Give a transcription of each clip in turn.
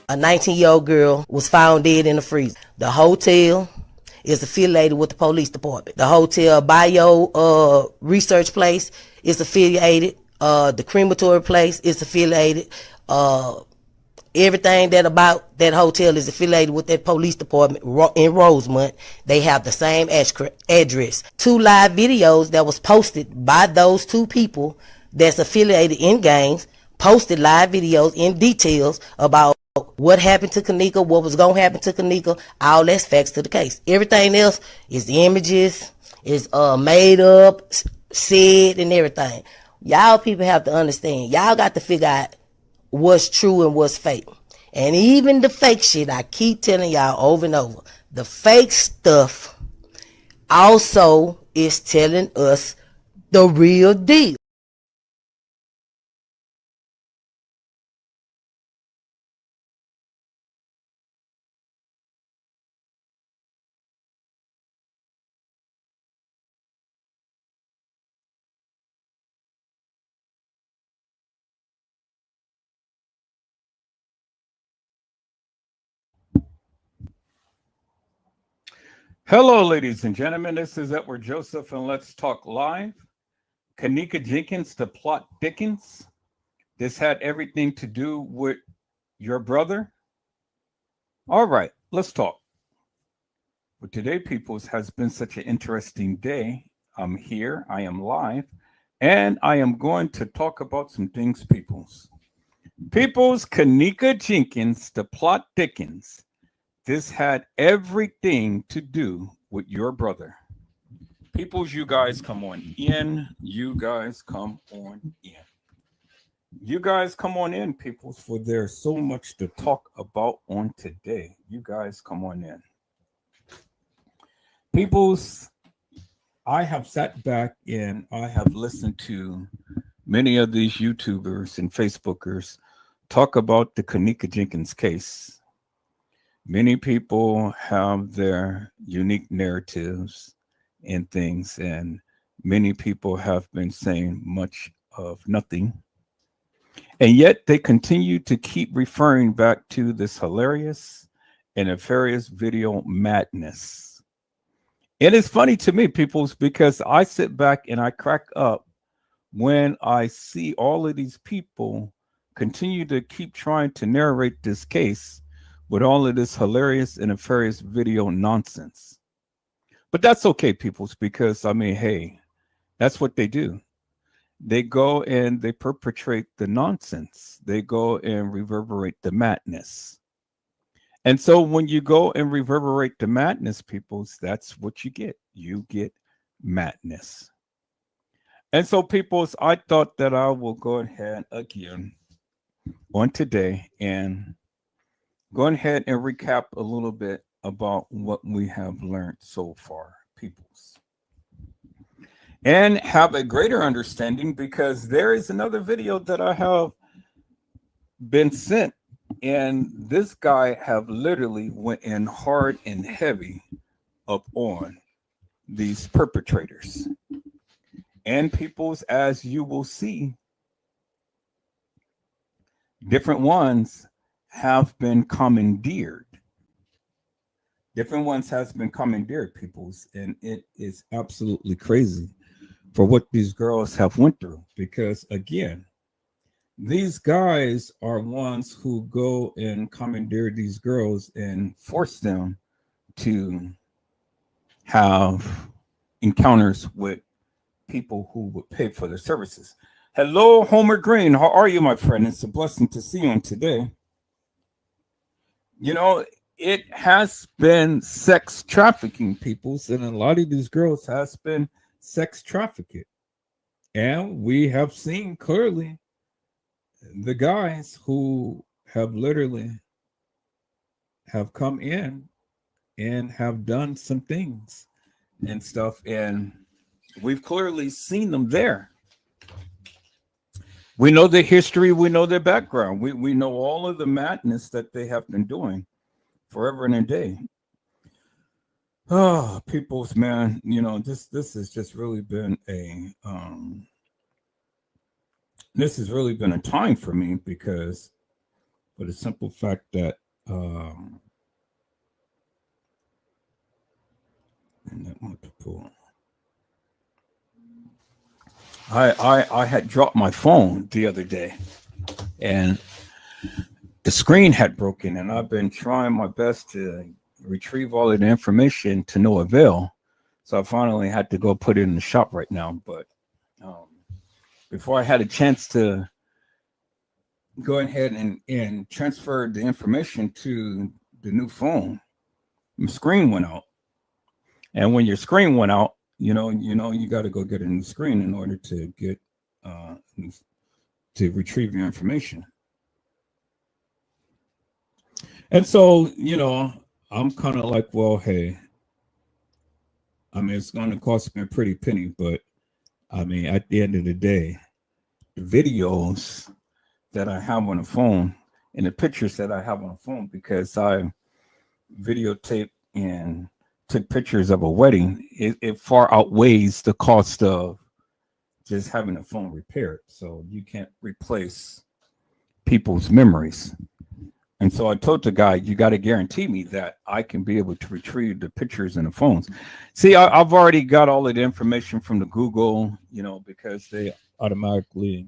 A 19-year-old girl was found dead in the freezer. The hotel is affiliated with the police department. The hotel bio research place is affiliated. The crematory place is affiliated. Everything that about that hotel is affiliated with that police department in Rosemont. They have the same address. 2 live videos that was posted by those 2 people that's affiliated in gangs, posted live videos in details about what happened to Kenneka, what was going to happen to Kenneka. All that's facts to the case. Everything else is the images, is made up, said, and everything. Y'all people have to understand. Y'all got to figure out what's true and what's fake. And even the fake shit, I keep telling y'all over and over, the fake stuff also is telling us the real deal. Hello, ladies and gentlemen. This is Edward Joseph, and let's talk live. Kenneka Jenkins, the plot thickens. This had everything to do with your brother. All right, let's talk. Well, today, peoples, has been such an interesting day. I'm here, I am live, and I am going to talk about some things, peoples. Peoples, Kenneka Jenkins, the plot thickens. This had everything to do with your brother. Peoples, you guys come on in. You guys come on in. You guys come on in, peoples, for there's so much to talk about on today. You guys come on in. Peoples, I have sat back and I have listened to many of these YouTubers and Facebookers talk about the Kenneka Jenkins case. Many people have their unique narratives and things, and many people have been saying much of nothing. And yet they continue to keep referring back to this hilarious and nefarious video madness. And it's funny to me, peoples, because I sit back and I crack up when I see all of these people continue to keep trying to narrate this case with all of this hilarious and nefarious video nonsense. But that's okay, peoples, because I mean, hey, that's what they do. They go and they perpetrate the nonsense. They go and reverberate the madness. And so when you go and reverberate the madness, peoples, that's what you get. You get madness. And so, peoples, I thought that I will go ahead again on today and go ahead and recap a little bit about what we have learned so far, peoples, and have a greater understanding, because there is another video that I have been sent, and this guy have literally went in hard and heavy up on these perpetrators. And peoples, as you will see, different ones have been commandeered. Different ones has been commandeered, peoples, and it is absolutely crazy for what these girls have went through. Because again, these guys are ones who go and commandeer these girls and force them to have encounters with people who would pay for their services. Hello, Homer Green. How are you, my friend? It's a blessing to see you on today. You know, it has been sex trafficking, peoples, and a lot of these girls has been sex trafficked. And we have seen clearly the guys who have literally have come in and have done some things and stuff, and we've clearly seen them there. We know their history, we know their background, we know all of the madness that they have been doing forever and a day. Oh, peoples, man, you know, this has just really been a this has really been a time for me, because for the simple fact that and that multiple. I had dropped my phone the other day, and the screen had broken, and I've been trying my best to retrieve all of the information to no avail. So I finally had to go put it in the shop right now. But before I had a chance to go ahead and transfer the information to the new phone, my screen went out. And when your screen went out, you got to go get a new screen in order to get to retrieve your information. And so, I'm kind of like, well, hey, I mean, it's going to cost me a pretty penny, but I mean, at the end of the day, the videos that I have on the phone and the pictures that I have on the phone, because I videotaped and took pictures of a wedding, it far outweighs the cost of just having a phone repaired. So you can't replace people's memories. And so I told the guy, you got to guarantee me that I can be able to retrieve the pictures and the phones. See, I've already got all of the information from the Google, because they automatically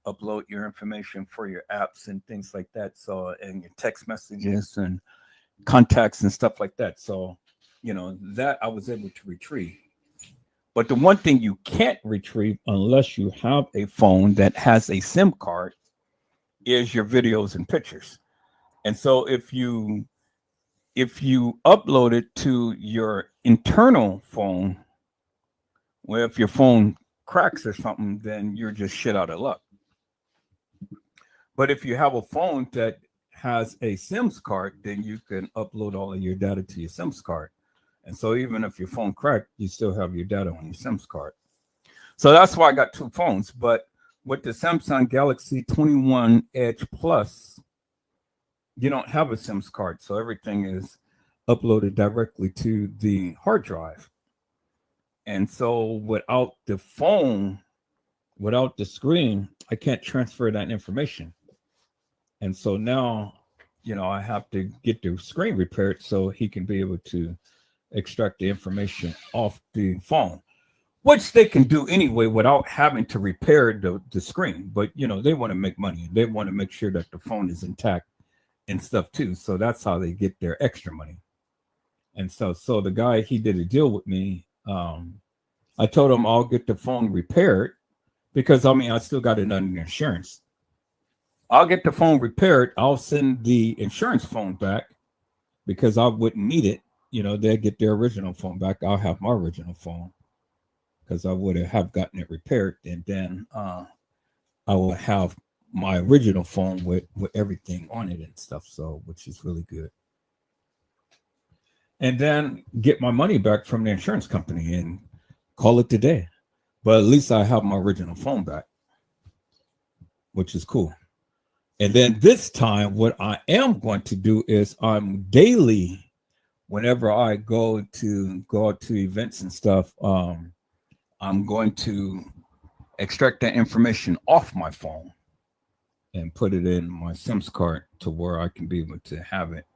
upload your information for your apps and things like that. So, and your text messages and contacts and stuff like that. So, that I was able to retrieve. But the one thing you can't retrieve unless you have a phone that has a SIM card is your videos and pictures. And so if you upload it to your internal phone, well, if your phone cracks or something, then you're just shit out of luck. But if you have a phone that has a SIMs card, then you can upload all of your data to your SIMs card. And so even if your phone cracked, you still have your data on your SIMs card. So that's why I got two phones. But with the Samsung Galaxy 21 Edge Plus, you don't have a SIMs card. So everything is uploaded directly to the hard drive. And so without the phone, without the screen, I can't transfer that information. And so now, I have to get the screen repaired so he can be able to extract the information off the phone, which they can do anyway without having to repair the screen. But, they want to make money. They want to make sure that the phone is intact and stuff too. So that's how they get their extra money. And so the guy, he did a deal with me. I told him I'll get the phone repaired because, I still got it under insurance. I'll get the phone repaired. I'll send the insurance phone back because I wouldn't need it. They'll get their original phone back. I'll have my original phone because I would have gotten it repaired. And then I will have my original phone with everything on it and stuff. So, which is really good. And then get my money back from the insurance company and call it today. But at least I have my original phone back, which is cool. And then this time, what I am going to do is I'm daily, whenever I go to events and stuff, I'm going to extract that information off my phone and put it in my SIMs card to where I can be able to have it.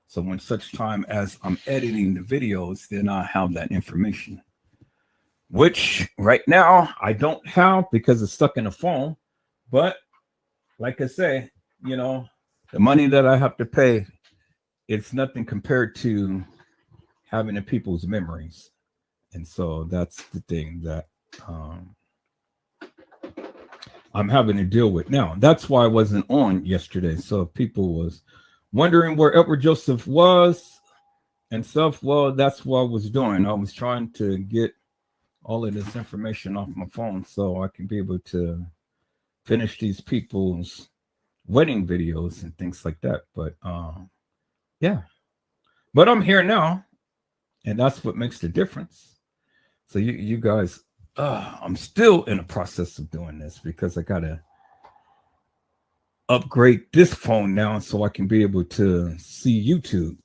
So when such time as I'm editing the videos, then I have that information, which right now I don't have because it's stuck in the phone. But like I say, the money that I have to pay, it's nothing compared to having the people's memories. And so that's the thing that I'm having to deal with now. That's why I wasn't on yesterday. So if people was wondering where Edward Joseph was and stuff, well, that's what I was doing. I was trying to get all of this information off my phone so I can be able to finish these people's wedding videos and things like that. But yeah, but I'm here now, and that's what makes the difference. So you guys, I'm still in the process of doing this because I gotta upgrade this phone now so I can be able to see YouTube.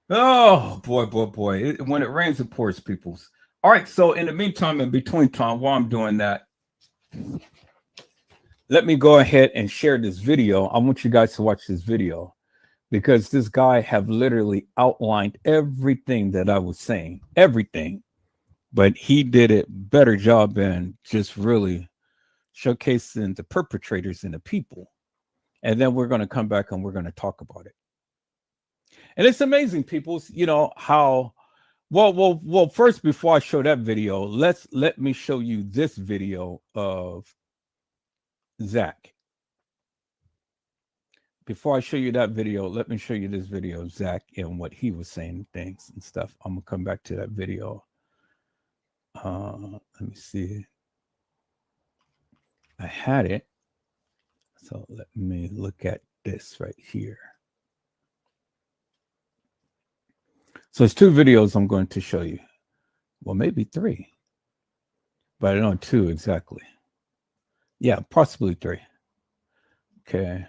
Oh boy. When it rains, it pours, peoples. All right, so in the meantime, in between time, while I'm doing that, let me go ahead and share this video. I want you guys to watch this video because this guy have literally outlined everything that I was saying, everything, but he did a better job in just really showcasing the perpetrators and the people. And then we're going to come back and we're going to talk about it. And it's amazing, people, you know, how well, first, before I show that video, let me show you this video of Zach. Before I show you that video, let me show you this video of Zach and what he was saying, things and stuff. I'm gonna come back to that video. Let me see. I had it. So let me look at this right here. So it's 2 videos I'm going to show you. Well, maybe 3, but I don't know 2 exactly. Yeah, possibly 3. Okay.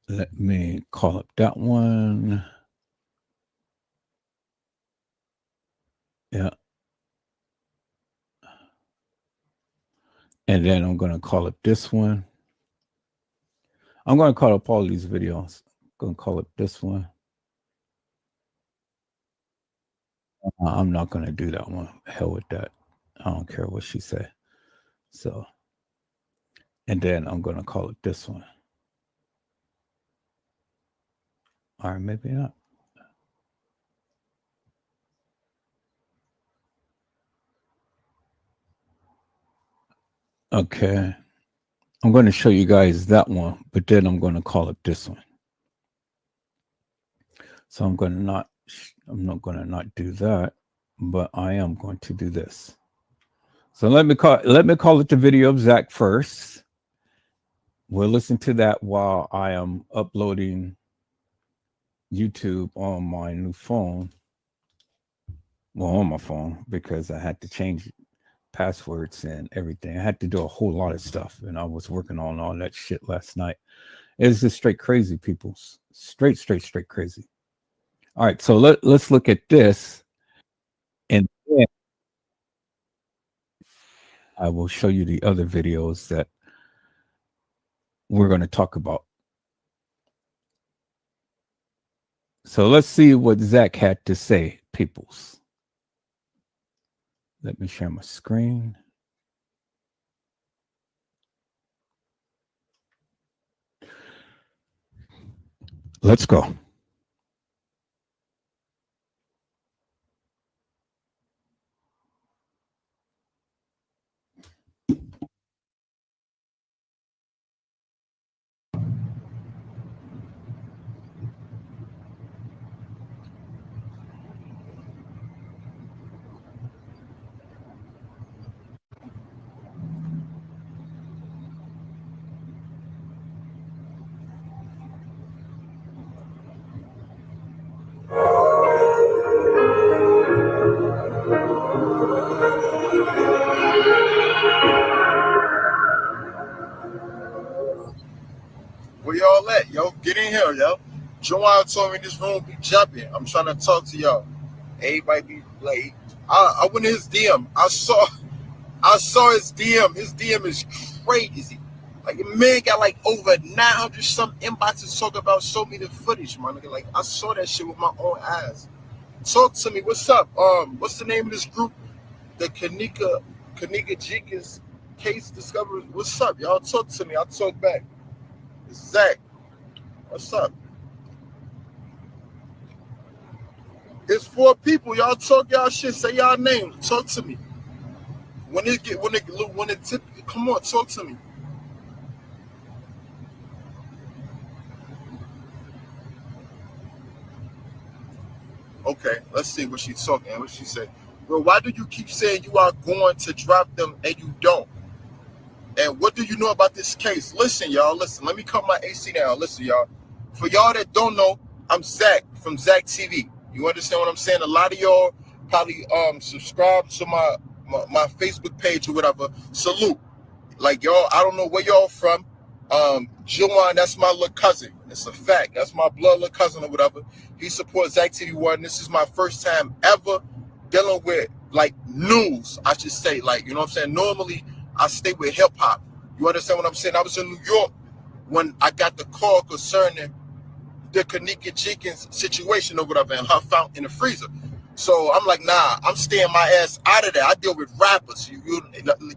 Let me call up that one. Yeah. And then I'm going to call up this one. I'm going to call up all these videos. I'm going to call up this one. I'm not going to do that one. Hell with that. I don't care what she said. So, and then I'm going to call it this one. Or maybe not. Okay. I'm going to show you guys that one, but then I'm going to call it this one. So I'm not going to not do that, but I am going to do this. So let me call it the video of Zach first. We'll listen to that while I am uploading YouTube on my new phone. Well, on my phone, because I had to change passwords and everything. I had to do a whole lot of stuff, and I was working on all that shit last night. It's just straight crazy, people. Straight crazy. All right, so let's look at this, and then I will show you the other videos that we're going to talk about. So let's see what Zach had to say, peoples. Let me share my screen. Let's go. Where y'all at, yo? Get in here, yo. Joanne told me this room be jumping. I'm trying to talk to y'all. Everybody be like, I went in his DM. I saw his DM. His DM is crazy. Like, the man got like over 900 some inboxes talking about show me the footage, man. Like, I saw that shit with my own eyes. Talk to me. What's up? What's the name of this group? The Kenneka Jenkins case discovery. What's up, y'all? Talk to me. I'll talk back. Zach, what's up? It's 4 people. Y'all talk y'all shit. Say y'all name. Talk to me. When it tip, come on, talk to me. Okay, let's see what she's talking. What she said. Bro, why do you keep saying you are going to drop them and you don't? And what do you know about this case? Listen, y'all. Listen, let me cut my AC down. Listen, y'all. For y'all that don't know, I'm Zach from Zach TV. You understand what I'm saying? A lot of y'all probably subscribe to my Facebook page or whatever. Salute. Like, y'all, I don't know where y'all from. Juwan, that's my little cousin. It's a fact. That's my blood little cousin or whatever. He supports Zach TV 1. This is my first time ever dealing with, like, news, I should say. Like, you know what I'm saying? Normally, I stay with hip hop. You understand what I'm saying? I was in New York when I got the call concerning the Kenneka Jenkins situation or whatever, and her found in the freezer. So I'm like, nah, I'm staying my ass out of there. I deal with rappers.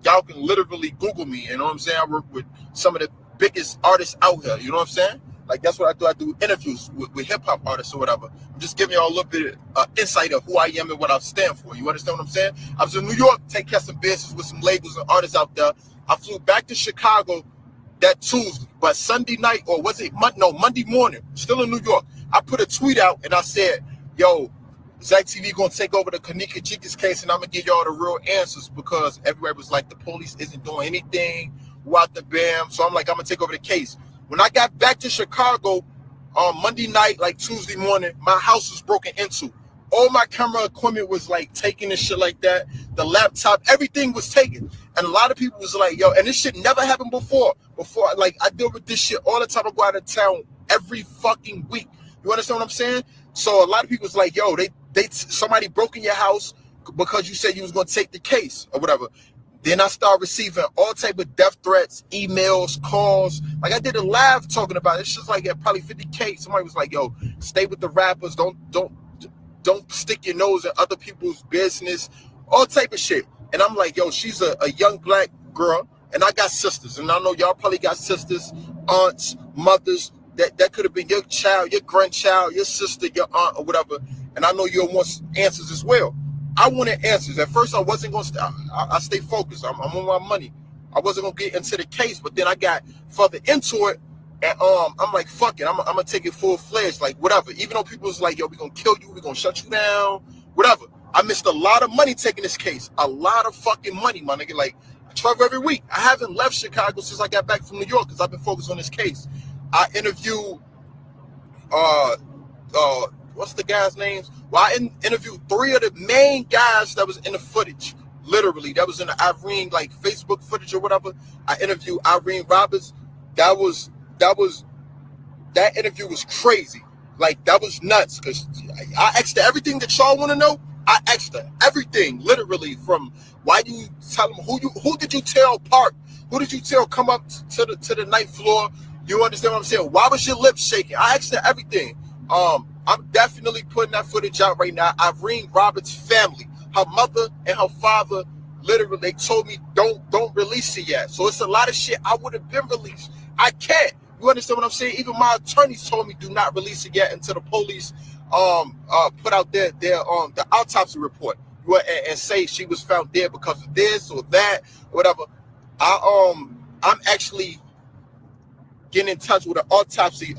Y'all can literally Google me. You know what I'm saying? I work with some of the biggest artists out here. You know what I'm saying? Like, that's what I do. I do interviews with hip-hop artists or whatever. I'm just giving y'all a little bit of insight of who I am and what I stand for. You understand what I'm saying? I was in New York, take care of some business with some labels and artists out there. I flew back to Chicago that Tuesday, but Sunday night, or was it Monday morning, still in New York, I put a tweet out and I said, yo, Zach TV going to take over the Kenneka Jenkins case, and I'm going to give y'all the real answers, because everybody was like, the police isn't doing anything, what the bam. So I'm like, I'm going to take over the case. When I got back to Chicago on Monday night, like Tuesday morning, my house was broken into. All my camera equipment was like taken and shit like that. The laptop, everything was taken. And a lot of people was like, yo, and this shit never happened before. Like, I deal with this shit all the time. I go out of town every fucking week. You understand what I'm saying? So a lot of people was like, yo, somebody broke in your house because you said you was going to take the case or whatever. Then I started receiving all type of death threats, emails, calls. Like, I did a live talking about it. It's just like at probably 50K. Somebody was like, yo, stay with the rappers. Don't stick your nose in other people's business. All type of shit. And I'm like, yo, she's a young black girl. And I got sisters. And I know y'all probably got sisters, aunts, mothers. That could have been your child, your grandchild, your sister, your aunt, or whatever. And I know you'll want answers as well. I wanted answers. At first, I wasn't going to I stay focused. I'm on my money. I wasn't going to get into the case, but then I got further into it, and I'm like, fuck it. I'm going to take it full-fledged, like, whatever. Even though people was like, yo, we're going to kill you, we're going to shut you down, whatever. I missed a lot of money taking this case. A lot of fucking money, my nigga. Like, I travel every week. I haven't left Chicago since I got back from New York because I've been focused on this case. I interviewed, what's the guy's names? Well, I interviewed 3 of the main guys that was in the footage. Literally, that was in the Irene, like, Facebook footage or whatever. I interviewed Irene Roberts. That interview was crazy. Like, that was nuts. Because I asked her everything that y'all want to know. I asked her everything, literally, from why you tell them, who did you tell park? Who did you tell come up to the ninth floor? You understand what I'm saying? Why was your lips shaking? I asked her everything. I'm definitely putting that footage out right now. Irene Roberts' family, her mother and her father, literally, they told me don't release it yet. So it's a lot of shit I would have been released. I can't. You understand what I'm saying? Even my attorneys told me do not release it yet until the police put out their the autopsy report and say she was found dead because of this or that, or whatever. I'm actually getting in touch with an autopsy.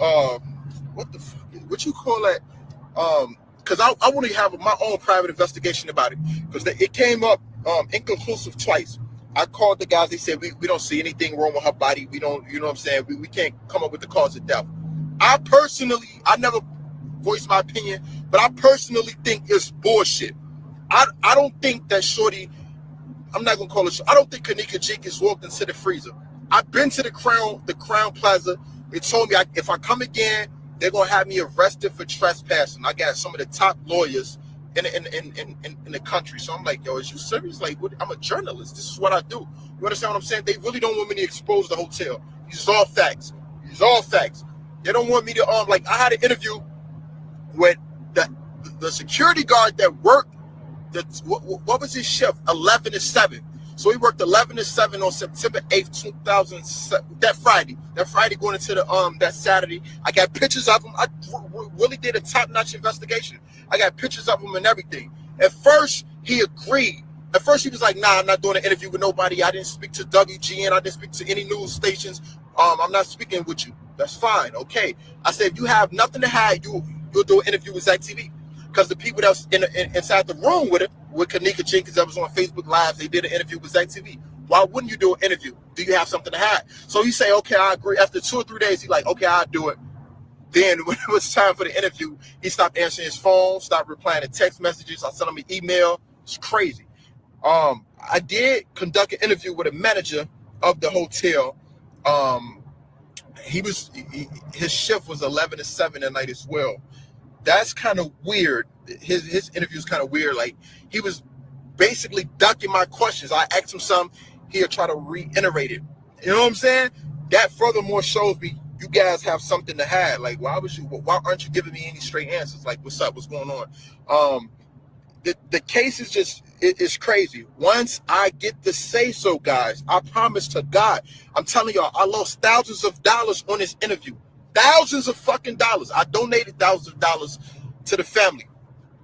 What you call that? Because I want to have my own private investigation about it, because it came up inconclusive twice. I called the guys. They said we don't see anything wrong with her body. We don't, you know what I'm saying? We can't come up with the cause of death. I never voiced my opinion, but I personally think it's bullshit. I don't think that shorty, I'm not gonna call it. I don't think Kenneka Jenkins walked into the freezer. I've been to the Crown Plaza. They told me if I come again, they're gonna have me arrested for trespassing. I got some of the top lawyers in the country. So I'm like, yo, is you serious? Like, I'm a journalist. This is what I do. You understand what I'm saying? They really don't want me to expose the hotel. These is all facts. They don't want me to like, I had an interview with the security guard that worked. What was his shift? 11 to 7. So he worked 11 to 7 on September 8th, 2007. That Friday going into that Saturday. I got pictures of him. I really did a top-notch investigation. I got pictures of him and everything. At first, he agreed. At first, he was like, nah, I'm not doing an interview with nobody. I didn't speak to WGN. I didn't speak to any news stations. I'm not speaking with you. That's fine. Okay. I said, if you have nothing to hide, you'll do an interview with Zach TV. Because the people that was inside the room with Kenneka Jenkins that was on Facebook Live, they did an interview with Zach TV. Why wouldn't you do an interview? Do you have something to hide? So he say, okay, I agree. After 2 or 3 days, he's like, okay, I'll do it. Then when it was time for the interview, he stopped answering his phone, stopped replying to text messages. I sent him an email. It's crazy. I did conduct an interview with a manager of the hotel. His shift was 11 to 7 at night as well. That's kind of weird. His interview is kind of weird. Like, he was basically ducking my questions. I asked him something. he'll try to reiterate it. You know what I'm saying? That furthermore shows me you guys have something to hide. Like, why aren't you giving me any straight answers? Like, what's up? What's going on? The case is just, it's crazy. Once I get to say so, guys, I promise to God, I'm telling y'all, I lost thousands of dollars on this interview. Thousands of fucking dollars. I donated thousands of dollars to the family.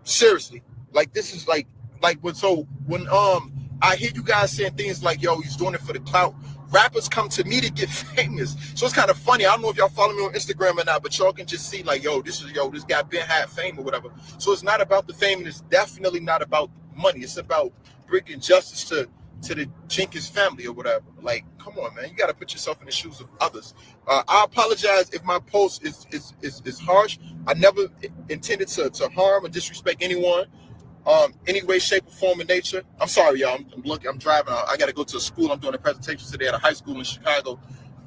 Seriously. Like, this is like when I hear you guys saying things like, yo, he's doing it for the clout. Rappers come to me to get famous. So it's kind of funny. I don't know if y'all follow me on Instagram or not, but y'all can just see like, this guy been had fame or whatever. So it's not about the fame, and it's definitely not about money. It's about bringing justice to the Jenkins family or whatever. Like, come on, man. You got to put yourself in the shoes of others. I apologize if my post is harsh. I never intended to harm or disrespect anyone. Any way, shape, or form of nature. I'm sorry, y'all. I'm driving. I got to go to a school. I'm doing a presentation today at a high school in Chicago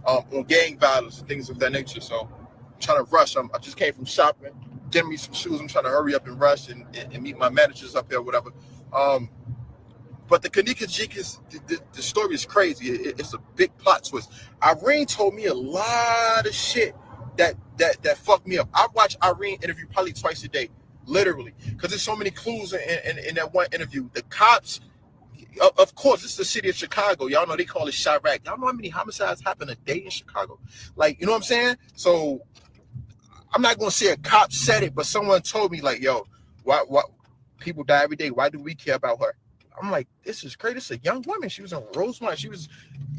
on gang violence and things of that nature. So I'm trying to rush. I just came from shopping, getting me some shoes. I'm trying to hurry up and rush and meet my managers up there, whatever. But the Kenneka Jenkins, the story is crazy. It's a big plot twist. Irene told me a lot of shit that fucked me up. I watch Irene interview probably twice a day. Literally, because there's so many clues in that one interview. The cops, of course, this is the city of Chicago. Y'all know they call it Chirac. Y'all know how many homicides happen a day in Chicago? Like, you know what I'm saying? So I'm not gonna say a cop said it, but someone told me like, yo, why people die every day? Why do we care about her? I'm like, this is great. It's a young woman. She was in Rosemont. She was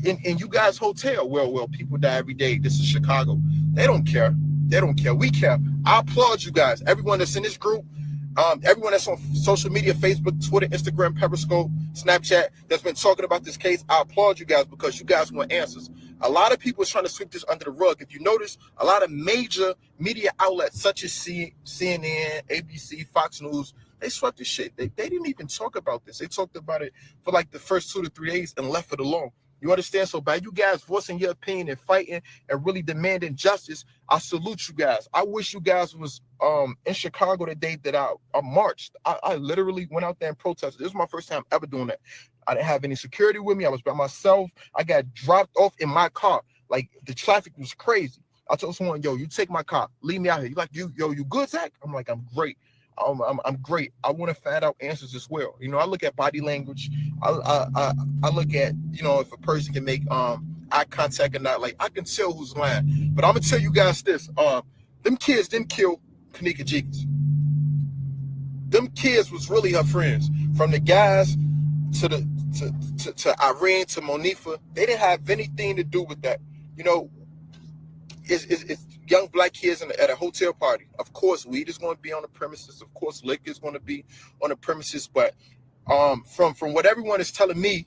in you guys' hotel. Well, people die every day. This is Chicago. They don't care. They don't care. We care. I applaud you guys. Everyone that's in this group, everyone that's on social media, Facebook, Twitter, Instagram, Periscope, Snapchat, that's been talking about this case. I applaud you guys because you guys want answers. A lot of people are trying to sweep this under the rug. If you notice, a lot of major media outlets such as CNN, ABC, Fox News, they swept this shit. They didn't even talk about this. They talked about it for like the first 2 to 3 days and left it alone. You understand? So by you guys voicing your opinion and fighting and really demanding justice, I salute you guys. I wish you guys was in Chicago the day that I marched. I literally went out there and protested. This was my first time ever doing that. I didn't have any security with me. I was by myself. I got dropped off in my car. Like, the traffic was crazy. I told someone, yo, you take my car. Leave me out here. You like, you good, Zach? I'm like, I'm great. I'm great. I want to find out answers as well. You know, I look at body language. I look at, you know, if a person can make eye contact or not. Like, I can tell who's lying. But I'm gonna tell you guys this: them kids didn't kill Kenneka Jenkins. Them kids was really her friends. From the guys to Irene to Monifa, they didn't have anything to do with that. You know, it's young black kids at a hotel party. Of course, weed is going to be on the premises. Of course, liquor is going to be on the premises. But from what everyone is telling me,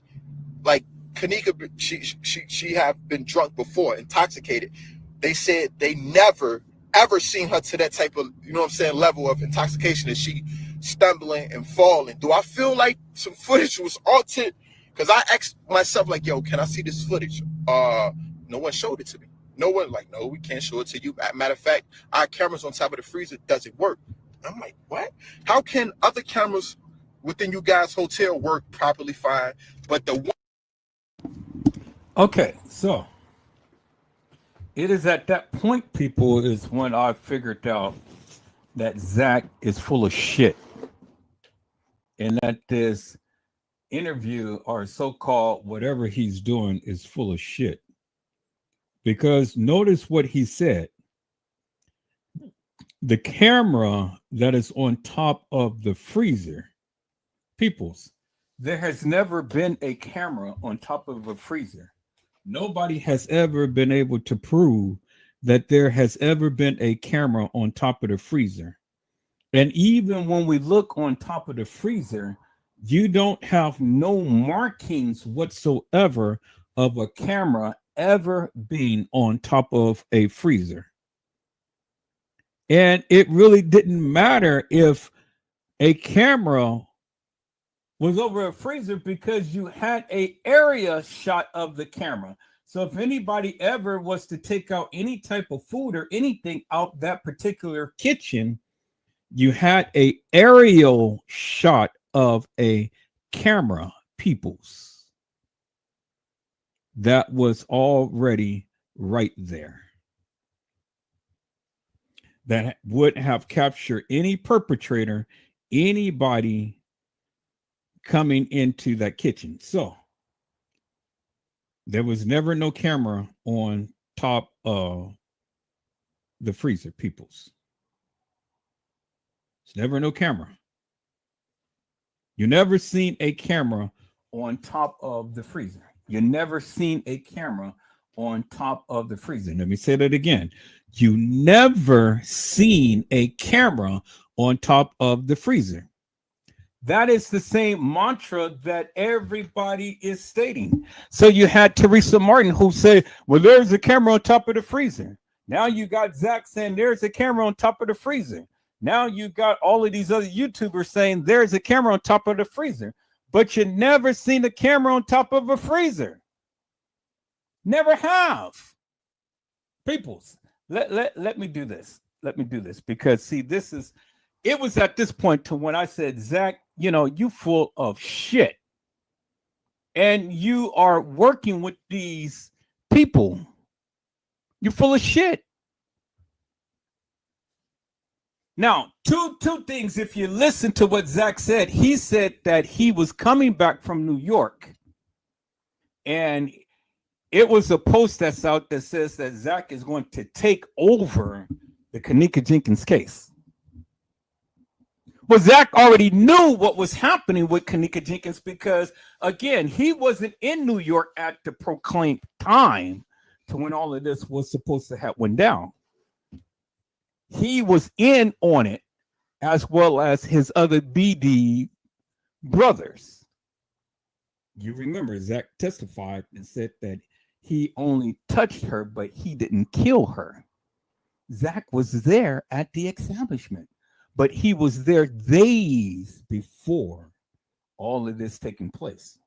like, Kenneka, she have been drunk before, intoxicated. They said they never ever seen her to that type of, you know what I'm saying, level of intoxication, that she stumbling and falling. Do I feel like some footage was altered? Because I asked myself, like, yo, can I see this footage? No one showed it to me. No one, like, no, we can't show it to you. Matter of fact, our cameras on top of the freezer doesn't work. I'm like, what? How can other cameras within you guys' hotel work properly fine, but the one? Okay, so it is at that point, people, is when I figured out that Zach is full of shit, and that this interview or so-called whatever he's doing is full of shit. Because notice what he said. The camera that is on top of the freezer, peoples, there has never been a camera on top of a freezer. Nobody has ever been able to prove that there has ever been a camera on top of the freezer. And even when we look on top of the freezer, you don't have no markings whatsoever of a camera ever being on top of a freezer. And it really didn't matter if a camera was over a freezer, because you had an area shot of the camera. So if anybody ever was to take out any type of food or anything out that particular kitchen, you had an aerial shot of a camera, peoples. that was already right there, that would have captured any perpetrator, anybody coming into that kitchen. So there was never no camera on top of the freezer, peoples. There's never no camera. You never seen a camera on top of the freezer. You never seen a camera on top of the freezer. Let me say that again. You never seen a camera on top of the freezer. That is the same mantra that everybody is stating. So you had Teresa Martin who said, well, there's a camera on top of the freezer. Now you got Zach saying there's a camera on top of the freezer. Now you got all of these other YouTubers saying there's a camera on top of the freezer, but you never seen a camera on top of a freezer. Never have. Peoples, let me do this. Let me do this because see, it was at this point to when I said, Zach, you know, you full of shit. And you are working with these people. You're full of shit. Now, two things. If you listen to what Zach said, he said that he was coming back from New York. And it was a post that's out that says that Zach is going to take over the Kenneka Jenkins case. Well, Zach already knew what was happening with Kenneka Jenkins because, again, he wasn't in New York at the proclaimed time to when all of this was supposed to have went down. He was in on it as well as his other BD brothers. You remember Zach testified and said that he only touched her, but he didn't kill her. Zach was there at the establishment, but he was there days before all of this taking place.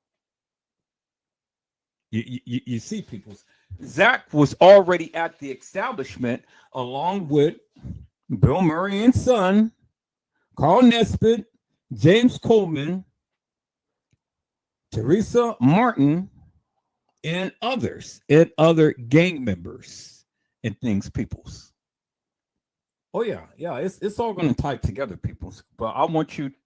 You see, people, Zach was already at the establishment along with Bill Murray and son, Carl Nesbitt, James Coleman, Teresa Martin, and others, and other gang members and things, peoples. Oh yeah, it's all going to tie together, peoples. But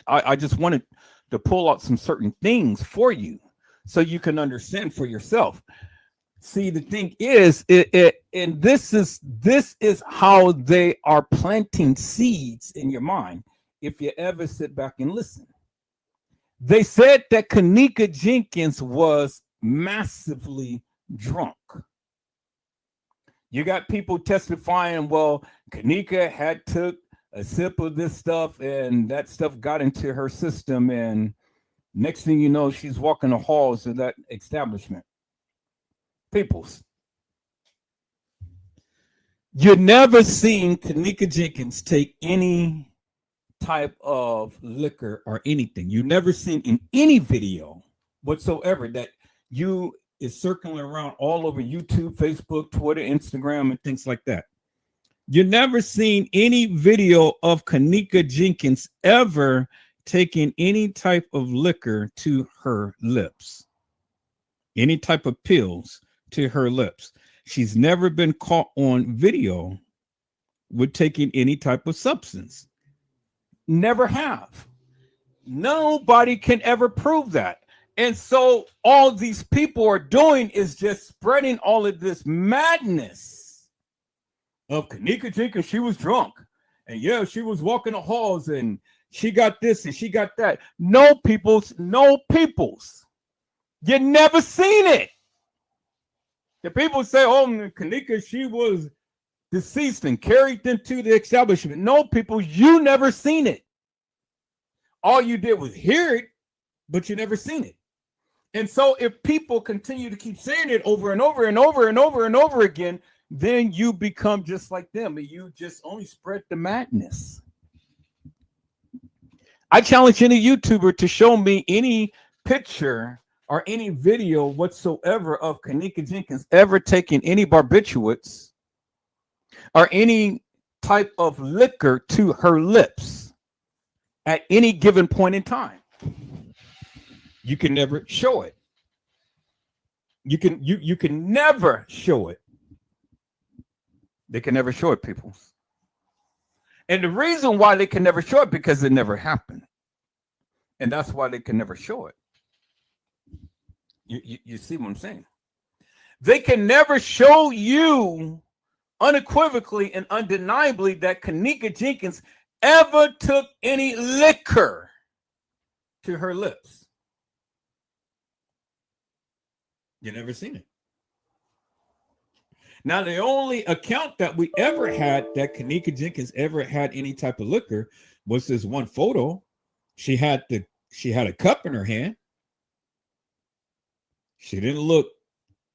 I just wanted to pull out some certain things for you so you can understand for yourself. See, the thing is, and this is how they are planting seeds in your mind. If you ever sit back and listen, they said that Kenneka Jenkins was massively drunk. You got people testifying, well, Kenneka had took a sip of this stuff and that stuff got into her system. And next thing you know, she's walking the halls of that establishment. Peoples, you never seen Kenneka Jenkins take any type of liquor or anything. You never seen in any video whatsoever that is circling around all over YouTube, Facebook, Twitter, Instagram, and things like that. You never seen any video of Kenneka Jenkins ever taking any type of liquor to her lips, any type of pills to her lips. She's never been caught on video with taking any type of substance. Never have. Nobody can ever prove that. And so all these people are doing is just spreading all of this madness of Kenneka Jenkins. She was drunk. And yeah, she was walking the halls and she got this and she got that. No, peoples. You never seen it. The people say, oh, Kenneka, she was deceased and carried into the establishment. No, people, you never seen it. All you did was hear it, but you never seen it. And so if people continue to keep saying it over and over and over and over and over again, then you become just like them and you just only spread the madness. I challenge any YouTuber to show me any picture or any video whatsoever of Kenneka Jenkins ever taking any barbiturates or any type of liquor to her lips at any given point in time. You can never show it. You can never show it. They can never show it, people. And the reason why they can never show it because it never happened. And that's why they can never show it. You see what I'm saying? They can never show you unequivocally and undeniably that Kenneka Jenkins ever took any liquor to her lips. You never seen it. Now, the only account that we ever had that Kenneka Jenkins ever had any type of liquor was this one photo. She had a cup in her hand. She didn't look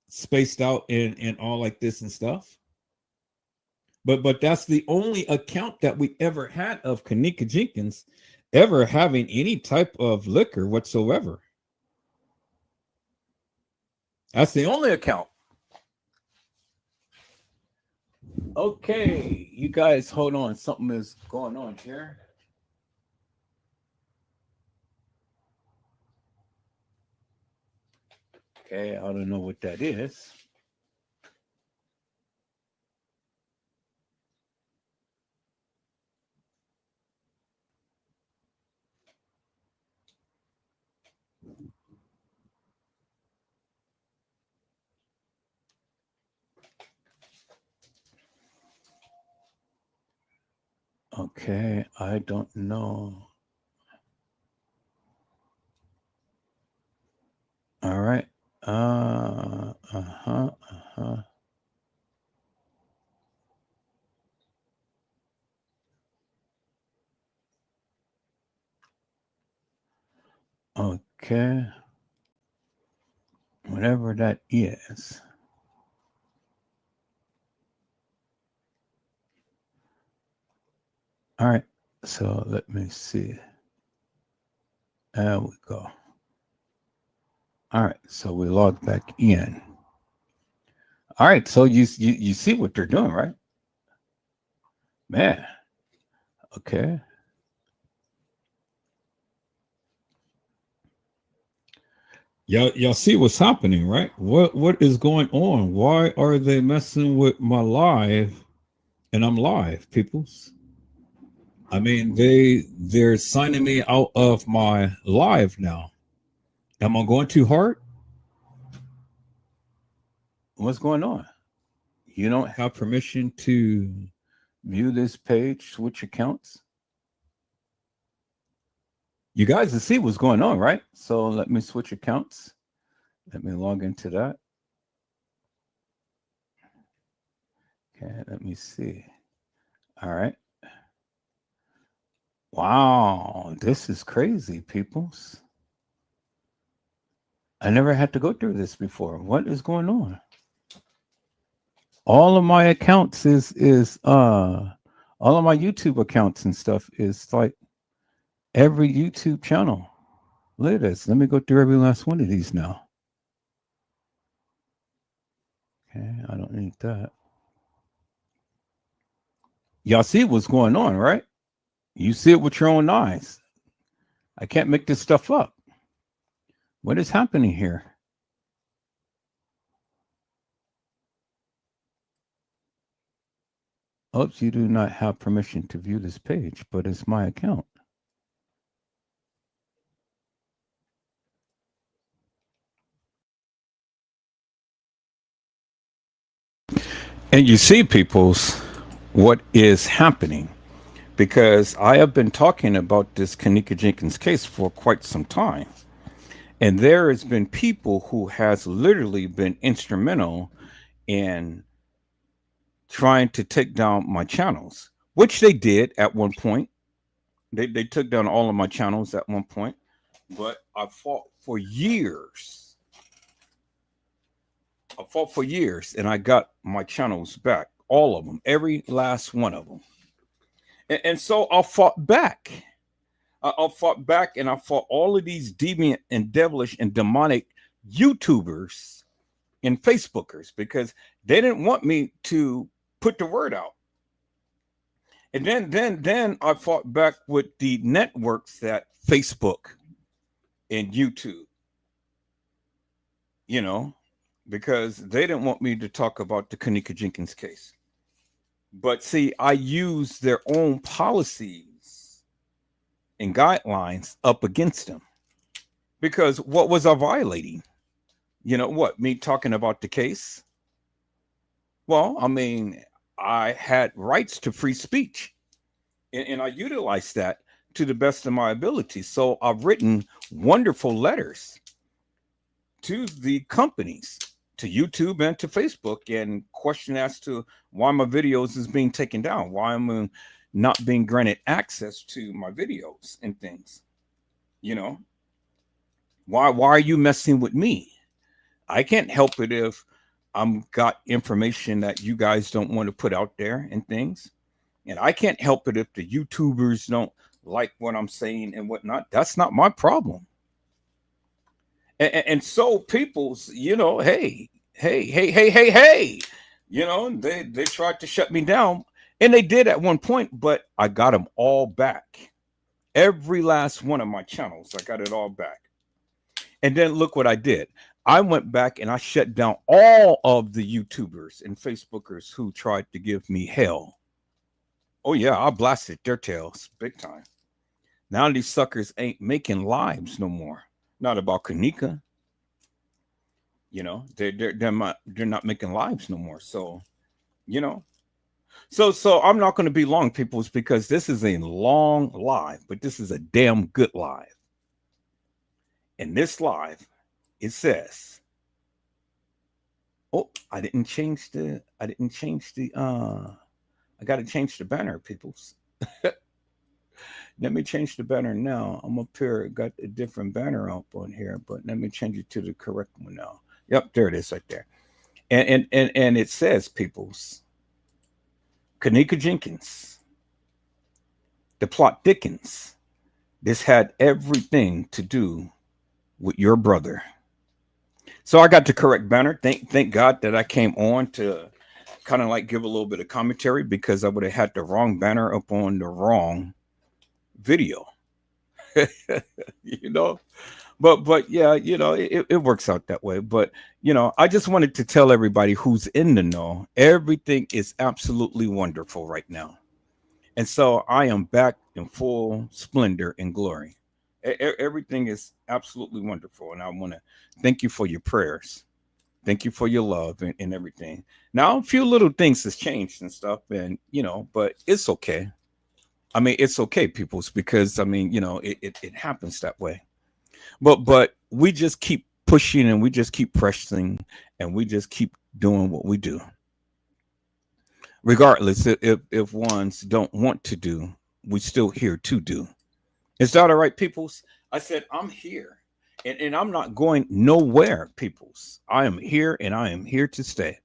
spaced out and all like this and stuff. But that's the only account that we ever had of Kenneka Jenkins ever having any type of liquor whatsoever. That's the only account. Okay, you guys hold on. Something is going on here. Okay, I don't know what that is. Okay, I don't know. All right. Okay. Whatever that is. All right. So let me see. There we go. All right. So we log back in. All right. So you see what they're doing, right? Man. Okay. Y'all see what's happening, right? What is going on? Why are they messing with my live? And I'm live, peoples. I mean, they're signing me out of my live now. Am I going too hard? What's going on? You don't have permission to view this page, switch accounts. You guys can see what's going on, right? So let me switch accounts. Let me log into that. Okay, let me see. All right. Wow, this is crazy, peoples. I never had to go through this before. What is going on? All of my accounts is all of my YouTube accounts and stuff is like every YouTube channel. Look at this. Let me go through every last one of these now. Okay, I don't need that. Y'all see what's going on, right? You see it with your own eyes. I can't make this stuff up. What is happening here? Oops, you do not have permission to view this page, but it's my account. And you see, peoples, what is happening. Because I have been talking about this Kenneka Jenkins case for quite some time. And there has been people who has literally been instrumental in trying to take down my channels, which they did at one point. They took down all of my channels at one point, but I fought for years. And I got my channels back, all of them, every last one of them. And so I fought back. I fought back, and I fought all of these deviant and devilish and demonic YouTubers and Facebookers because they didn't want me to put the word out. And then I fought back with the networks that Facebook and YouTube, because they didn't want me to talk about the Kenneka Jenkins case. But see, I used their own policies and guidelines up against them, because what was I violating? You know what? Me talking about the case? Well, I mean, I had rights to free speech, and I utilized that to the best of my ability. So I've written wonderful letters to the companies, to YouTube and to Facebook, and question as to why my videos is being taken down, why I'm not being granted access to my videos and things. You know, why are you messing with me? I can't help it if I'm got information that you guys don't want to put out there and things. And I can't help it if the YouTubers don't like what I'm saying and whatnot. That's not my problem. And so people's, you know, hey, you know, they tried to shut me down, and they did at one point, but I got them all back. Every last one of my channels, I got it all back. And then look what I did. I went back and I shut down all of the YouTubers and Facebookers who tried to give me hell. Oh yeah, I blasted their tails big time. Now these suckers ain't making lives no more. Not about Kenneka. You know, they're not making lives no more. So, you know, so I'm not going to be long, peoples, because this is a long live, but this is a damn good live. In this live, it says, oh, I got to change the banner, peoples. Let me change the banner now. I'm up here, got a different banner up on here, but let me change it to the correct one now. Yep, there it is right there. And it says, peoples, Kenneka Jenkins, the plot thickens. This had everything to do with your brother. So I got the correct banner. Thank God that I came on to kind of like give a little bit of commentary, because I would have had the wrong banner up on the wrong video. You know, but yeah, you know, it works out that way. But you know, I just wanted to tell everybody who's in the know, everything is absolutely wonderful right now. And so I am back in full splendor and glory. Everything is absolutely wonderful, and I want to thank you for your prayers. Thank you for your love and everything. Now a few little things has changed and stuff, and you know, but it's okay. I mean, it's okay, peoples, because I mean, you know, it happens that way. But we just keep pushing, and we just keep pressing, and we just keep doing what we do. Regardless if ones don't want to do, we still here to do. Is that all right, peoples? I said, I'm here, and I'm not going nowhere, peoples. I am here, and I am here to stay.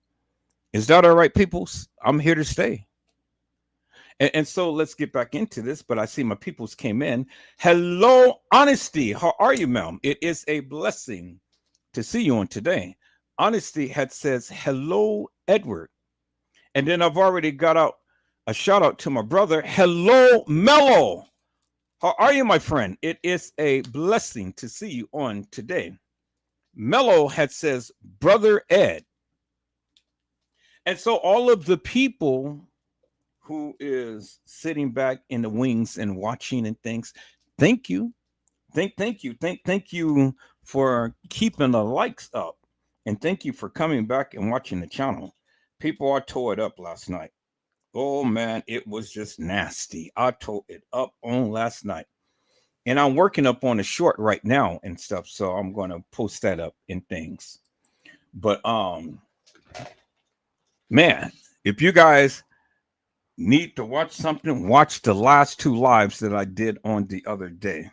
Is that all right, peoples? I'm here to stay. And so let's get back into this. But I see my peoples came in. Hello, Honesty. How are you, ma'am? It is a blessing to see you on today. Honesty had says, hello, Edward. And then I've already got out a shout out to my brother. Hello, Mello. How are you, my friend? It is a blessing to see you on today. Mello had says, Brother Ed. And so all of the people who is sitting back in the wings and watching and things, thank you. Thank you for keeping the likes up. And thank you for coming back and watching the channel. People, I tore it up last night. Oh man, it was just nasty. I tore it up on last night. And I'm working up on a short right now and stuff. So I'm going to post that up in things. But man, if you guys need to watch something, watch the last two lives that I did on the other day.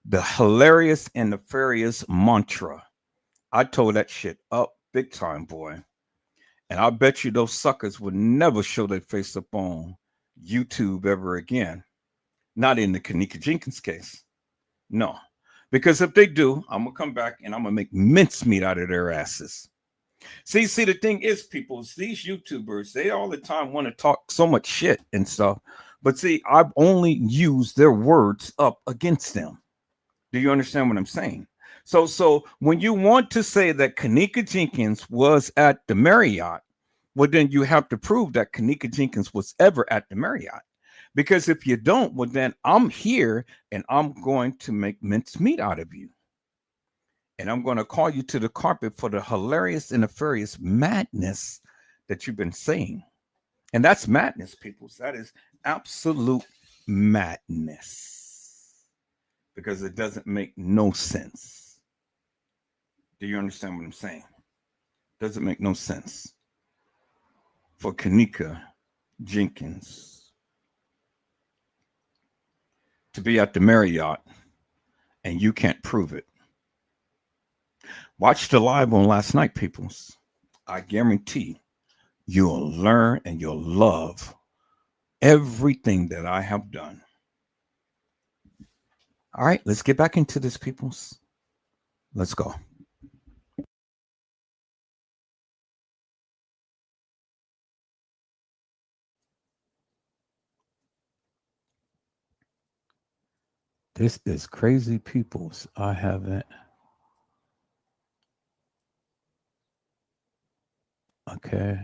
The hilarious and nefarious mantra. I told that shit up big time, boy. And I bet you those suckers would never show their face up on YouTube ever again. Not in the Kenneka Jenkins case. No. Because if they do, I'm going to come back and I'm going to make mincemeat out of their asses. See, the thing is, people, these YouTubers, they all the time want to talk so much shit and stuff. But see, I've only used their words up against them. Do you understand what I'm saying? So when you want to say that Kenneka Jenkins was at the Marriott, well, then you have to prove that Kenneka Jenkins was ever at the Marriott. Because if you don't, well, then I'm here and I'm going to make mincemeat out of you. And I'm going to call you to the carpet for the hilarious and nefarious madness that you've been saying. And that's madness, people. That is absolute madness. Because it doesn't make no sense. Do you understand what I'm saying? Doesn't make no sense for Kenneka Jenkins to be at the Marriott and you can't prove it. Watch the live on last night, peoples. I guarantee you'll learn and you'll love everything that I have done. All right, let's get back into this, peoples. Let's go. This is crazy, peoples. I haven't. Okay.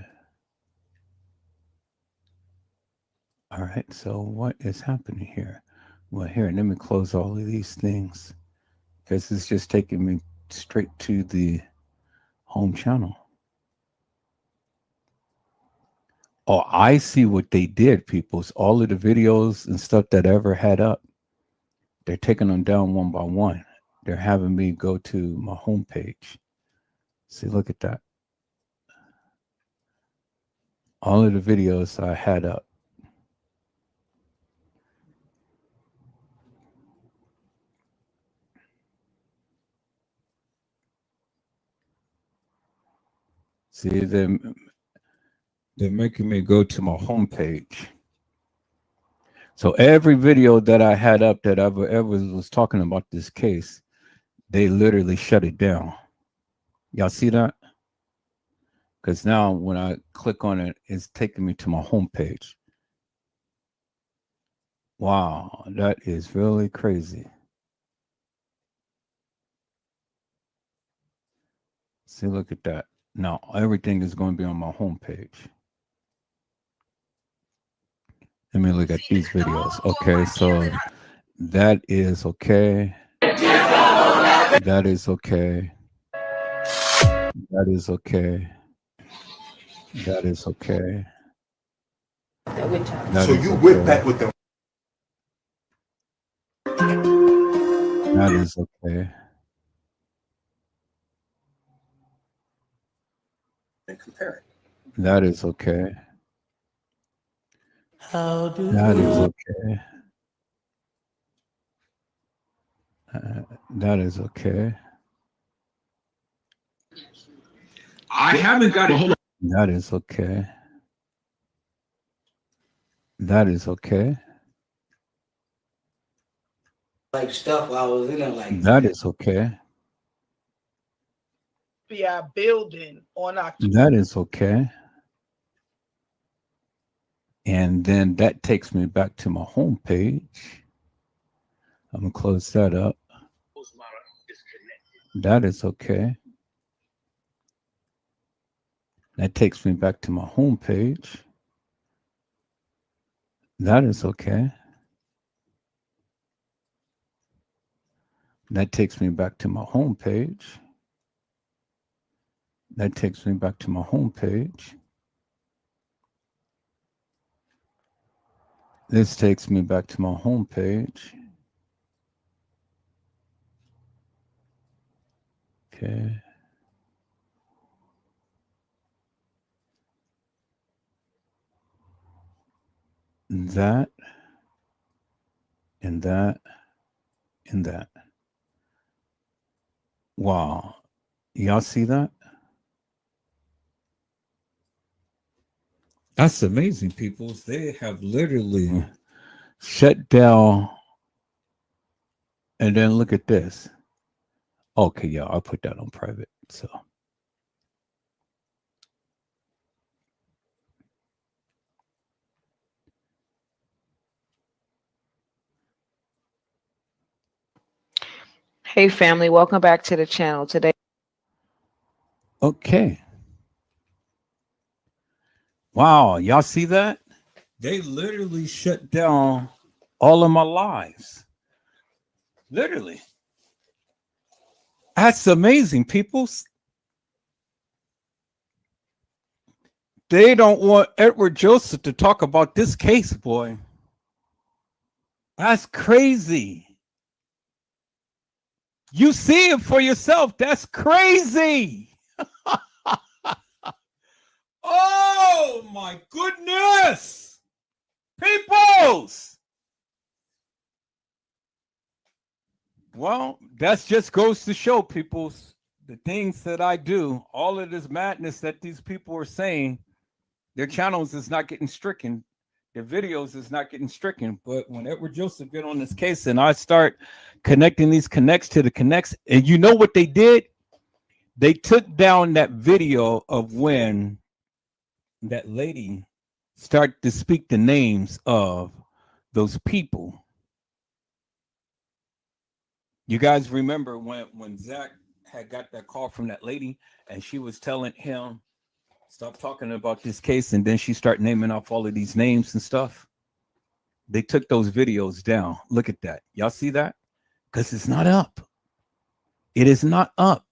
All right. So what is happening here? Well, here, let me close all of these things because it's just taking me straight to the home channel. Oh, I see what they did, peoples. All of the videos and stuff that I ever had up, they're taking them down one by one. They're having me go to my homepage. See, look at that. All of the videos I had up. See, they're making me go to my homepage. So every video that I had up that I ever was talking about this case, they literally shut it down. Y'all see that? Because now when I click on it, it's taking me to my homepage. Wow, that is really crazy. See, look at that. Now everything is going to be on my homepage. Let me look at these videos. Okay, so that is okay. That is okay. That is okay. That is okay. That So is you okay. whip back with them. That is okay. And compare it. That is okay. That is okay. That is okay. I haven't got it. That is okay. That is okay. Like stuff I was in there like That is okay. FBI building on October. That is okay. And then that takes me back to my homepage. I'm going to close that up. That is okay. That takes me back to my homepage. That is okay. That takes me back to my homepage. That takes me back to my homepage. This takes me back to my homepage. Okay. That and that and that. Wow. Y'all see that? That's amazing, people. They have literally shut down. And then look at this. Okay, yeah, I'll put that on private. So Hey family, welcome back to the channel. Today Okay. Wow, y'all see that? They literally shut down all of my lives. Literally. That's amazing, people. They don't want Edward Joseph to talk about this case, boy. That's crazy. You see it for yourself. That's crazy. Oh my goodness. Peoples. Well, that just goes to show, peoples, the things that I do, all of this madness that these people are saying, their channels is not getting stricken. Their videos is not getting stricken. But when Edward Joseph get on this case and I start connecting these connects to the connects, and you know what they did? They took down that video of when that lady started to speak the names of those people. You guys remember when Zach had got that call from that lady and she was telling him, stop talking about this case, and then she started naming off all of these names and stuff. They took those videos down. Look at that. Y'all see that? Because it's not up. It is not up.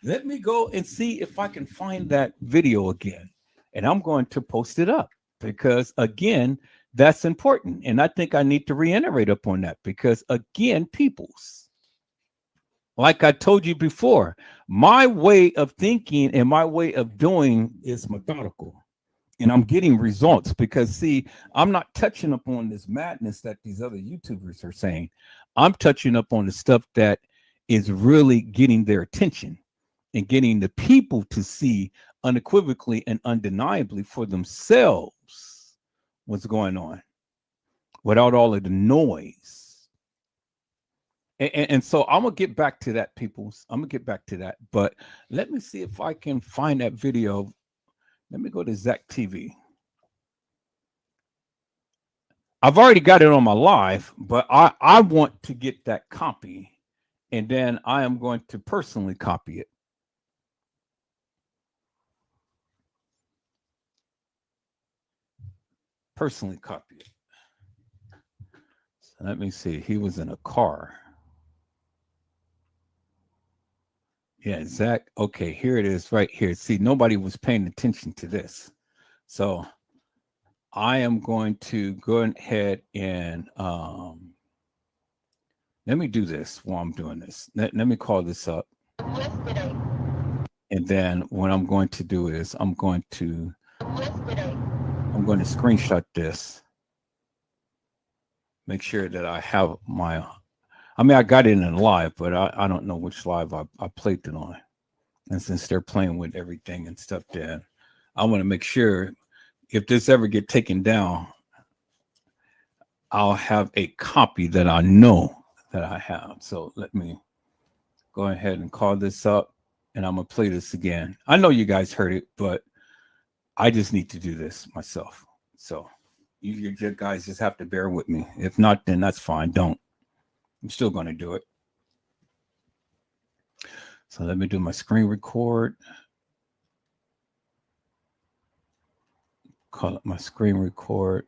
Let me go and see if I can find that video again. And I'm going to post it up because, again, that's important. And I think I need to reiterate upon that because, again, peoples, like I told you before, my way of thinking and my way of doing is methodical. And I'm getting results because, see, I'm not touching up on this madness that these other YouTubers are saying. I'm touching up on the stuff that is really getting their attention and getting the people to see unequivocally and undeniably for themselves what's going on without all of the noise. And so I'm going to get back to that, peoples. I'm going to get back to that. But let me see if I can find that video. Let me go to Zach TV. I've already got it on my live, but I want to get that copy. And then I am going to personally copy it. Personally copy it. So let me see. He was in a car. Yeah, Zach. Okay, here it is right here. See, nobody was paying attention to this. So I am going to go ahead and let me do this while I'm doing this. Let me call this up. Yesterday. And then what I'm going to do is I'm going to screenshot this. Make sure that I have my, I mean, I got it in live, but I don't know which live I played it on. And since they're playing with everything and stuff there, I want to make sure if this ever get taken down, I'll have a copy that I know that I have. So let me go ahead and call this up and I'm going to play this again. I know you guys heard it, but I just need to do this myself. So you guys just have to bear with me. If not, then that's fine. Don't. I'm still going to do it. So let me do my screen record. Call it my screen record.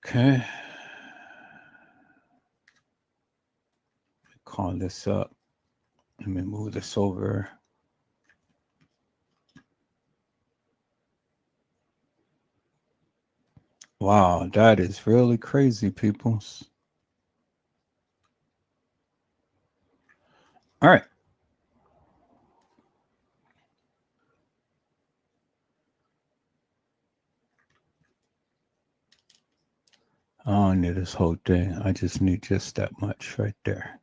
Okay. Call this up. Let me move this over. Wow, that is really crazy, peoples. All right. I don't need this whole thing. I just need just that much right there.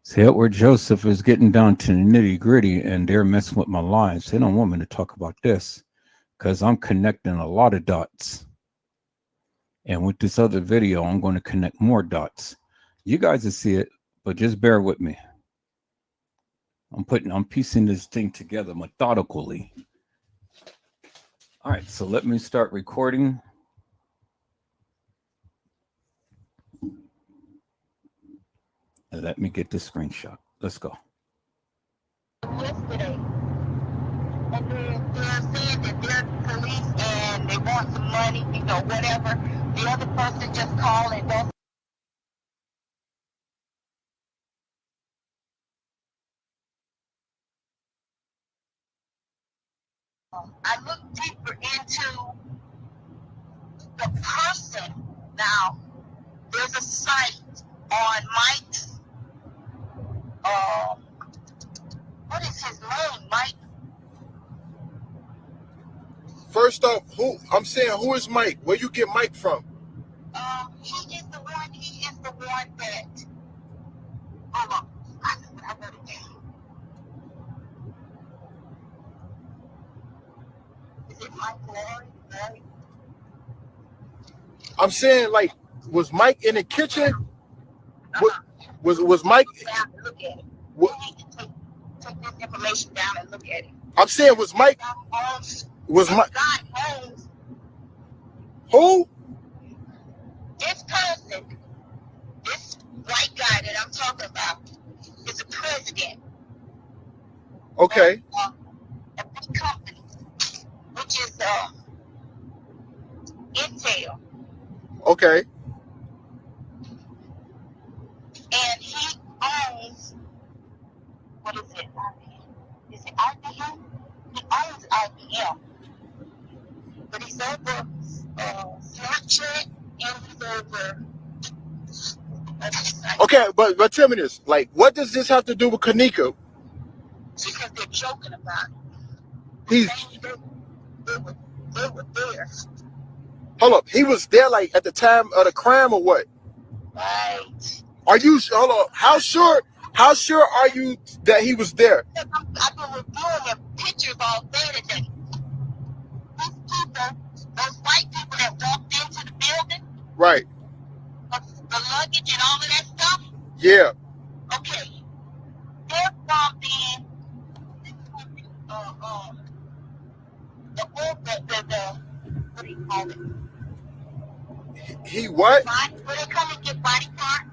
See, Edward Joseph is getting down to the nitty gritty and they're messing with my lives. They don't want me to talk about this because I'm connecting a lot of dots. And with this other video, I'm going to connect more dots. You guys will see it, but just bear with me. I'm piecing this thing together methodically. All right, so let me start recording. And let me get the screenshot. Let's go. Yesterday, and they're saying that they're police and they want some money, whatever. The other person just called and don't. I looked deeper into the person. Now, there's a site on Mike's, what is his name, Mike? First off, who is Mike? Where you get Mike from? He is the one that, hold on, I wrote it down. Is it Mike Laurie? I'm saying, like, was Mike in the kitchen? Was Mike? Down and look at it. What, You need to take this information down and look at it. I'm saying, was Mike? Was Mike? God owns Who? this person, this white guy that I'm talking about, is a president Okay. of a big company, which is Intel, Okay. and he owns, what is it? Is it IBM? He owns IBM, but he's over Snapchat and he's over. Okay, but tell me this. Like, what does this have to do with Kenneka? Because they're joking about it. He's They were there. hold up. He was there like at the time of the crime or what? Right. Are you hold on? How sure are you that he was there? I've been reviewing their pictures all day today. These people, those white people that walked into the building, Right. the luggage and all of that stuff, Yeah. okay, they're from the what do you call it? He what? When they come and get body parts,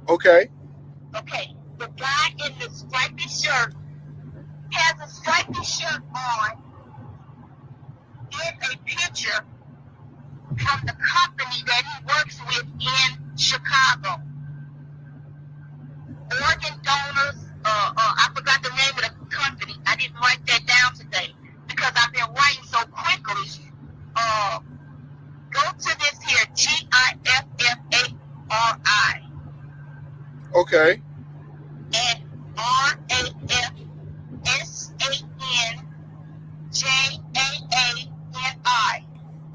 Okay. okay, the guy in the stripy shirt has a stripy shirt on in a picture from the company that he works with in Chicago. Organ donors, I forgot the name of the company. I didn't write that down today because I've been writing so quickly. Go to this here, GIFFARI. Okay. And RAFSANJAANI.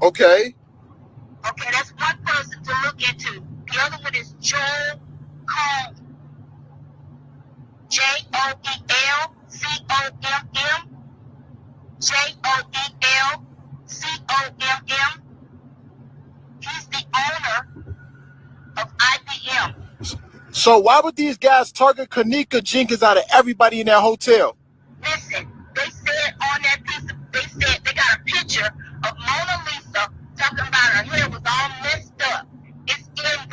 Okay. Okay, that's one person to look into. The other one is Joel Combs. JOELCOMM. JOELCOMM. He's the owner of IBM. So why would these guys target Kenneka Jenkins out of everybody in that hotel? Listen, they said on that piece of, they said they got a picture of Mona Lisa talking about her hair was all messed up. It's in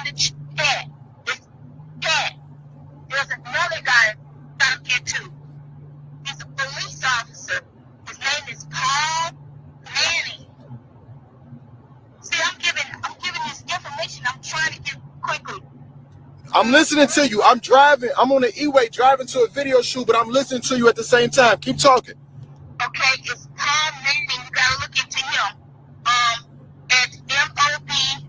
the chat. It's chat. There's another guy talking too. He's a police officer. His name is Paul Manning. See, I'm giving this information. I'm trying to get quickly. I'm listening to you. I'm driving. I'm on the E-way driving to a video shoot, but I'm listening to you at the same time. Keep talking. Okay, it's Paul Manning. You gotta look into him. It's MOBINFILTRATOR.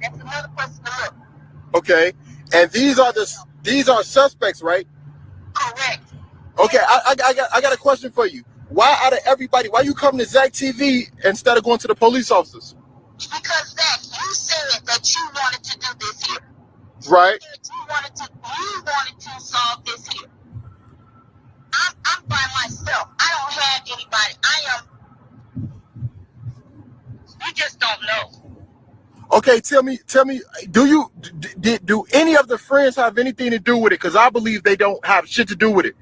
That's another person to look. Okay. And these are suspects, right? Correct. Okay. I got a question for you. Why out of everybody, why you come to Zach TV instead of going to the police officers? Because Zach, you said that you wanted to do this here. Right. You wanted to solve this here. I'm by myself. I don't have anybody. You just don't know. Okay. Okay, tell me, do any of the friends have anything to do with it? Because I believe they don't have shit to do with it.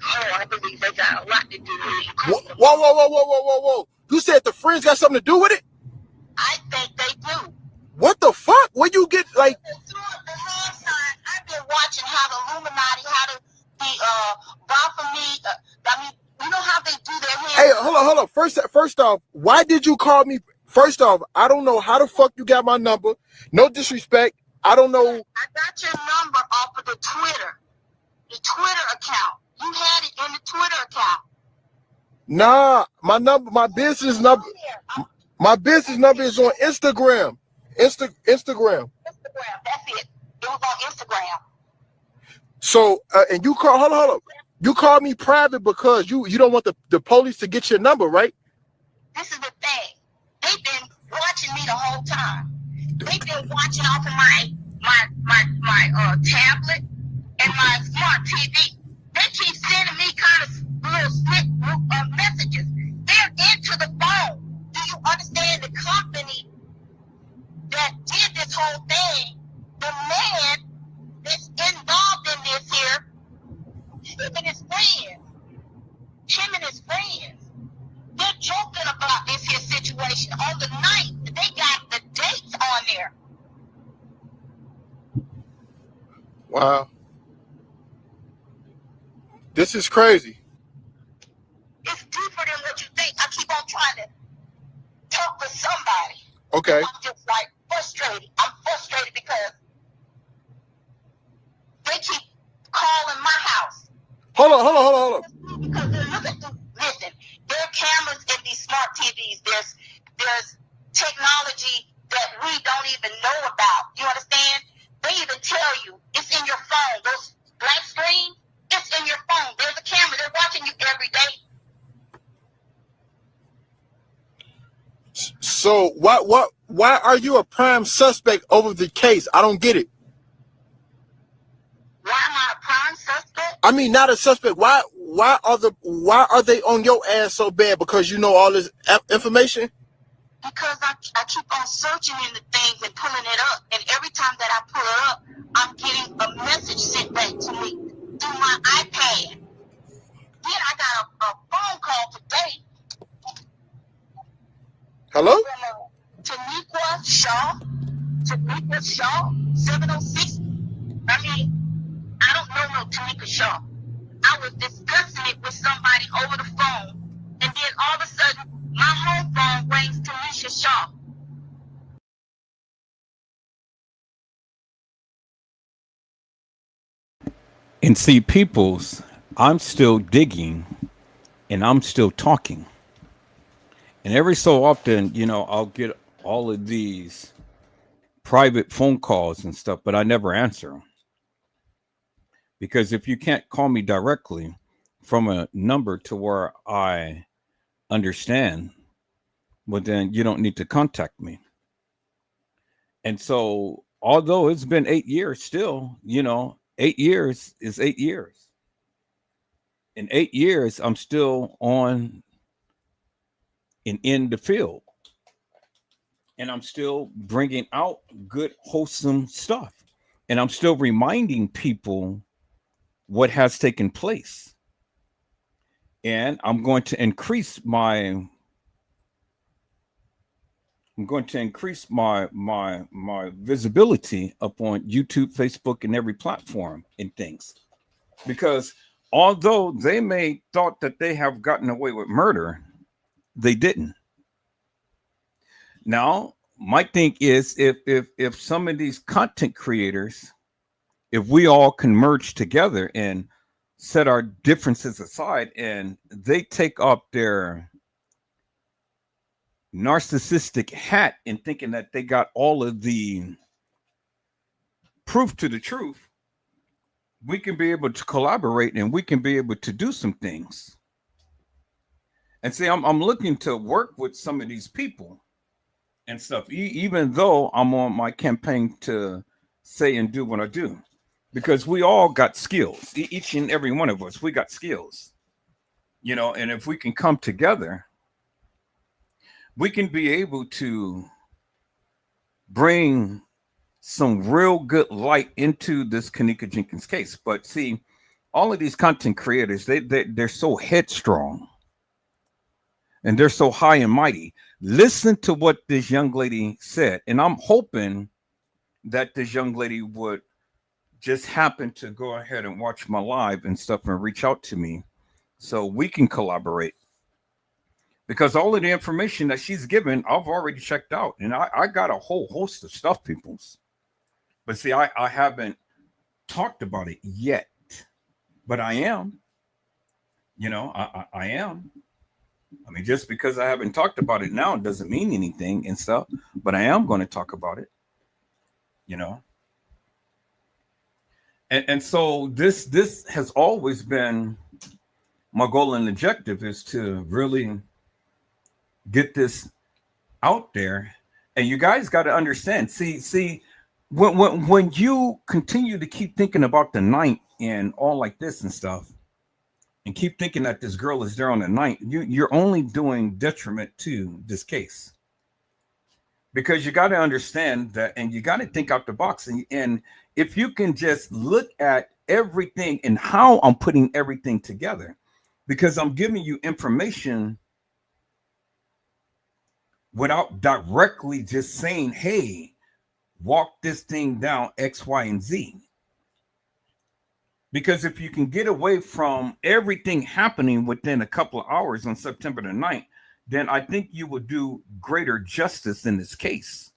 Oh, I believe they got a lot to do with it. Whoa. You said the friends got something to do with it? I think they do. What the fuck? Where you get like? I've been watching how the Illuminati, how the Baphomet. I mean, you know how they do their hands. Hey, hold on. First off, why did you call me? First off, I don't know how the fuck you got my number. No disrespect. I don't know. I got your number off of the Twitter account. You had it in the Twitter account. Nah, my business number is on Instagram. Instagram. That's it. It was on Instagram. So, and you call, hold on. You called me private because you don't want the police to get your number, right? This is the thing. They've been watching me the whole time. They've been watching off of my tablet and my smart TV. They keep sending me kind of little snip messages. They're into the phone. Do you understand the company that did this whole thing? The man that's involved in this here, him and his friends, they're joking about this here situation. On the night, they got the dates on there. Wow. This is crazy. It's deeper than what you think. I keep on trying to talk to somebody. Okay. I'm just like frustrated. I'm frustrated because they keep calling my house. Hold on. Because they're looking through, listen, there are cameras in these smart TVs. There's technology that we don't even know about. You understand? They even tell you it's in your phone. Those black screens, it's in your phone. There's a camera. They're watching you every day. So why are you a prime suspect over the case? I don't get it. Why am I a prime suspect? I mean, not a suspect. Why are they on your ass so bad? Because you know all this information? Because I keep on searching in the things and pulling it up. And every time that I pull it up, I'm getting a message sent back to me through my iPad. Then I got a phone call today. Hello? Kenneka Shaw, 706. I mean, I don't know no Kenneka Shaw. I was discussing it with somebody over the phone, and then all of a sudden, my home phone rings Kenneka Shaw. And see, peoples, I'm still digging and I'm still talking. And every so often, I'll get all of these private phone calls and stuff, but I never answer them. Because if you can't call me directly from a number to where I understand, well, then you don't need to contact me. And so, although it's been 8 years still, 8 years is 8 years. In 8 years, I'm still on and in the field. And I'm still bringing out good, wholesome stuff. And I'm still reminding people what has taken place. And I'm going to increase my visibility up on YouTube, Facebook, and every platform and things. Because although they may thought that they have gotten away with murder, they didn't. Now, my thing is if some of these content creators, if we all can merge together and set our differences aside and they take off their narcissistic hat and thinking that they got all of the proof to the truth, we can be able to collaborate and we can be able to do some things. And see, I'm looking to work with some of these people and stuff, even though I'm on my campaign to say and do what I do, because we all got skills. Each and every one of us, we got skills, and if we can come together, we can be able to bring some real good light into this Kenneka Jenkins case. But see, all of these content creators, they're so headstrong and they're so high and mighty. Listen to what this young lady said. And I'm hoping that this young lady would just happen to go ahead and watch my live and stuff and reach out to me so we can collaborate. Because all of the information that she's given, I've already checked out. And I got a whole host of stuff, peoples. But see, I haven't talked about it yet. But I am. You know, I am. I mean, just because I haven't talked about it now doesn't mean anything and stuff. But I am going to talk about it. You know. And so this has always been my goal and objective, is to really get this out there. And you guys got to understand. See, when you continue to keep thinking about the night and all like this and stuff, and keep thinking that this girl is there on the night, you're only doing detriment to this case. Because you got to understand that, and you got to think out the box. And if you can just look at everything and how I'm putting everything together, because I'm giving you information without directly just saying, hey, walk this thing down X, Y, and Z. Because if you can get away from everything happening within a couple of hours on September the 9th, then I think you will do greater justice in this case.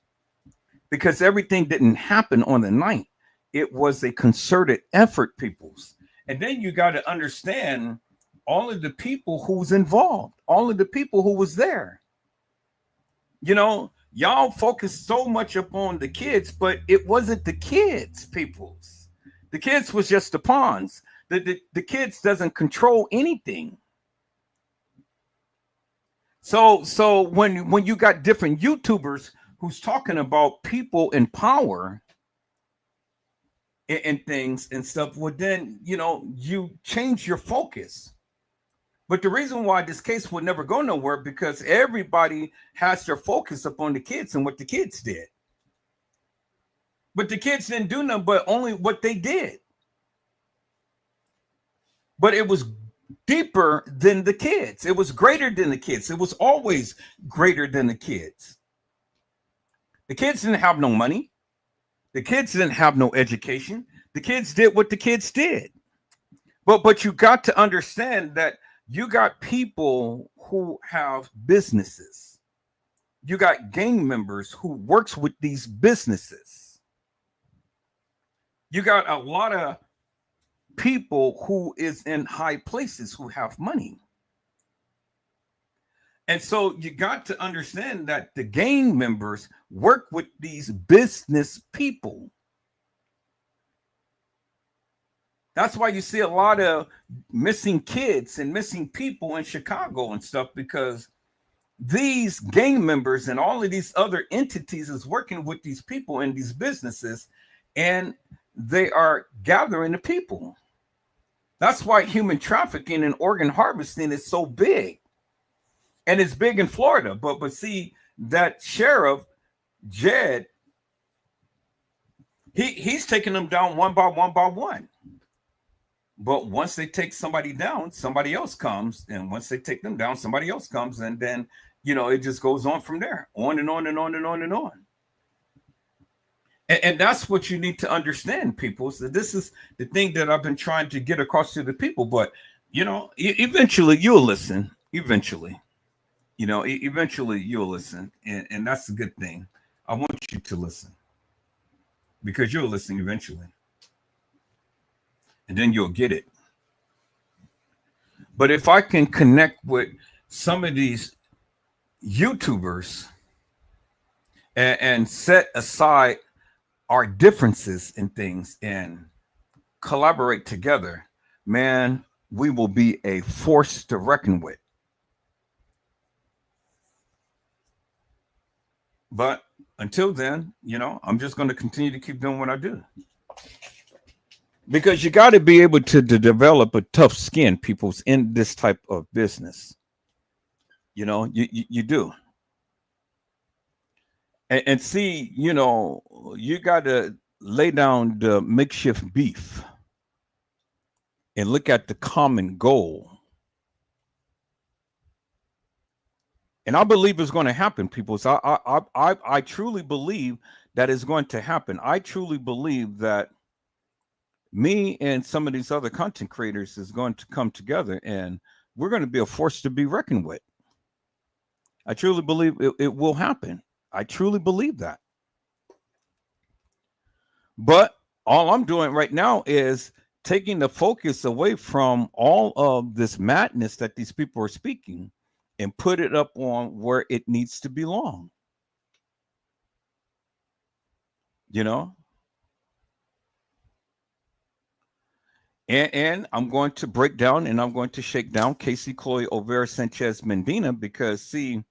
Because everything didn't happen on the 9th. It was a concerted effort, peoples. And then you got to understand all of the people who was involved, all of the people who was there. You know, y'all focused so much upon the kids, but it wasn't the kids, peoples. The kids was just the pawns. The kids doesn't control anything. So when you got different YouTubers who's talking about people in power and things and stuff, well, then, you know, you change your focus. But the reason why this case would never go nowhere, because everybody has their focus upon the kids and what the kids did. But the kids didn't do nothing but only what they did. But it was deeper than the kids. It was greater than the kids. It was always greater than the kids. The kids didn't have no money. The kids didn't have no education. The kids did what the kids did. But you got to understand that you got people who have businesses. You got gang members who works with these businesses. You got a lot of people who is in high places who have money. And so you got to understand that the gang members work with these business people. That's why you see a lot of missing kids and missing people in Chicago and stuff, because these gang members and all of these other entities is working with these people in these businesses, and they are gathering the people. That's why human trafficking and organ harvesting is so big. And it's big in Florida. But see, that sheriff, Jed, he's taking them down one by one by one. But once they take somebody down, somebody else comes. And once they take them down, somebody else comes. And then, you know, it just goes on from there. On and on and on and on and on. And that's what you need to understand, people. So this is the thing that I've been trying to get across to the people. But, you know, eventually you'll listen. Eventually. You know, eventually you'll listen. And that's a good thing. I want you to listen. Because you'll listen eventually. And then you'll get it. But if I can connect with some of these YouTubers and set aside our differences in things and collaborate together, man, we will be a force to reckon with. But until then, you know, I'm just going to continue to keep doing what I do. Because you got to be able to develop a tough skin, people's, in this type of business. You know, you do. And see, you know, you got to lay down the makeshift beef and look at the common goal. And I believe it's going to happen, people. So I truly believe that is going to happen. I truly believe that me and some of these other content creators is going to come together, and we're going to be a force to be reckoned with. I truly believe it will happen. I truly believe that. But all I'm doing right now is taking the focus away from all of this madness that these people are speaking and put it up on where it needs to belong. You know? And I'm going to break down and I'm going to shake down Casey Chloe Overa Sanchez Mendina, because see,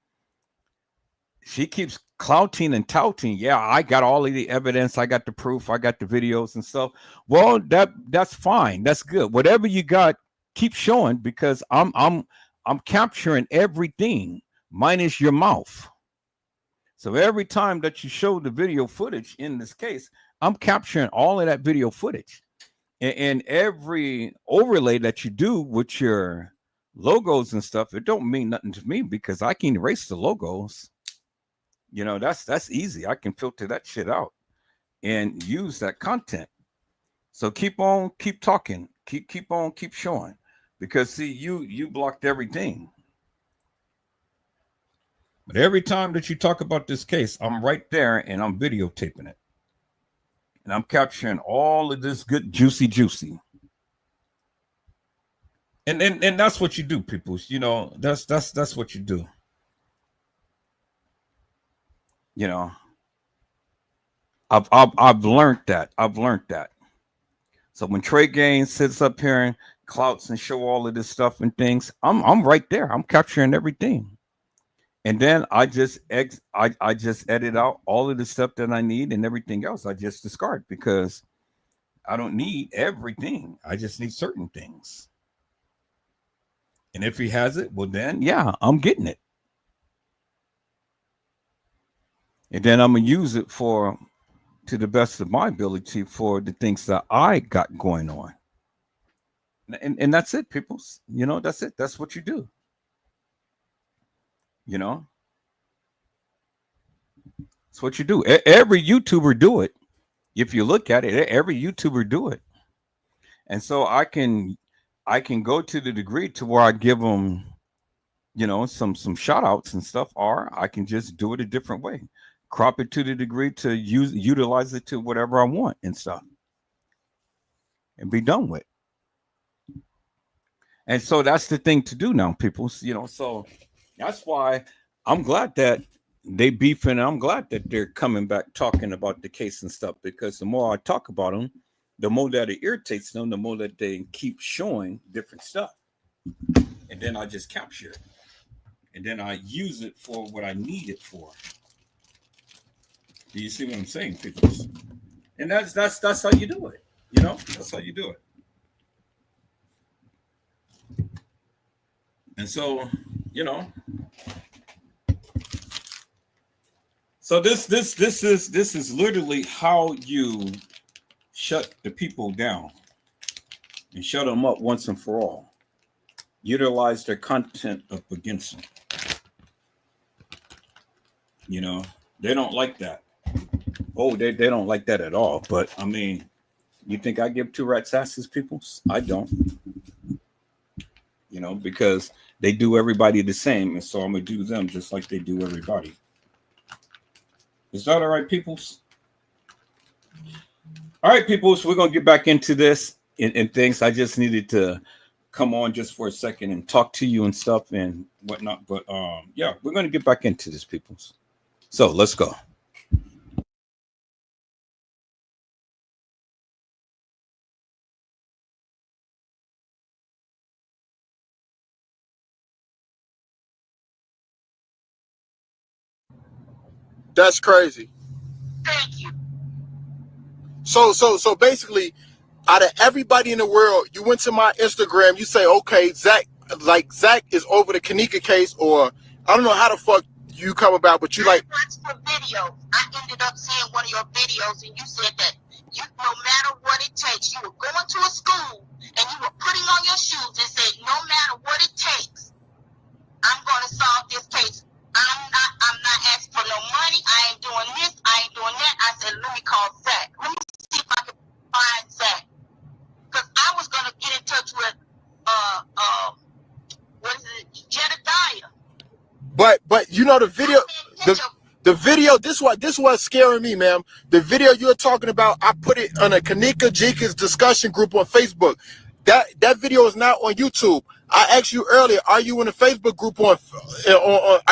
she keeps clouting and touting. Yeah, I got all of the evidence, I got the proof, I got the videos and stuff. Well, that's fine. That's good. Whatever you got, keep showing, because I'm capturing everything minus your mouth. So every time that you show the video footage in this case, I'm capturing all of that video footage. And every overlay that you do with your logos and stuff, it don't mean nothing to me, because I can erase the logos. You know, that's easy. I can filter that shit out and use that content. So keep on, keep talking, keep on, keep showing, because see, you blocked everything. But every time that you talk about this case, I'm right there and I'm videotaping it. And I'm capturing all of this good juicy. And that's what you do, people. You know, that's what you do. You know, I've learned that. I've learned that. So when Trey Gaines sits up here and clouts and show all of this stuff and things, I'm right there. I'm capturing everything. And then I just edit out all of the stuff that I need, and everything else I just discard, because I don't need everything. I just need certain things. And if he has it, well then, yeah, I'm getting it. And then I'm going to use it to the best of my ability for the things that I got going on. And that's it, people. You know, that's it. That's what you do. You know, it's what you do. Every YouTuber do it. If you look at it, every YouTuber do it. And so I can go to the degree to where I give them, you know, some shout outs and stuff, or I can just do it a different way. Crop it to the degree to utilize it to whatever I want and stuff, and be done with. And so that's the thing to do now, people. You know, so that's why I'm glad that they beefing. I'm glad that they're coming back talking about the case and stuff, because the more I talk about them, the more that it irritates them, the more that they keep showing different stuff. And then I just capture it. And then I use it for what I need it for. Do you see what I'm saying, people? And that's how you do it. You know, that's how you do it. And so, you know, so this is literally how you shut the people down and shut them up once and for all. Utilize their content up against them. You know, they don't like that. Oh, they don't like that at all. But I mean, you think I give two rats asses, people? I don't. You know, because they do everybody the same, and so I'm gonna do them just like they do everybody. Is that all right, peoples? All right, peoples, we're gonna get back into this and things. I just needed to come on just for a second and talk to you and stuff and whatnot. But yeah, we're gonna get back into this, peoples. So let's go. That's crazy. Thank you. So basically, out of everybody in the world, you went to my Instagram, you say, okay, Zach is over the Kenneka case, or I don't know how the fuck you come about, but you like. I watched your videos. I ended up seeing one of your videos, and you said that you, no matter what it takes, you were going to a school and you were putting on your shoes and said, no matter what it takes, I'm going to solve this case. I'm not asking for no money. I ain't doing this. I ain't doing that. I said, let me call Zach. Let me see if I can find Zach. Because I was going to get in touch with, what is it, Jedediah. But you know the video, the video. This what's scaring me, ma'am. The video you're talking about, I put it on a Kenneka Jenkins discussion group on Facebook. That video is not on YouTube. I asked you earlier, are you in a Facebook group are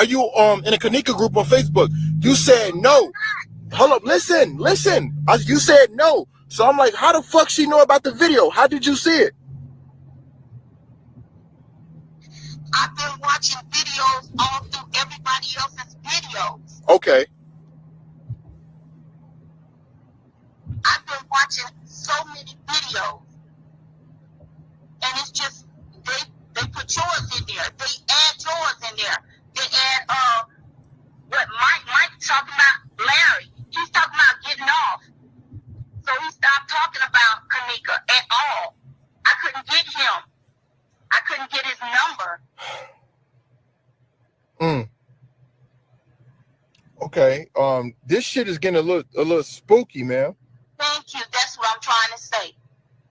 you in a Kenneka group on Facebook? You said no. Hold up, listen. You said no. So I'm like, how the fuck she know about the video? How did you see it? I've been watching videos all through everybody else's videos. Okay. I've been watching so many videos. And it's just, they put yours in there. They add yours in there. They add, what Mike's talking about, Larry. He's talking about getting off. So he stopped talking about Kenneka at all. I couldn't get him. I couldn't get his number. Okay. This shit is getting a little spooky, man. Thank you. That's what I'm trying to say.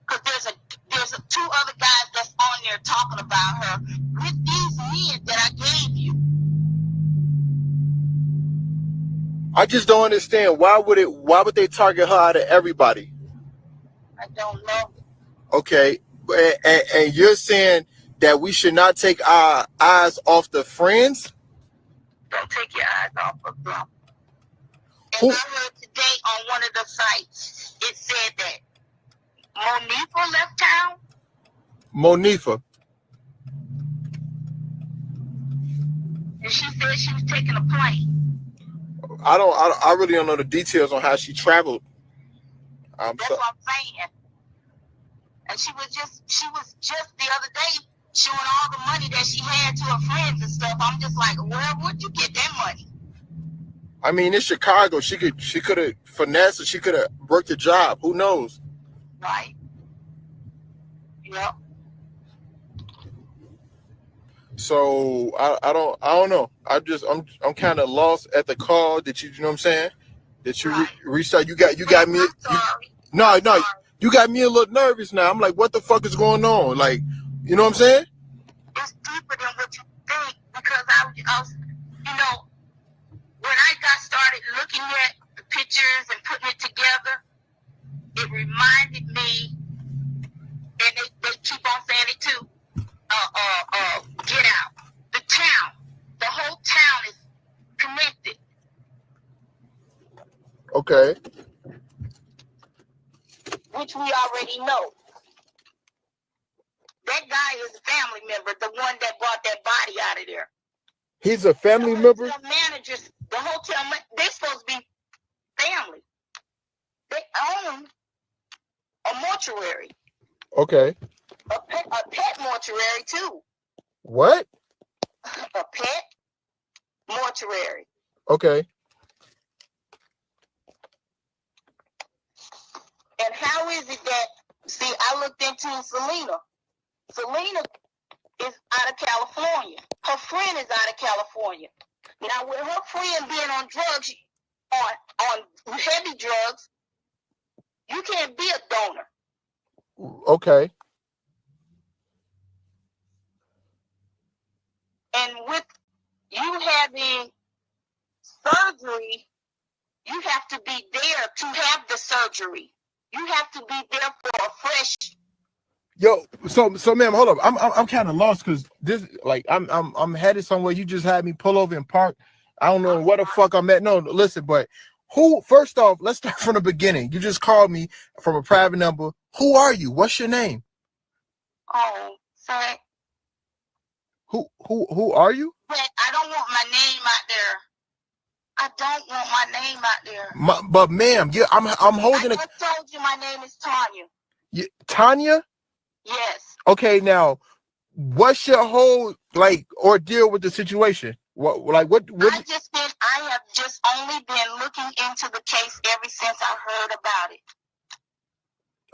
Because there's two other guys that's on there talking about her with these men that I gave you. I just don't understand why would they target her out of everybody? I don't know. Okay. And you're saying that we should not take our eyes off the friends? Don't take your eyes off of them. And I heard today on one of the sites, it said that Monifa left town. Monifa. And she said she was taking a plane. I really don't know the details on how she traveled. That's what I'm saying. And she was just the other day showing all the money that she had to her friends and stuff. I'm just like, where would you get that money? I mean, in Chicago, she could have finessed it. She could have worked a job. Who knows? Right. Yep. So I don't know. I'm kind of lost at the call that you know what I'm saying? That you reached out. You got me. No. You got me a little nervous now. I'm like, what the fuck is going on? Like, you know what I'm saying? It's deeper than what you think because I was, you know, when I got started looking at the pictures and putting it together, it reminded me, and they keep on saying it too, Get Out. The town. The whole town is connected. Okay. Which we already know. That guy is a family member, the one that brought that body out of there. He's a family member? The managers, the hotel, they're supposed to be family. They own a mortuary. Okay. A pet mortuary, too. What? A pet mortuary. Okay. And how is it that, see, I looked into Selena. Selena is out of California. Her friend is out of California. Now, with her friend being on drugs, on heavy drugs, you can't be a donor. Okay. And with you having surgery, you have to be there to have the surgery. You have to be there for a fresh. Yo, so ma'am, hold up. I'm kind of lost because this, like, I'm headed somewhere. You just had me pull over and park. I don't know where the fuck I'm at. No, listen, but first off, let's start from the beginning. You just called me from a private number. Who are you? What's your name? Oh, sorry. Who are you? But I don't want my name out there. I don't want my name out there. But ma'am, yeah, I'm holding I just told you my name is Tanya. Tanya? Yes. Okay, now, what's your whole, like, ordeal with the situation? What I have just only been looking into the case ever since I heard about it.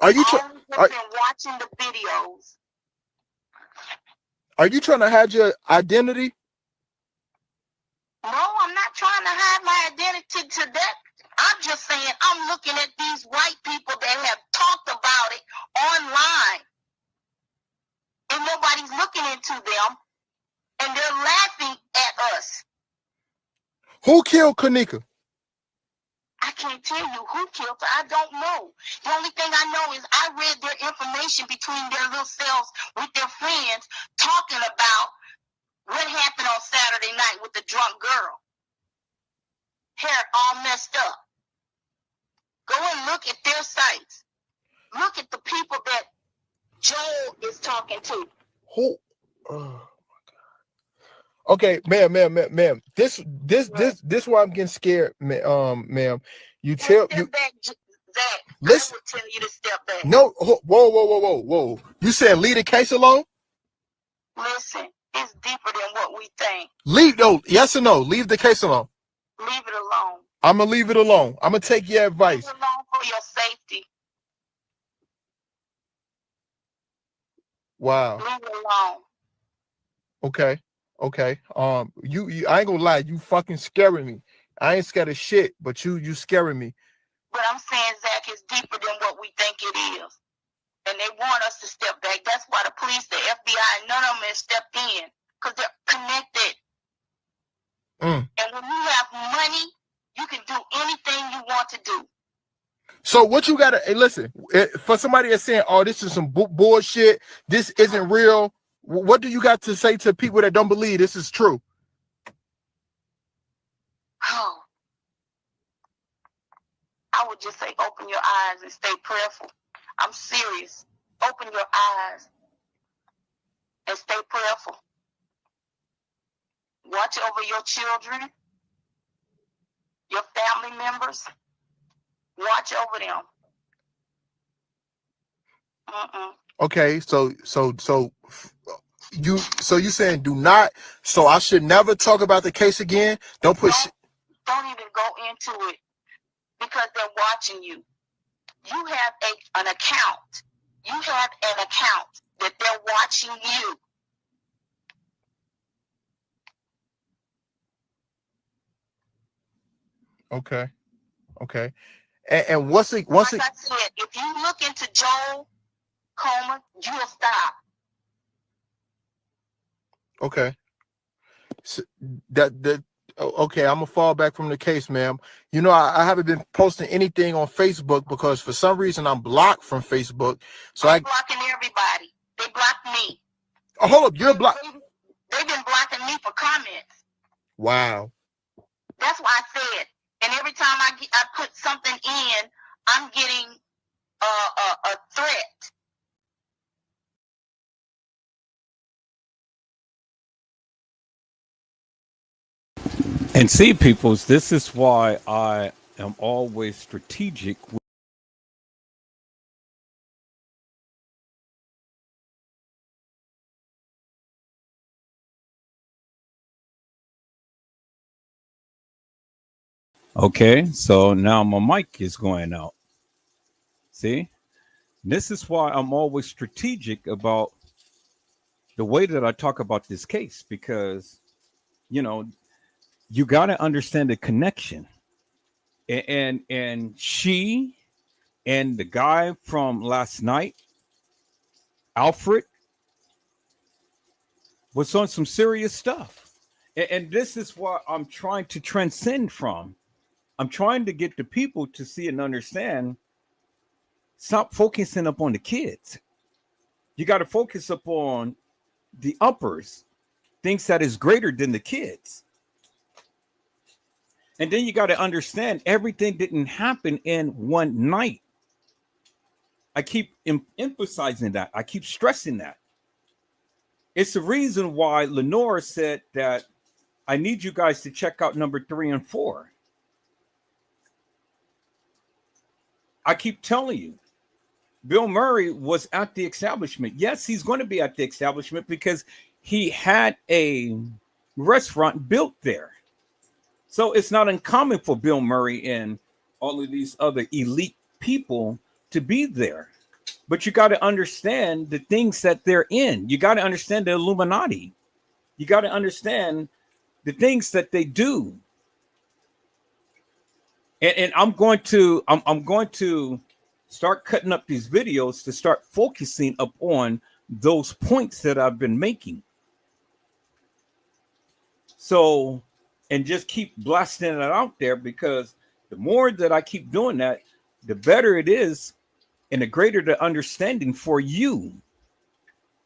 Are you I've been watching the videos. Are you trying to hide your identity? No, I'm not trying to hide my identity to that. I'm just saying I'm looking at these white people that have talked about it online. And nobody's looking into them. And they're laughing at us. Who killed Kenneka? I can't tell you who killed her. I don't know. The only thing I know is I read their information between their little selves with their friends talking about what happened on Saturday night with the drunk girl. Hair all messed up. Go and look at their sites. Look at the people that Joel is talking to. Who? Oh my God. Okay, ma'am. This why I'm getting scared, ma'am. You tell you. Back, Zach. Listen. I would tell you to step back. No. Whoa. You said leave the case alone? Listen, it's deeper than what we think. Yes or no? Leave the case alone. Leave it alone. I'm gonna leave it alone. I'm gonna take your advice. Leave it alone for your safety. Wow. Leave it alone. Okay. You I ain't gonna lie, you fucking scaring me. I ain't scared of shit, but you scaring me. But I'm saying, Zach, it's deeper than what we think it is. And they want us to step back. That's why the police, the FBI, none of them have stepped in. Because they're connected. And when you have money, you can do anything you want to do. So what you gotta, hey, listen, for somebody that's saying, oh, this is some bullshit, this isn't real, what do you got to say to people that don't believe this is true? Oh, I would just say open your eyes and stay prayerful. I'm serious. Open your eyes and stay prayerful. Watch over your children, your family members. Watch over them. Okay, so you saying do not, so I should never talk about the case again? Don't even go into it because they're watching you. You have an account. You have an account that they're watching you. Okay. And once like I said, if you look into Joel Comer, you'll stop. Okay. So okay, I'm gonna fall back from the case, ma'am. You know, I haven't been posting anything on Facebook because for some reason I'm blocked from Facebook. So I'm blocking everybody. They blocked me. Oh, hold up, you're blocked. They've been blocking me for comments. Wow. That's why I said. And every time I put something in, I'm getting a threat. And see, peoples, this is why I am always strategic. Okay, so now my mic is going out. See, this is why I'm always strategic about the way that I talk about this case, because, you know, you got to understand the connection. And she and the guy from last night, Alfred, was on some serious stuff. And this is what I'm trying to transcend from. I'm trying to get the people to see and understand. Stop focusing up on the kids. You got to focus up on the uppers, things that is greater than the kids. And then you got to understand everything didn't happen in one night. I keep emphasizing that. I keep stressing that. It's the reason why Lenore said that I need you guys to check out number 3 and 4. I keep telling you, Bill Murray was at the establishment. Yes, he's going to be at the establishment because he had a restaurant built there. So it's not uncommon for Bill Murray and all of these other elite people to be there. But you got to understand the things that they're in. You got to understand the Illuminati. You got to understand the things that they do. And I'm going to start cutting up these videos to start focusing upon those points that I've been making. So, and just keep blasting it out there, because the more that I keep doing that, the better it is and the greater the understanding for you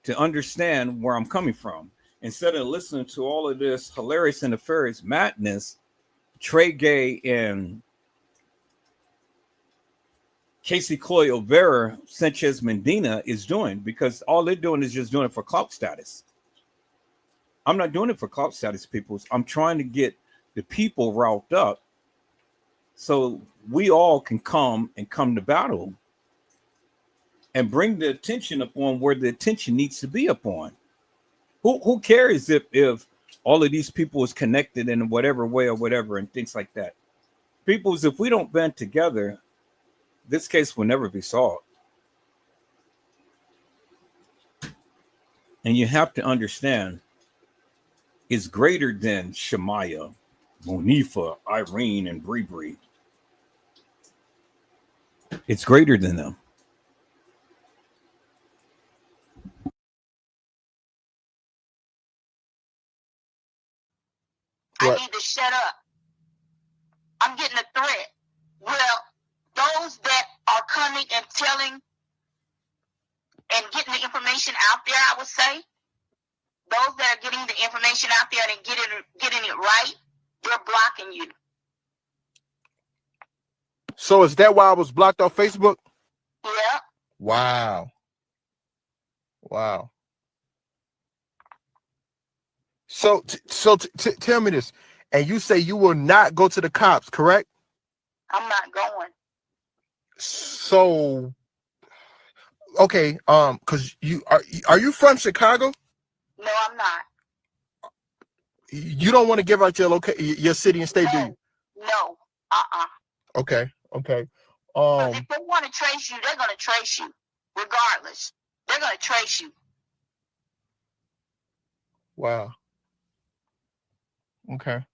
to understand where I'm coming from. Instead of listening to all of this hilarious and nefarious madness, Trey Gay and Casey Cloy Olvera, Sanchez Medina is doing, because all they're doing is just doing it for clout status. I'm not doing it for clout status, people. I'm trying to get the people riled up so we all can come to battle and bring the attention upon where the attention needs to be upon. Who cares if all of these people is connected in whatever way or whatever and things like that? Peoples, if we don't band together, this case will never be solved. And you have to understand, it's greater than Shemaya, Monifa, Irene, and Bree. It's greater than them. I need to shut up. I'm getting a threat. Well, those that are coming and telling and getting the information out there, I would say, those that are getting the information out there and getting it right, they're blocking you. So is that why I was blocked off Facebook? Yeah. Wow. So tell me this, and you say you will not go to the cops, correct? I'm not going. So, okay, because are you from Chicago? No, I'm not. You don't want to give out your city and state, do you? No. Okay. If they want to trace you, they're going to trace you, regardless. They're going to trace you. Wow. Okay.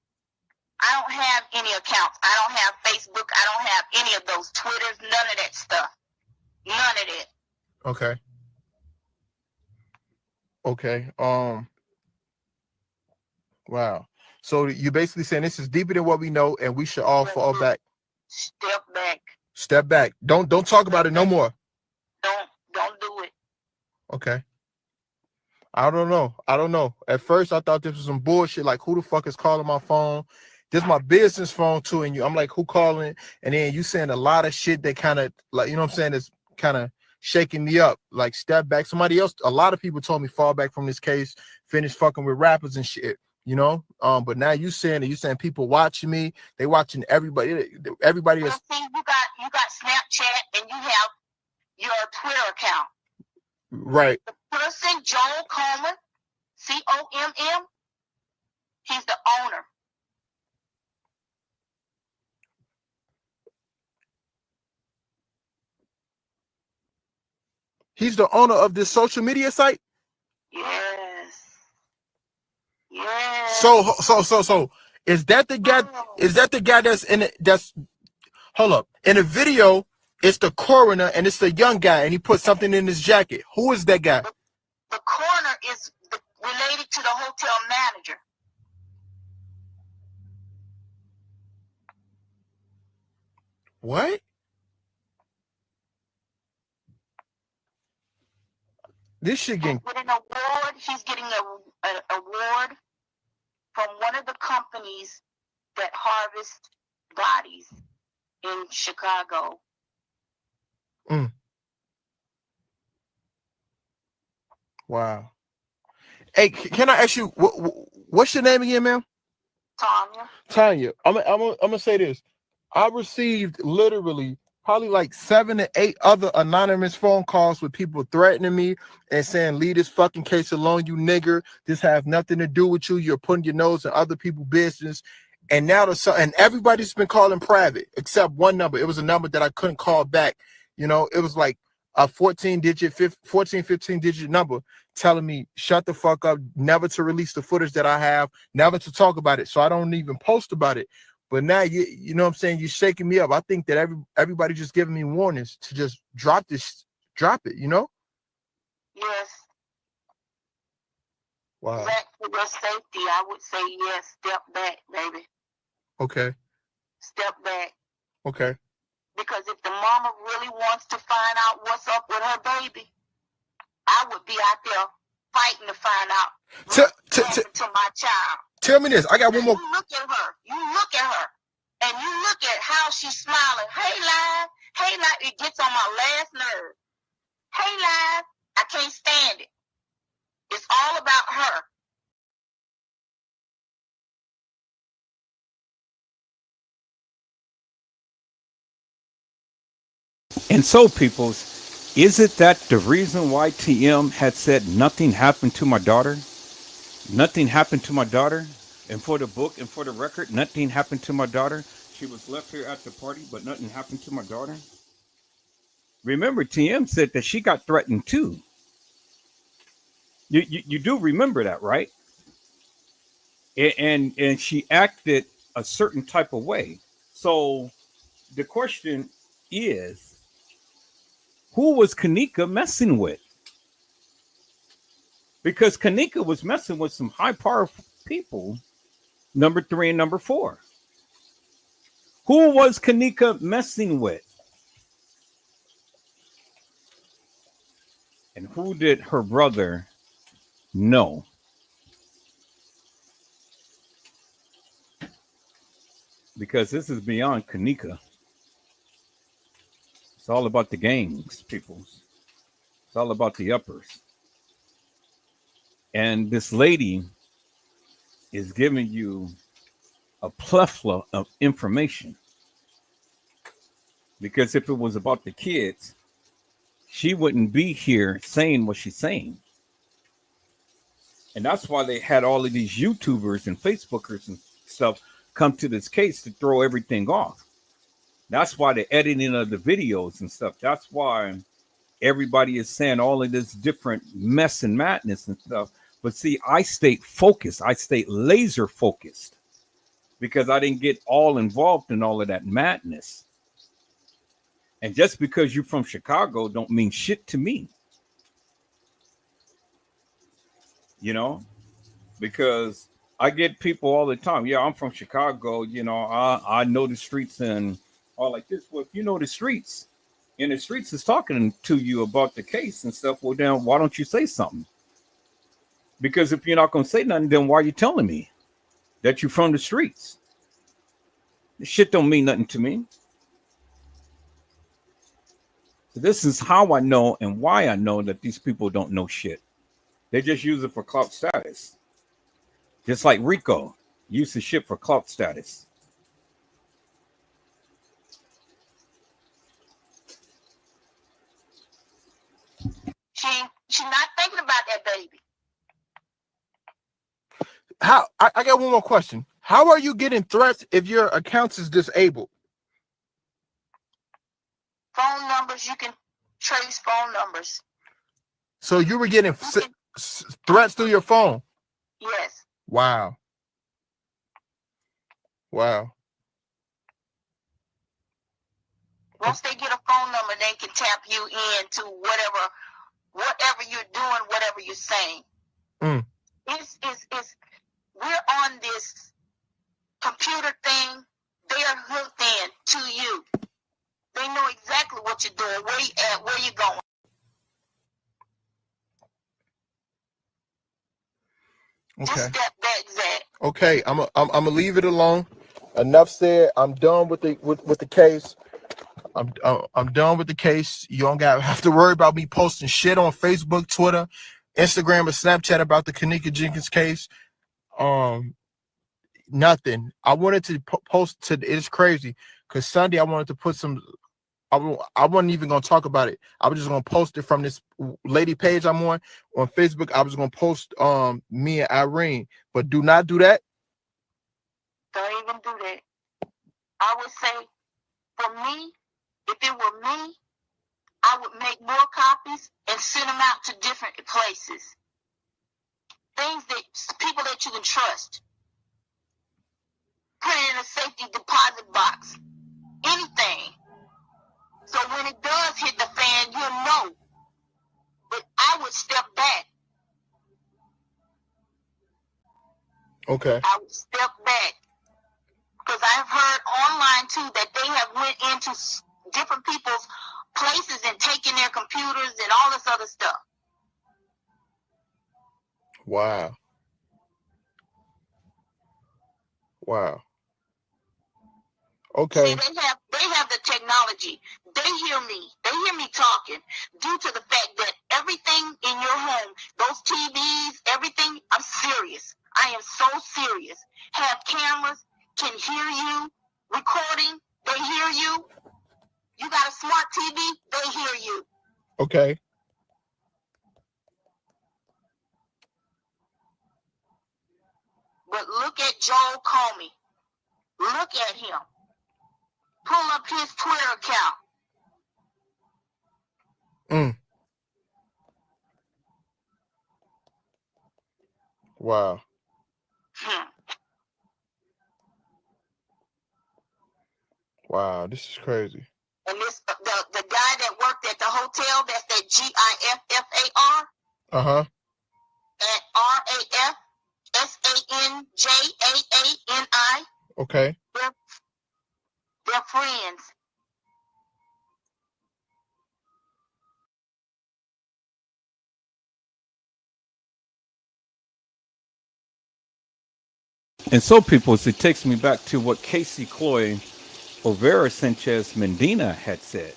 I don't have any accounts. I don't have Facebook. I don't have any of those Twitters. None of that stuff. None of it. Okay. Wow. So you basically saying this is deeper than what we know, and we should all fall back. Step back. Don't talk about it no more. Don't do it. Okay. I don't know. At first, I thought this was some bullshit. Like, who the fuck is calling my phone? This is my business phone too, and I'm like, who calling? And then you saying a lot of shit that kind of, like, you know what I'm saying, is kind of shaking me up. Like, step back. Somebody else, a lot of people told me fall back from this case, finish fucking with rappers and shit. You know, but now you saying people watching me, they watching everybody. Everybody is. See, you got Snapchat and you have your Twitter account. Right. The person, Joel Coleman, COMM, he's the owner. He's the owner of this social media site. Yes. So is that the guy? Is that the guy that's in it? That's, hold up. In the video, it's the coroner and it's the young guy, and he put something in his jacket. Who is that guy? The coroner is related to the hotel manager. What? This shit getting. He's getting an award from one of the companies that harvest bodies in Chicago. Wow. Hey, can I ask you what's your name again, ma'am? Tanya. Tanya. I'm gonna say this. I received literally probably like 7 to 8 other anonymous phone calls with people threatening me and saying, leave this fucking case alone, you nigger. This has nothing to do with you. You're putting your nose in other people's business. And now and everybody's been calling private except one number. It was a number that I couldn't call back. You know, it was like a 15 digit number telling me, shut the fuck up, never to release the footage that I have, never to talk about it. So I don't even post about it. But now you know what I'm saying, you're shaking me up. I think that everybody just giving me warnings to just drop it, you know? Yes. Wow. That for your safety, I would say yes, step back, baby. Okay. Step back. Okay. Because if the mama really wants to find out what's up with her baby, I would be out there fighting to find out what happened to my child. Tell me this. I got one more. You look at her. And you look at how she's smiling. Hey, Live. Hey, Live. It gets on my last nerve. Hey, Live. I can't stand it. It's all about her. And so, peoples, is it that the reason why TM had said nothing happened to my daughter? Nothing happened to my daughter? And for the book and for the record, nothing happened to my daughter. She was left here at the party, but nothing happened to my daughter. Remember, TM said that she got threatened too. You do remember that, right? And she acted a certain type of way. So the question is, who was Kenneka messing with? Because Kenneka was messing with some high powerful people, number 3 and number 4. Who was Kenneka messing with? And who did her brother know? Because this is beyond Kenneka. It's all about the gangs, people. It's all about the uppers. And this lady is giving you a plethora of information. Because if it was about the kids, she wouldn't be here saying what she's saying. And that's why they had all of these YouTubers and Facebookers and stuff come to this case to throw everything off. That's why the editing of the videos and stuff. That's why everybody is saying all of this different mess and madness and stuff. But see, I stayed focused. I stayed laser focused because I didn't get all involved in all of that madness. And just because you're from Chicago don't mean shit to me. You know, because I get people all the time. Yeah, I'm from Chicago. You know, I know the streets and all like this. Well, if you know the streets and the streets is talking to you about the case and stuff, well, then why don't you say something? Because if you're not going to say nothing, then why are you telling me that you're from the streets? This shit don't mean nothing to me. So this is how I know and why I know that these people don't know shit. They just use it for clout status. Just like Rico used the shit for clout status. She's not thinking about that baby. How I got one more question. How are you getting threats if your account is disabled? Phone numbers, you can trace phone numbers. So you were getting threats through your phone? Yes. Wow. Wow. Once they get a phone number, they can tap you into whatever you're doing, whatever you're saying. It's we're on this computer thing. They are hooked in to you. They know exactly what you're doing, where you at, where you're going. Okay. Just step back, Zach. Okay, I'm gonna leave it alone. Enough said. I'm done with the case. I'm done with the case. You don't have to worry about me posting shit on Facebook, Twitter, Instagram, or Snapchat about the Kenneka Jenkins case. Nothing. I wanted to post to. It's crazy because Sunday I wanted to put some I wasn't even gonna talk about it. I was just gonna post it from this lady page I'm on Facebook. I was gonna post me and Irene, but do not do that. Don't even do that. I would say, for me, if it were me, I would make more copies and send them out to different places. Things that people that you can trust. Put it in a safety deposit box. Anything. So when it does hit the fan, you'll know. But I would step back. Okay. I would step back. Because I've heard online too that they have went into different people's places and taken their computers and all this other stuff. Wow. Wow. Okay. See, they have the technology. They hear me talking due to the fact that everything in your home, those TVs, everything, I'm serious. I am so serious. Have cameras, can hear you, recording, they hear you. You got a smart TV, they hear you. Okay. But look at Joel Comey. Look at him. Pull up his Twitter account. Wow. Wow, this is crazy. And this the guy that worked at the hotel, that's that GIFFAR. Uh-huh. At RAFSANJAANI. Okay. They're friends. And so, people, it takes me back to what Casey Cloy Overa Sanchez Medina had said.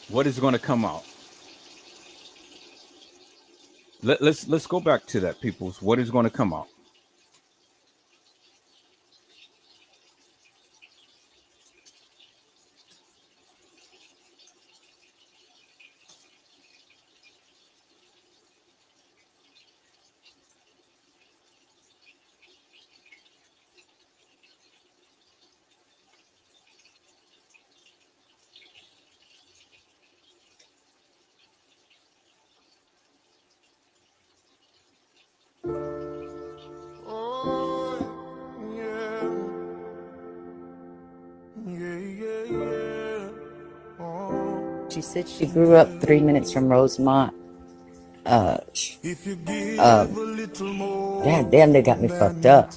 What is going to come out? Let's go back to that, peoples. What is going to come out? She said she grew up 3 minutes from Rosemont. God damn, they got me fucked up.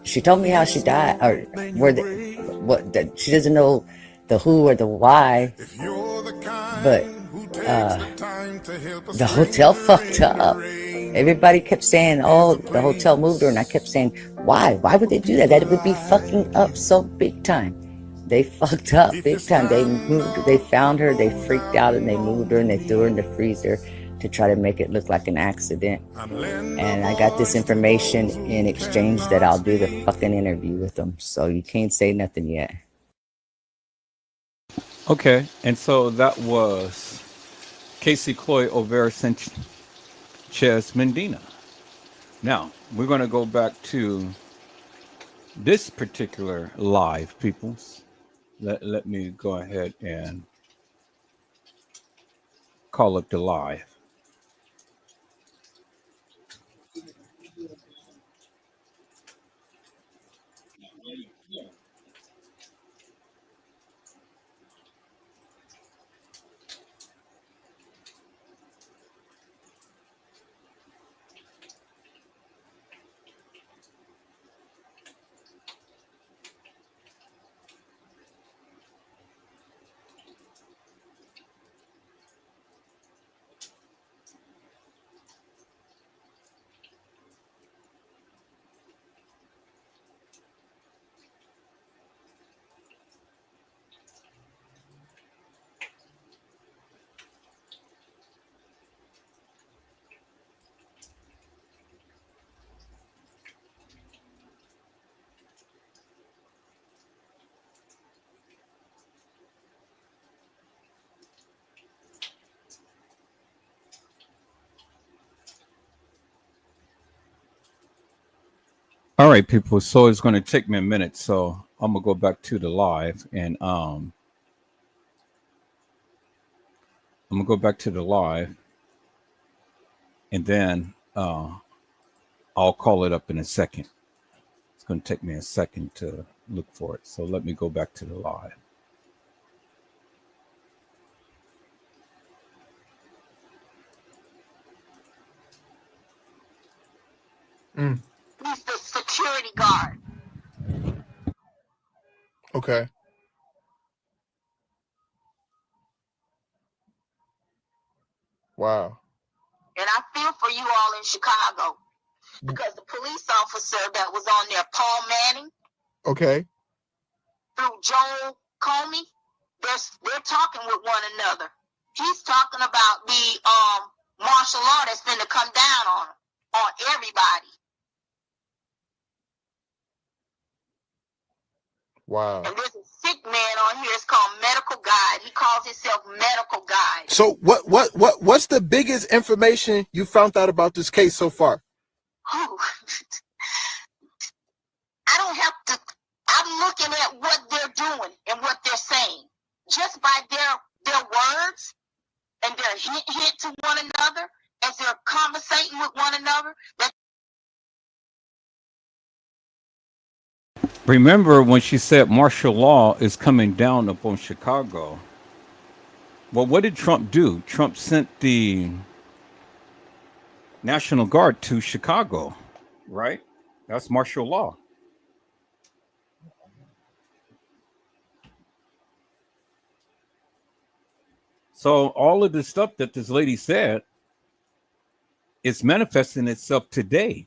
She told me how she died, or she doesn't know the who or the why, but the hotel fucked up. Everybody kept saying, oh, the hotel moved her, and I kept saying, why would they do that? That would be fucking up so big time. They fucked up big time. They found her, they freaked out, and they moved her, and they threw her in the freezer to try to make it look like an accident. And I got this information in exchange that I'll do the fucking interview with them. So you can't say nothing yet. Okay, and so that was Casey Cloy Overa Sanchez Medina. Now, we're going to go back to this particular live, peoples. Let me go ahead and call up the live. All right, people. So it's going to take me a minute. So I'm gonna go back to the live, and I'm gonna go back to the live, and then I'll call it up in a second. It's going to take me a second to look for it. So let me go back to the live. He's the security guard. Okay. Wow. And I feel for you all in Chicago because the police officer that was on there, Paul Manning, Okay. through Joel Comey, they're talking with one another. He's talking about the martial law that's going to come down on everybody. Wow. And there's a sick man on here. It's called Medical Guide. He calls himself Medical Guide. So what's the biggest information you found out about this case so far? Oh, I don't have to. I'm looking at what they're doing and what they're saying. Just by their words and their hint to one another as they're conversating with one another. Remember when she said martial law is coming down upon Chicago? Well, what did Trump do? Trump sent the National Guard to Chicago, right? That's martial law. So all of the stuff that this lady said is manifesting itself today.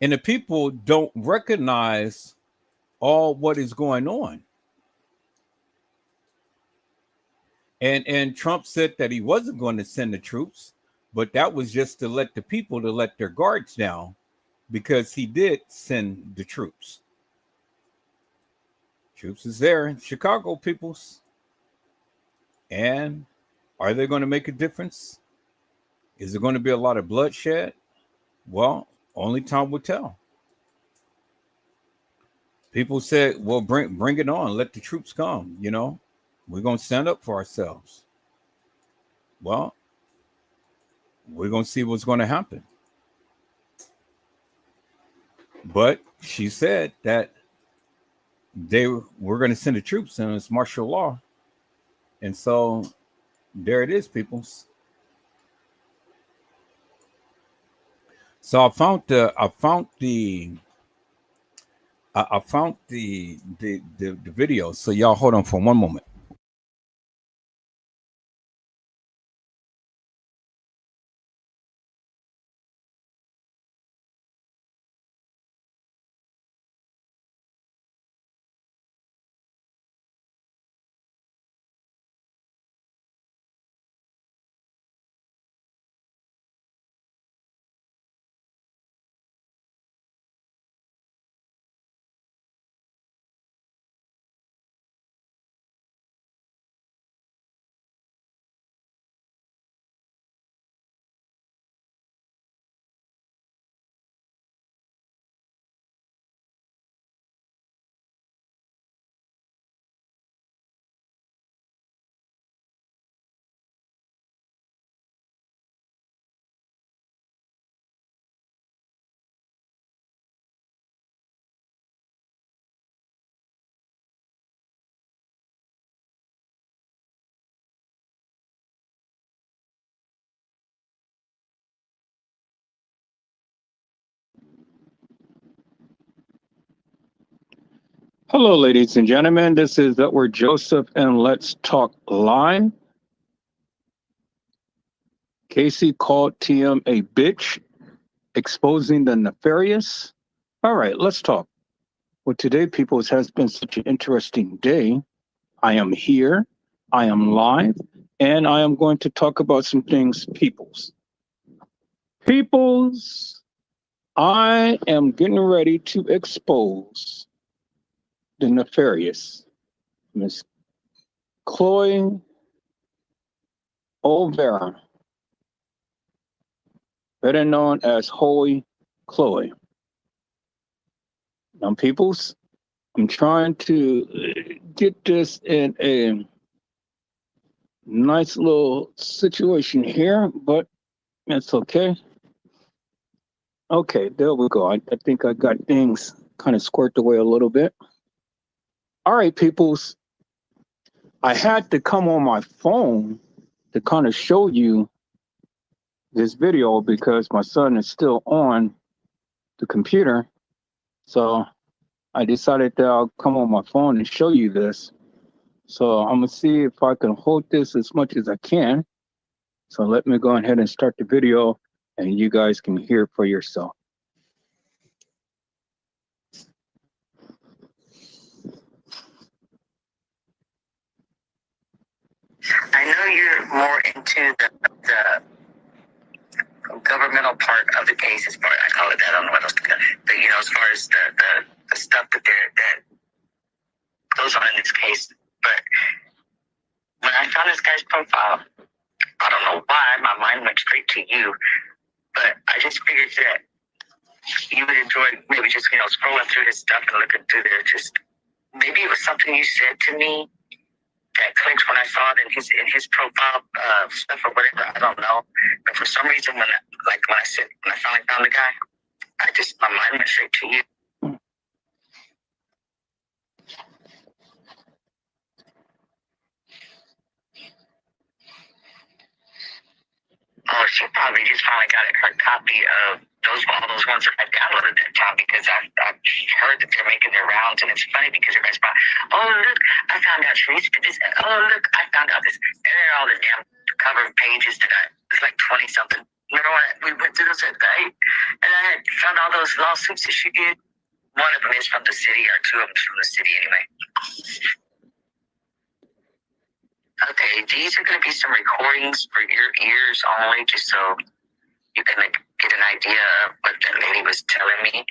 And the people don't recognize all what is going on. And Trump said that he wasn't going to send the troops, but that was just to let the people to let their guards down, because he did send the troops. Troops is there in Chicago, peoples. And are they going to make a difference? Is there going to be a lot of bloodshed? Well, only time will tell. People said, well, bring it on. Let the troops come, you know. We're going to stand up for ourselves. Well, we're going to see what's going to happen. But she said that they were going to send the troops, and it's martial law. And so there it is, peoples. So I found the video. So y'all hold on for one moment. Hello, ladies and gentlemen. This is Edward Joseph, and let's talk live. Casey called TM a bitch, exposing the nefarious. All right, let's talk. Well, today, people, it has been such an interesting day. I am here, I am live, and I am going to talk about some things, peoples. Peoples, I am getting ready to expose the nefarious Miss Chloe Olvera, better known as Holy Chloe. Now, peoples, I'm trying to get this in a nice little situation here, but it's okay. Okay, there we go. I think I got things kind of squared away a little bit. All right, peoples. I had to come on my phone to kind of show you this video because my son is still on the computer. So I decided that I'll come on my phone and show you this. So I'm gonna see if I can hold this as much as I can. So let me go ahead and start the video and you guys can hear it for yourself. I know you're more into the governmental part of the case, as far I call it that. I don't know what else to call it. But, as far as the stuff that goes on in this case. But when I found this guy's profile, I don't know why my mind went straight to you, but I just figured that you would enjoy maybe just scrolling through his stuff and looking through there. Just maybe it was something you said to me that clicked when I saw it in his profile stuff or whatever. I don't know, but for some reason when I finally found the guy, my mind went straight to you. Oh, she probably just finally got her copy of all those ones that I downloaded that time, because I've heard that they're making their rounds, and it's funny because everybody's like, oh look, I found out Sharice did this. Oh look, I found out this. And they're all the damn cover pages it's like 20 something. Remember when we went through those at night, and I had found all those lawsuits that she did. One of them is from the city, or two of them from the city anyway. Okay, these are going to be some recordings for your ears only, just so you can get an idea of what that lady was telling me.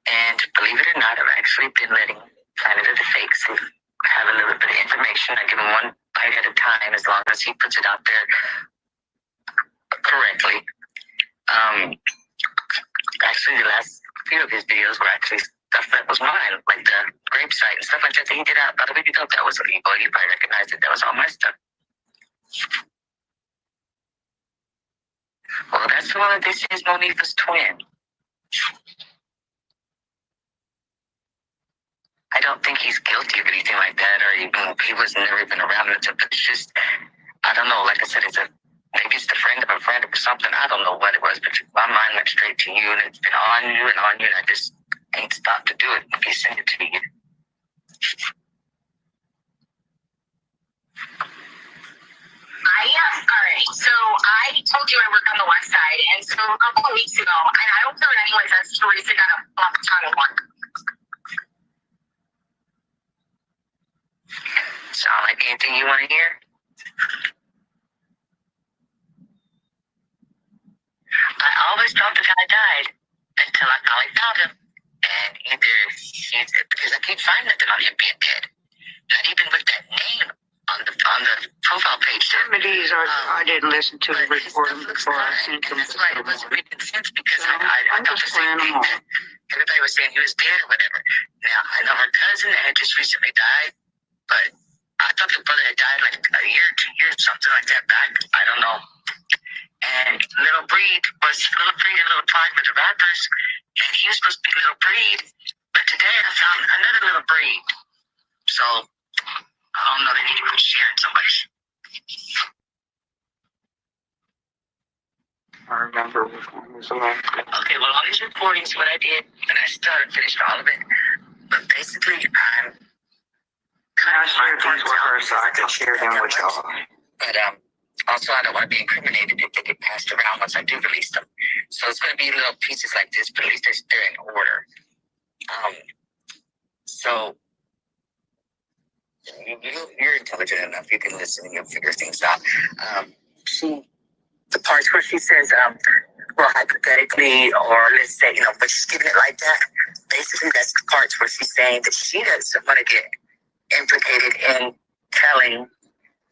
And believe it or not, I've actually been letting Planet of the Fakes have a little bit of information. I give him one bite at a time, as long as he puts it out there correctly. Actually, the last few of his videos were actually stuff that was mine, like the grape site and stuff like that he did out about a week ago. That was illegal. You probably recognized it. That was all my stuff. Well, that's the one that this is Monifa's twin. I don't think he's guilty of anything like that, or even he was never even around it. It's just, I don't know. Like I said, maybe it's the friend of a friend or something. I don't know what it was, but my mind went straight to you, and it's been on you, and I just ain't stopped to do it. If you send it to you. Yes, all right. So I told you I work on the west side, and so a couple of weeks ago, and I don't feel it anyways, that's Teresa got a fuck ton of work. Sound like anything you want to hear? I always thought the guy died until I finally found him. And because I keep finding nothing on him being dead. Not even with that name on the profile page. I didn't listen to the recording before I sent them. That's why it wasn't making sense, because I thought the same thing, that everybody was saying he was dead or whatever. Now, I know her cousin that had just recently died, but I thought the brother had died like a year, 2 years, something like that back. I don't know. And Little Breed and Little Pride were the rappers, and he was supposed to be Little Breed, but today I found another Little Breed. So, I don't know, they need to quit sharing so much. I remember which one was the last one. Okay, well, all these recordings, what I did, and I finished all of it, but basically, I'm kind of shared these with her so I could share them with y'all. But, also, I don't want to be incriminated if they get passed around once I do release them. So it's going to be little pieces like this, but at least they're in order. So you're intelligent enough. You can listen and you'll figure things out. The parts where she says, well, hypothetically, or let's say, but she's giving it like that. Basically, that's the parts where she's saying that she doesn't want to get implicated in telling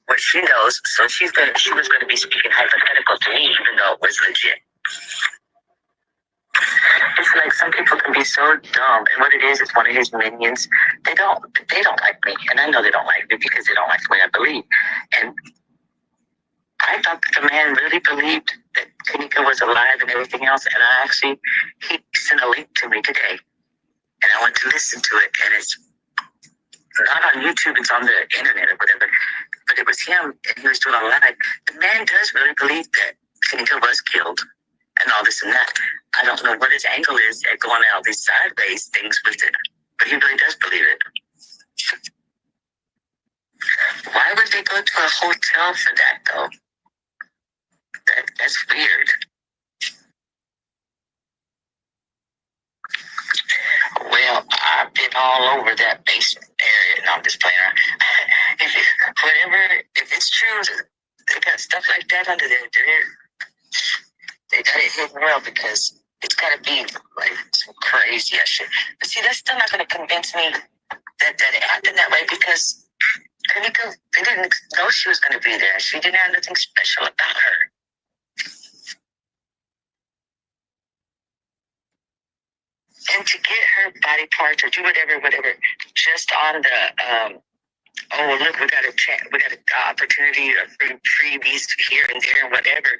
what she knows, so she was going to be speaking hypothetical to me, even though it was legit. some people can be so dumb, and what it is one of his minions. They don't like me, and I know they don't like me because they don't like the way I believe. And I thought that the man really believed that Kenneka was alive and everything else, and he sent a link to me today, and I went to listen to it, and it's not on YouTube, it's on the internet or whatever, but it was him, and he was doing a live. The man does really believe that Kenneka was killed and all this and that. I don't know what his angle is at going out these sideways things with it, but he really does believe it. Why would they go to a hotel for that, though? That's weird. Well, I've been all over that basement area. No, I'm just playing around. If it's true, they got stuff like that under there. They got it hidden well because it's got to be like some crazy shit. But see, that's still not going to convince me that it happened that way because Kenneka, they didn't know she was going to be there. She didn't have nothing special about her. And to get her body parts or do whatever, just on the oh look, we got an opportunity of freebies here and there and whatever.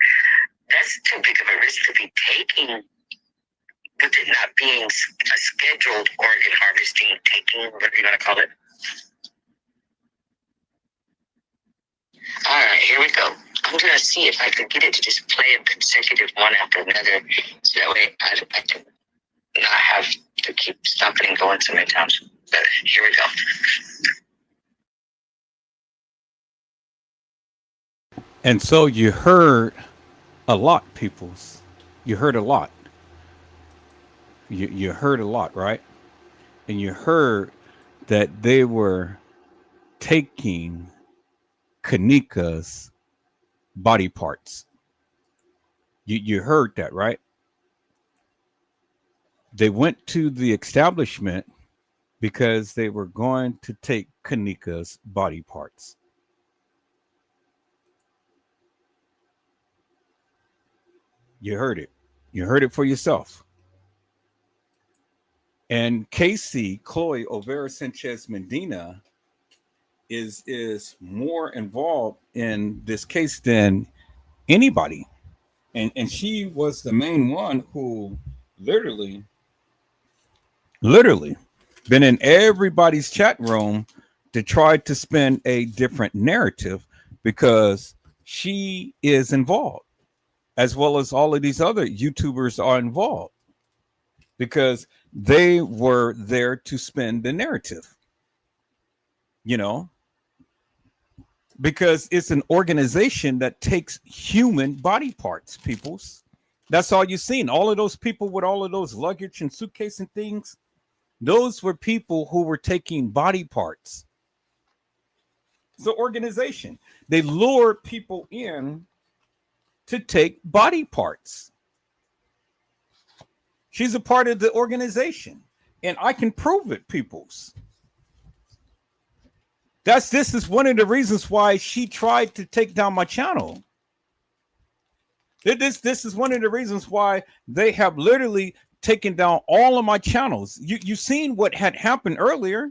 That's too big of a risk to be taking with it not being a scheduled organ harvesting, taking, whatever you want to call it. All right, here we go. I'm going to see if I can get it to just play a consecutive one after another so that way I can not have to keep stopping and going so many times. But here we go. And so you heard a lot, peoples. You heard a lot. You heard a lot, right? And you heard that they were taking Kenneka's body parts. You heard that, right? They went to the establishment because they were going to take Kenneka's body parts. You heard it. You heard it for yourself. And Casey, Chloe Overa Sanchez Medina is more involved in this case than anybody. And she was the main one who literally been in everybody's chat room to try to spin a different narrative because she is involved, as well as all of these other YouTubers are involved because they were there to spin the narrative, you know, because it's an organization that takes human body parts, peoples. That's all you've seen. All of those people with all of those luggage and suitcase and things, those were people who were taking body parts. It's an organization. They lure people in to take body parts. She's a part of the organization, and I can prove it, peoples. This is one of the reasons why she tried to take down my channel. This is one of the reasons why they have literally taken down all of my channels. You seen what had happened earlier.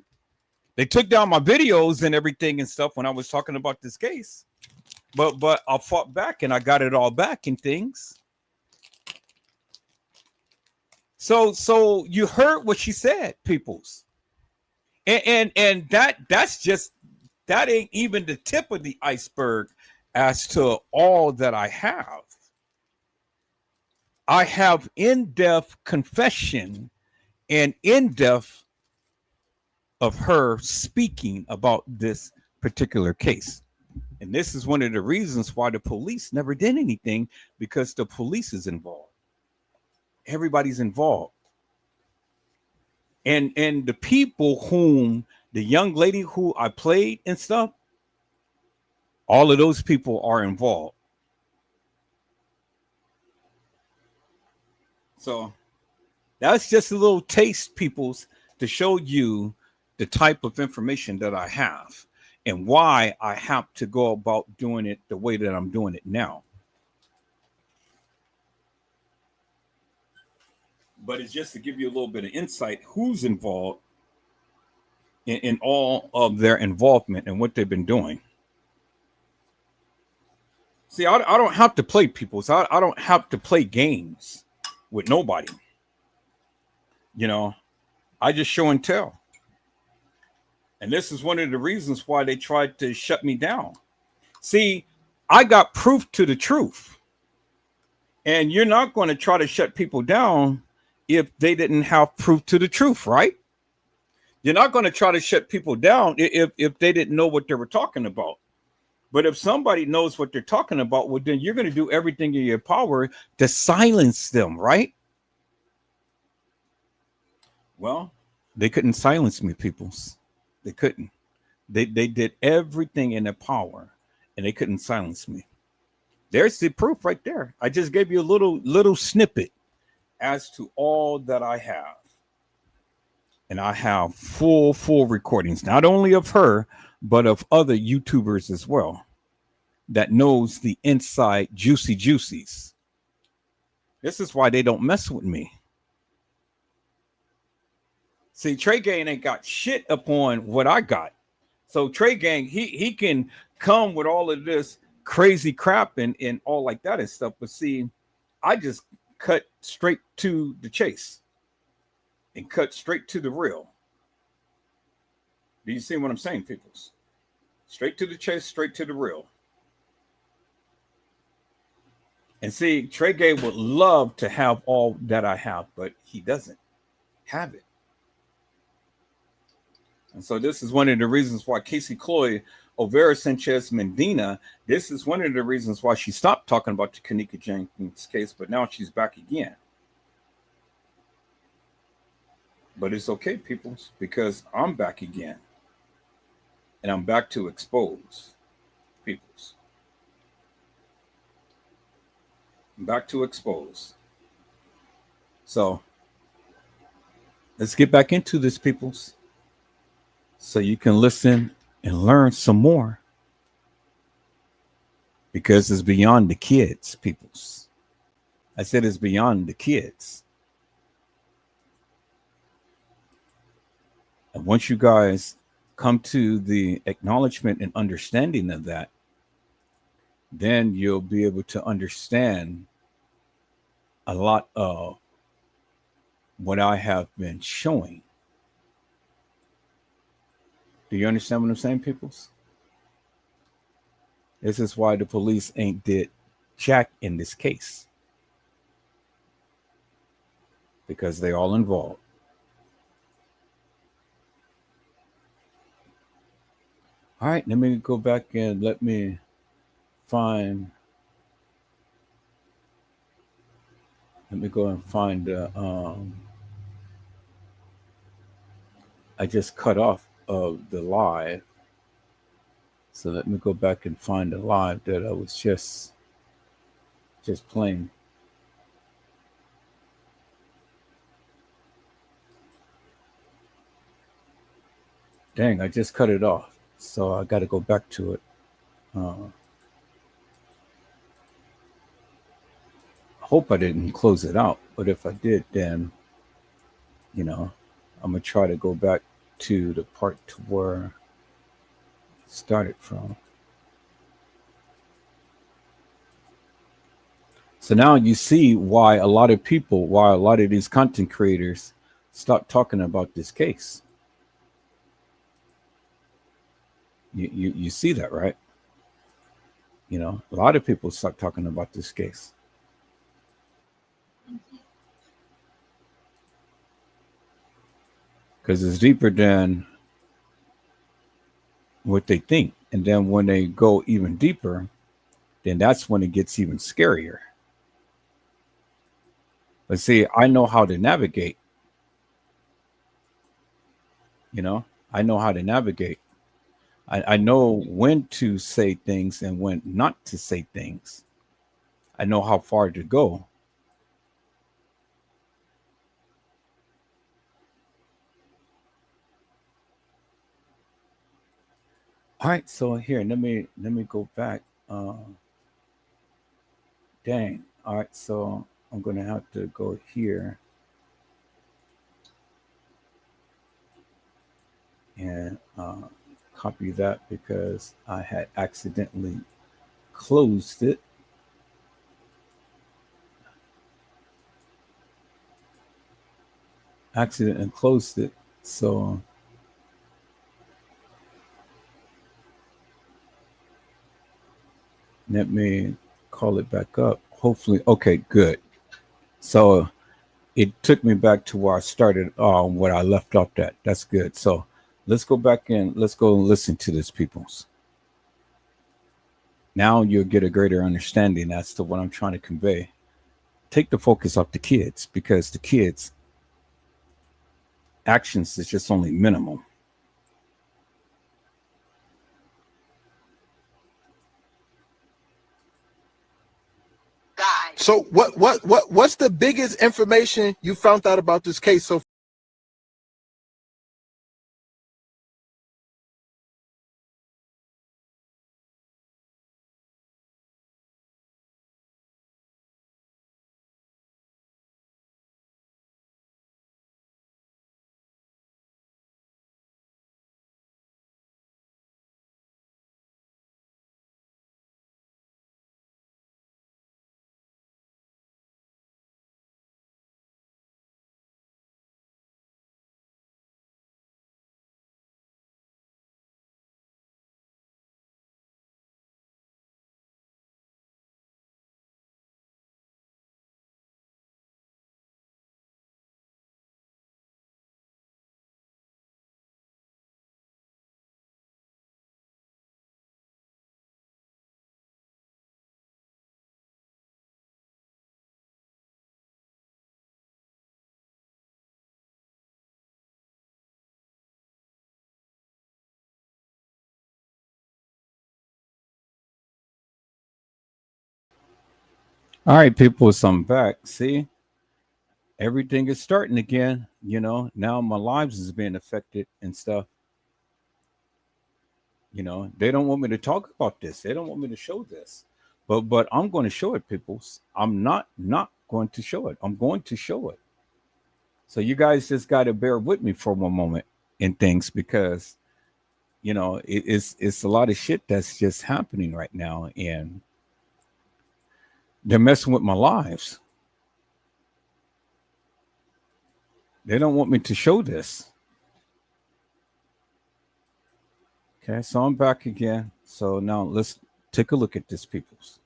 They took down my videos and everything and stuff when I was talking about this case. But I fought back and I got it all back and things. So you heard what she said, peoples. And that ain't even the tip of the iceberg as to all that I have. I have in-depth confession and in-depth of her speaking about this particular case. And this is one of the reasons why the police never did anything, because the police is involved. Everybody's involved. And the people whom the young lady who I played and stuff, all of those people are involved. So that's just a little taste, peoples, to show you the type of information that I have and why I have to go about doing it the way that I'm doing it now. but it's just to give you a little bit of insight who's involved in all of their involvement and what they've been doing. See, I don't have to play people. So I don't have to play games with nobody. You know, I just show and tell. And this is one of the reasons why they tried to shut me down. See, I got proof to the truth. And you're not going to try to shut people down if they didn't have proof to the truth, right? You're not going to try to shut people down if they didn't know what they were talking about. But if somebody knows what they're talking about, well, then you're going to do everything in your power to silence them, right? Well, they couldn't silence me, peoples. They couldn't. They did everything in their power, and they couldn't silence me. There's the proof right there. I just gave you a little snippet as to all that I have. And I have full recordings, not only of her, but of other YouTubers as well, that knows the inside juicies. This is why they don't mess with me. See, Trey Gang ain't got shit upon what I got. So Trey Gang, he can come with all of this crazy crap and all like that and stuff. But see, I just cut straight to the chase and cut straight to the real. Do you see what I'm saying, peoples? Straight to the chase, straight to the real. And see, Trey Gay would love to have all that I have, but he doesn't have it. And so this is one of the reasons why Casey Cloyd, Overa Sanchez Medina, this is one of the reasons why she stopped talking about the Kenneka Jenkins case, but now she's back again. But it's okay, peoples, because I'm back again. And I'm back to expose peoples. I'm back to expose. So let's get back into this, peoples, so you can listen and learn some more. Because it's beyond the kids, peoples. I said it's beyond the kids. And once you guys come to the acknowledgement and understanding of that, then you'll be able to understand a lot of what I have been showing. Do you understand what I'm saying, peoples? This is why the police ain't did jack in this case. Because they're all involved. All right, let me go back and let me find. Let me go and find. I just cut off of the live, so let me go back and find the live that I was just playing. Dang, I just cut it off. So I got to go back to it. I hope I didn't close it out, but if I did, then, you know, I'm going to try to go back to the part to where it started from. So now you see why a lot of these content creators start talking about this case. You see that, right? You know, a lot of people start talking about this case. Because it's deeper than what they think. And then when they go even deeper, then that's when it gets even scarier. But see, I know how to navigate. You know, I know how to navigate. I know when to say things and when not to say things. I know how far to go. All right, so here, let me go back. Dang. All right, so I'm gonna have to go here and copy that because I had accidentally closed it. So let me call it back up. Hopefully, okay, good. So it took me back to where I started, where I left off at. That's good. So let's go back and let's go listen to this, peoples. Now you'll get a greater understanding as to what I'm trying to convey. Take the focus off the kids because the kids' actions is just only minimal. So what's the biggest information you found out about this case so All right, people, so I'm back. See, everything is starting again. Now my lives is being affected and stuff. They don't want me to talk about this. They don't want me to show this. But I'm going to show it, people. I'm not going to show it. I'm going to show it. So you guys just got to bear with me for one moment in things because it's a lot of shit that's just happening right now, and they're messing with my lives. They don't want me to show this. Okay, so I'm back again. So now let's take a look at this, peoples.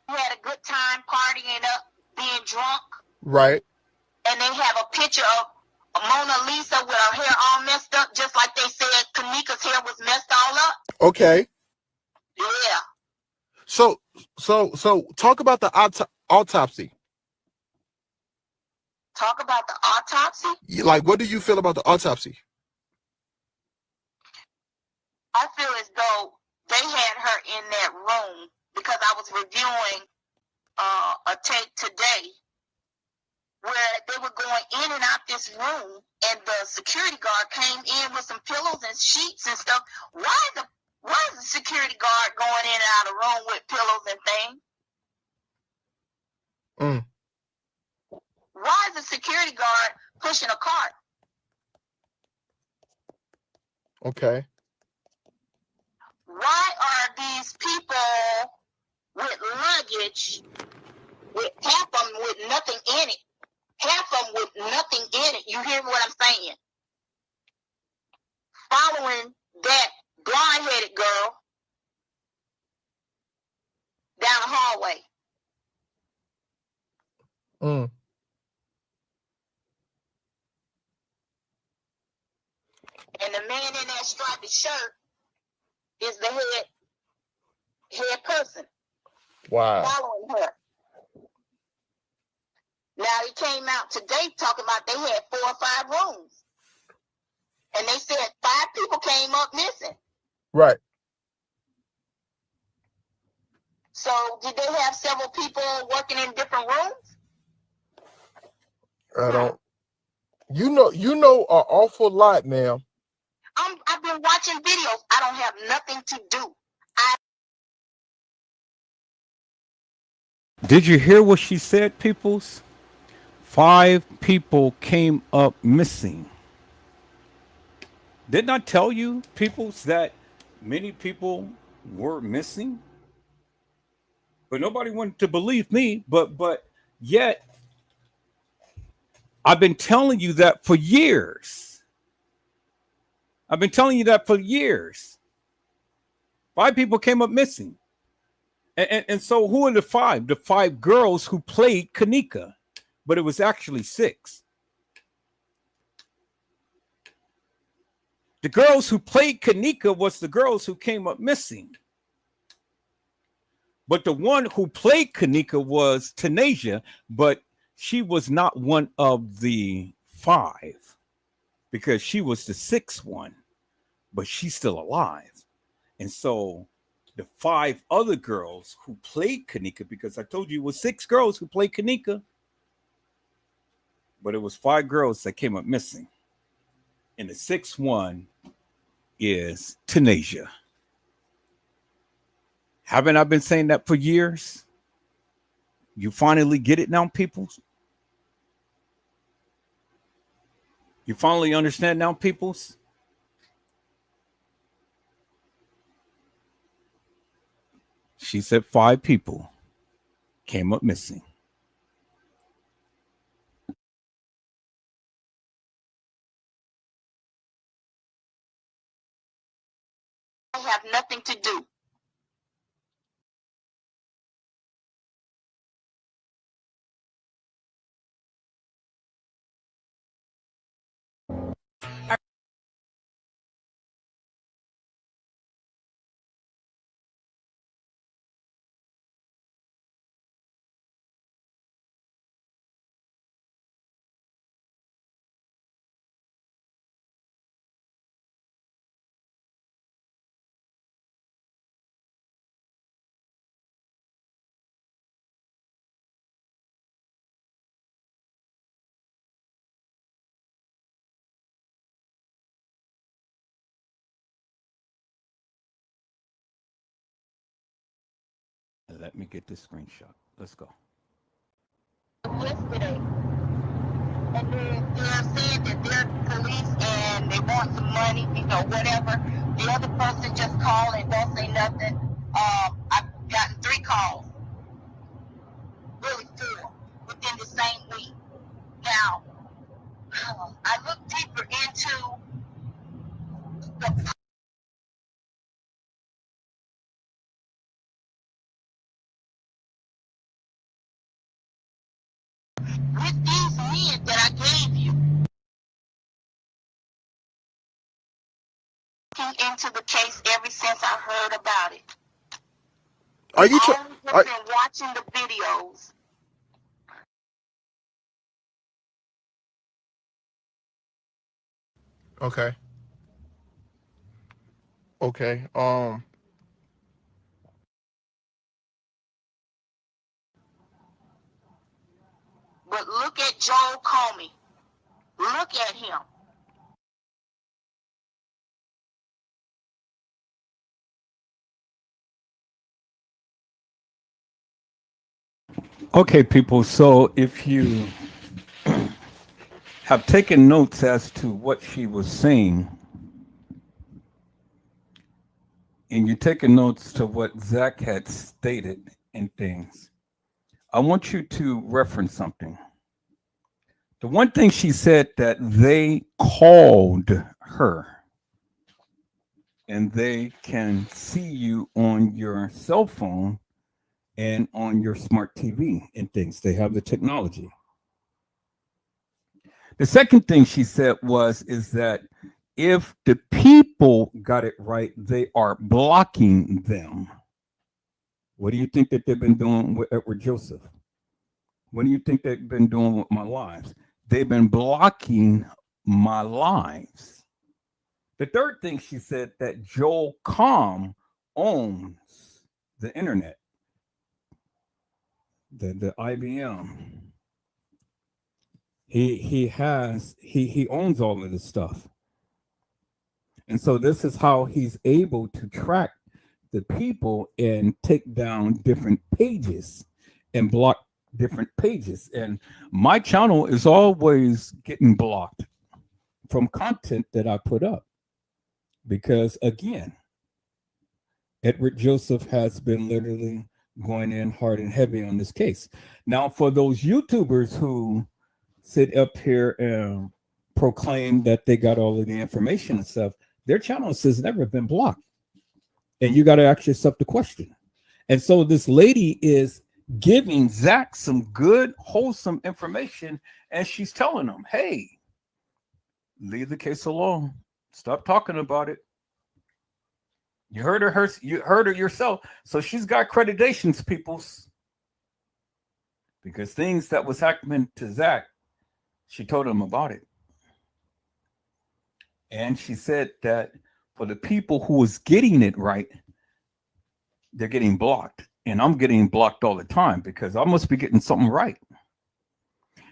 You had a good time partying up, being drunk. right? And they have a picture of Mona Lisa with her hair all messed up, just like they said Kenneka's hair was messed all up. Okay. Yeah. So talk about the autopsy. Talk about the autopsy? Like, what do you feel about the autopsy? I feel as though they had her in that room because I was reviewing a tape today where they were going in and out this room, and the security guard came in with some pillows and sheets and stuff. Why is the security guard going in and out of the room with pillows and things? Why is the security guard pushing a cart? Okay. Why are these people with luggage, with half of them with nothing in it? Half of them with nothing in it. You hear what I'm saying? Following that blonde-headed girl down the hallway. And the man in that striped shirt is the head person. Wow. Following her. Now, he came out today talking about they had 4 or 5 rooms. And they said 5 people came up missing. Right. So, did they have several people working in different rooms? I don't. You know an awful lot, ma'am. I've been watching videos. I don't have nothing to do. Did you hear what she said, peoples? 5 people came up missing. Didn't I tell you, peoples, that many people were missing? But nobody wanted to believe me. But yet, I've been telling you that for years. I've been telling you that for years. 5 people came up missing. And so who are the 5? The 5 girls who played Kenneka, but it was actually 6. The girls who played Kenneka was the girls who came up missing. But the one who played Kenneka was Tanasia, but she was not one of the 5 because she was the 6th one, but she's still alive. And so the 5 other girls who played Kenneka, because I told you it was 6 girls who played Kenneka, but it was 5 girls that came up missing. And the 6th one is Tanasia. Haven't I been saying that for years? You finally get it now, people? You finally understand now, peoples? She said 5 people came up missing. I have nothing to do. Let me get this screenshot. Let's go. Yesterday, and they're saying that they're police and they want some money, whatever. The other person just called and don't say nothing. I've gotten 3 calls, really 4, within the same week. Now, I look deeper into the with these men that I gave you. Looking into the case ever since I heard about it. Are you I've been watching the videos. okay? Okay. But look at Joel Comey. Look at him. Okay, people. So if you have taken notes as to what she was saying, and you're taking notes to what Zach had stated and things, I want you to reference something. The one thing she said that they called her, and they can see you on your cell phone and on your smart TV and things. They have the technology. The second thing she said is that if the people got it right, they are blocking them. What do you think that they've been doing with Edward Joseph? What do you think they've been doing with my lives? They've been blocking my lives. The third thing she said, that Joel Com owns the internet, the IBM. He owns all of this stuff. And so this is how he's able to track the people and take down different pages and block different pages. And my channel is always getting blocked from content that I put up. Because again, Edward Joseph has been literally going in hard and heavy on this case. Now, for those YouTubers who sit up here and proclaim that they got all of the information and stuff, their channels has never been blocked. And you got to ask yourself the question. And so this lady is giving Zach some good, wholesome information, and she's telling him, hey, leave the case alone. Stop talking about it. You heard her yourself. So she's got accreditations, peoples. Because things that was happening to Zach, she told him about it. And she said that for the people who was getting it right, they're getting blocked. And I'm getting blocked all the time because I must be getting something right.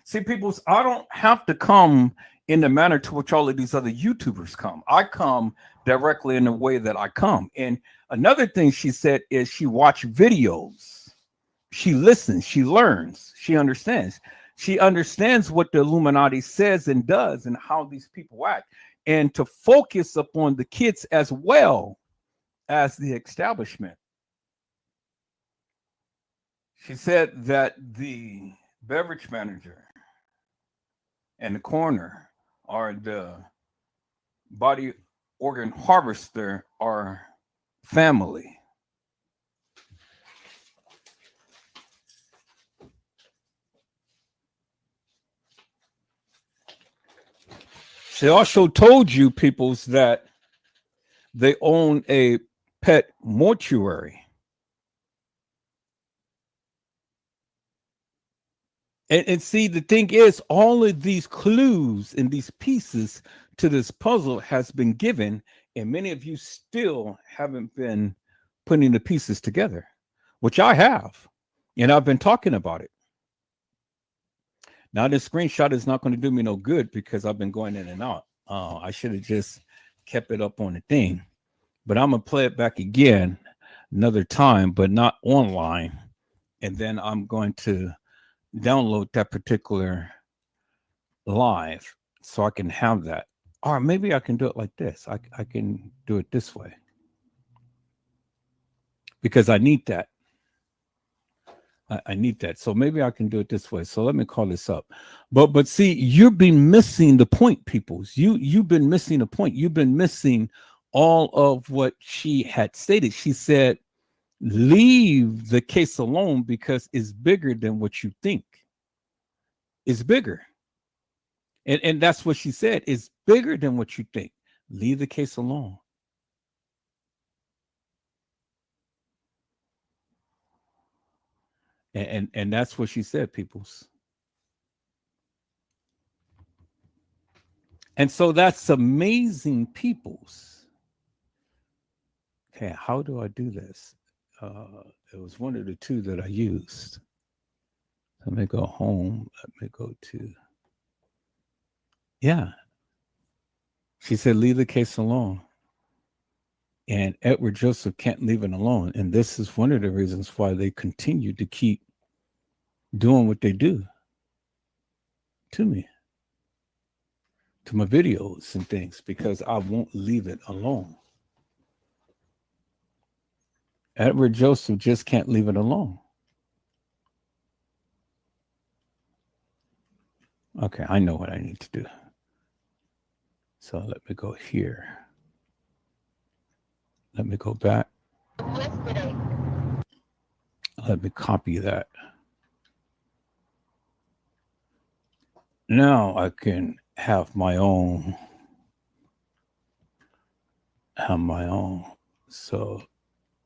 See, peoples, I don't have to come in the manner to which all of these other YouTubers come. I come directly in the way that I come. And another thing she said is she watched videos. She listens, she learns, she understands. She understands what the Illuminati says and does and how these people act. And to focus upon the kids as well as the establishment. She said that the beverage manager and the coroner or the body organ harvester are family. She also told you, peoples, that they own a pet mortuary. And see, the thing is, all of these clues and these pieces to this puzzle has been given, and many of you still haven't been putting the pieces together, which I have, and I've been talking about it. Now, this screenshot is not going to do me no good because I've been going in and out. I should have just kept it up on the thing, but I'm going to play it back again another time, but not online, and then I'm going to download that particular live so I can have that. Or maybe I can do it like this. I can do it this way because I need that. I need that. So maybe I can do it this way. So let me call this up. But see, you've been missing the point, peoples. You've been missing the point. You've been missing all of what she had stated. She said, leave the case alone because it's bigger than what you think. It's bigger. And that's what she said. It's bigger than what you think. Leave the case alone. And that's what she said, peoples. And so that's amazing, peoples. Okay, how do I do this? It was one of the two that I used. Let me go home. Let me go to. Yeah. She said, leave the case alone. And Edward Joseph can't leave it alone. And this is one of the reasons why they continue to keep doing what they do to me, to my videos and things, because I won't leave it alone. Edward Joseph just can't leave it alone. Okay, I know what I need to do. So let me go here. Let me go back. Let me copy that. Now I can have my own. So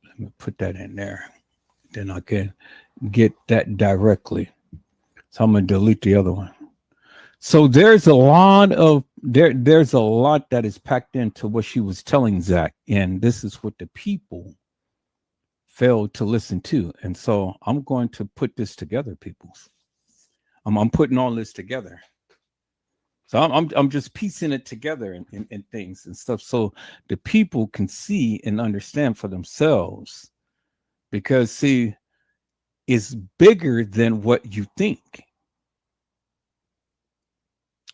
let me put that in there. Then I can get that directly. So I'm going to delete the other one. So there's a lot that is packed into what she was telling Zach. And this is what the people failed to listen to. And so I'm going to put this together, people. I'm putting all this together. So I'm just piecing it together and things and stuff so the people can see and understand for themselves. Because see, is bigger than what you think.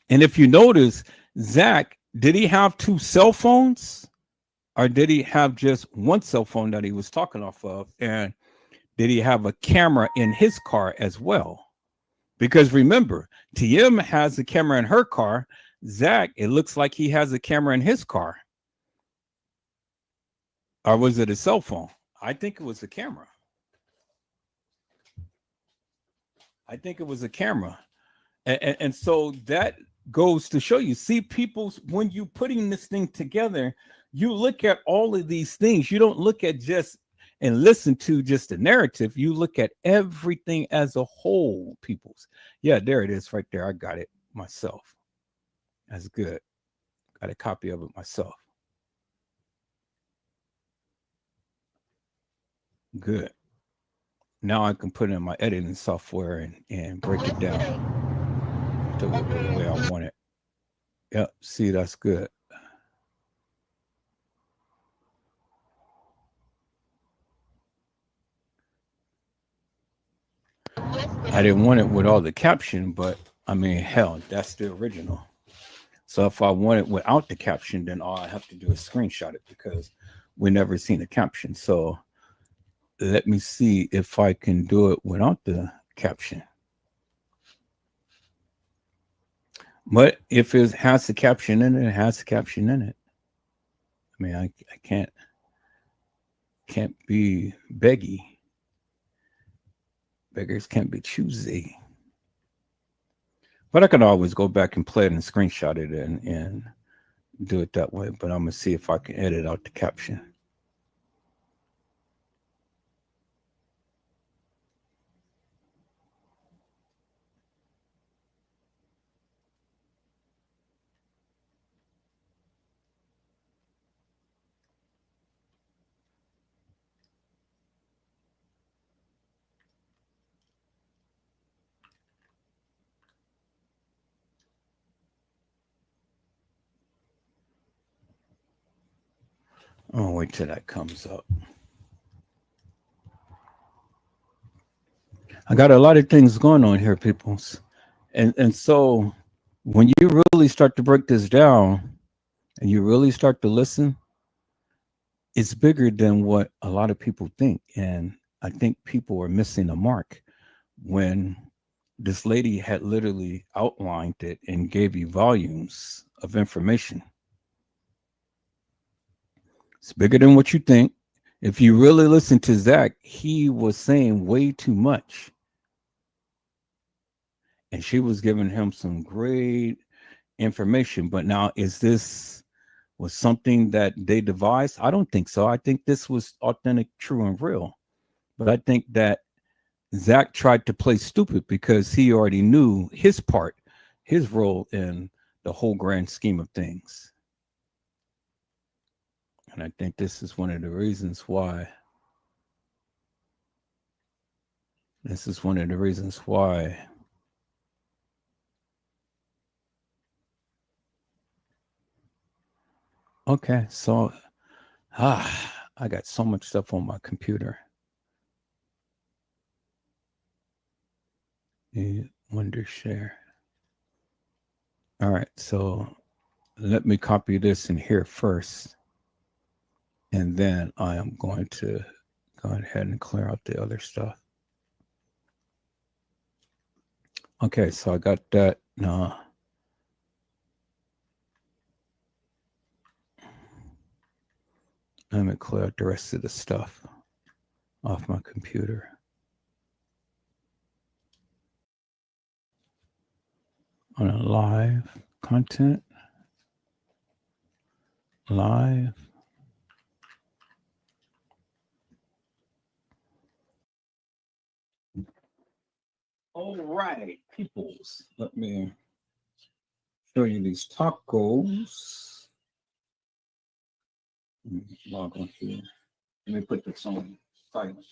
And if you notice, Zach, did he have 2 cell phones? Or did he have just one cell phone that he was talking off of? And did he have a camera in his car as well? Because remember, TM has a camera in her car. Zach, it looks like he has a camera in his car. Or was it a cell phone? I think it was a camera. I think it was a camera. And so that goes to show you, see, people, when you putting this thing together, you look at all of these things. You don't look at just and listen to just the narrative. You look at everything as a whole, peoples. Yeah, there it is right there. I got it myself. That's good. Got a copy of it myself. Good. Now I can put it in my editing software and break it down to the way I want it. Yep. See, that's good. I didn't want it with all the caption, but I mean, hell, that's the original. So if I want it without the caption, then all I have to do is screenshot it because we never seen a caption. So let me see if I can do it without the caption. But if it has the caption in it, it has the caption in it. I mean, I can't be beggy. Beggars can't be choosy. But I can always go back and play it and screenshot it and do it that way. But I'm going to see if I can edit out the caption. Oh, wait till that comes up. I got a lot of things going on here, peoples. And so when you really start to break this down and you really start to listen, it's bigger than what a lot of people think. And I think people are missing the mark when this lady had literally outlined it and gave you volumes of information. It's bigger than what you think. If you really listen to Zach, he was saying way too much. And she was giving him some great information. But now, is this was something that they devised? I don't think so. I think this was authentic, true, and real. But I think that Zach tried to play stupid because he already knew his part, his role in the whole grand scheme of things. And I think this is one of the reasons why. This is one of the reasons why. Okay, so I got so much stuff on my computer. Wonder share. All right, so let me copy this in here first. And then I am going to go ahead and clear out the other stuff. Okay, so I got that. Now, let me clear out the rest of the stuff off my computer. On a live content. Live. All right, peoples. Let me show you these tacos. Log on here. Let me put this on silent.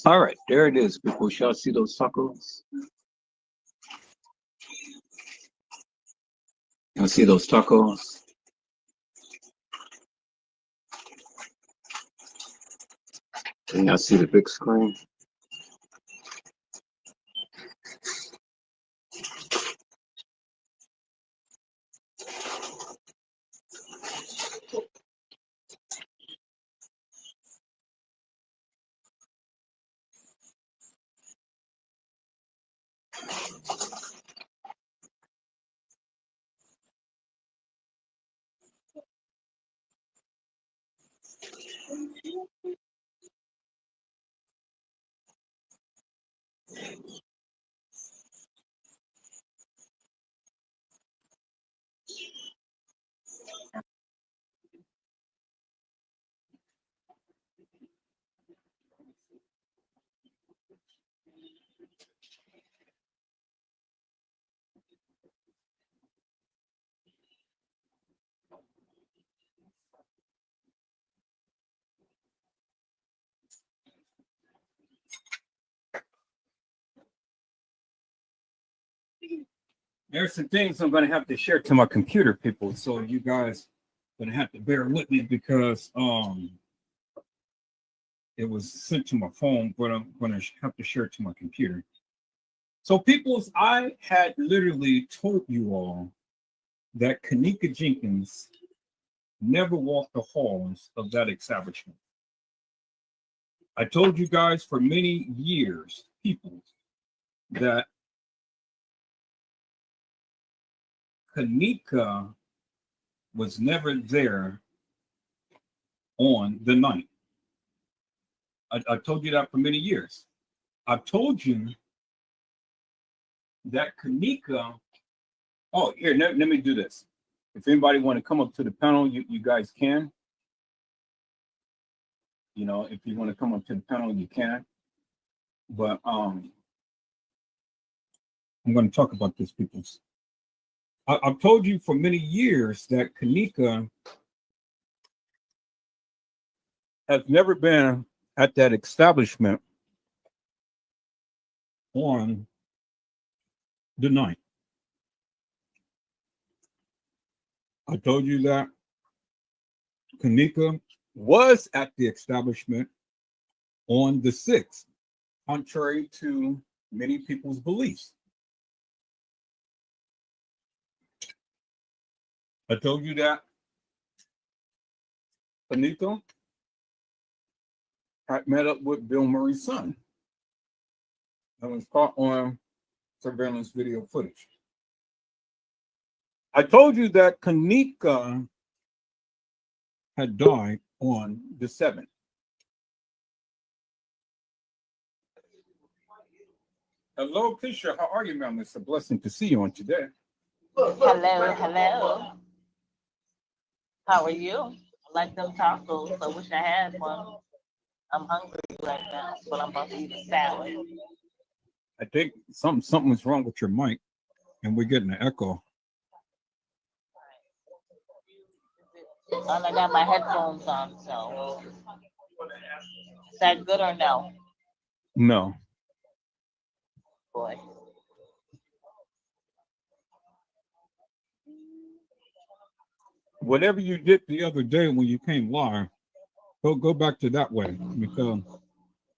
All right, there it is. People, y'all see those tacos? Y'all see those tacos? And y'all see the big screen? There's some things I'm going to have to share to my computer, people. So you guys going to have to bear with me because it was sent to my phone, but I'm going to have to share it to my computer. So, peoples, I had literally told you all that Kenneka Jenkins never walked the halls of that establishment. I told you guys for many years, people, that Kenneka was never there on the night. I told you that for many years. I've told you that Kenneka, oh, here, let me do this. If anybody want to come up to the panel, you guys can. You know, if you want to come up to the panel, you can. But I'm going to talk about this, people. I've told you for many years that Kenneka has never been at that establishment on the night. I told you that Kenneka was at the establishment on the 6th, contrary to many people's beliefs. I told you that Kenneka had met up with Bill Murray's son. That was caught on surveillance video footage. I told you that Kenneka had died on the 7th. Hello, Keisha. How are you, ma'am? It's a blessing to see you on today. Hello. How are you? I like them tacos. I wish I had one. I'm hungry right now, but I'm about to eat a salad. I think something was wrong with your mic, and we're getting an echo. I got my headphones on, so is that good or no? No. Boy. Whatever you did the other day when you came live, go back to that way because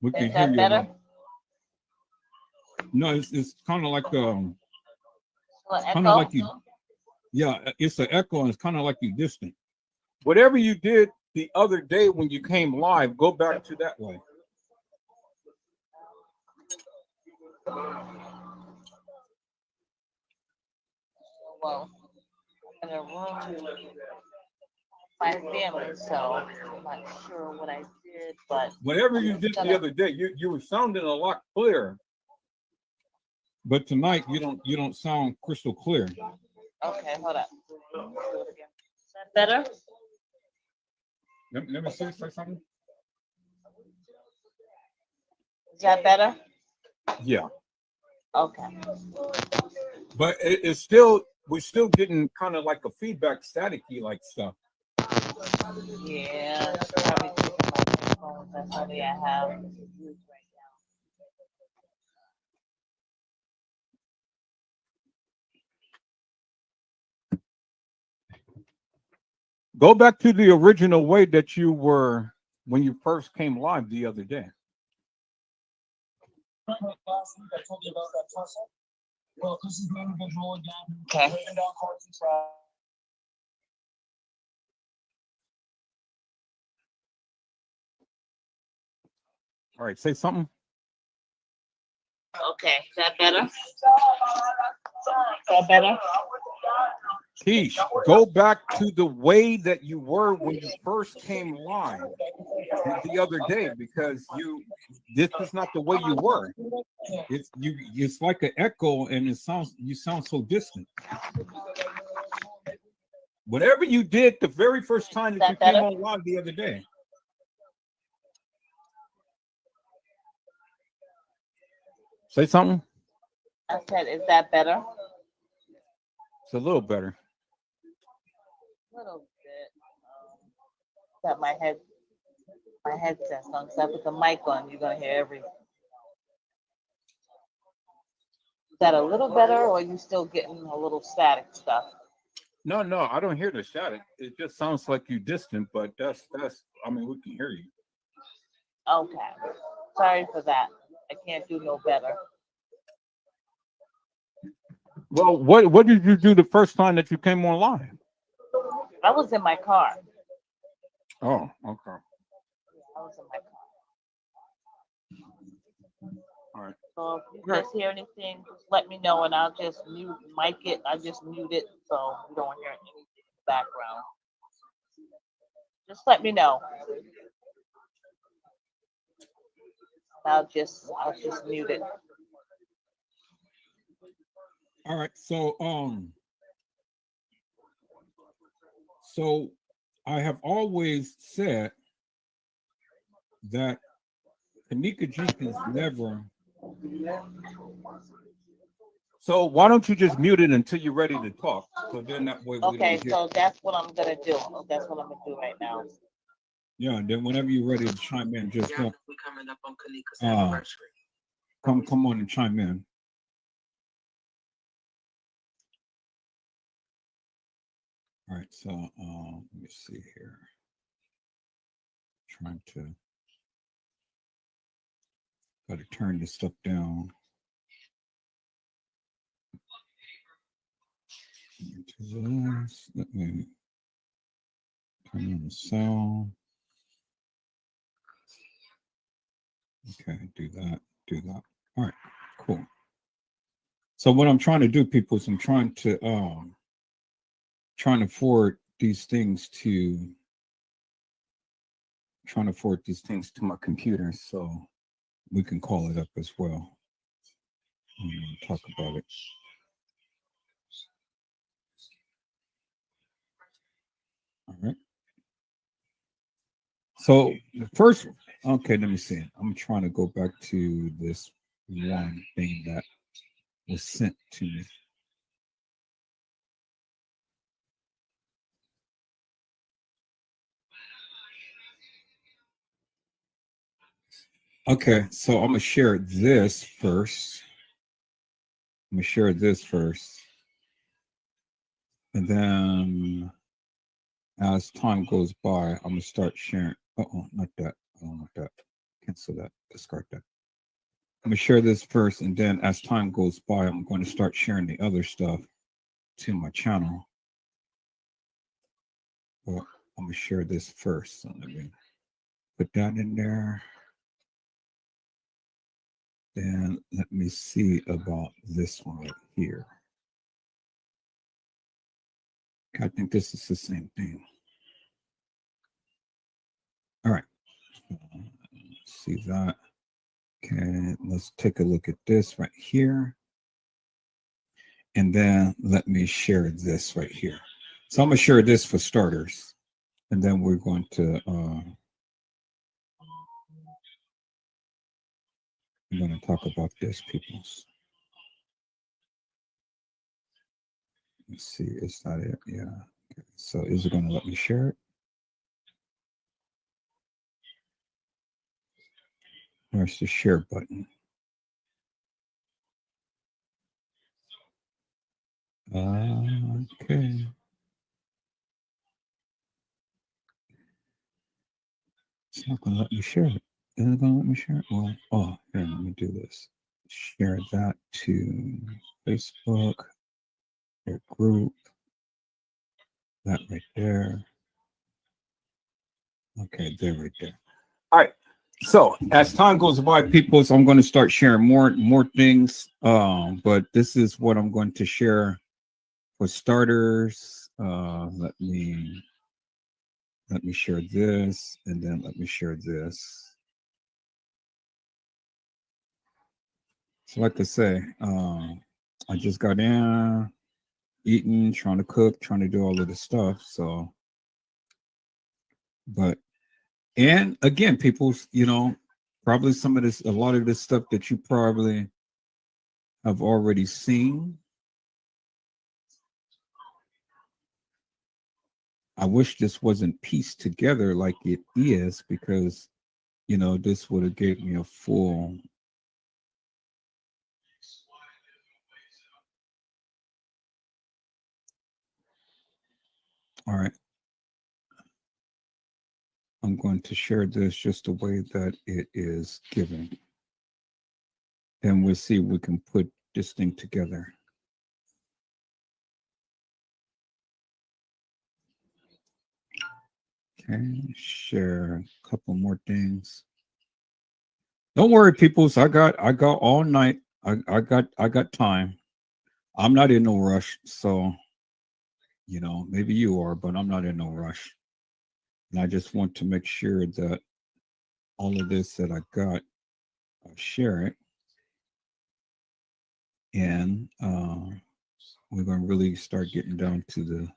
we can hear you. Better? No, it's kind of like Kind of like you. Yeah, it's an echo and it's kind of like you distant. Whatever you did the other day when you came live, go back to that way. Well, in a room with my family, so I'm not sure what I did, but whatever you did the other day, you were sounding a lot clearer. But tonight you don't sound crystal clear. Okay, hold up. Is that better? Let me say something. Is that better? Yeah. Okay. But we're still getting kind of like a feedback staticky like stuff. Yeah, that's probably taking my phones. That's only I have used right now. Go back to the original way that you were when you first came live the other day. Okay. All right, say something. Okay, is that better? Is that better? Keish, go back to the way that you were when you first came live the other day, because this is not the way you were. It's like an echo, and you sound so distant. Whatever you did the very first time that you came on live the other day. Say something. I said, is that better? It's a little better. A little bit. Got my headset's on, so I put the mic on, you're gonna hear everything. Is that a little better, or are you still getting a little static stuff? No, I don't hear the static. It just sounds like you distant, but that's I mean, we can hear you. Okay. Sorry for that. I can't do no better. Well, what did you do the first time that you came on live? I was in my car. Oh, okay. I was in my car. All right. So if you just hear anything, just let me know, and I'll just mic it. I just mute it so you don't hear anything in the background. Just let me know. I'll just mute it. All right. So I have always said that Kenneka Jenkins never. So why don't you just mute it until you're ready to talk? So then that way we Okay, don't so that's what I'm gonna do. That's what I'm gonna do right now. Yeah, then whenever you're ready to chime in, just Yeah, we coming up on Kenneka's anniversary. come on and chime in. All right, so let me see here. Trying to got to turn this stuff down. Let me turn on the sound. Okay, do that. All right, cool. So what I'm trying to do, people, is I'm trying to forward these things to my computer so we can call it up as well and talk about it. All right. So the first, okay, let me see. I'm trying to go back to this one thing that was sent to me. Okay, so I'm gonna share this first. And then as time goes by, I'm gonna start sharing. Not that. I don't want that. Cancel that. Discard that. I'm gonna share this first, and then as time goes by, I'm going to start sharing the other stuff to my channel. Well, I'm gonna share this first. So let me put that in there. Then let me see about this one right here. I think this is the same thing. All right. See that. Okay, let's take a look at this right here. And then let me share this right here. So I'm going to share this for starters. And then we're going to talk about this, people. Let's see, is that it? Yeah. Okay. So is it going to let me share it? Where's the share button? Okay. It's not going to let me share it. Is it going to let me share it? Well, oh, here, let me do this. Share that to Facebook, their group, that right there. Okay, there, right there. All right. So as time goes by, people, so I'm going to start sharing more things. But this is what I'm going to share for starters. Let me share this, and then let me share this. So like I say, I just got in, eating, trying to cook, trying to do all of this stuff. So, but, and again, people, probably some of this, a lot of this stuff that you probably have already seen. I wish this wasn't pieced together like it is, because, this would have gave me a full. All right. I'm going to share this just the way that it is given. Then we'll see if we can put this thing together. Okay, share a couple more things. Don't worry, peoples. I got all night. I got time. I'm not in no rush. So, maybe you are, but I'm not in no rush. And I just want to make sure that all of this that I got, I'll share it. And we're going to really start getting down to the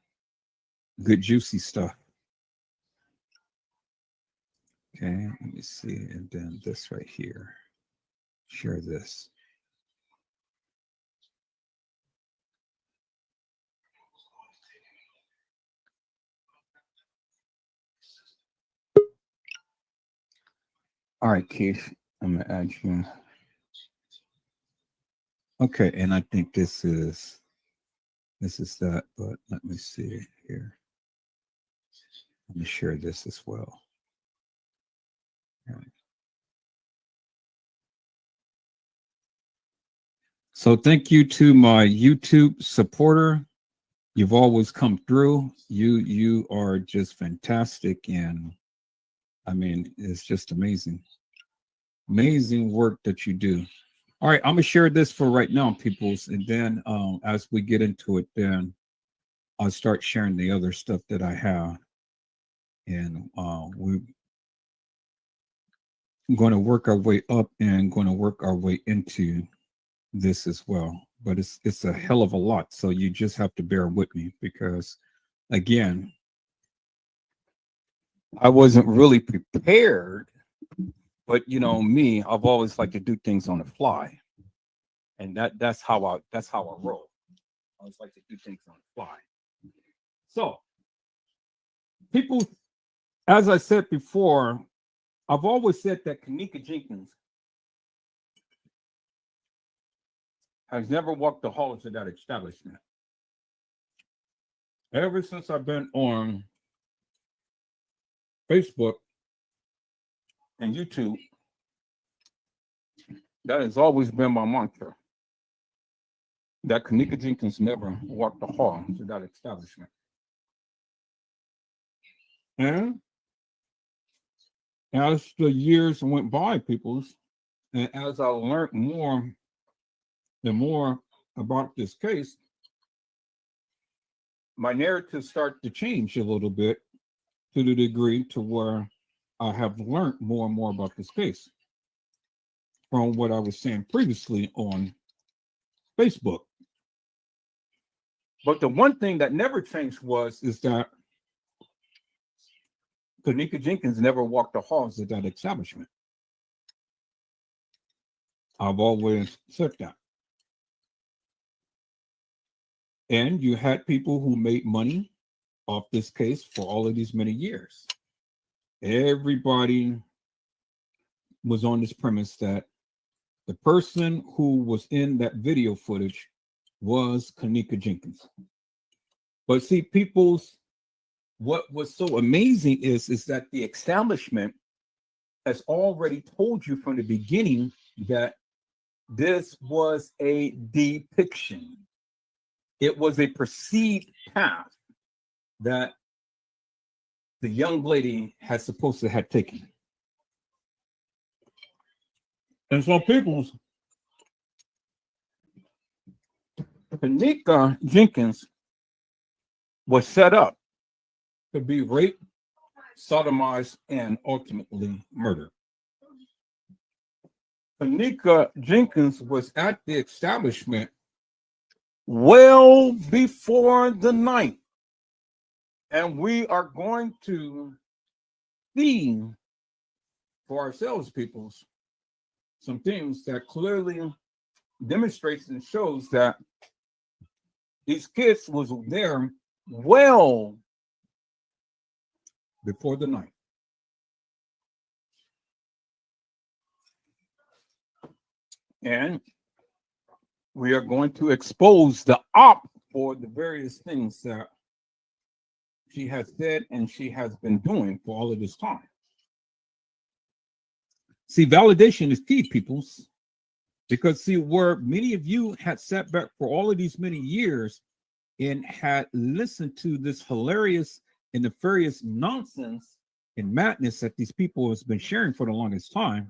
good, juicy stuff. Okay, let me see. And then this right here. Share this. All right, Keith, I'm going to add you. Okay, and I think this is that, but let me see here. Let me share this as well. Right. So thank you to my YouTube supporter. You've always come through. You are just fantastic, and I mean, it's just amazing. Amazing work that you do. All right, I'm gonna share this for right now, peoples, and then as we get into it, then I'll start sharing the other stuff that I have, and we're going to work our way up and going to work our way into this as well. But it's a hell of a lot, so you just have to bear with me, because again, I wasn't really prepared. But me, I've always liked to do things on the fly, and that's how I roll. I always like to do things on the fly. So, people, as I said before, I've always said that Kenneka Jenkins has never walked the halls of that establishment. Ever since I've been on Facebook and YouTube, that has always been my mantra. That Kenneka Jenkins never walked the halls of that establishment. And as the years went by, peoples, and as I learned more and more about this case, my narrative started to change a little bit, to the degree to where I have learned more and more about this case from what I was saying previously on Facebook. But the one thing that never changed is that Kenneka Jenkins never walked the halls of that establishment. I've always said that. And you had people who made money off this case for all of these many years. Everybody was on this premise that the person who was in that video footage was Kenneka Jenkins. But see, what was so amazing is that the establishment has already told you from the beginning that this was a depiction. It was a perceived path that the young lady had supposed to have taken. And so Kenneka Jenkins was set up to be raped, sodomized, and ultimately murdered. Kenneka Jenkins was at the establishment well before the night. And we are going to see for ourselves, peoples, some things that clearly demonstrates and shows that these kids was there well before the night. And we are going to expose the op for the various things that she has said and she has been doing for all of this time. See, validation is key, peoples, because see, where many of you had sat back for all of these many years and had listened to this hilarious and nefarious nonsense and madness that these people has been sharing for the longest time,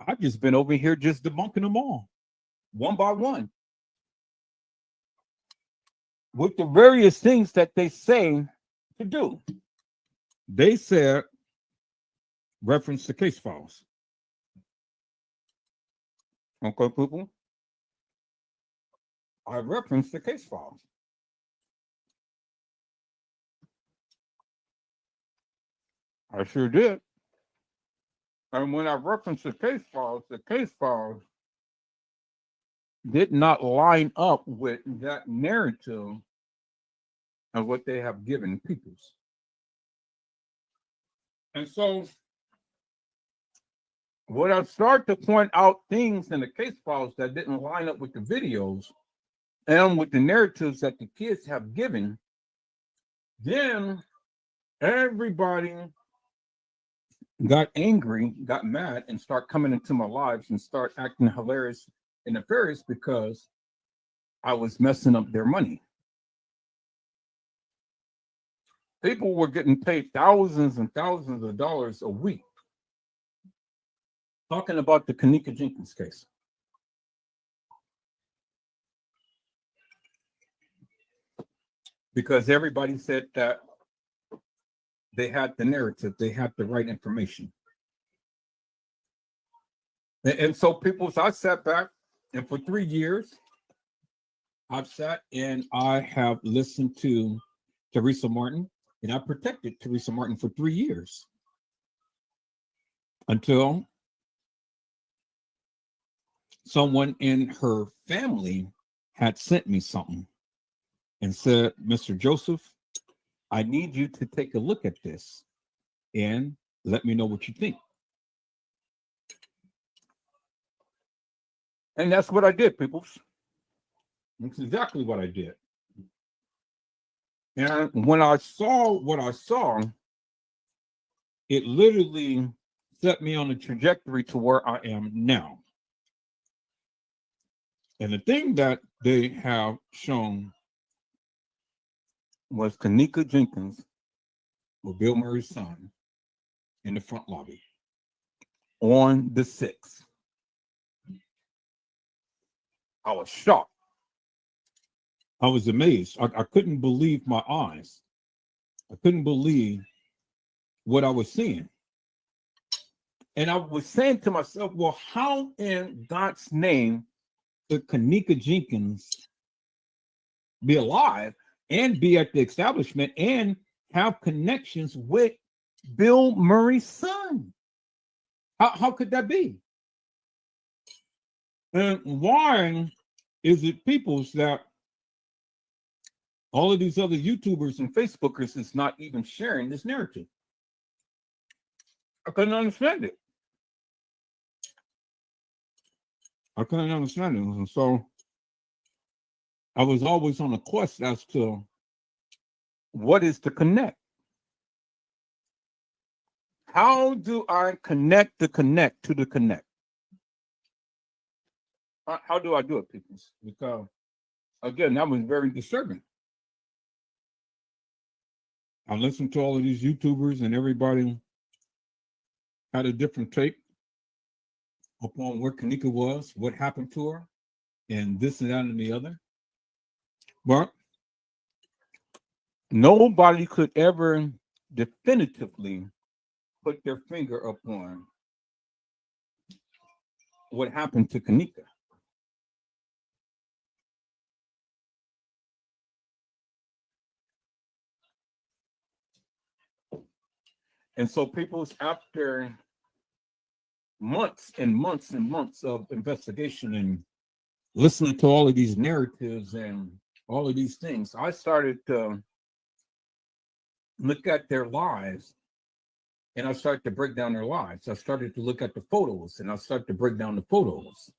I've just been over here just debunking them all, one by one, with the various things that they say to do. They said, reference the case files. Okay, people? I referenced the case files. I sure did. And when I referenced the case files did not line up with that narrative of what they have given peoples. And so when I start to point out things in the case files that didn't line up with the videos and with the narratives that the kids have given, then everybody got angry, got mad, and start coming into my lives and start acting hilarious and nefarious because I was messing up their money. People were getting paid thousands and thousands of dollars a week talking about the Kenneka Jenkins case. Because everybody said that they had the narrative, they had the right information. And so people, so I sat back, and for 3 years, I've sat and I have listened to Teresa Martin, and I protected Teresa Martin for 3 years until someone in her family had sent me something and said, Mr. Joseph, I need you to take a look at this and let me know what you think. And that's what I did, peoples. That's exactly what I did. And when I saw what I saw, it literally set me on a trajectory to where I am now. And the thing that they have shown was Kenneka Jenkins with Bill Murray's son in the front lobby on the 6th. I was shocked. I was amazed. I couldn't believe my eyes. I couldn't believe what I was seeing. And I was saying to myself, well, how in God's name could Kenneka Jenkins be alive and be at the establishment and have connections with Bill Murray's son? How could that be? And why is it, peoples, that all of these other YouTubers and Facebookers is not even sharing this narrative? I couldn't understand it. I couldn't understand it. And so I was always on a quest as to what is to connect. How do I connect the connect to the connect? How do I do it, people? Because, again, that was very disturbing. I listened to all of these YouTubers, and everybody had a different take upon where Kenneka was, what happened to her, and this and that and the other. But nobody could ever definitively put their finger upon what happened to Kenneka. And so people's, after months and months and months of investigation and listening to all of these narratives and all of these things, I started to look at their lives, and I started to break down their lives. I started to look at the photos, and I started to break down the photos.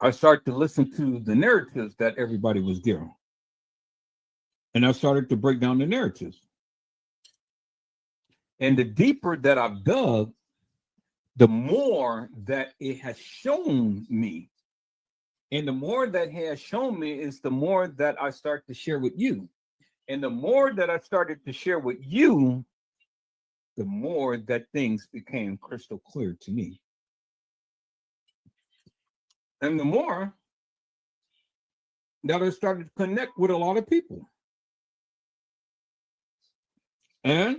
I started to listen to the narratives that everybody was giving, and I started to break down the narratives. And the deeper that I've dug, the more that it has shown me. And the more that has shown me is the more that I start to share with you. And the more that I started to share with you, the more that things became crystal clear to me. And the more that I started to connect with a lot of people. And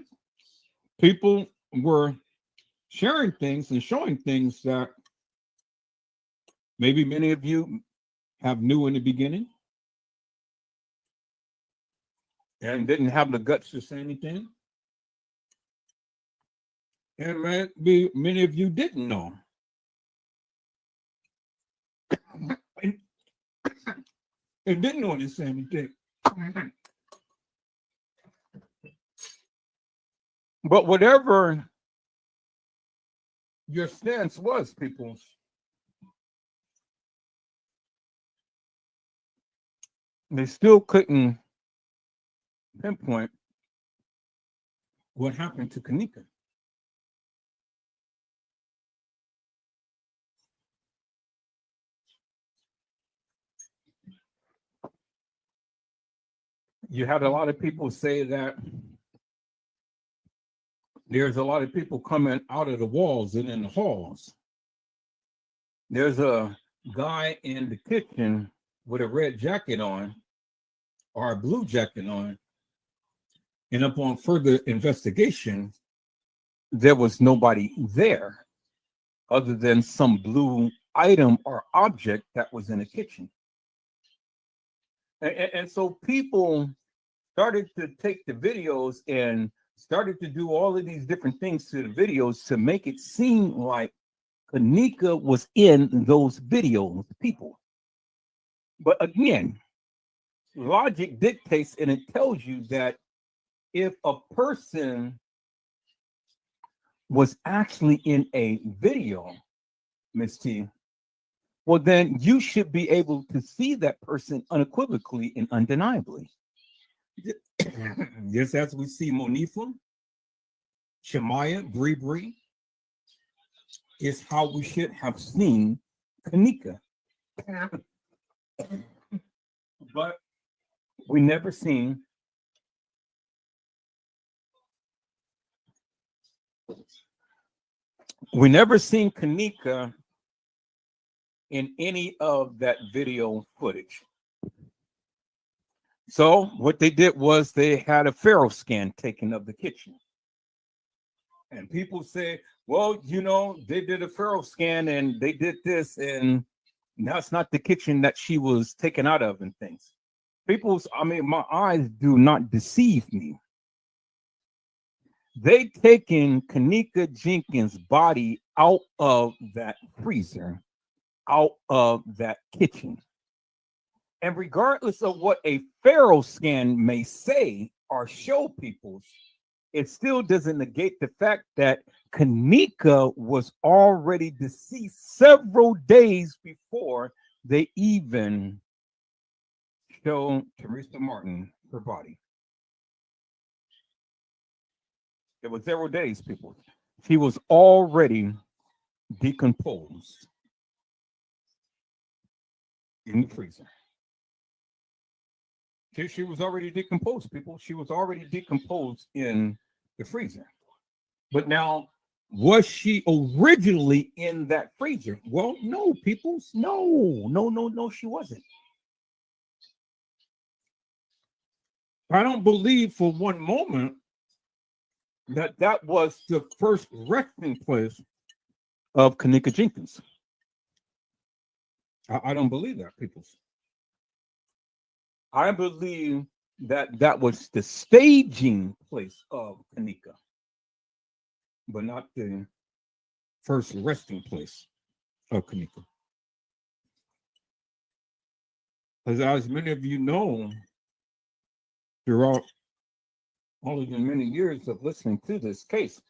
people were sharing things and showing things that maybe many of you have knew in the beginning and didn't have the guts to say anything. And maybe many of you didn't know. And didn't want to say anything. But whatever your stance was, people, they still couldn't pinpoint what happened to Kenneka. You had a lot of people say that there's a lot of people coming out of the walls and in the halls. There's a guy in the kitchen with a red jacket on or a blue jacket on. And upon further investigation, there was nobody there other than some blue item or object that was in the kitchen. And so people started to take the videos and started to do all of these different things to the videos to make it seem like Kenneka was in those videos, people. But again, logic dictates, and it tells you that if a person was actually in a video, Miss T, well, then you should be able to see that person unequivocally and undeniably. Just as we see Monifa, Shemaya, Bree, is how we should have seen Kenneka. But we never seen Kenneka in any of that video footage. So what they did was they had a Pharaoh scan taken of the kitchen. And people say, well, you know, they did a Pharaoh scan and they did this, and that's not the kitchen that she was taken out of and things. My eyes do not deceive me. They taken Kenneka Jenkins' body out of that freezer, out of that kitchen. And regardless of what a Pharaoh scan may say or show people, it still doesn't negate the fact that Kenneka was already deceased several days before they even showed Teresa Martin her body. It was several days, people. She was already decomposed in the freezer. She was already decomposed, people. She was already decomposed in the freezer. But now, was she originally in that freezer? Well, no, people. No, she wasn't. I don't believe for one moment that that was the first resting place of Kenneka Jenkins. I don't believe that, people. I believe that that was the staging place of Kenneka, but not the first resting place of Kenneka. As many of you know, throughout all of the many years of listening to this case,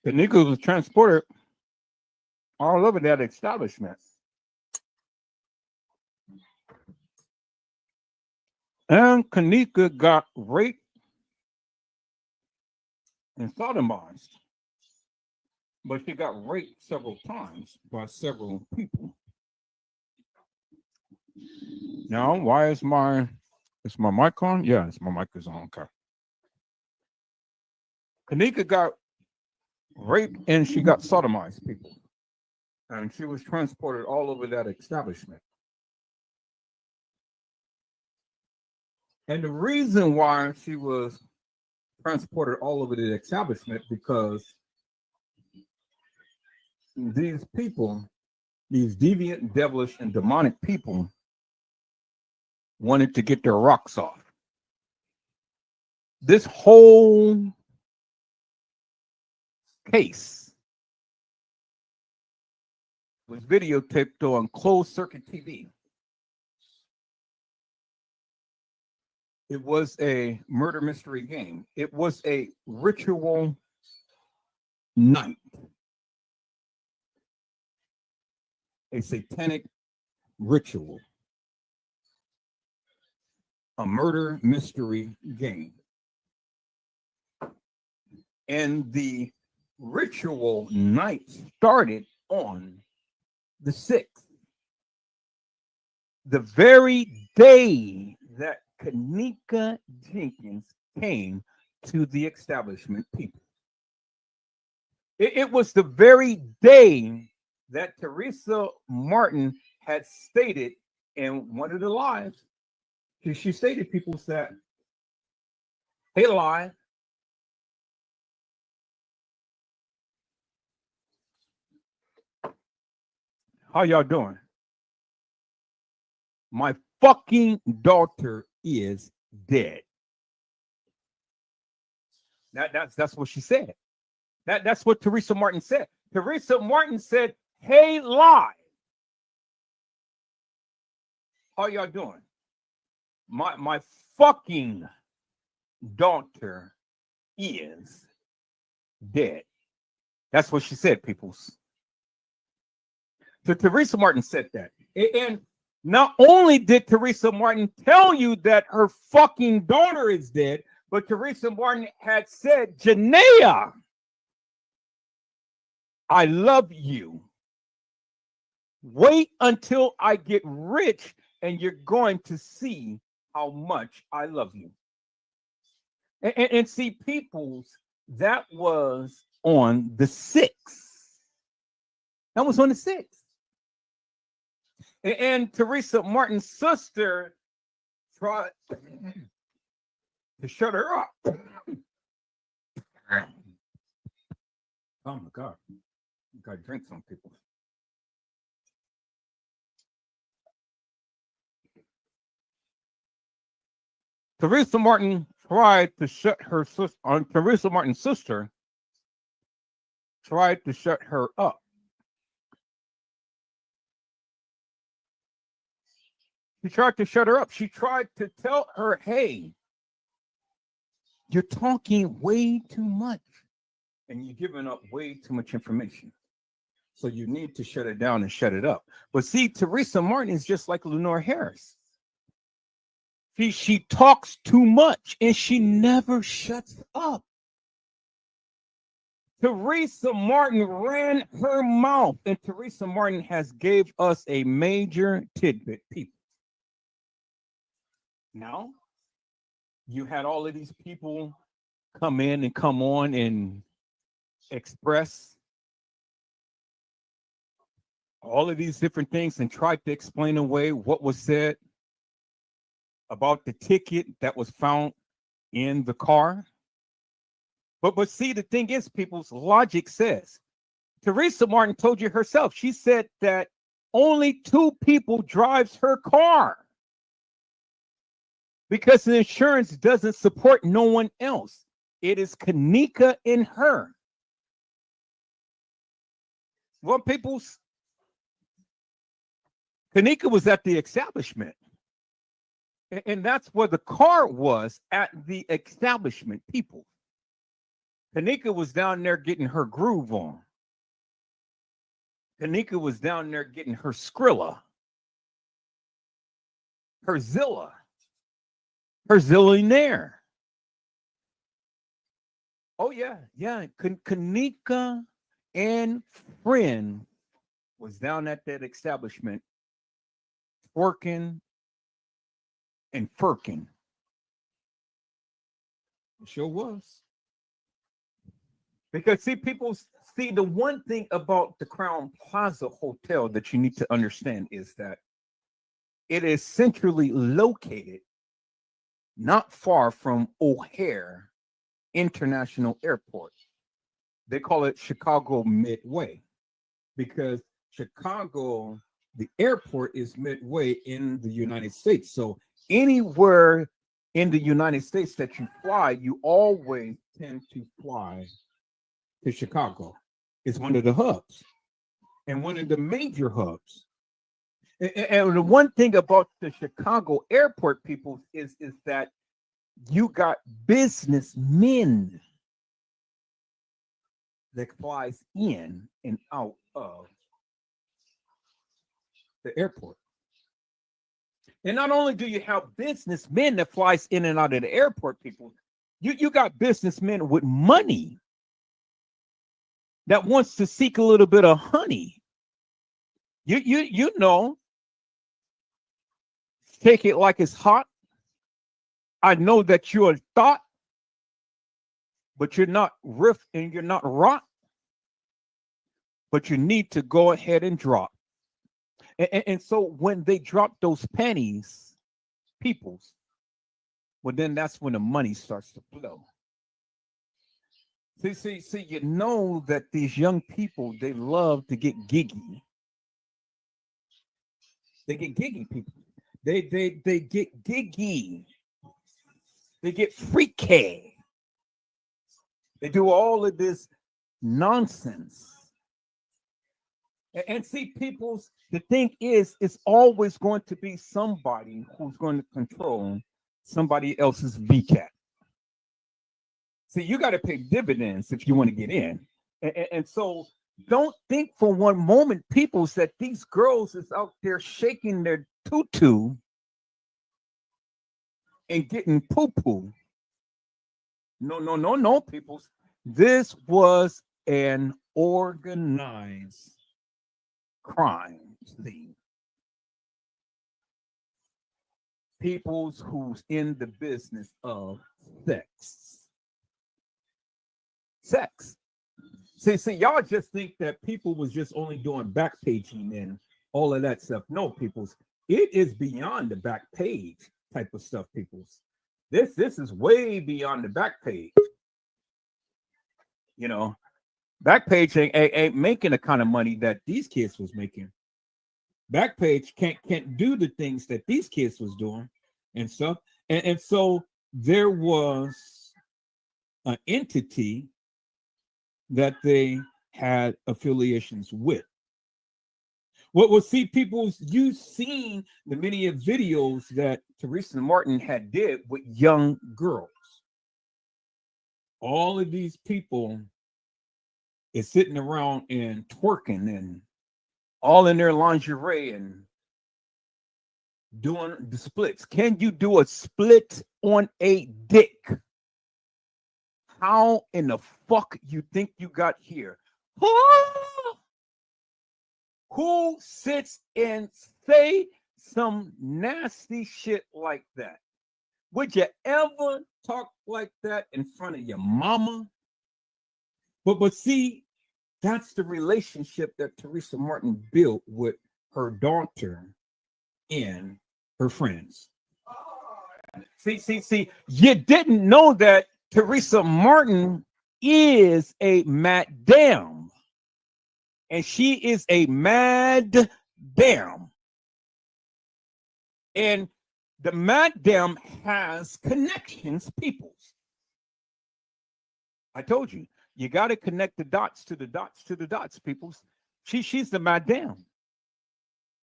Kenneka was transported all over that establishment. And Kenneka got raped and sodomized. But she got raped several times by several people. Now, why is my mic on? Yeah, my mic is on. Okay. Kenneka got raped and she got sodomized, people. And she was transported all over that establishment. And the reason why she was transported all over the establishment, because these people, these deviant, devilish, and demonic people, wanted to get their rocks off. This whole case was videotaped on closed circuit TV. It was a murder mystery game. It was a ritual night, a satanic ritual, a murder mystery game. And the ritual night started on the 6th, the very day that Kenneka Jenkins came to the establishment, people. It was the very day that Teresa Martin had stated in one of the lives. She stated, people, that, hey, live, how y'all doing? My fucking daughter is dead. That's what she said. That's what Teresa Martin said. Teresa Martin said, hey, live, how y'all doing? My fucking daughter is dead. That's what she said, peoples. So Teresa Martin said that. And not only did Teresa Martin tell you that her fucking daughter is dead, but Teresa Martin had said, Janaea, I love you. Wait until I get rich and you're going to see how much I love you. And see, peoples, that was on the 6th. That was on the 6th. And Teresa Martin's sister tried to shut her up. Oh my God. You gotta drink some, people. Teresa Martin tried to shut her sister on. Teresa Martin's sister tried to shut her up. She tried to shut her up. She tried to tell her, hey, You're talking way too much, and you're giving up way too much information. So you need to shut it down and shut it up. But see, Teresa Martin is just like Lenore Harris. She talks too much and she never shuts up. Teresa Martin ran her mouth, and Teresa Martin has gave us a major tidbit, people. Now, you had all of these people come in and come on and express all of these different things and try to explain away what was said about the ticket that was found in the car. But see, the thing is, people's logic says, Teresa Martin told you herself, she said that only 2 people drives her car because the insurance doesn't support no one else. It is Kenneka and her. Well, Kenneka was at the establishment. And that's where the car was, at the establishment, people. Kenneka was down there getting her groove on. Kenneka was down there getting her Skrilla, her Zilla, her Zillionaire. Oh, yeah. Kenneka and friend was down at that establishment working and firking. It sure was. Because see, people see, the one thing about the Crown Plaza Hotel that you need to understand is that it is centrally located not far from O'Hare International Airport. They call it Chicago Midway because Chicago, the airport is midway in the United States. So anywhere in the United States that you fly, you always tend to fly to Chicago. It's one of the hubs and one of the major hubs. And the one thing about the Chicago airport, people, is that you got businessmen that flies in and out of the airport. And not only do you have businessmen that flies in and out of the airport, people, you got businessmen with money that wants to seek a little bit of honey. You know, take it like it's hot. I know that you're a thought, but you're not riff and you're not rot. But you need to go ahead and drop. And so when they drop those pennies, peoples, well, then that's when the money starts to flow. See, you know that these young people, they love to get giggy. They get giggy, people. They get giggy. They get freaky. They do all of this nonsense. And see, peoples, the thing is, it's always going to be somebody who's going to control somebody else's VCAT. See, you got to pay dividends if you want to get in. And so don't think for one moment, people, that these girls is out there shaking their tutu and getting poo-poo. No, people. This was an organized crime scene. Peoples who's in the business of sex. See, y'all just think that people was just only doing back paging and all of that stuff. No, peoples, it is beyond the back page type of stuff, peoples. This is way beyond the back page. You know, back page ain't making the kind of money that these kids was making. Back page can't do the things that these kids was doing and stuff. And so there was an entity that they had affiliations with. Well, see, people, you've seen the many videos that Teresa Martin had did with young girls. all of these people is sitting around and twerking and all in their lingerie and doing the splits. Can you do a split on a dick? How in the fuck you think you got here? Who sits and say some nasty shit like that? Would you ever talk like that in front of your mama? But see, that's the relationship that Teresa Martin built with her daughter and her friends. See, you didn't know that Teresa Martin is a madam. And she is a mad dam. And the madam has connections, peoples. I told you, you got to connect the dots to the dots to the dots, peoples. She's the madam.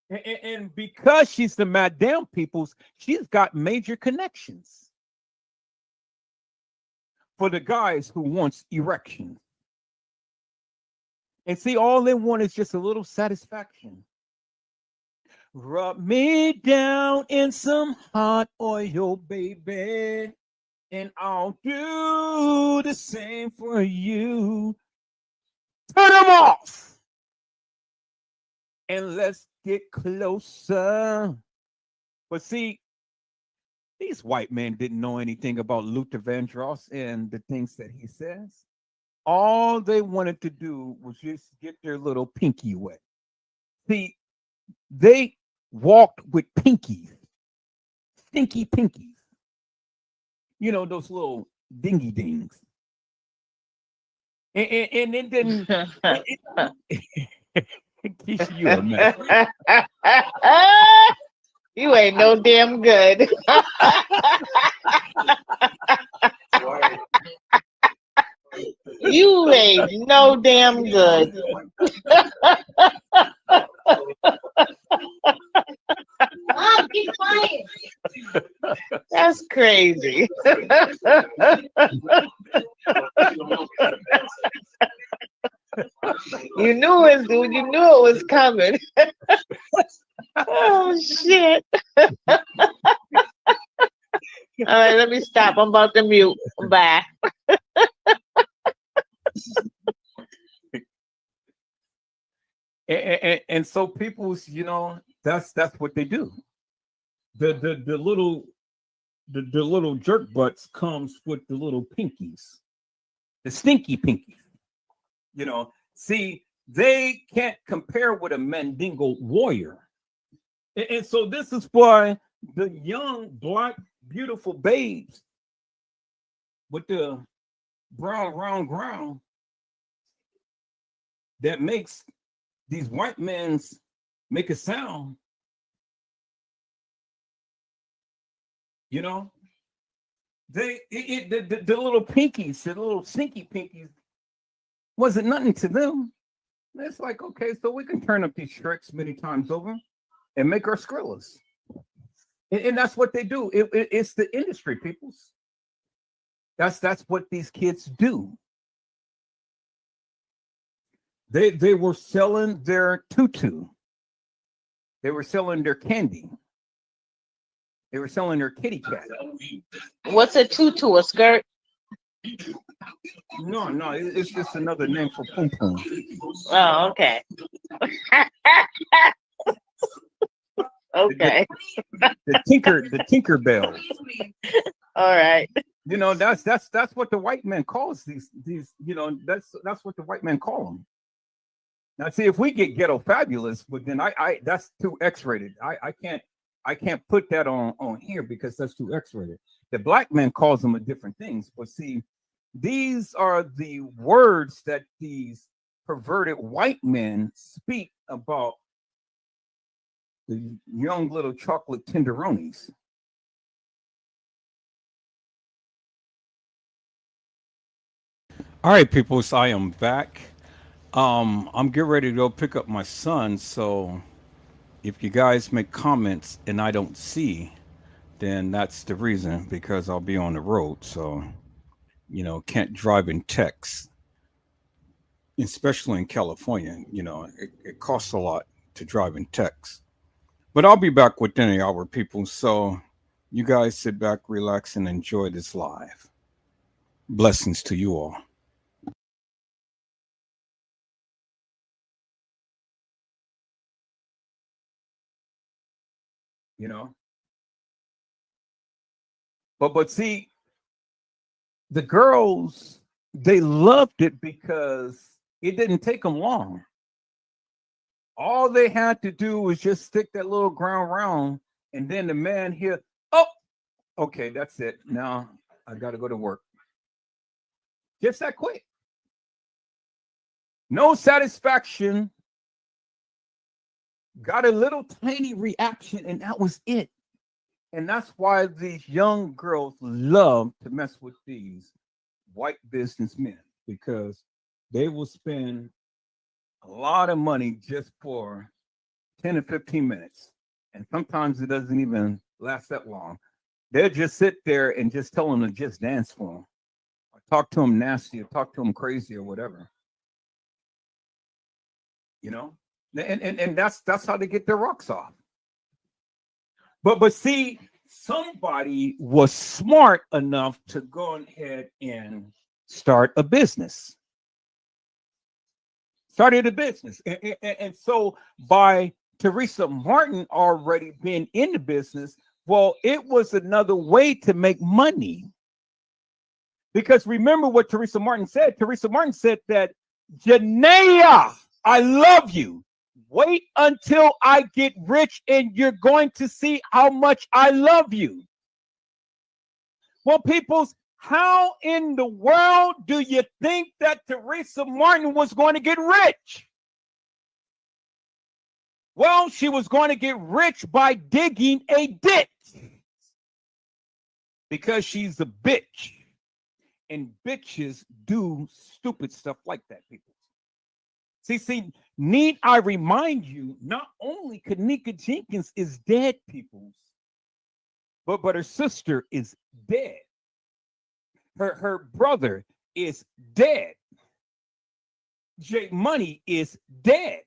And because she's the madam, peoples, she's got major connections for the guys who wants erections. And see, all they want is just a little satisfaction. Rub me down in some hot oil, baby, and I'll do the same for you. Turn them off, and let's get closer. But see, these white men didn't know anything about Luther Vandross and the things that he says. All they wanted to do was just get their little pinky wet. See, they walked with pinkies, stinky pinkies. You know, those little dingy dings. And it didn't. You a mess. You ain't no damn good. You ain't no damn good. Mom, keep quiet. That's crazy. You knew it, dude. You knew it was coming. Oh shit. All right, let me stop. I'm about to mute. Bye. And so people's, you know, that's what they do. The little jerk butts comes with the little pinkies, the stinky pinkies. You know, see, they can't compare with a Mandingo warrior. And so this is why the young, black, beautiful babes with the brown, round ground that makes these white men's make a sound, you know, the little pinkies, the little stinky pinkies wasn't nothing to them. It's like, okay, so we can turn up these tricks many times over and make our Skrillas. And that's what they do. It's the industry, peoples. That's what these kids do. They were selling their tutu. They were selling their candy. They were selling their kitty cat. What's a tutu? A skirt? No, it's just another name for pum pum. Oh, okay. Okay. The Tinker Bell. All right. You know, that's what the white man calls these, you know, that's what the white men call them. Now, see, if we get ghetto fabulous, but then I that's too X-rated. I can't put that on here because that's too X-rated. The black man calls them different things, but see, these are the words that these perverted white men speak about the young little chocolate tenderonis. All right, people, so I am back. I'm getting ready to go pick up my son, so if you guys make comments and I don't see, then that's the reason, because I'll be on the road. So can't drive and text, especially in California. It costs a lot to drive and text. But I'll be back within an hour, people. So you guys sit back, relax, and enjoy this live. Blessings to you all. You know, but see, the girls, they loved it because it didn't take them long. All they had to do was just stick that little ground round, and then the man here, oh, okay, that's it. Now I got to go to work. Just that quick. No satisfaction. Got a little tiny reaction, and that was it. And that's why these young girls love to mess with these white businessmen, because they will spend a lot of money just for 10 to 15 minutes. And sometimes it doesn't even last that long. They'll just sit there and just tell them to just dance for them, or talk to them nasty, or talk to them crazy, or whatever. And that's how they get their rocks off. But see, somebody was smart enough to go ahead and start a business. Started a business. And so by Teresa Martin already being in the business, well, it was another way to make money. Because remember what Teresa Martin said. Teresa Martin said that, Janaea, I love you. Wait until I get rich and you're going to see how much I love you. Well, peoples, how in the world do you think that Teresa Martin was going to get rich? Well, she was going to get rich by digging a ditch. Because she's a bitch. And bitches do stupid stuff like that, people. See, need I remind you, not only Kenneka Jenkins is dead, peoples, but her sister is dead. Her brother is dead. J Money is dead.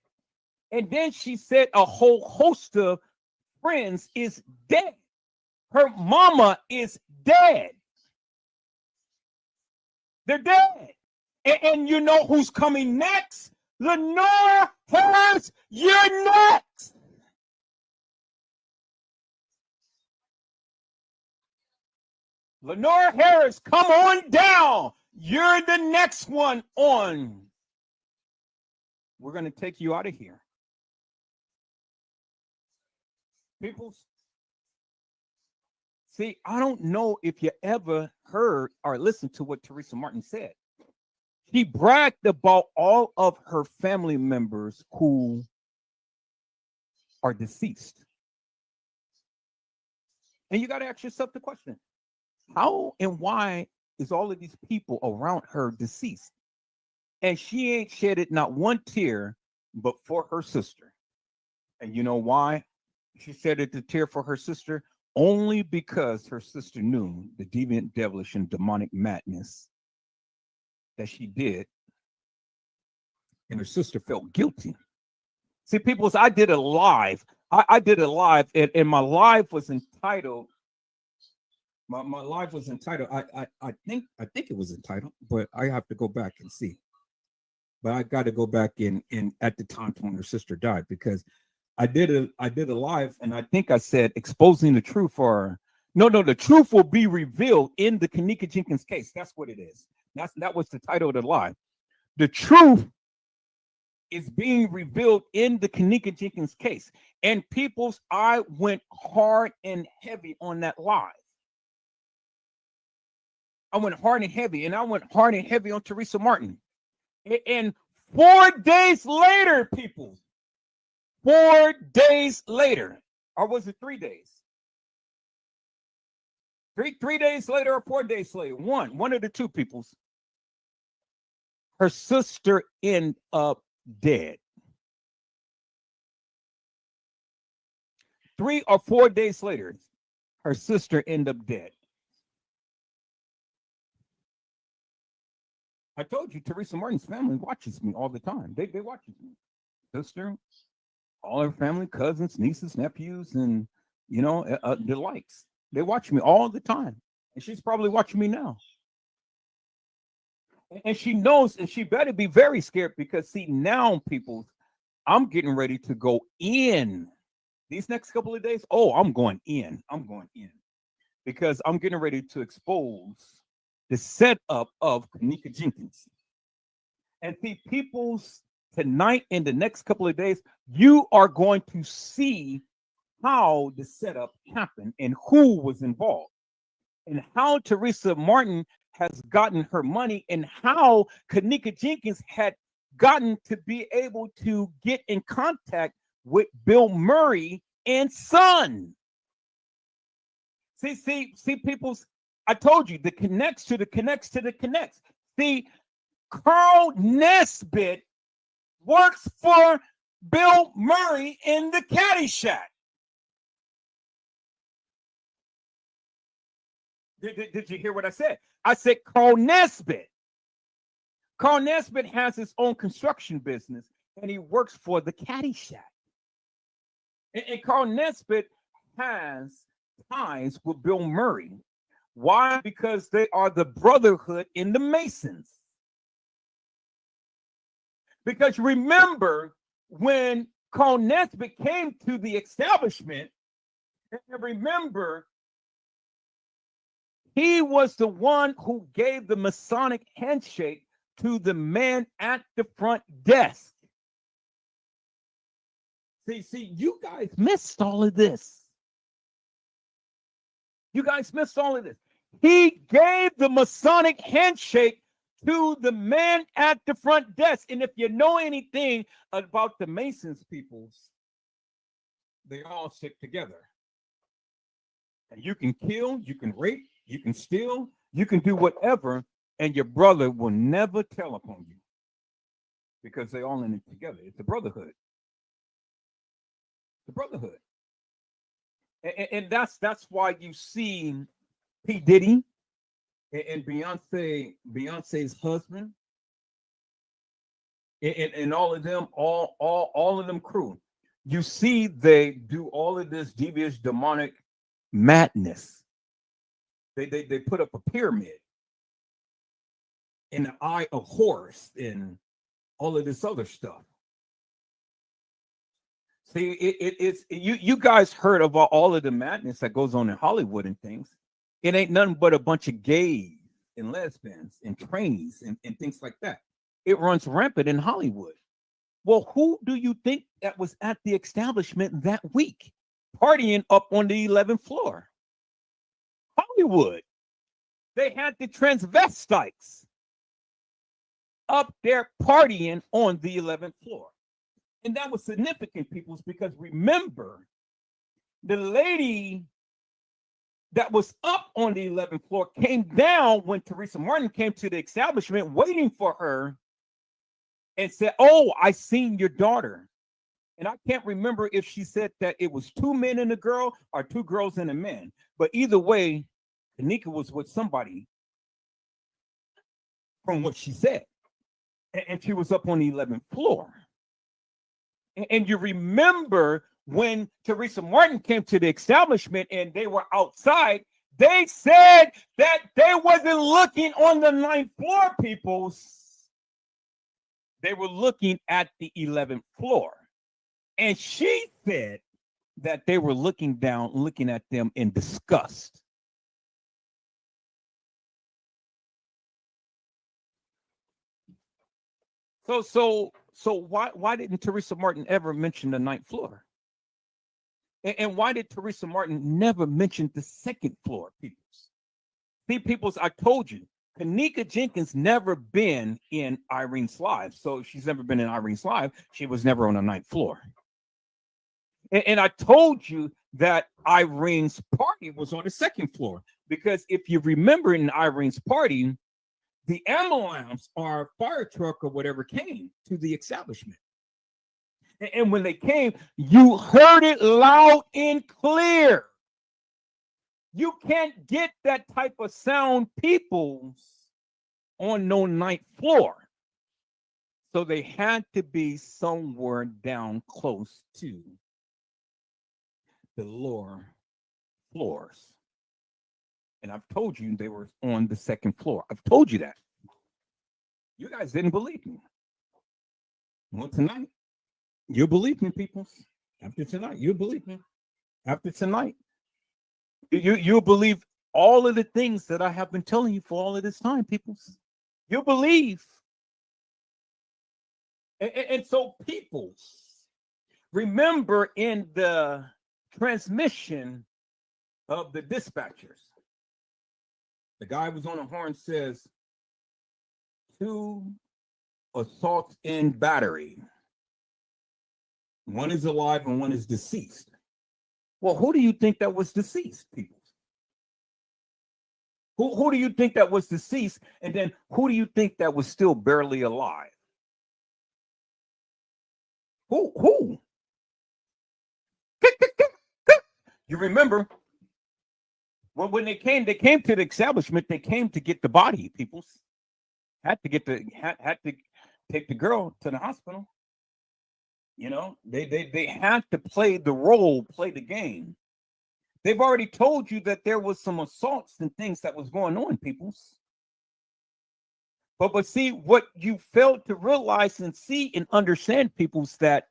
And then she said a whole host of friends is dead. Her mama is dead. They're dead. And you know who's coming next? Lenora Harris, you're next. Lenora Harris, come on down. You're the next one on. We're going to take you out of here. People, see, I don't know if you ever heard or listened to what Teresa Martin said. She bragged about all of her family members who are deceased. And you got to ask yourself the question, how and why is all of these people around her deceased? And she ain't shedded not one tear, but for her sister. And you know why she shedded the tear for her sister? Only because her sister knew the deviant, devilish, and demonic madness that she did, and her sister felt guilty. See, people, I did a live. I did a live, and my live was entitled. My live was entitled. I think it was entitled, but I have to go back and see. But I got to go back in at the time when her sister died, because I did a live, and I think I said exposing the truth, or no, the truth will be revealed in the Kenneka Jenkins case. That's what it is. That was the title of the live. The truth is being revealed in the Kenneka Jenkins case. And peoples, I went hard and heavy on that live. I went hard and heavy, and I went hard and heavy on Teresa Martin. And 4 days later, people, 4 days later, or was it 3 days? Three days later or 4 days later, one of the two peoples, her sister ended up dead. 3 or 4 days later, her sister ended up dead. I told you, Teresa Martin's family watches me all the time. They watch me. Sister, all her family, cousins, nieces, nephews, and the likes. They watch me all the time, and she's probably watching me now. And she knows, and she better be very scared because see now, people, I'm getting ready to go in these next couple of days. Oh, I'm going in. I'm going in because I'm getting ready to expose the setup of Kenneka Jenkins. And see, people's tonight and the next couple of days, you are going to see how the setup happened and who was involved and how Teresa Martin has gotten her money and how Kenneka Jenkins had gotten to be able to get in contact with Bill Murray and son. See, people's, I told you, the connects to the connects to the connects. See, Carl Nesbitt works for Bill Murray in the Caddyshack. Did you hear what I said? I said Carl Nesbitt. Carl Nesbitt has his own construction business, and he works for the Caddyshack. And Carl Nesbitt has ties with Bill Murray. Why? Because they are the brotherhood in the Masons. Because remember, when Carl Nesbitt came to the establishment, and remember, he was the one who gave the Masonic handshake to the man at the front desk. See, you guys missed all of this. You guys missed all of this. He gave the Masonic handshake to the man at the front desk. And if you know anything about the Masons, peoples, they all stick together. And you can kill, you can rape, you can steal, you can do whatever, and your brother will never tell upon you because they're all in it together. It's a brotherhood. The brotherhood. And that's why you see P. Diddy and Beyonce's husband, and all of them, all of them crew. You see, they do all of this devious, demonic madness. They put up a pyramid in the eye of Horus and all of this other stuff. See, it's you guys heard of all of the madness that goes on in Hollywood and things. It ain't nothing but a bunch of gays and lesbians and trainees and things like that. It runs rampant in Hollywood. Well, who do you think that was at the establishment that week, partying up on the 11th floor? Hollywood. They had the transvestites up there partying on the 11th floor. And that was significant, peoples, because remember, the lady that was up on the 11th floor came down when Teresa Martin came to the establishment waiting for her and said, "Oh, I seen your daughter." And I can't remember if she said that it was 2 men and a girl or 2 girls and a man. But either way, Kenneka was with somebody from what she said. And she was up on the 11th floor. And you remember when Teresa Martin came to the establishment and they were outside, they said that they wasn't looking on the 9th floor, peoples. They were looking at the 11th floor. And she said that they were looking down, looking at them in disgust. So why didn't Teresa Martin ever mention the 9th floor? And why did Teresa Martin never mention the 2nd floor, peoples? See, peoples, I told you, Kenneka Jenkins never been in Irene's live. So she's never been in Irene's live. She was never on the 9th floor. And I told you that Irene's party was on the 2nd floor. Because if you remember in Irene's party, the ambulance or fire truck or whatever came to the establishment. And when they came, you heard it loud and clear. You can't get that type of sound, peoples, on no ninth floor. So they had to be somewhere down close to the lower floors. And I've told you they were on the second floor. I've told you that. You guys didn't believe me. Well, tonight, you'll believe me, people. After tonight, you'll believe me. After tonight, you'll believe all of the things that I have been telling you for all of this time, people. You'll believe. And so, people, remember in the transmission of the dispatchers, the guy was on the horn says, 2 assaults and battery. 1 is alive and 1 is deceased. Well, who do you think that was deceased, people? Who do you think that was deceased? And then who do you think that was still barely alive? Who? You remember when they came to the establishment, they came to get the body, people. Had to take the girl to the hospital. You know, they had to play the role, play the game. They've already told you that there was some assaults and things that was going on, peoples. But see, what you failed to realize and see and understand, peoples, that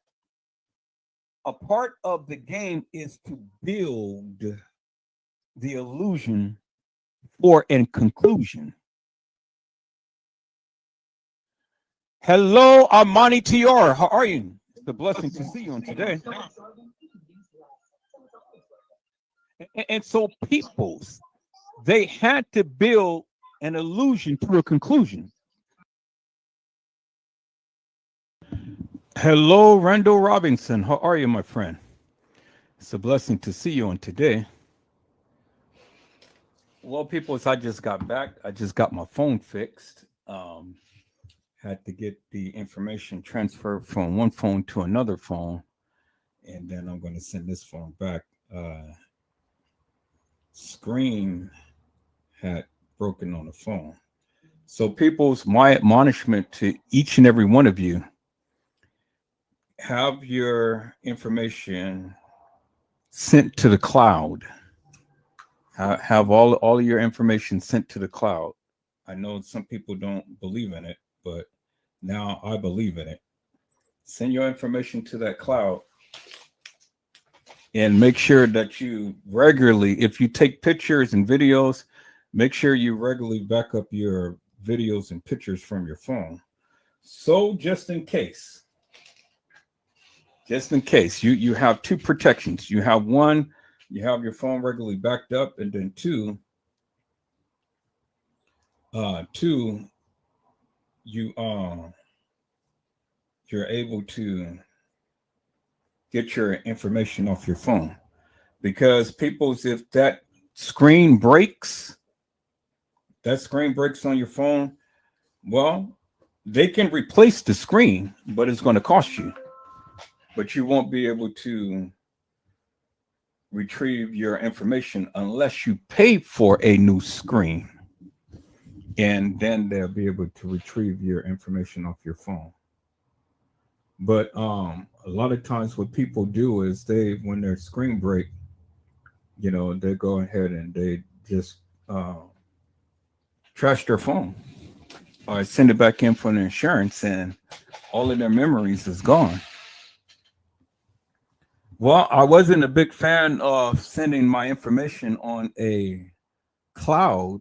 a part of the game is to build the illusion for a conclusion. Hello, Armani TR. How are you? It's a blessing to see you on today. And so peoples, they had to build an illusion to a conclusion. Hello, Randall Robinson. How are you, my friend? It's a blessing to see you on today. Well, peoples, I just got back. I just got my phone fixed. Had to get the information transferred from one phone to another phone. And then I'm going to send this phone back. Screen had broken on the phone. So people's, my admonishment to each and every one of you, have your information sent to the cloud. Have all of your information sent to the cloud. I know some people don't believe in it, but now I believe in it. Send your information to that cloud. And make sure that you regularly, if you take pictures and videos, make sure you regularly back up your videos and pictures from your phone. So just in case you have 2 protections. You have 1, you have your phone regularly backed up, and then 2, you're able to get your information off your phone. Because people's, if that screen breaks on your phone, well, they can replace the screen, but it's going to cost you. But you won't be able to retrieve your information unless you pay for a new screen. And then they'll be able to retrieve your information off your phone. But a lot of times what people do is when their screen break, you know, they go ahead and they just trash their phone or send it back in for the insurance, and all of their memories is gone. Well, I wasn't a big fan of sending my information on a cloud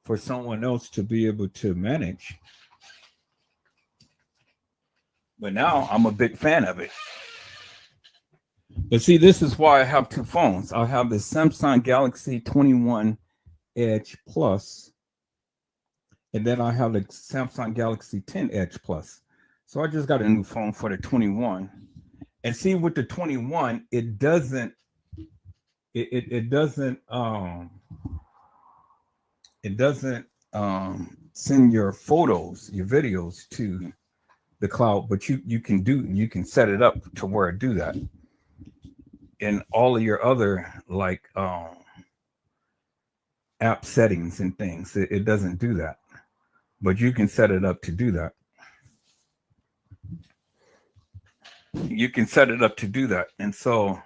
for someone else to be able to manage. But now I'm a big fan of it. But see, this is why I have 2 phones. I have the Samsung Galaxy 21 Edge Plus, and then I have the Samsung Galaxy 10 Edge Plus. So I just got a new phone for the 21. And see, with the 21, it doesn't send your photos, your videos to the cloud, but you can set it up to where it do that. And all of your other like app settings and things, it doesn't do that. but you can set it up to do that. You can set it up to do that. And so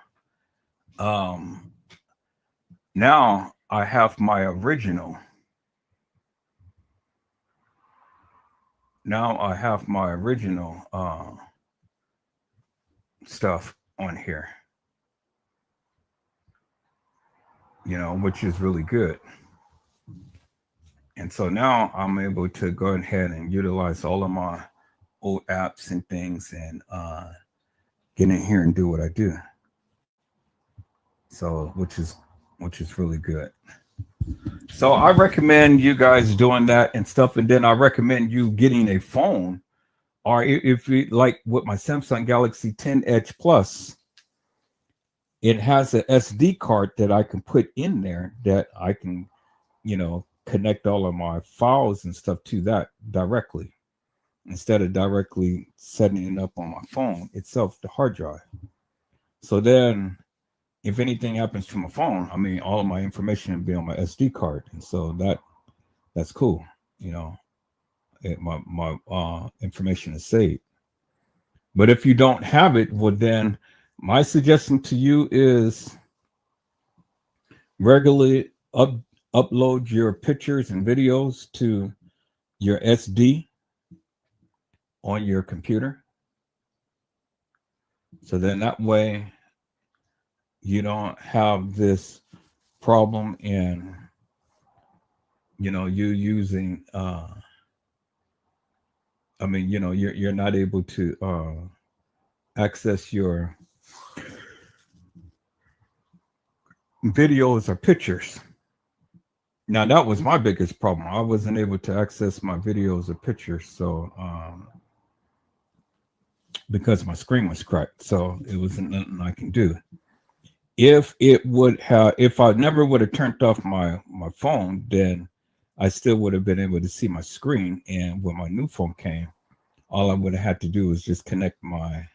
now I have my original. Now I have my original stuff on here, you know, which is really good. And so now I'm able to go ahead and utilize all of my old apps and things and get in here and do what I do. So which is really good. So I recommend you guys doing that and stuff. And then I recommend you getting a phone, or if you like with my Samsung Galaxy 10 Edge Plus, it has a SD card that I can put in there that I can, you know, connect all of my files and stuff to that directly instead of directly setting it up on my phone itself, the hard drive. So then if anything happens to my phone, I mean, all of my information will be on my SD card. And so that's cool. You know, my information is saved. But if you don't have it, well, then my suggestion to you is regularly upload your pictures and videos to your SD on your computer. So then that way you don't have this problem in, you know, you using I mean, you know, you're not able to access your videos or pictures. Now that was my biggest problem. I wasn't able to access my videos or pictures, so because my screen was cracked, so it wasn't nothing I can do. If I never would have turned off my phone, then I still would have been able to see my screen. And when my new phone came, all I would have had to do was just connect my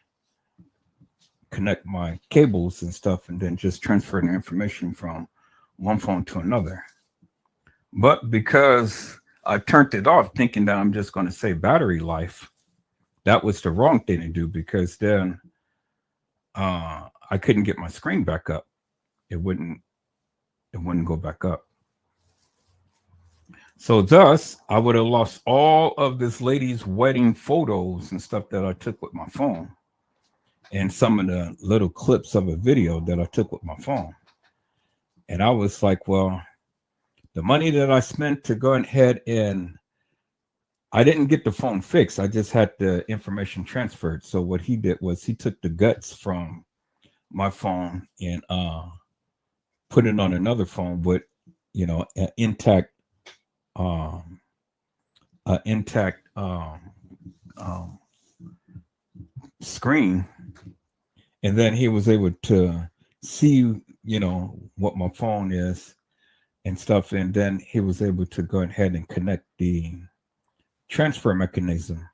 cables and stuff, and then just transfer the information from one phone to another. But because I turned it off thinking that I'm just going to save battery life, that was the wrong thing to do, because then I couldn't get my screen back up. It wouldn't go back up. So thus, I would have lost all of this lady's wedding photos and stuff that I took with my phone, and some of the little clips of a video that I took with my phone. And I was like, well, the money that I spent to go ahead and I didn't get the phone fixed. I just had the information transferred. So what he did was he took the guts from my phone and put it on another phone with, you know, an intact screen, and then he was able to see, you know, what my phone is and stuff, and then he was able to go ahead and connect the transfer mechanism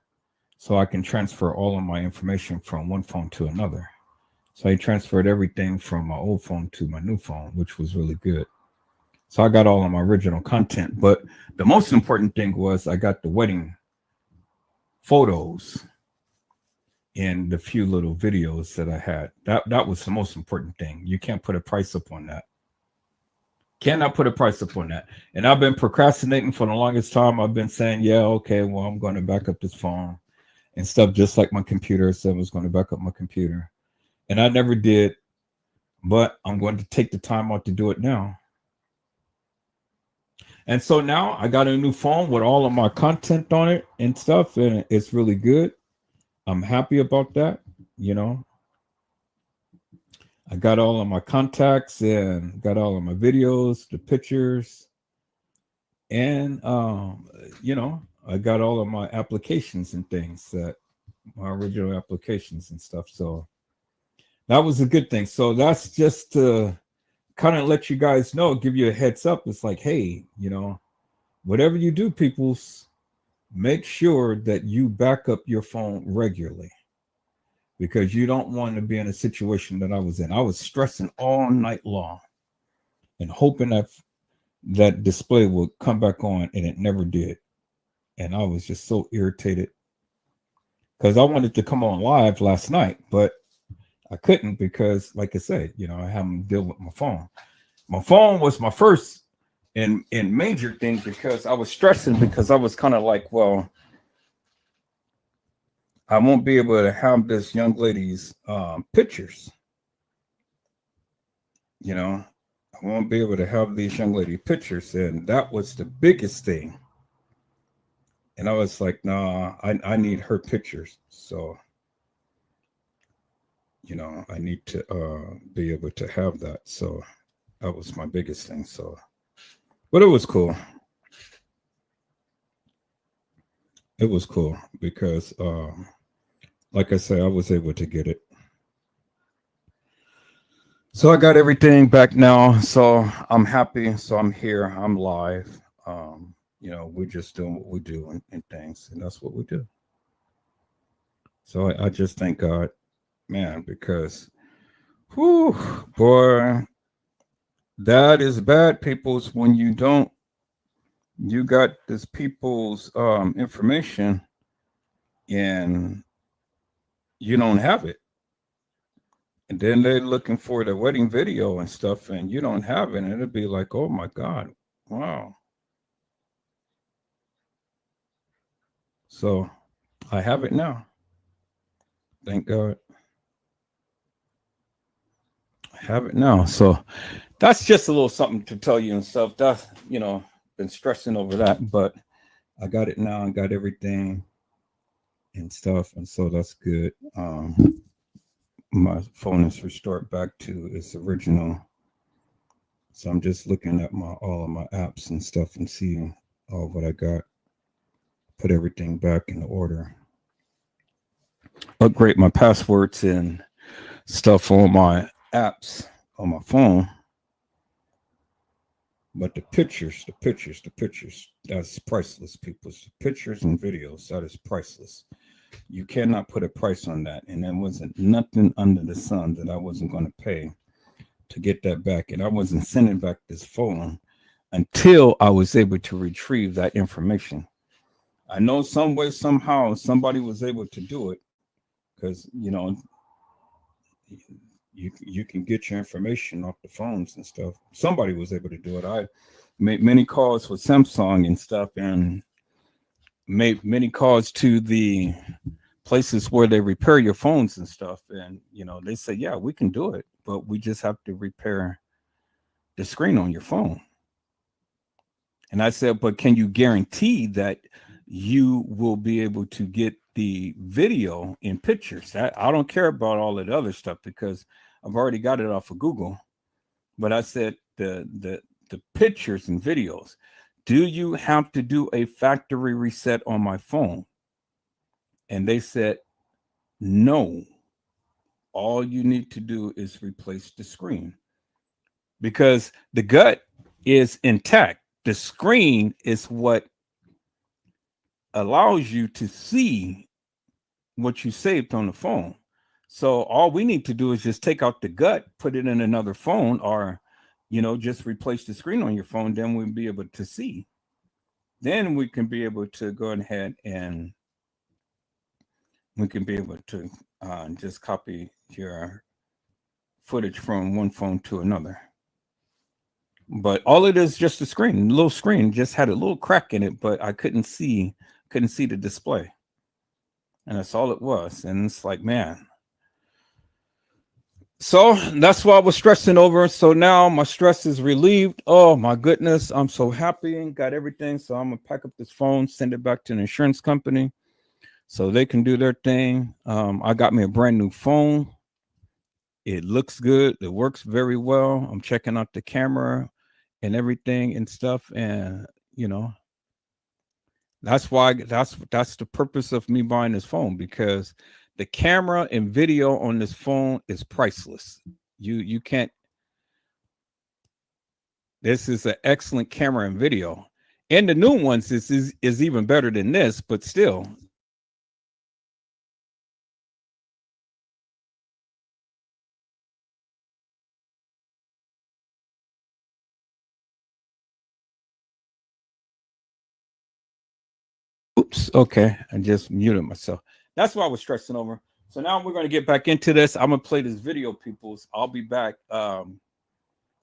so I can transfer all of my information from one phone to another. So I transferred everything from my old phone to my new phone, which was really good. So I got all of my original content, but the most important thing was I got the wedding photos and the few little videos that I had. That was the most important thing. You can't put a price up on that. Cannot put a price up on that. And I've been procrastinating for the longest time. I've been saying, yeah, okay, well, I'm going to back up this phone and stuff, just like my computer. So I was going to back up my computer. And I never did, but I'm going to take the time out to do it now. And so now I got a new phone with all of my content on it and stuff, and it's really good. I'm happy about that, you know. I got all of my contacts and got all of my videos, the pictures, and you know, I got all of my applications and things, that my original applications and stuff. So that was a good thing. So that's just to kind of let you guys know, give you a heads up. It's like, hey, you know, whatever you do, peoples, make sure that you back up your phone regularly, because you don't want to be in a situation that I was in. I was stressing all night long and hoping that that display would come back on, and it never did. and I was just so irritated because I wanted to come on live last night, but I couldn't because, like I said, I haven't deal with my phone. My phone was my first and major thing because I was stressing because I was kind of like, well, I won't be able to have this young lady's pictures. I won't be able to have these young lady pictures, and that was the biggest thing. And I was like, nah, I need her pictures. So, I need to be able to have that. So that was my biggest thing. So, but it was cool. It was cool because, like I said, I was able to get it. So I got everything back now. So I'm happy. So I'm here. I'm live. We're just doing what we do and things, and that's what we do. So I just thank God, man, because, whew, boy, that is bad, people's, when you got this people's information and you don't have it. And then they're looking for the wedding video and stuff, and you don't have it. And it'll be like, oh my God, wow. So I have it now. Thank God. I have it now. So that's just a little something to tell you and stuff. That's, been stressing over that, but I got it now. I got everything and stuff. And so that's good. My phone is restored back to its original. So I'm just looking at all of my apps and stuff and seeing all what I got. Put everything back in order. Upgrade my passwords and stuff on my apps on my phone. But the pictures, that's priceless, people. The pictures and videos, that is priceless. You cannot put a price on that. And there wasn't nothing under the sun that I wasn't going to pay to get that back. And I wasn't sending back this phone until I was able to retrieve that information. I know some way, somehow, somebody was able to do it because, you can get your information off the phones and stuff. Somebody was able to do it. I made many calls with Samsung and stuff, and made many calls to the places where they repair your phones and stuff. And, they say, yeah, we can do it, but we just have to repair the screen on your phone. And I said, but can you guarantee that you will be able to get the video in pictures? I don't care about all that other stuff because I've already got it off of Google. But I said the pictures and videos, do you have to do a factory reset on my phone? And they said, no. All you need to do is replace the screen because the gut is intact. The screen is what allows you to see what you saved on the phone. So all we need to do is just take out the gut, put it in another phone, or, just replace the screen on your phone. Then we'll be able to see. Then we can be able to go ahead and we can be able to just copy your footage from one phone to another. But all it is just a screen, a little screen, just had a little crack in it, but I couldn't see the display. And that's all it was. And it's like, man. So that's what I was stressing over. So now my stress is relieved. Oh my goodness. I'm so happy and got everything. So I'm gonna pack up this phone, send it back to an insurance company so they can do their thing. I got me a brand new phone. It looks good. It works very well. I'm checking out the camera and everything and stuff. And that's why that's the purpose of me buying this phone, because the camera and video on this phone is priceless. You can't. This is an excellent camera and video, and the new ones is even better than this, but still. Oops. Okay. I just muted myself. That's what I was stressing over. So now we're going to get back into this. I'm going to play this video, peoples. I'll be back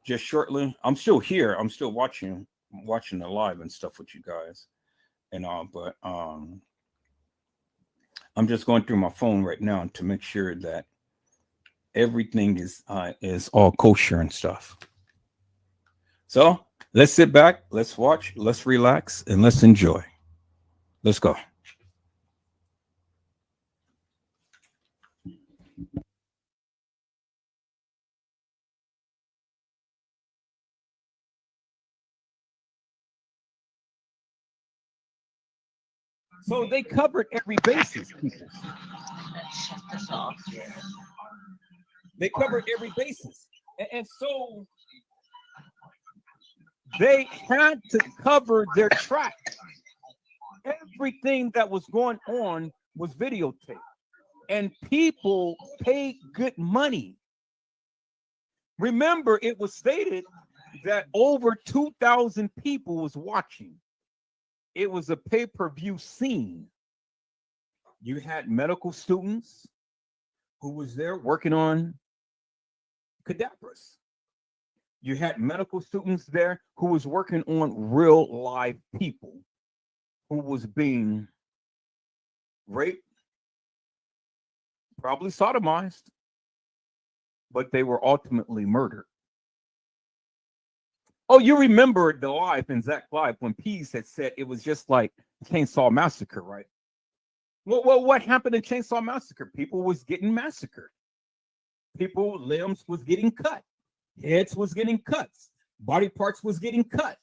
just shortly. I'm still here. I'm still watching the live and stuff with you guys and all, but I'm just going through my phone right now to make sure that everything is all kosher and stuff. So let's sit back, let's watch, let's relax, and let's enjoy. Let's go. So they covered every basis, people. Shut this off. They covered every basis. And so they had to cover their track. Everything that was going on was videotaped. And people paid good money. Remember, it was stated that over 2,000 people was watching. It was a pay-per-view scene. You had medical students who was there working on cadavers. You had medical students there who was working on real live people who was being raped, probably sodomized, but they were ultimately murdered. Oh, you remember the live in Zach Live when Pease had said it was just like Chainsaw Massacre, right? Well, what happened in Chainsaw Massacre? People was getting massacred. People, limbs was getting cut. Heads was getting cuts. Body parts was getting cut.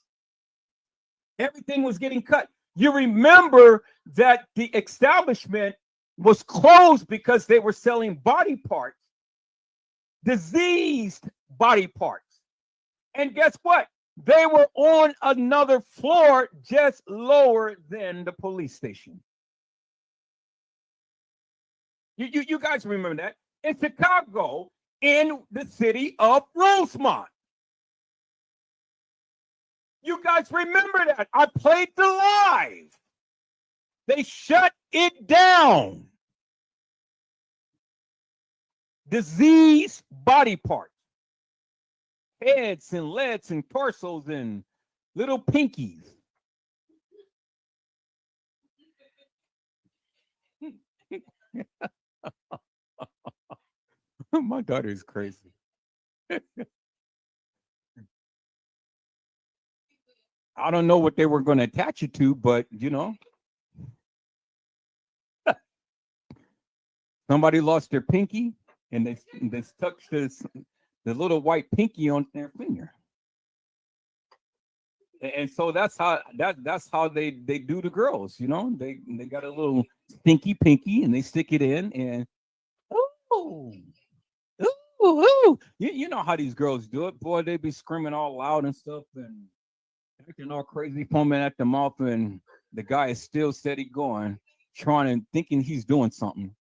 Everything was getting cut. You remember that the establishment was closed because they were selling body parts, diseased body parts. And guess what? They were on another floor just lower than the police station. You guys remember that? In Chicago, in the city of Rosemont. You guys remember that? I played the live. They shut it down. Diseased body parts. Heads and legs and torsos and little pinkies. My daughter is crazy. I don't know what they were going to attach it to, but you know, somebody lost their pinky and they stuck the little white pinky on their finger. And so that's how they do the girls, you know. They got a little stinky pinky and they stick it in and ooh. You know how these girls do it, boy. They be screaming all loud and stuff and acting all crazy, foaming at the mouth, and the guy is still steady going, trying and thinking he's doing something.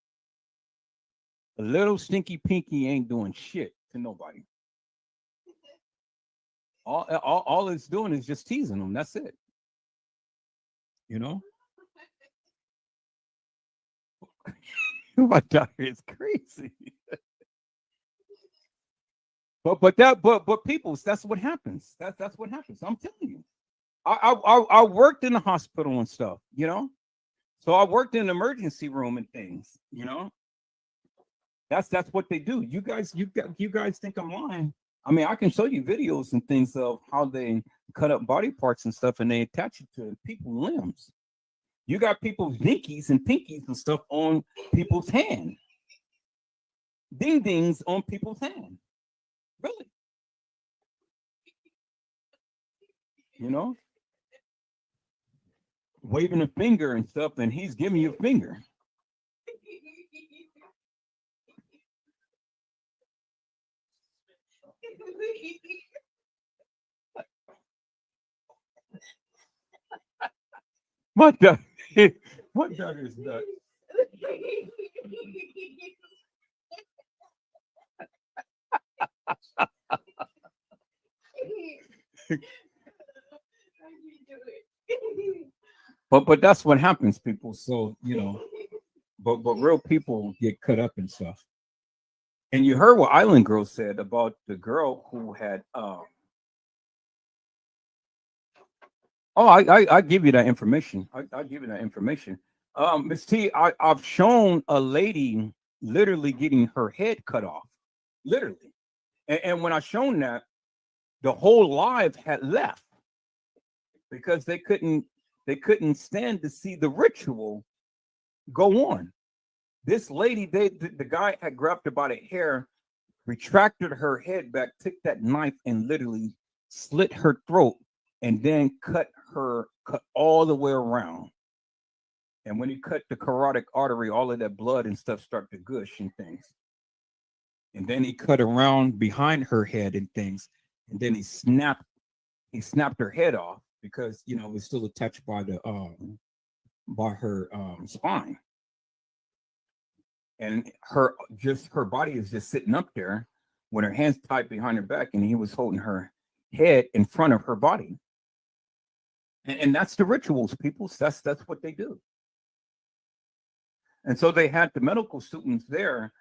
A little stinky pinky ain't doing shit to nobody. All it's doing is just teasing them. That's it. You know? My daughter is crazy. But people, that's what happens. That's what happens. I'm telling you. I worked in the hospital and stuff, you know. So I worked in the emergency room and things, you know. That's what they do. You guys think I'm lying. I mean, I can show you videos and things of how they cut up body parts and stuff and they attach it to people's limbs. You got people's dinkies and pinkies and stuff on people's hand. Ding-dings on people's hand. Really? You know? Waving a finger and stuff, and he's giving you a finger. What the? What dog is that? But that's what happens, people. So but real people get cut up and stuff. And you heard what Island Girl said about the girl who had I give you that information. I give you that information. Miss T, I've shown a lady literally getting her head cut off. Literally. And when I shown that, the whole live had left because they couldn't stand to see the ritual go on. This lady, the guy had grabbed her by the hair, retracted her head back, took that knife and literally slit her throat, and then cut all the way around. And when he cut the carotid artery, all of that blood and stuff started to gush and things. And then he cut around behind her head and things, and then he snapped her head off because it was still attached by her spine. And her body is just sitting up there with her hands tied behind her back, and he was holding her head in front of her body. And that's the rituals, people. That's what they do. And so they had the medical students there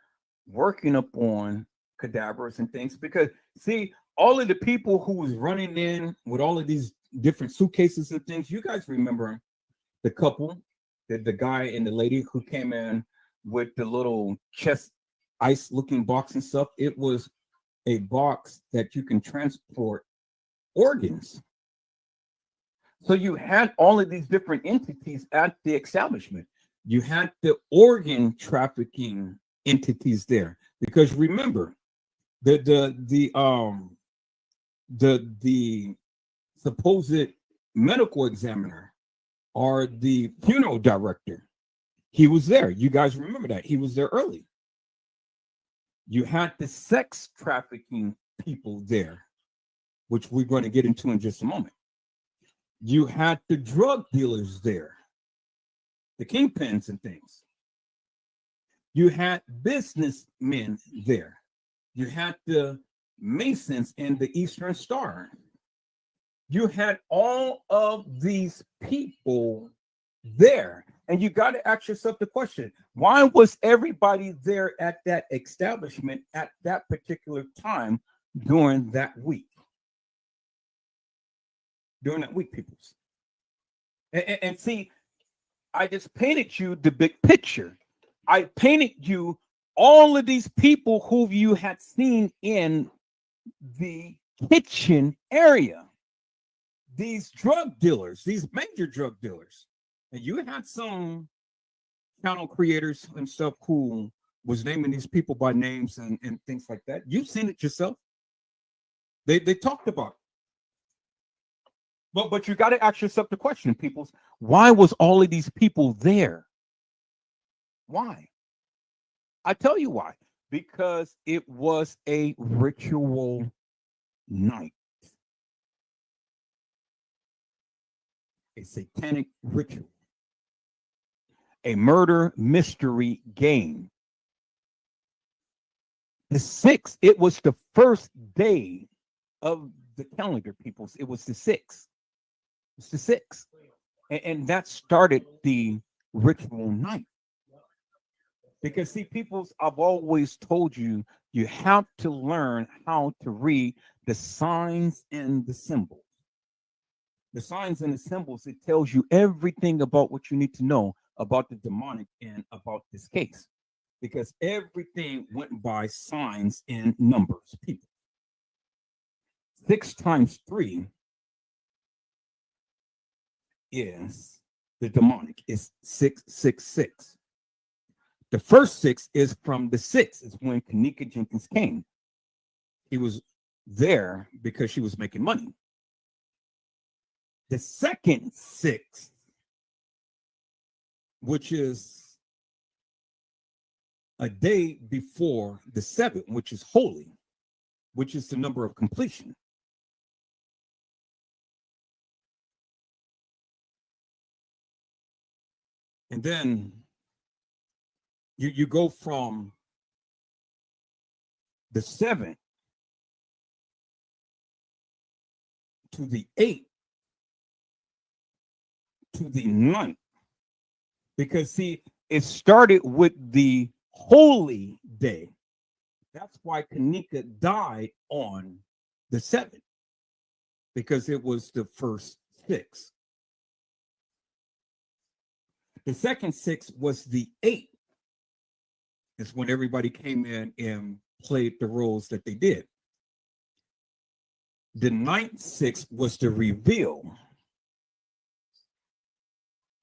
working up on cadavers and things because, see, all of the people who was running in with all of these different suitcases and things, you guys remember the couple, the guy and the lady who came in with the little chest ice looking box and stuff. It was a box that you can transport organs. So you had all of these different entities at the establishment. You had the organ trafficking entities there because remember the supposed medical examiner or the funeral director. He was there. You guys remember that. He was there early. You had the sex trafficking people there, which we're going to get into in just a moment. You had the drug dealers there, the kingpins and things. You had businessmen there. You had the Masons and the Eastern Star. You had all of these people there. And you got to ask yourself the question, why was everybody there at that establishment at that particular time during that week? During that week, peoples. And see, I just painted you the big picture. I painted you all of these people who you had seen in the kitchen area. These drug dealers, these major drug dealers. And you had some channel creators and stuff who was naming these people by names and things like that. You've seen it yourself. They talked about it. But you got to ask yourself the question, peoples, why was all of these people there? Why? I tell you why. Because it was a ritual night. A satanic ritual. A murder mystery game. The 6th, it was the first day of the calendar, peoples. It was the 6th. It's the 6th. And that started the ritual night. Because, see, peoples, I've always told you, you have to learn how to read the signs and the symbols. The signs and the symbols, it tells you everything about what you need to know about the demonic and about this case. Because everything went by signs and numbers, people. 6 times 3 is the demonic. It's 666. The first 6 is from the 6. It's when Kenneka Jenkins came. He was there because she was making money. The second 6, which is a day before the 7th, which is holy, which is the number of completion. And then you go from the 7th to the 8th to the 9th. Because, see, it started with the holy day. That's why Kenneka died on the 7th, because it was the first 6. The second 6 was the 8th. It's when everybody came in and played the roles that they did. The 9th 6 was the reveal,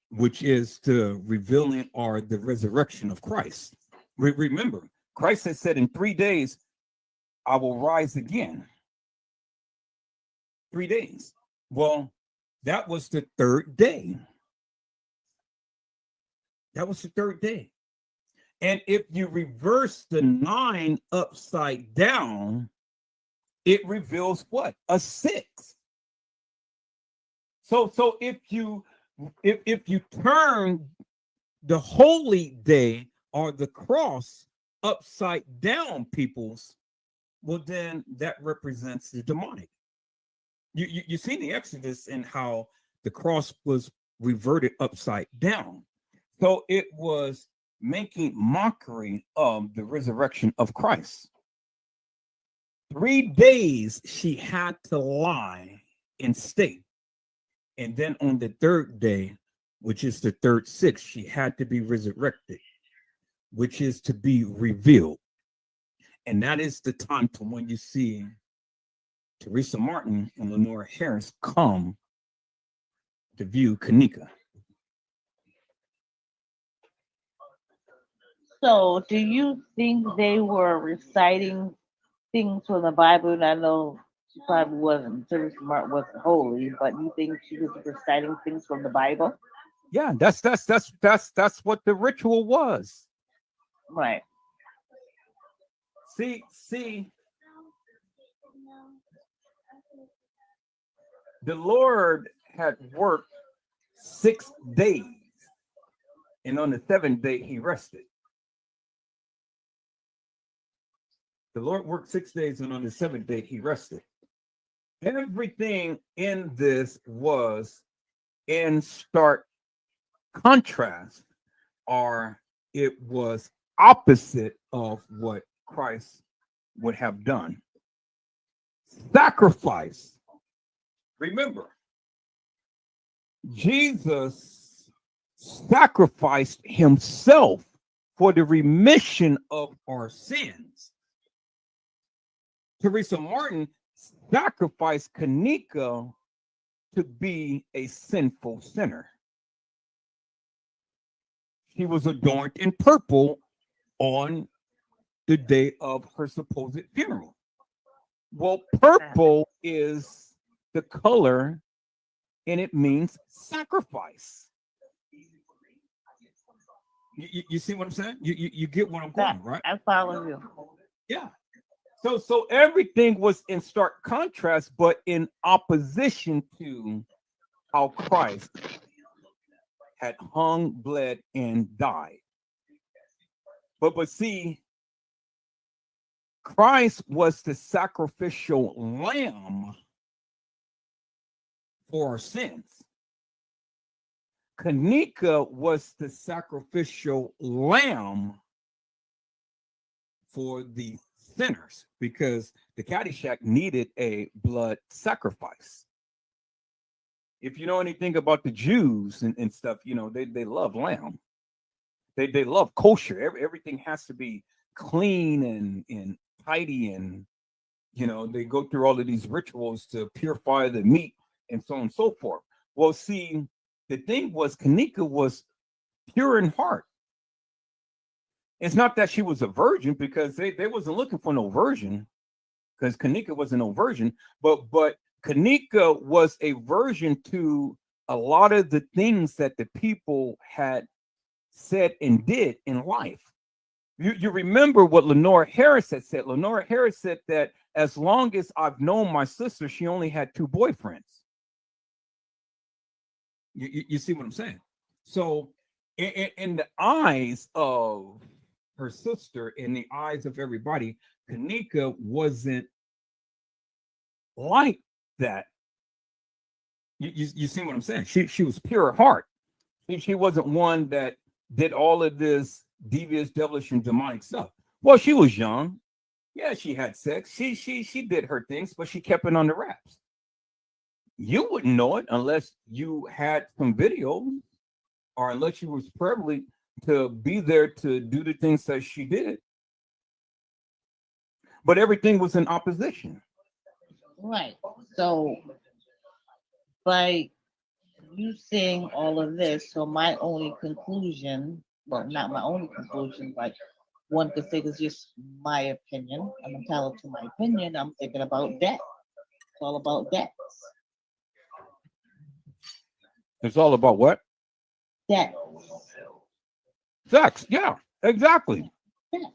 which is the revealing or the resurrection of Christ. Remember, Christ has said, in 3 days, I will rise again. 3 days. Well, that was the 3rd day. That was the 3rd day. And if you reverse the 9 upside down, it reveals what? A 6. So if you turn the holy day or the cross upside down, peoples, well, then that represents the demonic. You see the Exodus and how the cross was reverted upside down. So it was making mockery of the resurrection of Christ. 3 days she had to lie in state. And then on the 3rd day, which is the 3rd 6, she had to be resurrected, which is to be revealed. And that is the time to when you see Teresa Martin and Lenora Harris come to view Kenneka. So, do you think they were reciting things from the Bible? And I know she probably wasn't, Teresa Martin wasn't holy, but you think she was reciting things from the Bible? Yeah, that's what the ritual was. Right. See, the Lord had worked 6 days, and on the 7th day he rested. The Lord worked 6 days, and on the 7th day he rested. Everything in this was in stark contrast, or it was opposite of what Christ would have done. Sacrifice. Remember, Jesus sacrificed himself for the remission of our sins. Teresa Martin sacrificed Kenneka to be a sinful sinner. She was adorned in purple on the day of her supposed funeral. Well, purple is the color, and it means sacrifice. You see what I'm saying? You get what I'm going, right? I follow you. Yeah. So everything was in stark contrast, but in opposition to how Christ had hung, bled, and died. But see, Christ was the sacrificial lamb for our sins. Kenneka was the sacrificial lamb for the sinners, because the Caddyshack needed a blood sacrifice. If you know anything about the Jews and stuff, you know, they love lamb. They love kosher. Everything has to be clean and tidy, and you know, they go through all of these rituals to purify the meat and so on and so forth. Well, see, the thing was, Kenneka was pure in heart. It's not that she was a virgin, because they wasn't looking for no virgin, because Kenneka wasn't no virgin, but Kenneka was a virgin to a lot of the things that the people had said and did in life. You remember what Lenora Harris had said. Lenora Harris said that as long as I've known my sister, she only had 2 boyfriends. You see what I'm saying? So in the eyes of her sister, in the eyes of everybody, Kenneka wasn't like that. You see what I'm saying? She was pure at heart. She wasn't one that did all of this devious, devilish, and demonic stuff. Well, she was young. Yeah, she had sex. She did her things, but she kept it under wraps. You wouldn't know it unless you had some video, or unless you was probably to be there to do the things that she did. But everything was in opposition. Right. So by you saying all of this, so my only conclusion, well, not my only conclusion, but one could say it's just my opinion. I'm entitled to my opinion. I'm thinking about death. It's all about death. It's all about what? Death. Sex. Yeah, exactly. Death.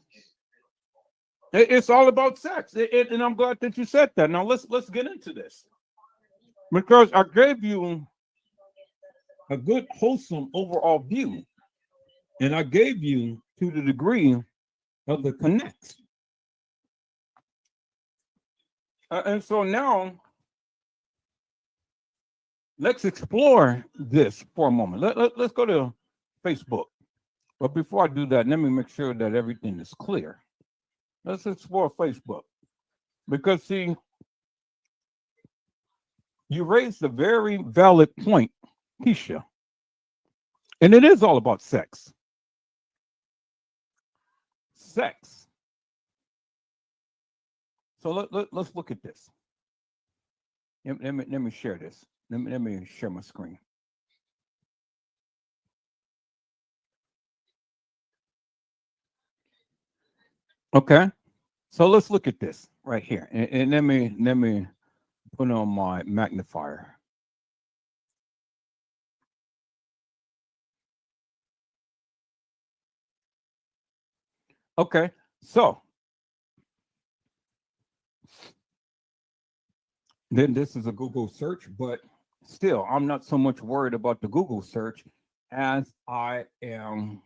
It's all about sex, and I'm glad that you said that. Now let's get into this, because I gave you a good, wholesome overall view, and I gave you to the degree of the connects. And so now let's explore this for a moment. Let's go to Facebook. But before I do that, let me make sure that everything is clear. Let's explore Facebook. Because, see, you raised a very valid point, Keisha. And it is all about sex. Sex. So let's look at this. Let me share this. Let me share my screen. Okay, so let's look at this right here, and let me put on my magnifier. Okay, so then this is a Google search, but still, I'm not so much worried about the Google search as I am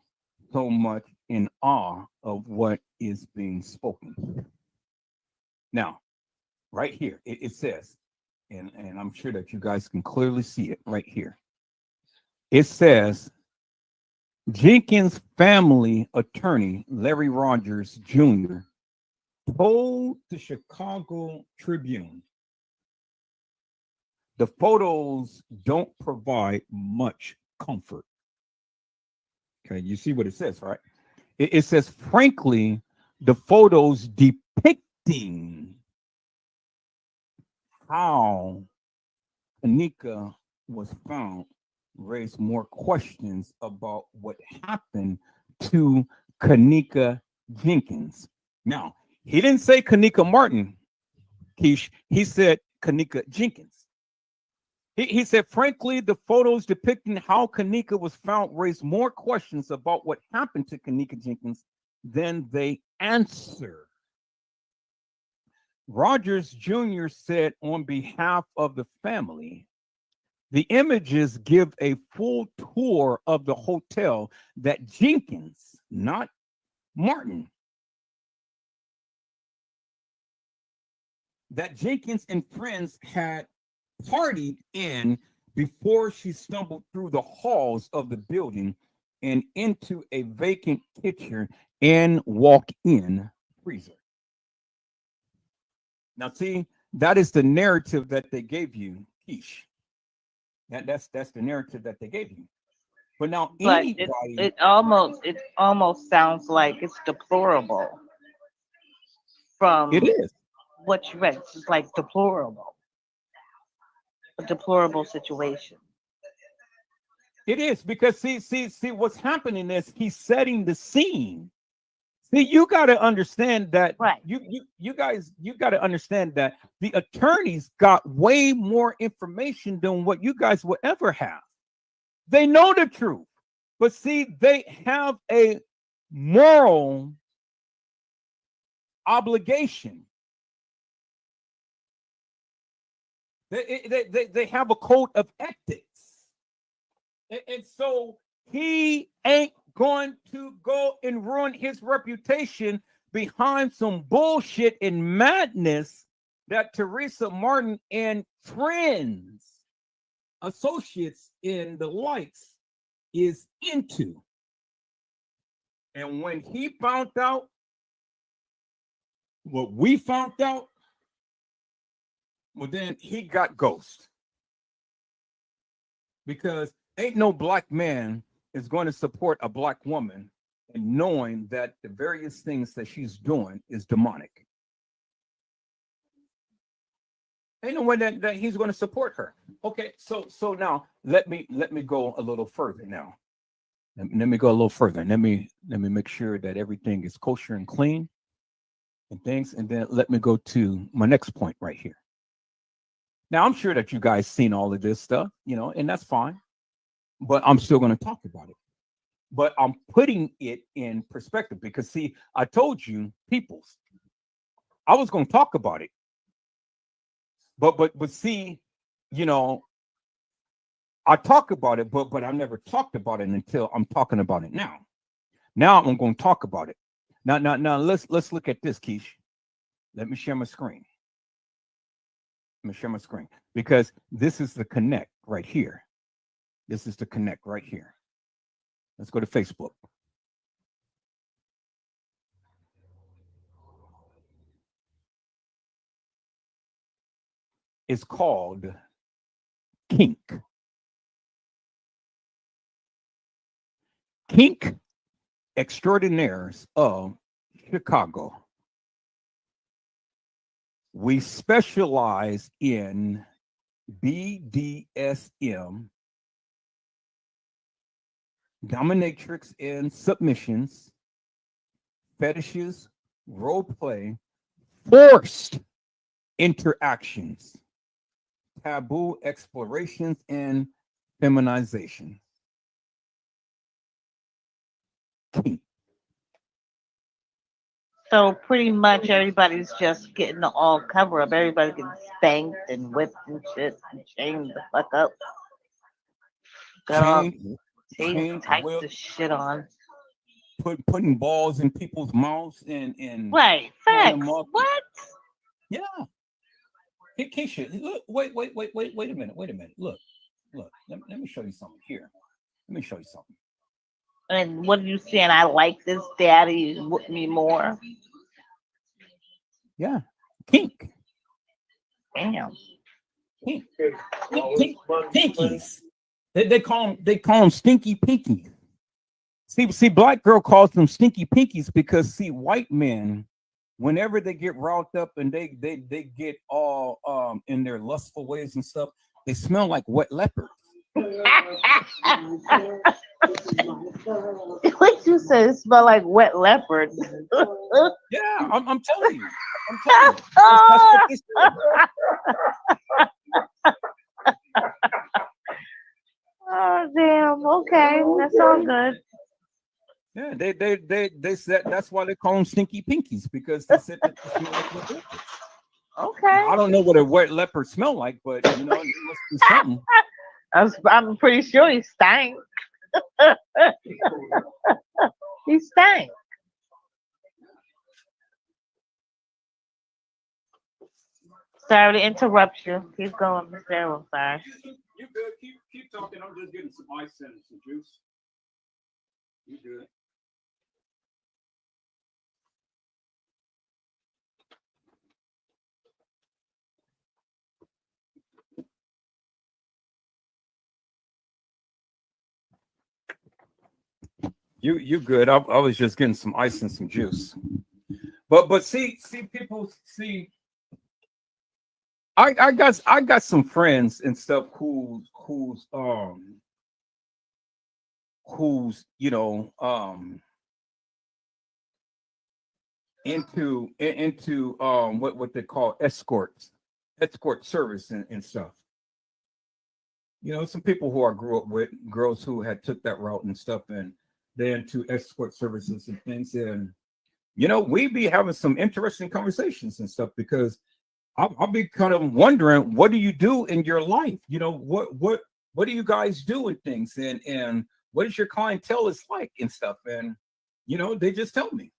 so much in awe of what is being spoken. Now, right here, it says, and I'm sure that you guys can clearly see it right here. It says, Jenkins family attorney Larry Rogers Jr. told the Chicago Tribune, the photos don't provide much comfort. Okay, you see what it says, right? It says, frankly, the photos depicting how Kenneka was found raise more questions about what happened to Kenneka Jenkins. Now, he didn't say Kenneka Martin, Keish. He said Kenneka Jenkins. He said, frankly, the photos depicting how Kenneka was found raise more questions about what happened to Kenneka Jenkins than they answer. Rogers Jr. said on behalf of the family, the images give a full tour of the hotel that Jenkins, not Martin, that Jenkins and friends had partied in before she stumbled through the halls of the building and into a vacant kitchen and walk-in freezer. Now, see, that is the narrative that they gave you, Keish. That's the narrative that they gave you. But now, But anybody, it almost sounds like it's deplorable from it is. what you read. It's just like deplorable. A deplorable situation. It is, because see what's happening is he's setting the scene. See, you got to understand that, right? You guys got to understand that the attorneys got way more information than what you guys will ever have. They know the truth, but see, they have a moral obligation. They have a code of ethics. And so he ain't going to go and ruin his reputation behind some bullshit and madness that Teresa Martin and friends associates in the likes is into. And when he found out what we found out, well, then he got ghost. Because ain't no black man is going to support a black woman and knowing that the various things that she's doing is demonic. Ain't no way that he's going to support her. Okay, so now let me go a little further now. Let me go a little further. Let me make sure that everything is kosher and clean and things, and then let me go to my next point right here. Now, I'm sure that you guys seen all of this stuff, and that's fine, but I'm still going to talk about it. But I'm putting it in perspective because, see, I told you, peoples, I was going to talk about it. But see, I talk about it, but I never talked about it until I'm talking about it now. Now I'm going to talk about it. Now let's look at this, Keish. Let me share my screen. Let me share my screen because this is the connect right here. This is the connect right here. Let's go to Facebook. It's called Kink. Kink Extraordinaires of Chicago. We specialize in BDSM, dominatrix and submissions, fetishes, role play, forced interactions, taboo explorations, and feminization. Kink. So pretty much everybody's just getting the all cover up. Everybody getting spanked and whipped and shit and chained the fuck up. Got all types of shit on. Putting balls in people's mouths and right. Facts. What? Yeah. Hey, Keisha, look, wait a minute. Look. Let me show you something here. Let me show you something. And what are you saying? I like this daddy with me more. Yeah, kink. Damn. Kink. Pinkies. They call them stinky pinkies. See, black girl calls them stinky pinkies because white men, whenever they get riled up and they get all in their lustful ways and stuff, they smell like wet leopards. What you said? It smell like wet leopards. Yeah, I'm telling you. That's what they Oh damn! Okay, that's all good. Yeah, they said that's why they call them stinky pinkies because they said that they smell like wet leopards. Okay. Now, I don't know what a wet leopard smell like, but it must be something. I'm pretty sure he stank. He stank. Sorry to interrupt you. Keep going, Miss Darryl. Sorry. You good? Keep talking. I'm just getting some ice and some juice. You good? You good? I was just getting some ice and some juice. But see people see. I got some friends and stuff who's into what they call escort service and stuff. Some people who I grew up with, girls who had took that route and stuff, and they're into escort services and things. And we be having some interesting conversations and stuff because I'll be kind of wondering, what do you do in your life? What do you guys do and things, and what is your clientele is like and stuff? And they just tell me.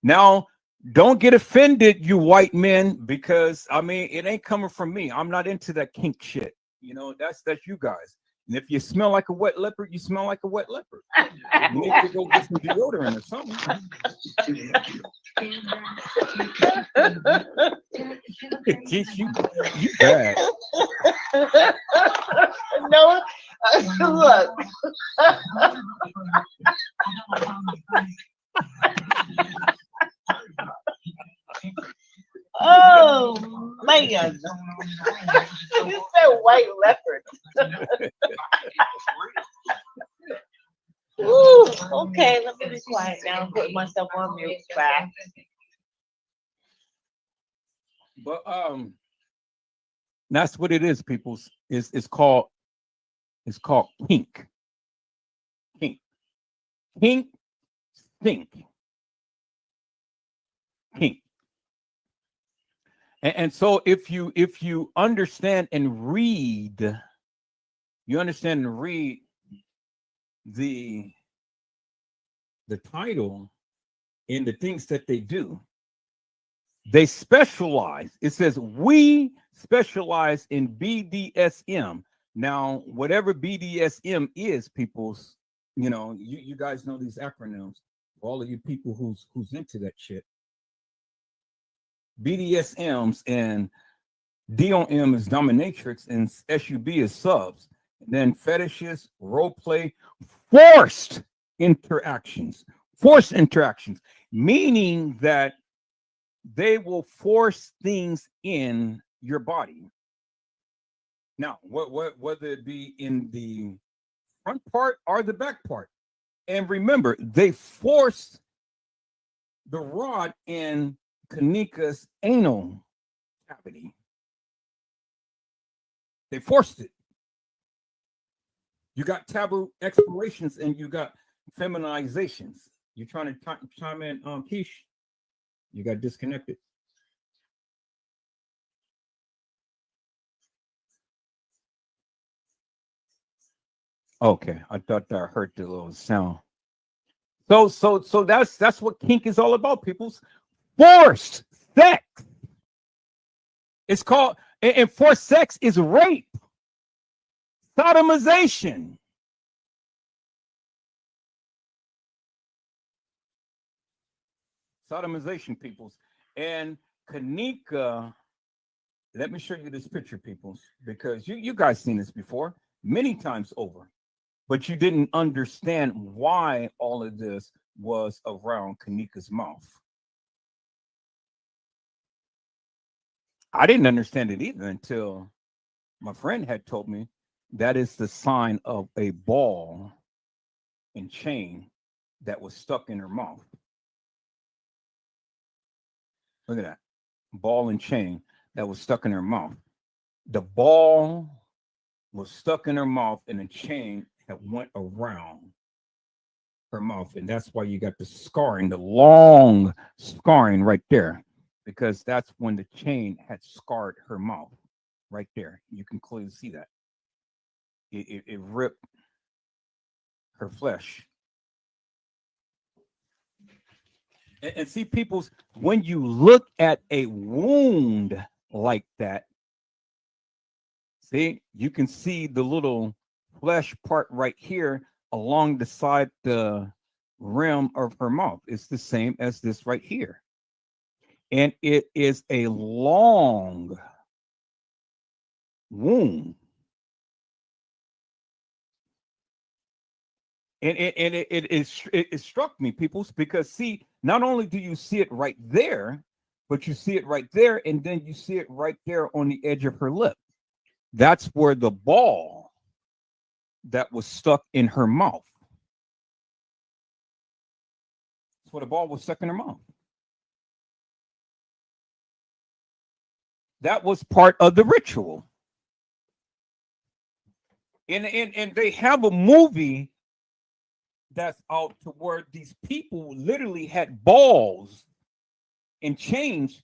Now, don't get offended, you white men, because it ain't coming from me. I'm not into that kink shit. You know, that's you guys. And if you smell like a wet leopard, you smell like a wet leopard. You need to go get some deodorant or something. Jeez, you bad. No, look. Oh man, you said white leopard. Ooh, okay, let me be quiet now and put myself on mute back. But that's what it is, people. It's called kink. Kink, stink. Kink. And so if you understand and read, the title and the things that they do. They specialize. It says we specialize in BDSM. Now, whatever BDSM is, people's, you know, you guys know these acronyms. All of you people who's into that shit. BDSMs and DOM is dominatrix and SUB is subs. And then fetishes, role play, forced interactions, meaning that they will force things in your body. Now, whether it be in the front part or the back part. And remember, they forced the rod in Kenneka's anal cavity. They forced it. You got taboo explorations and you got feminizations. You're trying to chime in, Keish? You got disconnected. Okay, I thought I heard the little sound. So that's what kink is all about, people's. Forced sex. It's called, and forced sex is rape, sodomization. Sodomization, peoples. And Kenneka, let me show you this picture, peoples, because you guys seen this before many times over, but you didn't understand why all of this was around Kenneka's mouth. I didn't understand it either until my friend had told me that is the sign of a ball and chain that was stuck in her mouth. Look at that. Ball and chain that was stuck in her mouth. The ball was stuck in her mouth and the chain that went around her mouth. And that's why you got the scarring, the long scarring right there, because that's when the chain had scarred her mouth right there. You can clearly see that. It ripped her flesh. And see, people's, when you look at a wound like that, see, you can see the little flesh part right here along the side, the rim of her mouth. It's the same as this right here. And it is a long wound. And it struck me, peoples, because see, not only do you see it right there, but you see it right there, and then you see it right there on the edge of her lip. That's where the ball that was stuck in her mouth. That's where the ball was stuck in her mouth. That was part of the ritual. And they have a movie that's out to where these people literally had balls and chains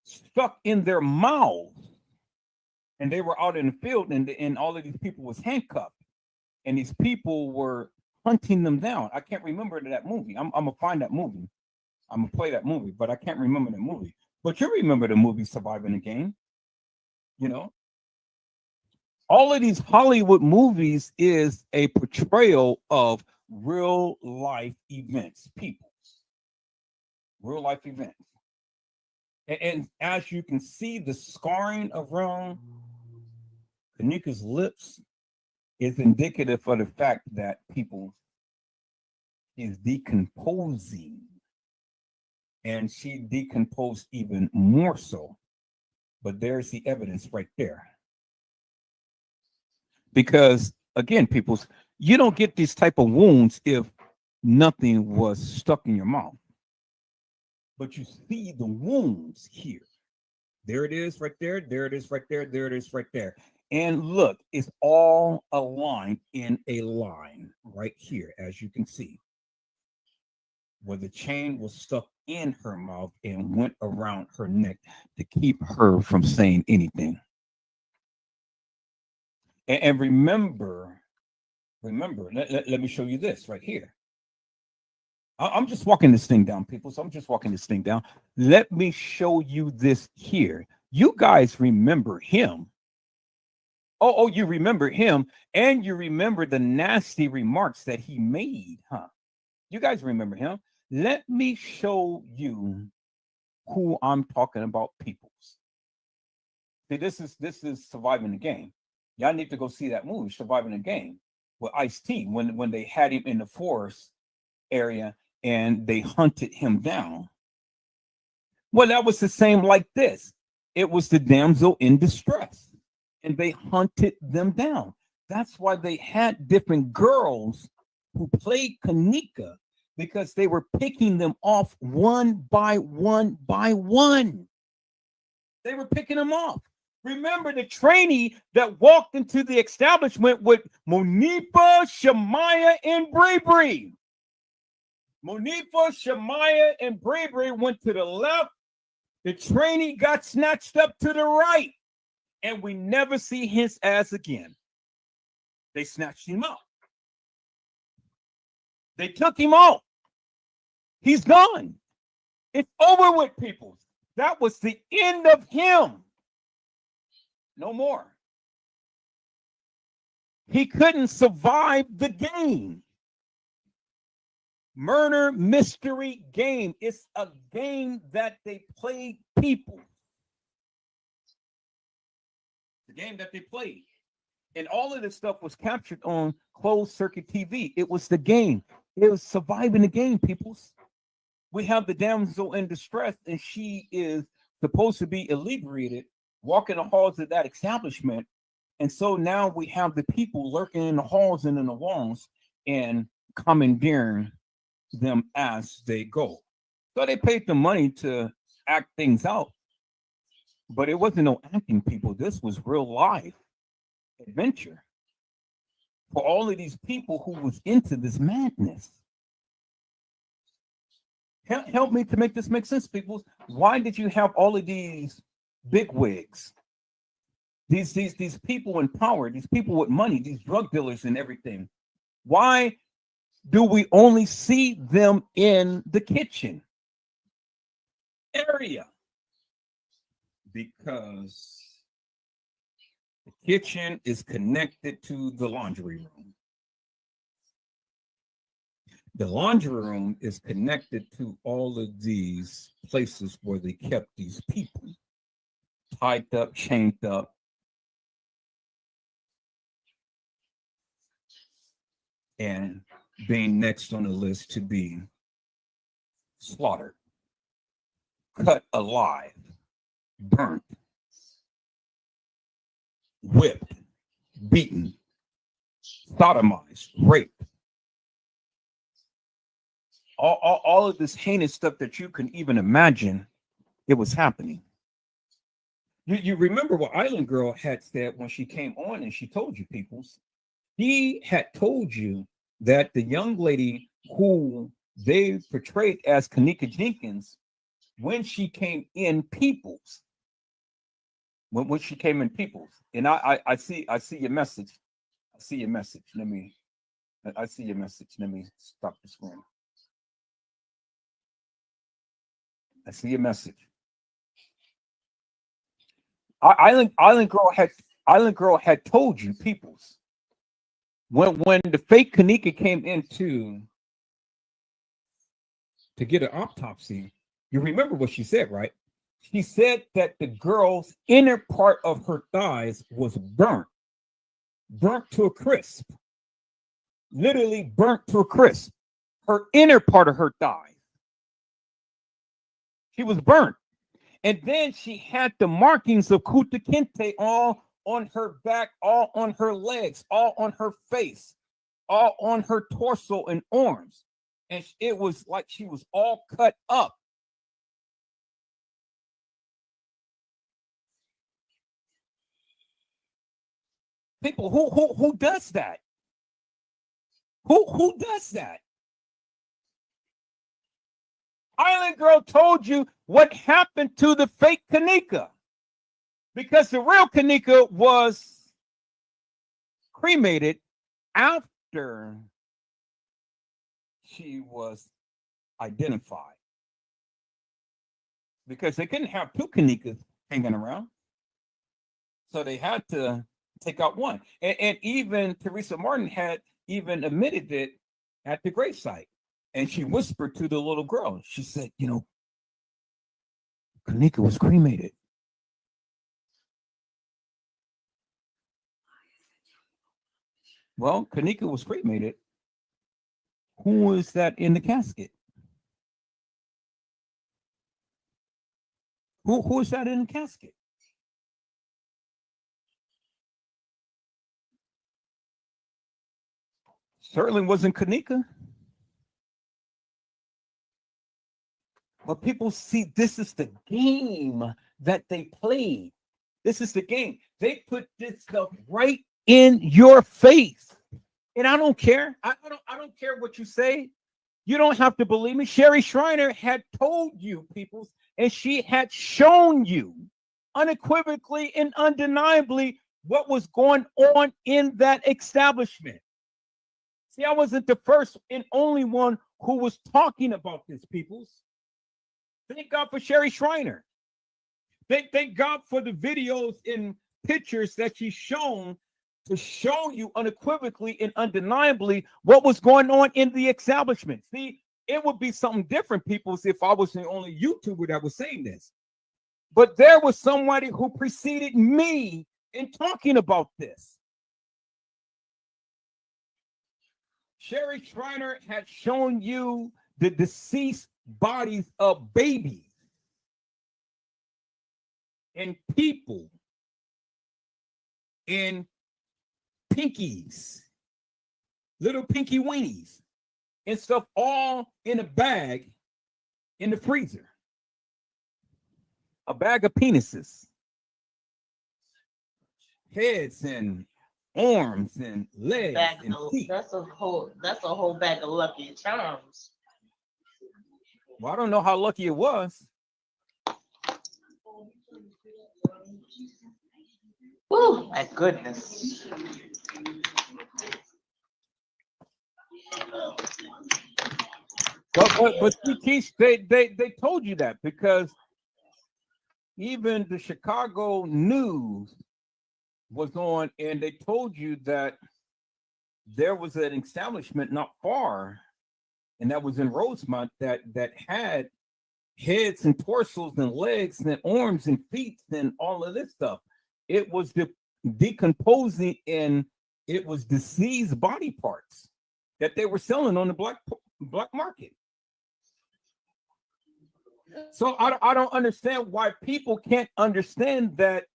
stuck in their mouths, and they were out in the field, and all of these people was handcuffed, and these people were hunting them down. I can't remember that movie. I'm gonna find that movie. I'm gonna play that movie, but I can't remember the movie. But you remember the movie Surviving the Game, you know? All of these Hollywood movies is a portrayal of real life events, people, real life events. And as you can see, the scarring around Kenneka's lips is indicative of the fact that people is decomposing, and she decomposed even more so. But there's the evidence right there. Because again, people, you don't get these type of wounds if nothing was stuck in your mouth. But you see the wounds here. There it is right there. There it is right there. There it is right there. And look, it's all aligned in a line right here, as you can see, where the chain was stuck in her mouth and went around her neck to keep her from saying anything. And remember, let me show you this right here. I'm just walking this thing down, people. So I'm just walking this thing down. Let me show you this here. You guys remember him. Oh, you remember him, and you remember the nasty remarks that he made, huh? You guys remember him. Let me show you who I'm talking about, peoples. See, this is Surviving the Game. Y'all need to go see that movie, Surviving the Game, with Ice-T, when they had him in the forest area and they hunted him down. Well, that was the same like this. It was the damsel in distress, and they hunted them down. That's why they had different girls who played Kenneka, because they were picking them off one by one by one. They were picking them off. Remember the trainee that walked into the establishment with Monifa, Shamaya, and Bree. Monifa, Shamaya, and Bree went to the left. The trainee got snatched up to the right. And we never see his ass again. They snatched him up. They took him out. He's gone. It's over with, people. That was the end of him. No more. He couldn't survive the game. Murder mystery game. It's a game that they played, people. The game that they played. And all of this stuff was captured on closed circuit TV. It was the game. It was Surviving the Game, peoples. We have the damsel in distress, and she is supposed to be inebriated, walking the halls of that establishment. And so now we have the people lurking in the halls and in the walls and commandeering them as they go. So they paid the money to act things out. But it wasn't no acting, people. This was real life adventure for all of these people who was into this madness. Help me to make this make sense, people. Why did you have all of these bigwigs, these people in power, these people with money, these drug dealers and everything? Why do we only see them in the kitchen area? Because the kitchen is connected to the laundry room. The laundry room is connected to all of these places where they kept these people tied up, chained up. And being next on the list to be slaughtered, cut alive, burnt, whipped, beaten, sodomized, raped. All of this heinous stuff that you can even imagine, it was happening. You remember what Island Girl had said when she came on and she told you, peoples. He had told you that the young lady who they portrayed as Kenneka Jenkins, when she came in peoples, when she came in peoples, and I see your message. I see your message. I see your message. Let me stop the screen. I see your message. Island Girl Island Girl had told you, peoples, when the fake Kenneka came into to get an autopsy, you remember what she said, right? She said that the girl's inner part of her thighs was burnt to a crisp, literally burnt to a crisp. Her inner part of her thigh, she was burnt. And then she had the markings of Kunta Kinte all on her back, all on her legs, all on her face, all on her torso and arms. And it was like she was all cut up. People, who does that? Who does that? Island Girl told you what happened to the fake Kenneka, because the real Kenneka was cremated after she was identified, because they couldn't have two Kennekas hanging around, so they had to take out one. And even Teresa Martin had even admitted it at the gravesite. And she whispered to the little girl, she said, you know, Kenneka was cremated. Well, Kenneka was cremated. Who is that in the casket? Who is that in the casket? Certainly wasn't Kenneka. But people see this is the game that they played. This is the game. They put this stuff right in your face. And I don't care. I don't care what you say. You don't have to believe me. Sherry Shriner had told you, people, and she had shown you unequivocally and undeniably what was going on in that establishment. See, I wasn't the first and only one who was talking about this, peoples. Thank God for Sherry Shriner. Thank God for the videos and pictures that she's shown to show you unequivocally and undeniably what was going on in the establishment. See, it would be something different, people, if I was the only YouTuber that was saying this. But there was somebody who preceded me in talking about this. Sherry Shriner had shown you the deceased bodies of babies and people and pinkies, little pinky weenies and stuff, all in a bag in the freezer. A bag of penises, heads and arms and legs and feet. That's a whole bag of Lucky Charms. Well, I don't know how lucky it was. Oh my goodness. But Keith, they told you that, because even the Chicago News was on, and they told you that there was an establishment not far, and that was in Rosemont, that had heads and torsos and legs and arms and feet and all of this stuff. It was decomposing, and it was diseased body parts that they were selling on the black market. So I don't understand why people can't understand that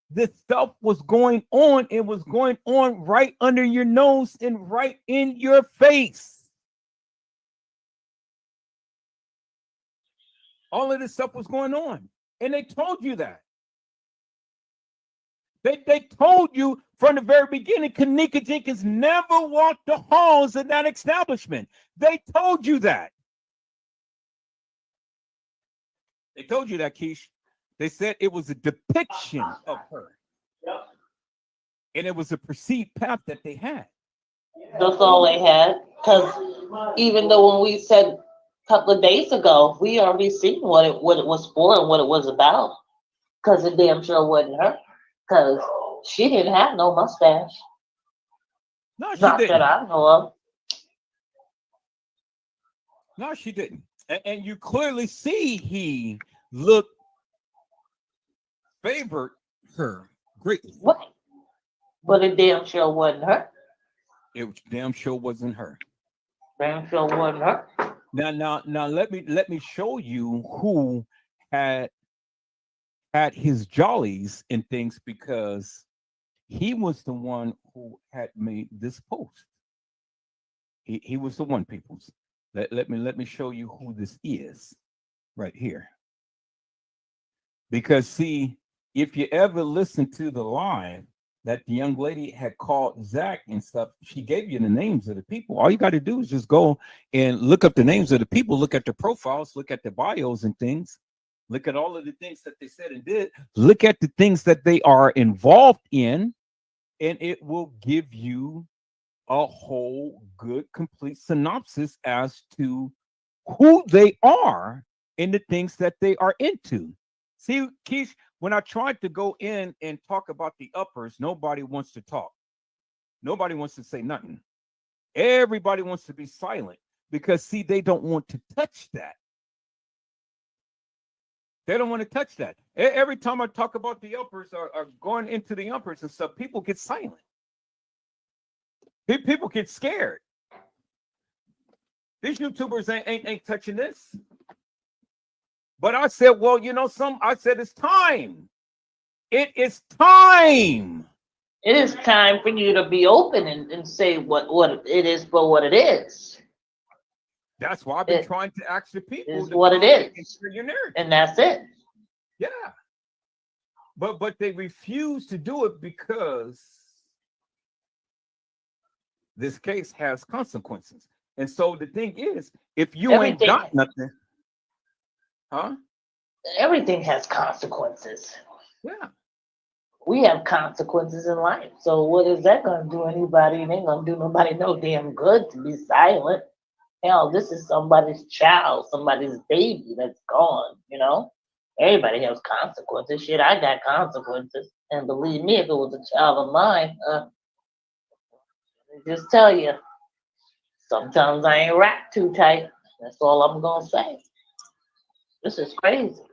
this stuff was going on. It was going on right under your nose and right in your face. All of this stuff was going on, and they told you that. They told you from the very beginning, Kenneka Jenkins never walked the halls of that establishment. They told you that. They told you that, Keish. They said it was a depiction of her. Yep. And it was a perceived path that they had. That's all they had. Because even though when we said a couple of days ago, we already seen what it was for and what it was about. Because it damn sure wasn't her. Because She didn't have no mustache. No, she Not didn't. that I know of. No, she didn't. And you clearly see he looked favored her greatly. What? But it damn sure wasn't her. It damn sure wasn't her. Damn sure wasn't her. Now let me show you who had his jollies and things, because he was the one who had made this post. He was the one, peoples. Let me show you who this is right here. Because see, if you ever listen to the live that the young lady had called Zach and stuff, she gave you the names of the people. All you got to do is just go and look up the names of the people, look at the profiles, look at the bios and things, look at all of the things that they said and did, look at the things that they are involved in, and it will give you a whole good, complete synopsis as to who they are and the things that they are into. See, Keish, when I tried to go in and talk about the uppers, nobody wants to talk. Nobody wants to say nothing. Everybody wants to be silent because, see, they don't want to touch that. They don't want to touch that. Every time I talk about the uppers or going into the uppers and stuff, people get silent. People get scared. These YouTubers ain't touching this. But I said, well, you know, I said it's time. It is time. It is time for you to be open and say what it is for what it is. That's why I've been trying to ask the people. Is what it is. And that's it. Yeah. But they refuse to do it because this case has consequences. And so the thing is, if you ain't got nothing, huh? Everything has consequences. Yeah. We have consequences in life. So what is that going to do anybody? It ain't going to do nobody no damn good to be silent. Hell, this is somebody's child, somebody's baby that's gone, you know? Everybody has consequences. Shit, I got consequences. And believe me, if it was a child of mine, just tell you, sometimes I ain't wrapped too tight. That's all I'm gonna say. This is crazy.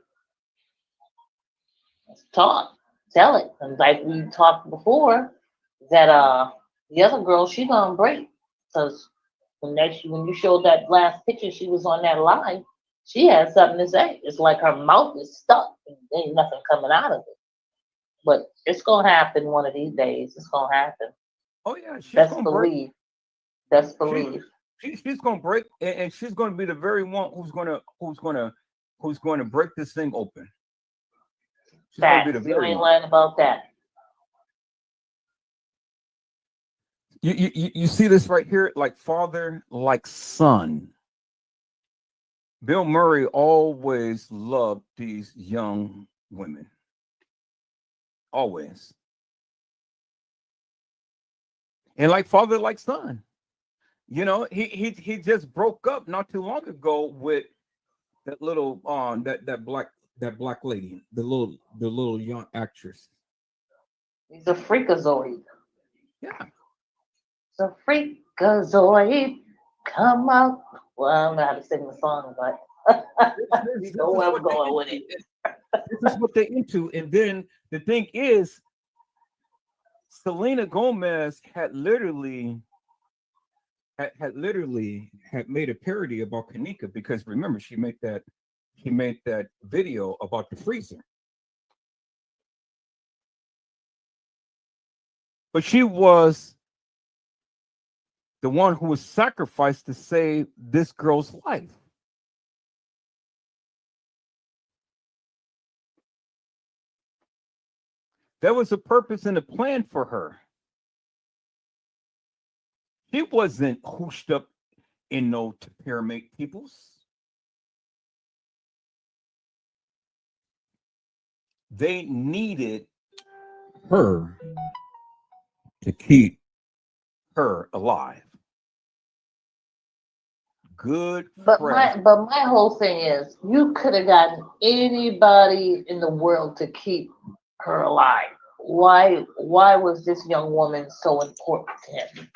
Let's talk. Tell it. And like we talked before, that the other girl, she gonna break. Because when you showed that last picture, she was on that live, she had something to say. It's like her mouth is stuck. And there ain't nothing coming out of it. But it's gonna happen one of these days. It's gonna happen. Oh yeah, she's Best gonna believe. break. Best believe. She's gonna break, and she's gonna be the very one who's gonna break this thing open. She's gonna be the You very ain't one. lying about that. You see this right here, like father, like son. Bill Murray always loved these young women. Always. And like father, like son. You know, he just broke up not too long ago with that little that black lady, the little young actress. He's a freakazoid. Yeah. It's a freakazoid. Come out. Well, I don't know how to sing the song, but you know where I'm going with it. This is what they're into. And then the thing is, Selena Gomez had literally made a parody about Kenneka, because remember, she made that video about the freezer. But she was the one who was sacrificed to save this girl's life. There was a purpose and a plan for her. She wasn't hooshed up in no pyramid peoples. They needed her to keep her alive. Good. But my whole thing is, you could have gotten anybody in the world to keep her alive. why was this young woman so important to him?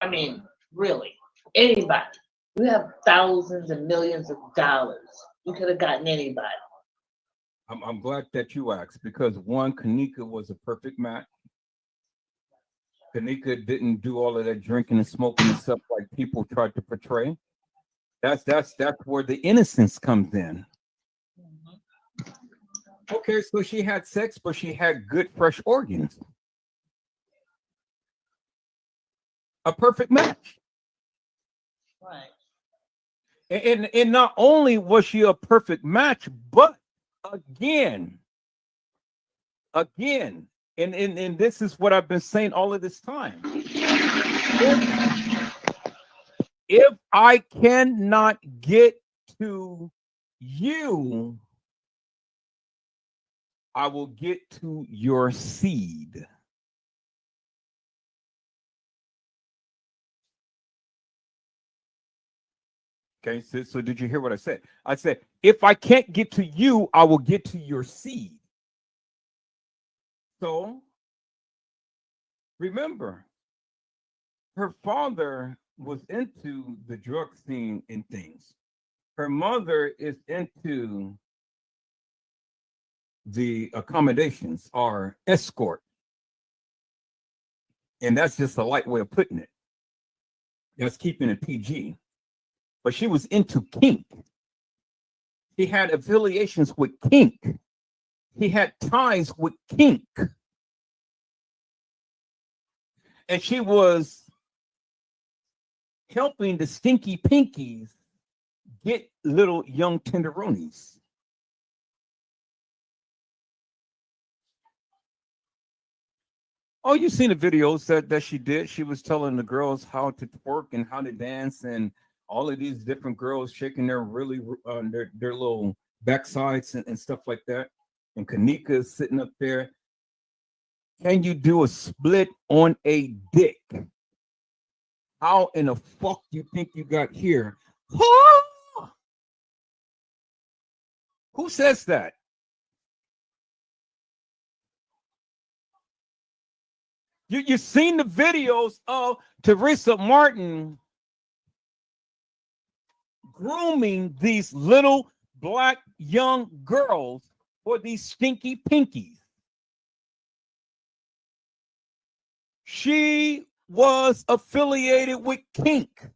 I mean, really, anybody. You have thousands and millions of dollars. You could have gotten anybody. I'm glad that you asked, because one, Kenneka was a perfect match. Kenneka didn't do all of that drinking and smoking and stuff like people tried to portray. That's where the innocence comes in. Okay, so she had sex, but she had good, fresh organs. A perfect match. Right. And not only was she a perfect match, but again, and this is what I've been saying all of this time. If I cannot get to you, I will get to your seed. Okay, so did you hear what I said? I said, if I can't get to you, I will get to your seed. So remember, her father was into the drug scene and things. Her mother is into the accommodations or escort. And that's just a light way of putting it. That's keeping it PG. But she was into kink. He had affiliations with kink. He had ties with kink. And she was helping the stinky pinkies get little young tenderonis. Oh, you've seen the videos that she did. She was telling the girls how to twerk and how to dance, and all of these different girls shaking their really their little backsides and stuff like that. And Kenneka is sitting up there. Can you do a split on a dick? How in the fuck you think you got here? Who says that? You've seen the videos of Teresa Martin grooming these little black young girls for these stinky pinkies. She was affiliated with kink.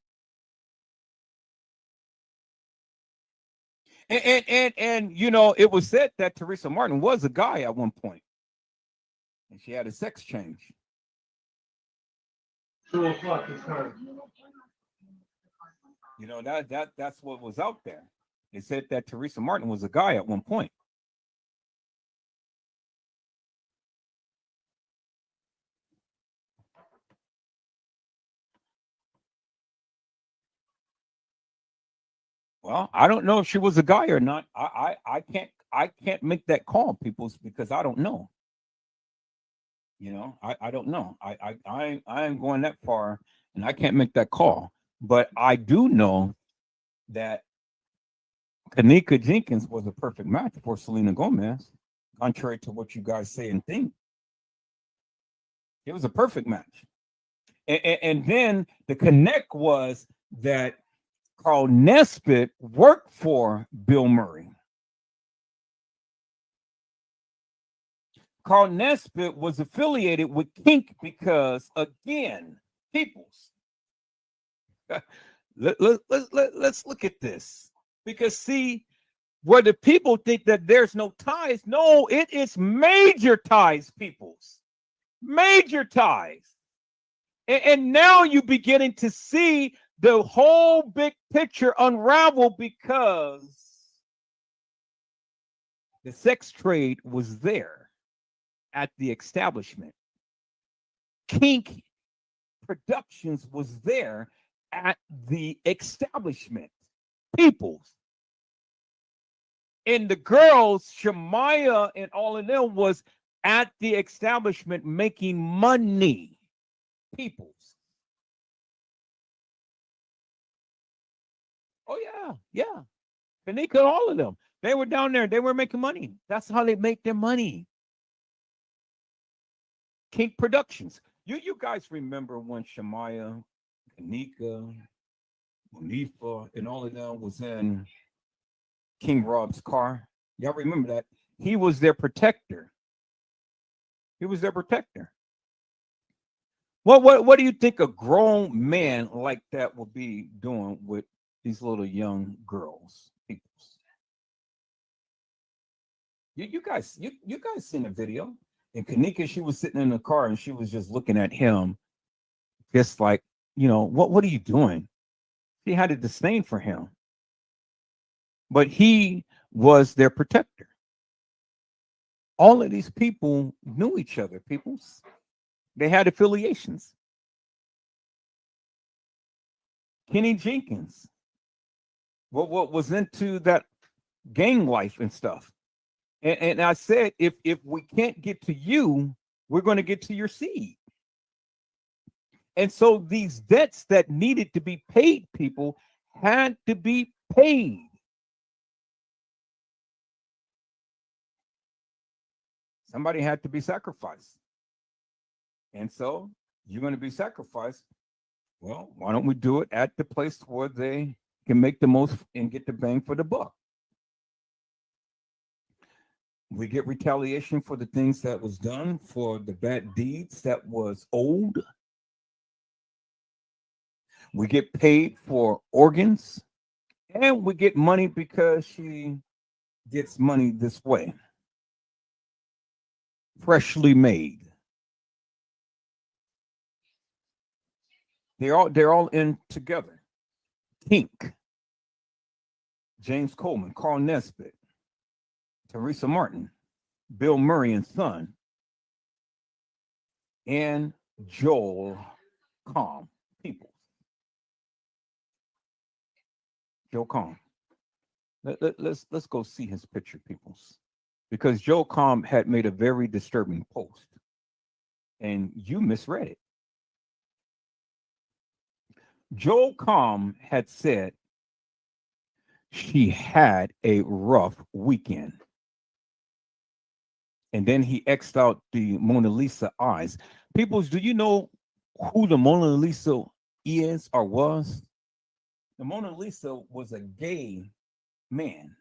And you know, it was said that Teresa Martin was a guy at one point, and she had a sex change. 2 o'clock is hard. You know, that's what was out there. They said that Teresa Martin was a guy at one point. Well, I don't know if she was a guy or not. I can't make that call, people, because I don't know. You know, I don't know. I ain't going that far, and I can't make that call. But I do know that Kenneka Jenkins was a perfect match for Selena Gomez, contrary to what you guys say and think. It was a perfect match. And then the connect was that Carl Nesbitt worked for Bill Murray. Carl Nesbitt was affiliated with kink because, again, peoples. Let's look at this. Because, see, where the people think that there's no ties, no, it is major ties, peoples. Major ties. And now you're beginning to see the whole big picture unravel, because the sex trade was there at the establishment. Kink Productions was there at the establishment. Peoples. And the girls, Shamaya and all of them, was at the establishment making money. Peoples. Oh, yeah. Kenneka, all of them. They were down there. They were making money. That's how they make their money. King Productions. You guys remember when Shemaya, Kenneka, Monifa, and all of them was in King Rob's car? Y'all remember that? He was their protector. He was their protector. What do you think a grown man like that will be doing with these little young girls? You guys seen the video? And Kenneka, she was sitting in the car and she was just looking at him, just like, what are you doing? She had a disdain for him. But he was their protector. All of these people knew each other, peoples. They had affiliations. Kenneka Jenkins, what was into that gang life and stuff. And I said, if we can't get to you, we're going to get to your seed. And so these debts that needed to be paid, people, had to be paid. Somebody had to be sacrificed. And so you're going to be sacrificed. Well, why don't we do it at the place where they can make the most and get the bang for the buck? We get retaliation for the things that was done, for the bad deeds that was owed. We get paid for organs, and we get money because she gets money this way. Freshly made. They're all in together. Pink, James Coleman, Carl Nesbitt, Teresa Martin, Bill Murray and Son, and Joel Comm. People. Joel Comm. Let's go see his picture, peoples, because Joel Comm had made a very disturbing post, and you misread it. Joel Comm had said she had a rough weekend. And then he X'd out the Mona Lisa eyes. Peoples, do you know who the Mona Lisa is or was? The Mona Lisa was a gay man.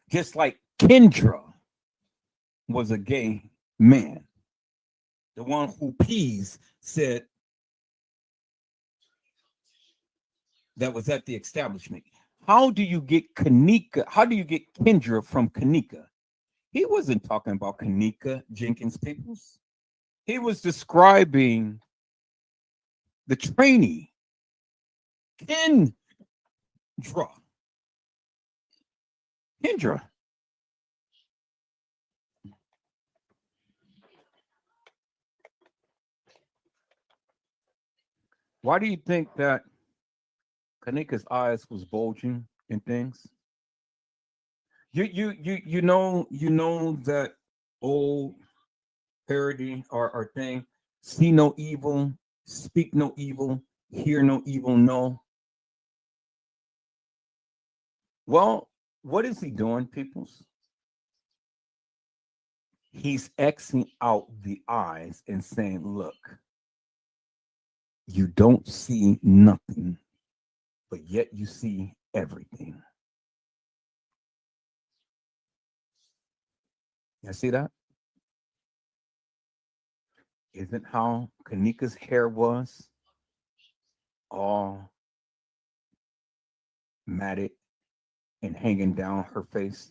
Just like Kendra was a gay man. The one who Pease said that was at the establishment. How do you get Kenneka? How do you get Kendra from Kenneka? He wasn't talking about Kenneka Jenkins, peoples. He was describing the trainee, Kendra. Kendra. Why do you think that Kenneka's eyes was bulging and things? You know that old parody or thing, see no evil, speak no evil, hear no evil, no. Well, what is he doing, peoples? He's Xing out the eyes and saying, look, you don't see nothing, but yet you see everything. You see that? Isn't how Kenneka's hair was all matted and hanging down her face?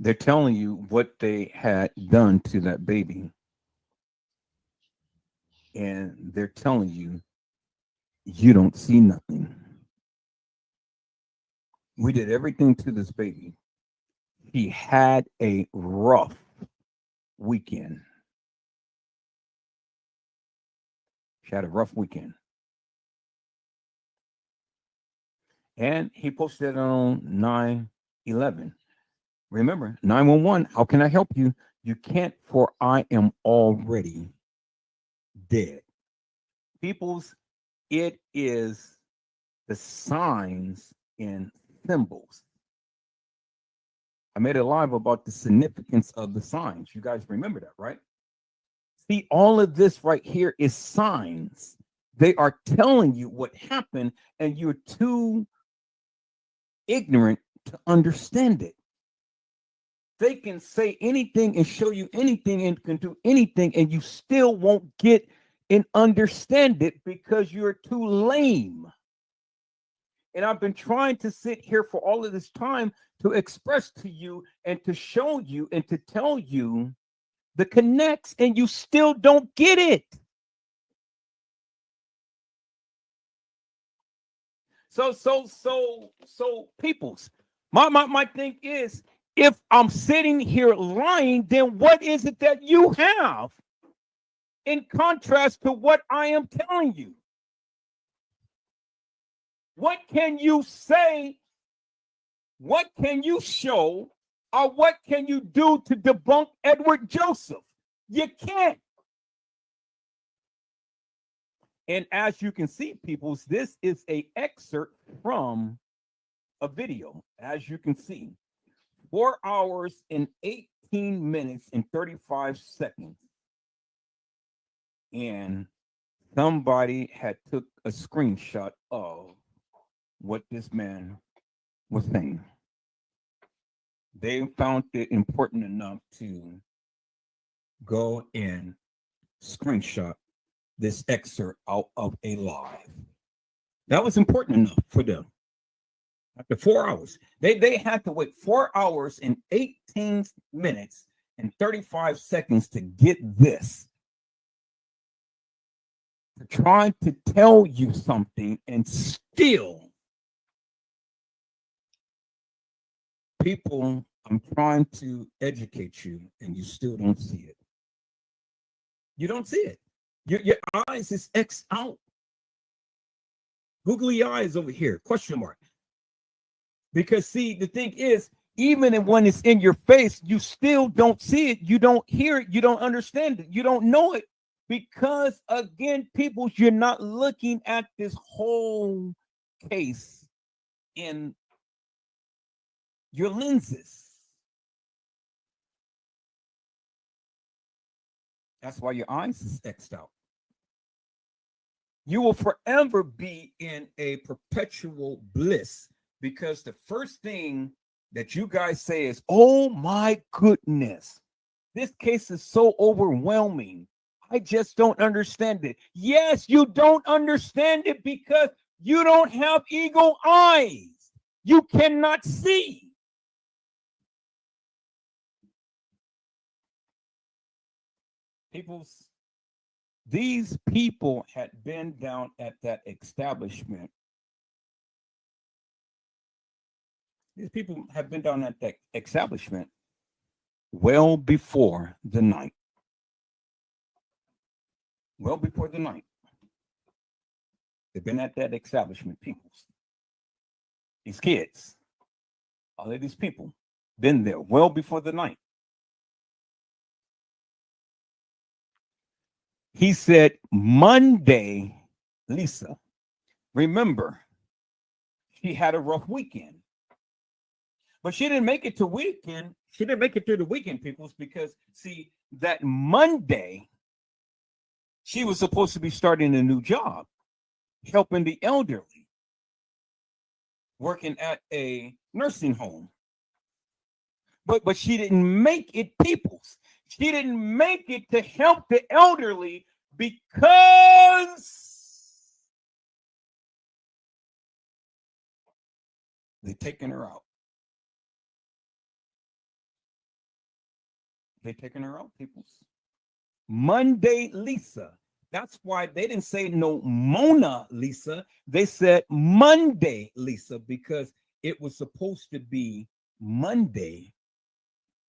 They're telling you what they had done to that baby. And they're telling you, you don't see nothing. We did everything to this baby. He had a rough weekend. She had a rough weekend. And he posted it on 9/11. Remember, 911, how can I help you? You can't, for I am already dead. Peoples, it is the signs in symbols. I made a live about the significance of the signs. You guys remember that, right? See, all of this right here is signs. They are telling you what happened, and you're too ignorant to understand it. They can say anything and show you anything and can do anything, and you still won't get and understand it because you're too lame. And I've been trying to sit here for all of this time to express to you and to show you and to tell you the connects, and you still don't get it. So peoples, my thing is, if I'm sitting here lying, then what is it that you have in contrast to what I am telling you? What can you say? What can you show? Or what can you do to debunk Edward Joseph? You can't. And as you can see, peoples, this is an excerpt from a video. As you can see, 4 hours and 18 minutes and 35 seconds. And somebody had took a screenshot of what this man was saying. They found it important enough to go and screenshot this excerpt out of a live. That was important enough for them. After 4 hours, they had to wait 4 hours and 18 minutes and 35 seconds to get this. To try to tell you something, and still, people, I'm trying to educate you, and you still don't see it. You don't see it. Your eyes is X out. Googly eyes over here, question mark. Because see, the thing is, even when it's in your face, you still don't see it. You don't hear it. You don't understand it. You don't know it. Because again, people, you're not looking at this whole case in your lenses. That's why your eyes is X'd out. You will forever be in a perpetual bliss, because the first thing that you guys say is, oh my goodness, this case is so overwhelming. I just don't understand it. Yes, you don't understand it because you don't have eagle eyes. You cannot see. These people had been down at that establishment. These people have been down at that establishment well before the night. Well before the night. They've been at that establishment, peoples. These kids, all of these people, been there well before the night. He said, Monday, Lisa, remember, she had a rough weekend. But she didn't make it to weekend. She didn't make it through the weekend, peoples, because, see, that Monday, she was supposed to be starting a new job, helping the elderly, working at a nursing home. But she didn't make it, peoples. She didn't make it to help the elderly because they're taking her out. They're taking her out, peoples. Monday Lisa. That's why they didn't say no Mona Lisa. They said Monday Lisa, because it was supposed to be Monday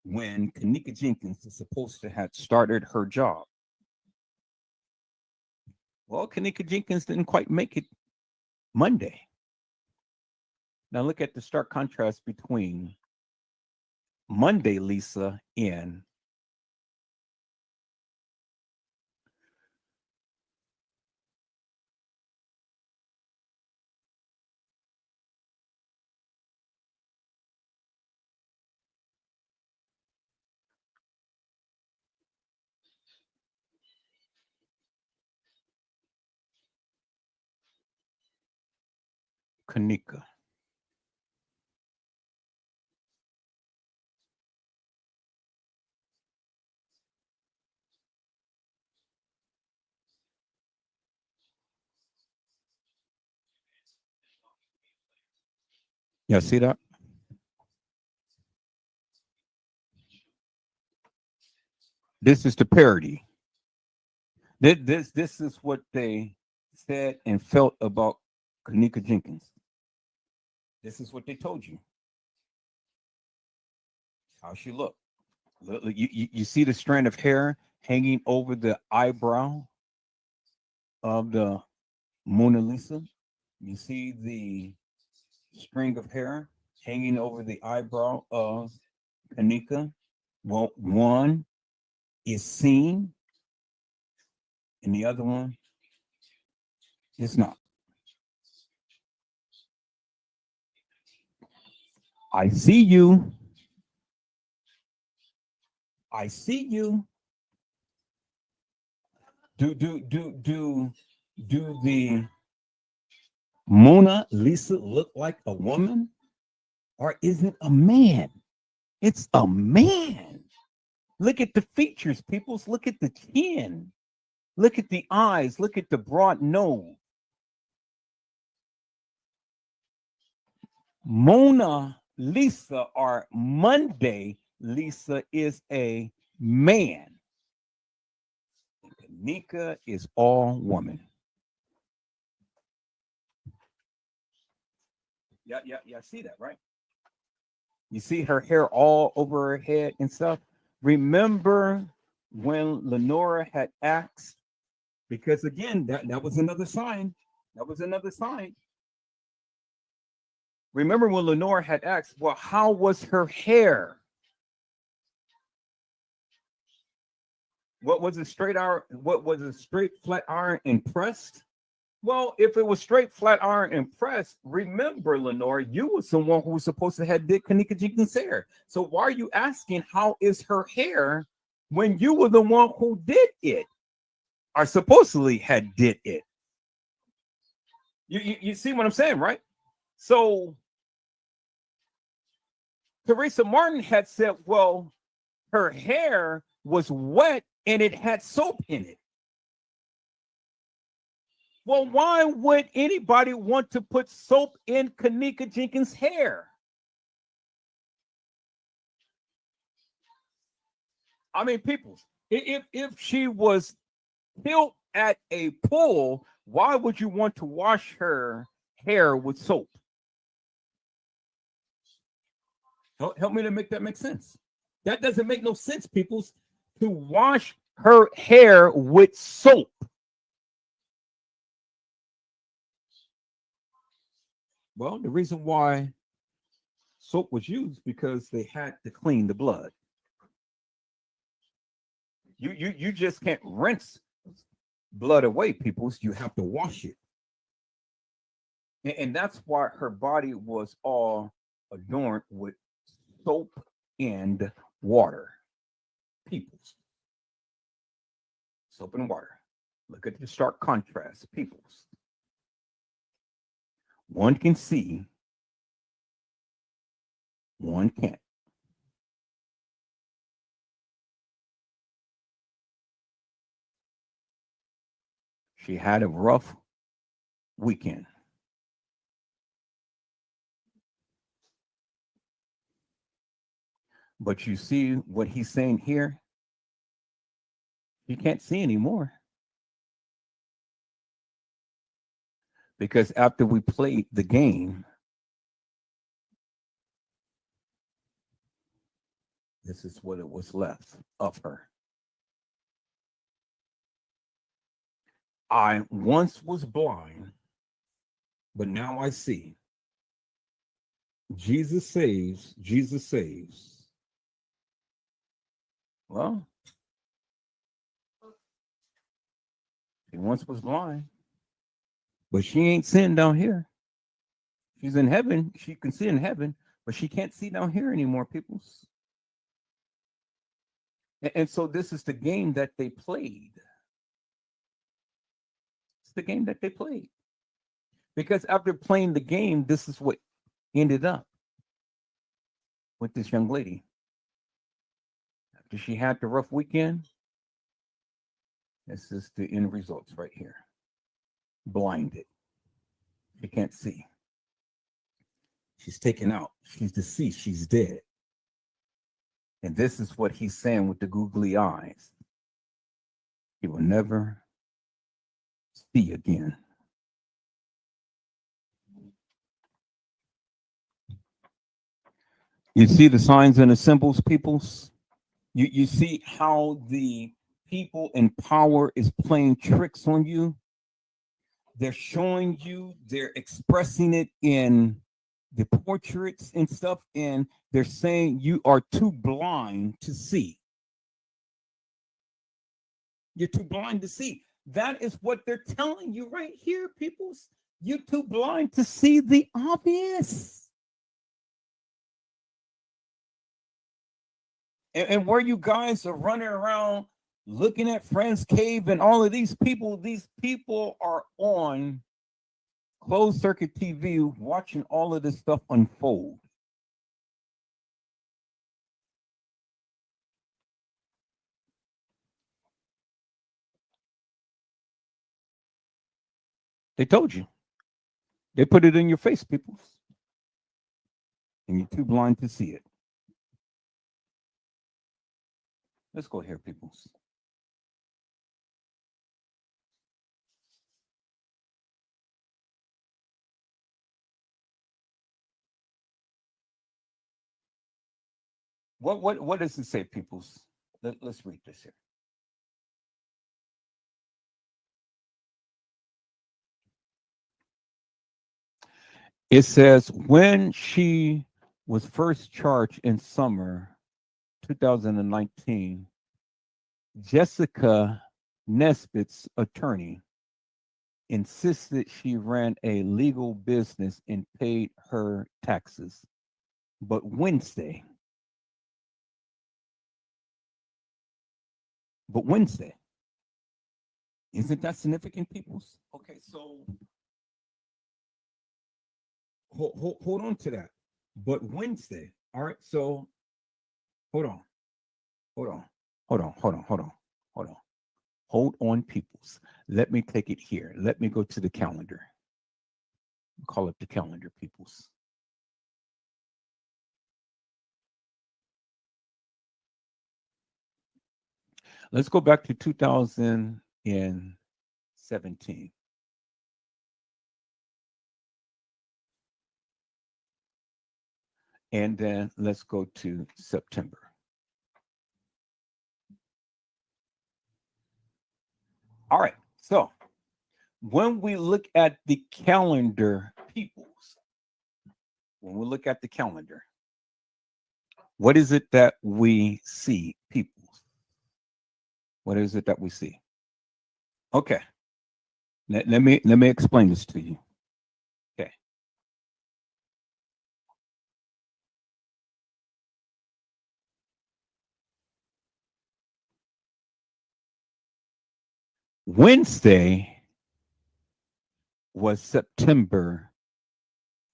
when Kenneka Jenkins is supposed to have started her job. Well, Kenneka Jenkins didn't quite make it Monday. Now look at the stark contrast between Monday Lisa and Kenneka. Yeah, see that? This is the parody. This is what they said and felt about Kenneka Jenkins. This is what they told you. How she looked. You see the strand of hair hanging over the eyebrow of the Mona Lisa. You see the string of hair hanging over the eyebrow of Kenneka. Well, one is seen and the other one is not. I see you. I see you. Do the Mona Lisa look like a woman, or is it a man? It's a man. Look at the features, peoples. Look at the chin. Look at the eyes. Look at the broad nose. Mona Lisa or Monday Lisa is a man. Kenneka is all woman. Yeah. See that, right? You see her hair all over her head and stuff. Remember when Lenora had asked, because again, that was another sign. That was another sign. Remember when Lenora had asked, well, how was her hair? What was a straight iron? What was a straight flat iron and pressed? Well, if it was straight flat iron and pressed, remember, Lenora, you was someone who was supposed to have did Kenneka Jenkins' hair. So why are you asking how is her hair when you were the one who did it, or supposedly had did it? You see what I'm saying, right? So Teresa Martin had said, well, her hair was wet and it had soap in it. Well, why would anybody want to put soap in Kenneka Jenkins' hair? I mean, people, if she was killed at a pool, why would you want to wash her hair with soap? Help me to make that make sense. That doesn't make no sense, people, to wash her hair with soap. Well, the reason why soap was used because they had to clean the blood. You just can't rinse blood away, peoples. You have to wash it. And that's why her body was all adorned with soap and water. Peoples. Soap and water. Look at the stark contrast, peoples. One can see, one can't. She had a rough weekend. But you see what he's saying here? You can't see anymore. Because after we played the game, this is what it was left of her. I once was blind, but now I see. Jesus saves, Jesus saves. Well, she once was blind, but she ain't seeing down here. She's in heaven. She can see in heaven, but she can't see down here anymore, peoples. And so this is the game that they played. It's the game that they played. Because after playing the game, this is what ended up with this young lady. After she had the rough weekend, this is the end results right here. Blinded. She can't see. She's taken out. She's deceased. She's dead. And this is what he's saying with the googly eyes. He will never see again. You see the signs and the symbols, peoples? You see how the people in power is playing tricks on you? They're showing you, they're expressing it in the portraits and stuff, and they're saying you are too blind to see. You're too blind to see. That is what they're telling you right here, peoples. You're too blind to see the obvious. And where you guys are running around looking at Friends Cave and all of these people are on closed circuit TV watching all of this stuff unfold. They told you. They put it in your face, people. And you're too blind to see it. Let's go here, peoples. What does it say, peoples? Let's read this here. It says, when she was first charged in summer 2019, Jessica Nesbitt's attorney insisted she ran a legal business and paid her taxes. But Wednesday, isn't that significant, peoples? Okay, so hold on to that. But Wednesday, all right, so hold on, peoples. Let me take it here. Let me go to the calendar. Call it the calendar, peoples. Let's go back to 2017. And then let's go to September. All right, so when we look at the calendar, peoples, what is it that we see, peoples? What is it that we see? Okay, let me explain this to you. Okay. Wednesday was September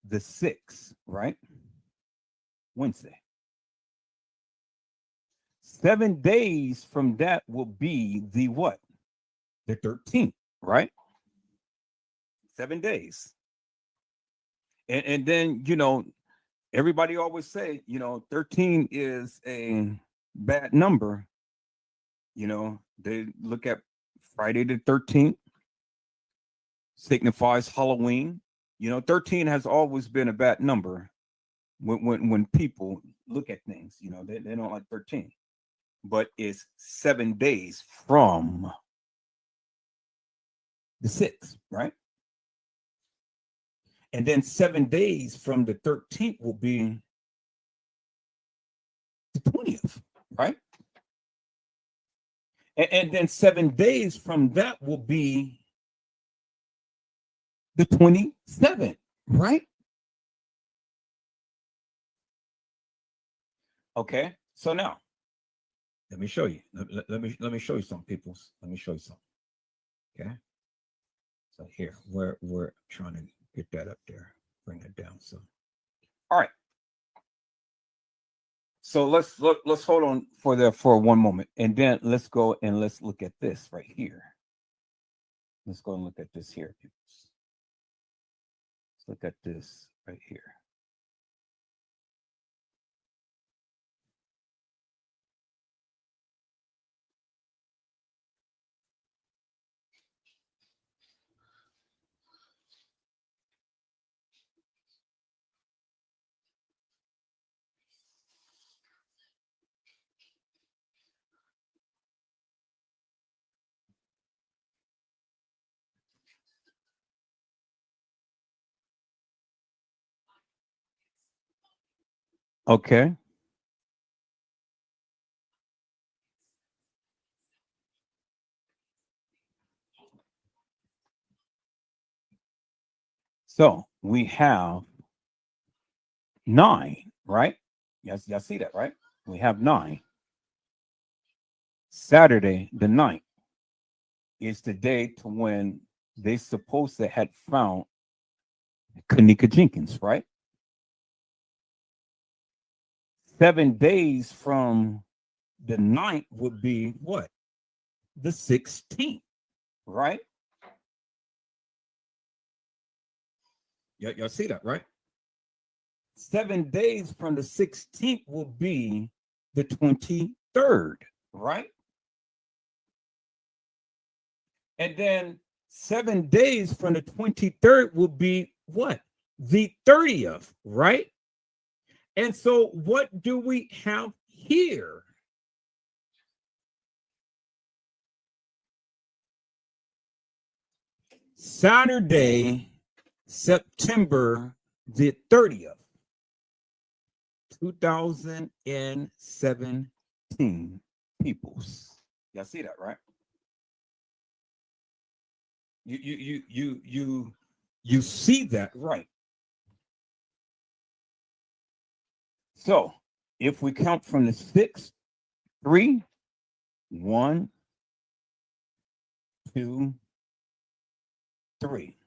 the 6th, right? Wednesday. 7 days from that will be the what? The 13th, right? 7 days. And then, everybody always say, 13 is a bad number. They look at Friday the 13th, signifies Halloween. 13 has always been a bad number when people look at things. They don't like 13. But it's 7 days from the 6th, right? And then 7 days from the 13th will be the 20th, right? And then 7 days from that will be the 27th, right? Okay, so now let me show you. Let me show you some, peoples. Let me show you something. Okay. So here, we're trying to get that up there. Bring that down. So, all right. So let's hold on for one moment, and then let's go and let's look at this right here. Let's go and look at this here, people. Let's look at this right here. Okay. So we have 9, right? Yes, y'all see that, right? We have 9. Saturday, the 9th, is the day to when they supposed to had found Kenneka Jenkins, right? 7 days from the 9th would be what? The 16th, right? Y'all see that, right? 7 days from the 16th will be the 23rd, right? And then 7 days from the 23rd will be what? The 30th, right? And so what do we have here? Saturday, September the 30th, 2017, peoples. Y'all see that, right? You see that, right? So if we count from the 6th, 3, 1, 2, 3.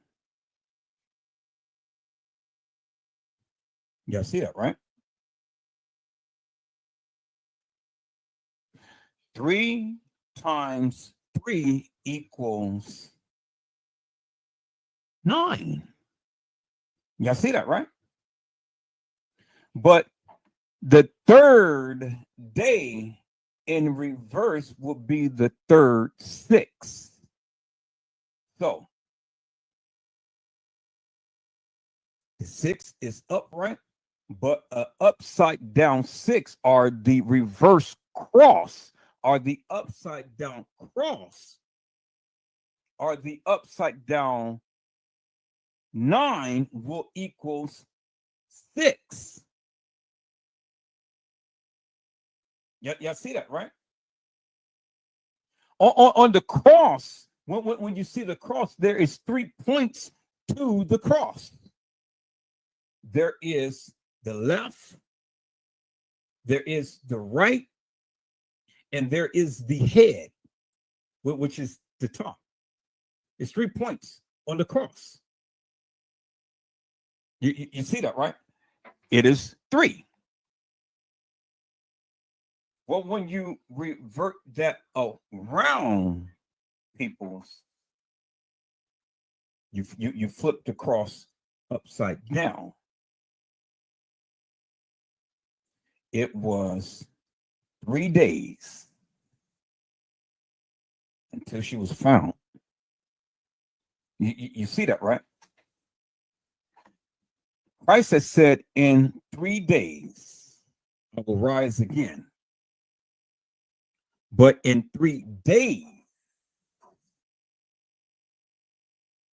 Y'all see that, right? 3 times 3 equals 9. Y'all see that, right? But the third day in reverse will be the third 6. So the 6 is upright, but upside down 6 are the reverse cross, are the upside down cross, are the upside down 9 will equals 6. Y'all see that, right? On the cross, when you see the cross, there is 3 points to the cross. There is the left, there is the right, and there is the head, which is the top. It's 3 points on the cross. You see that, right? It is 3. Well, when you revert that around, peoples, you flip the cross upside down. It was 3 days until she was found. You see that, right? Christ has said, in 3 days, I will rise again. But in 3 days,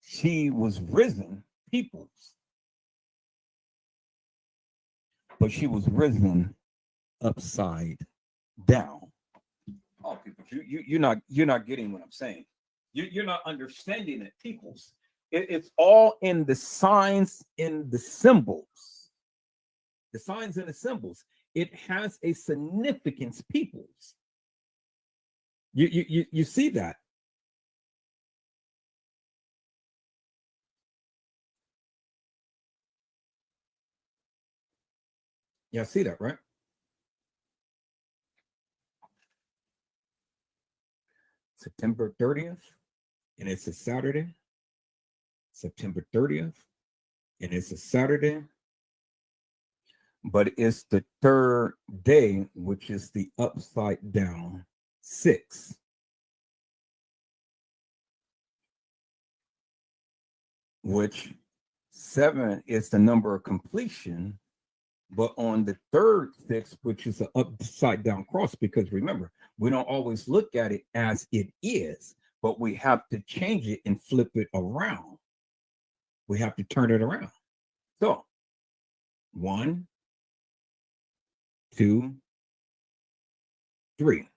she was risen, peoples. But she was risen upside down. Oh, people, you're not getting what I'm saying. You're not understanding it, peoples. It's all in the signs, in the symbols. The signs and the symbols. It has a significance, peoples. You see that. Yeah, see that, right? September 30th, and it's a Saturday. September 30th, and it's a Saturday. But it's the third day, which is the upside down 6. Which 7 is the number of completion, but on the third 6, which is an upside down cross, because remember, we don't always look at it as it is, but we have to change it and flip it around. We have to turn it around. So 1, 2, 3,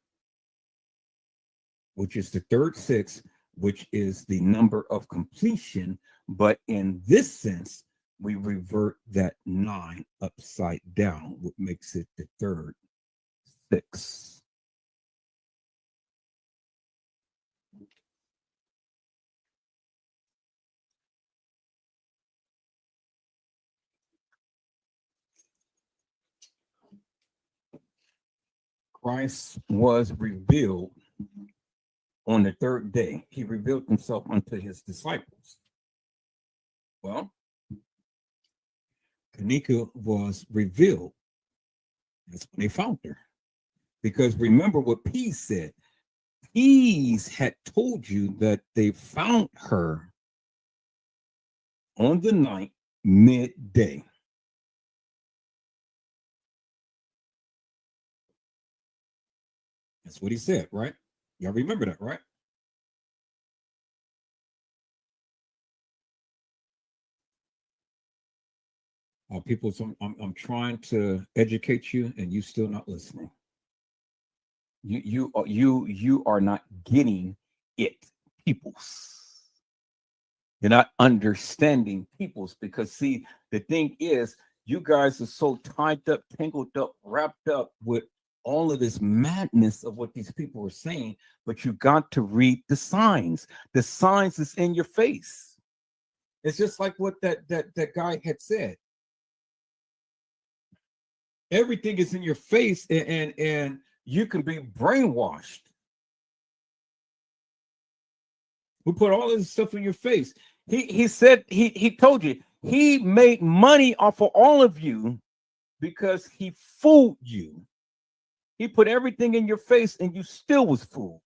which is the third 6, which is the number of completion. But in this sense, we revert that 9 upside down, which makes it the third 6. Christ was revealed on the third day. He revealed himself unto his disciples. Well, Kenneka was revealed. That's when they found her. Because remember what Pease said. Pease had told you that they found her on the night midday. That's what he said, right? Y'all remember that, right? People, so I'm trying to educate you, and you still not listening. You are not getting it, peoples. You're not understanding peoples, because see, the thing is, you guys are so tied up, tangled up, wrapped up with all of this madness of what these people are saying, but you got to read the signs. The signs is in your face. It's just like what that guy had said. Everything is in your face, and you can be brainwashed. We put all this stuff in your face. He said, he told you he made money off of all of you because he fooled you. He put everything in your face and you still was fooled.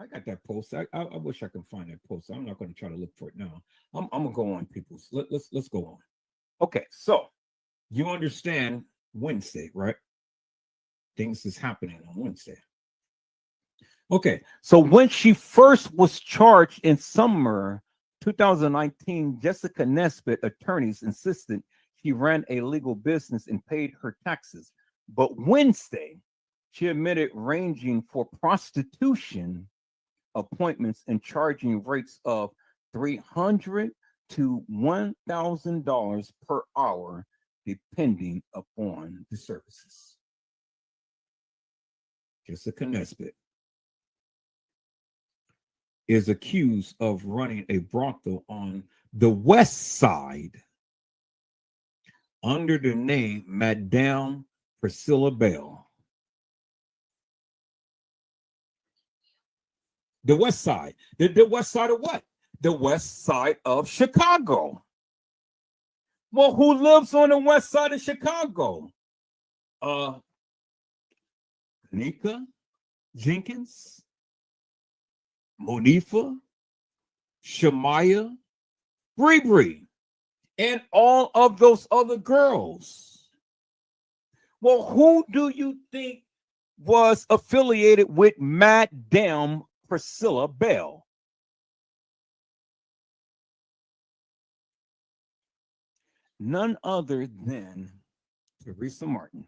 I got that post. I wish I could find that post. I'm not going to try to look for it now. I'm gonna go on, people. Let's go on. Okay, so you understand Wednesday, right? Things is happening on Wednesday. Okay, so when she first was charged in summer 2019, Jessica Nesbitt attorneys insisted she ran a legal business and paid her taxes. But Wednesday, she admitted ranging for prostitution appointments and charging rates of $300 to $1,000 per hour, depending upon the services. Jessica Nesbitt is accused of running a brothel on the west side under the name Madame Priscilla Bell. The west side. The west side of what? The west side of Chicago. Well, who lives on the west side of Chicago? Kenneka Jenkins, Monifa, Shamaya, Bree, and all of those other girls. Well, who do you think was affiliated with Madame Priscilla Bell? None other than Teresa Martin.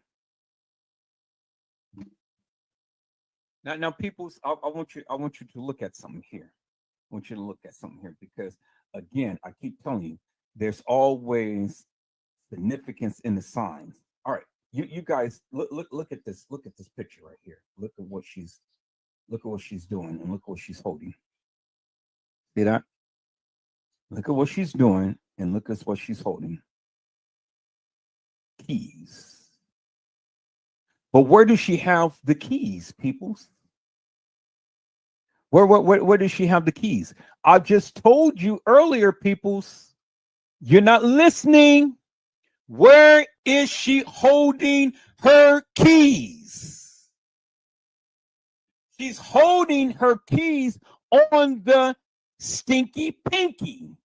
Now, people, I want you to look at something here. I want you to look at something here, because again, I keep telling you, there's always significance in the signs. All right, you guys look at this. Look at this picture right here. Look at what she's doing, and look what she's holding. See that? Look at what she's doing, and look at what she's holding. keys. But where does she have the keys, peoples? Where does she have the keys? I just told you earlier, peoples. You're not listening. Where is she holding her keys? She's holding her keys on the stinky pinky.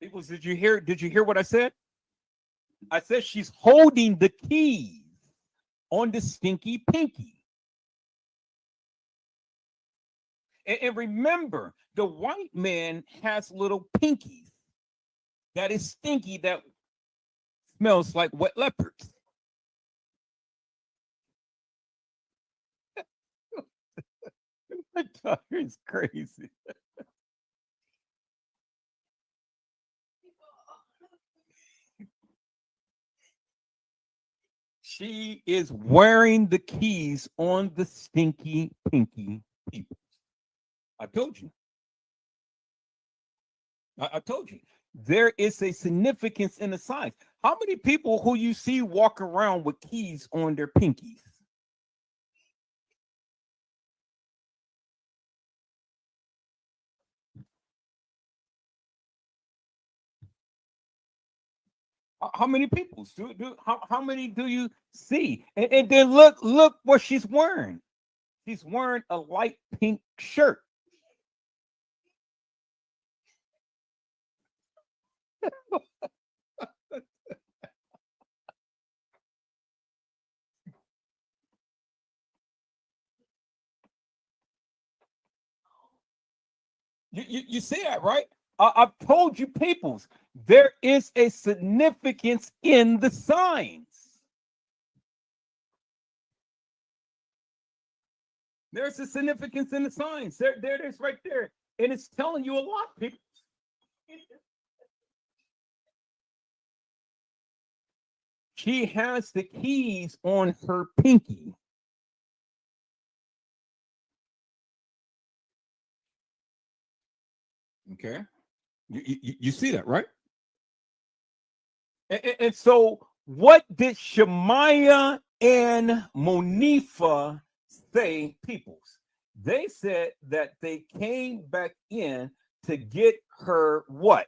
People, did you hear what I said? I said she's holding the keys on the stinky pinky. And remember, the white man has little pinkies that is stinky, that smells like wet leopards. My daughter is crazy. She is wearing the keys on the stinky pinky, people. I told you. I told you. There is a significance in the signs. How many people who you see walk around with keys on their pinkies? How many people? How many do you see? And then look what she's wearing. She's wearing a light pink shirt. You see that, right? I've told you, peoples, there is a significance in the signs. There's a significance in the signs. There it is right there. And it's telling you a lot, people. She has the keys on her pinky. Okay. You see that, right? And so what did Shemaiah and Monifa say, peoples? They said that they came back in to get her what?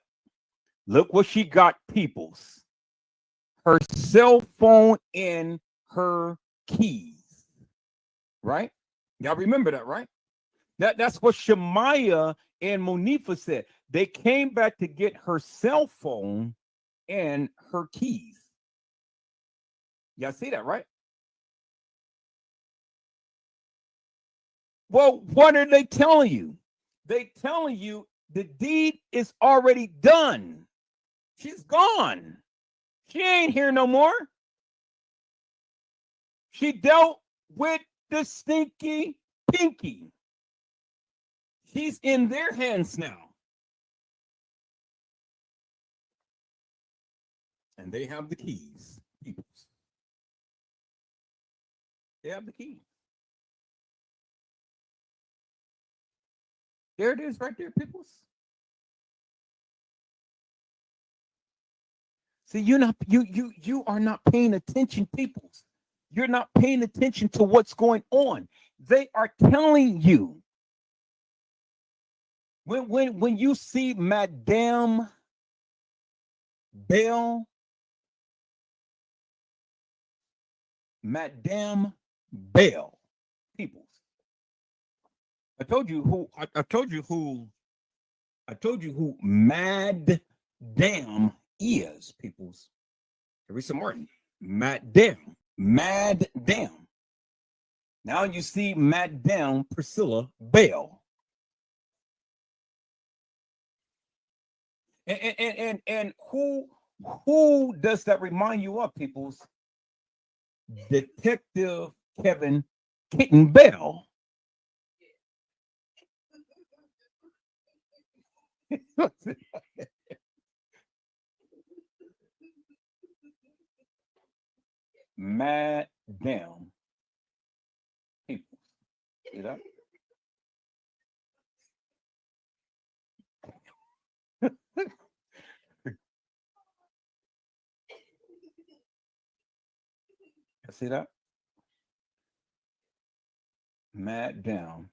Look what she got, peoples. Her cell phone and her keys. Right? Y'all remember that, right? That's what Shemaiah and Monifa said. They came back to get her cell phone and her keys. Y'all see that, right? Well, what are they telling you? They telling you the deed is already done. She's gone. She ain't here no more. She dealt with the stinky pinky. She's in their hands now. And they have the keys, people. They have the keys. There it is right there, peoples. See, you are not paying attention, peoples. You're not paying attention to what's going on. They are telling you. When you see Madame Bell, peoples. I told you who Madame is, peoples. Teresa Martin. Madame. Now you see Madame Priscilla Bell. And who does that remind you of, peoples? Detective Kevin Kitten Bell. Madam people. See that? See that? Madam.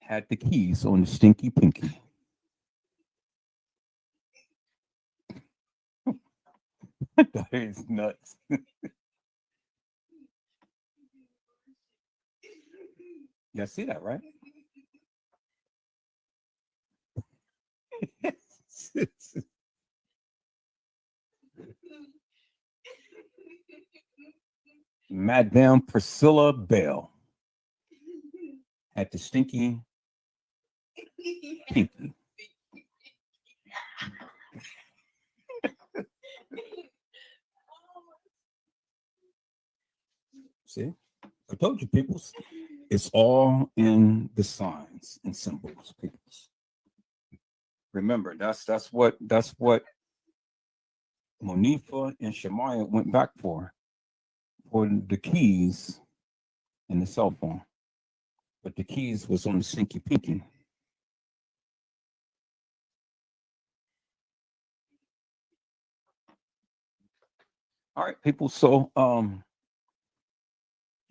Had the keys on the stinky pinky. That is nuts. Yeah, see that, right? Madame Priscilla Bell had the stinky pinky. See, I told you, peoples, it's all in the signs and symbols, peoples. Remember, that's what Monifa and Shemaiah went back for the keys and the cell phone. But the keys was on the stinky pinky. All right, people. So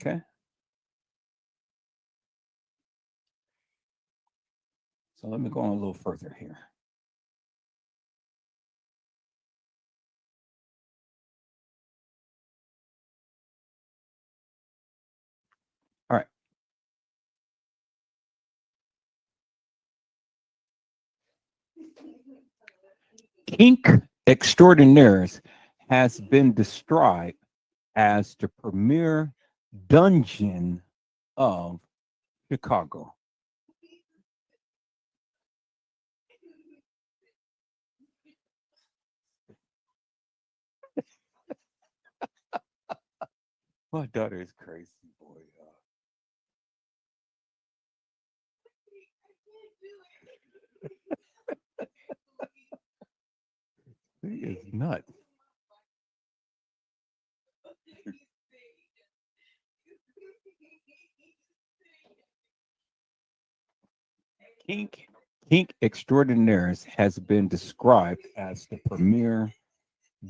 okay. So let me go on a little further here. All right. Kink Extraordinaires has been described as the premier dungeon of Chicago. My daughter is crazy, boy. He is nuts. Kink Extraordinaires has been described as the premier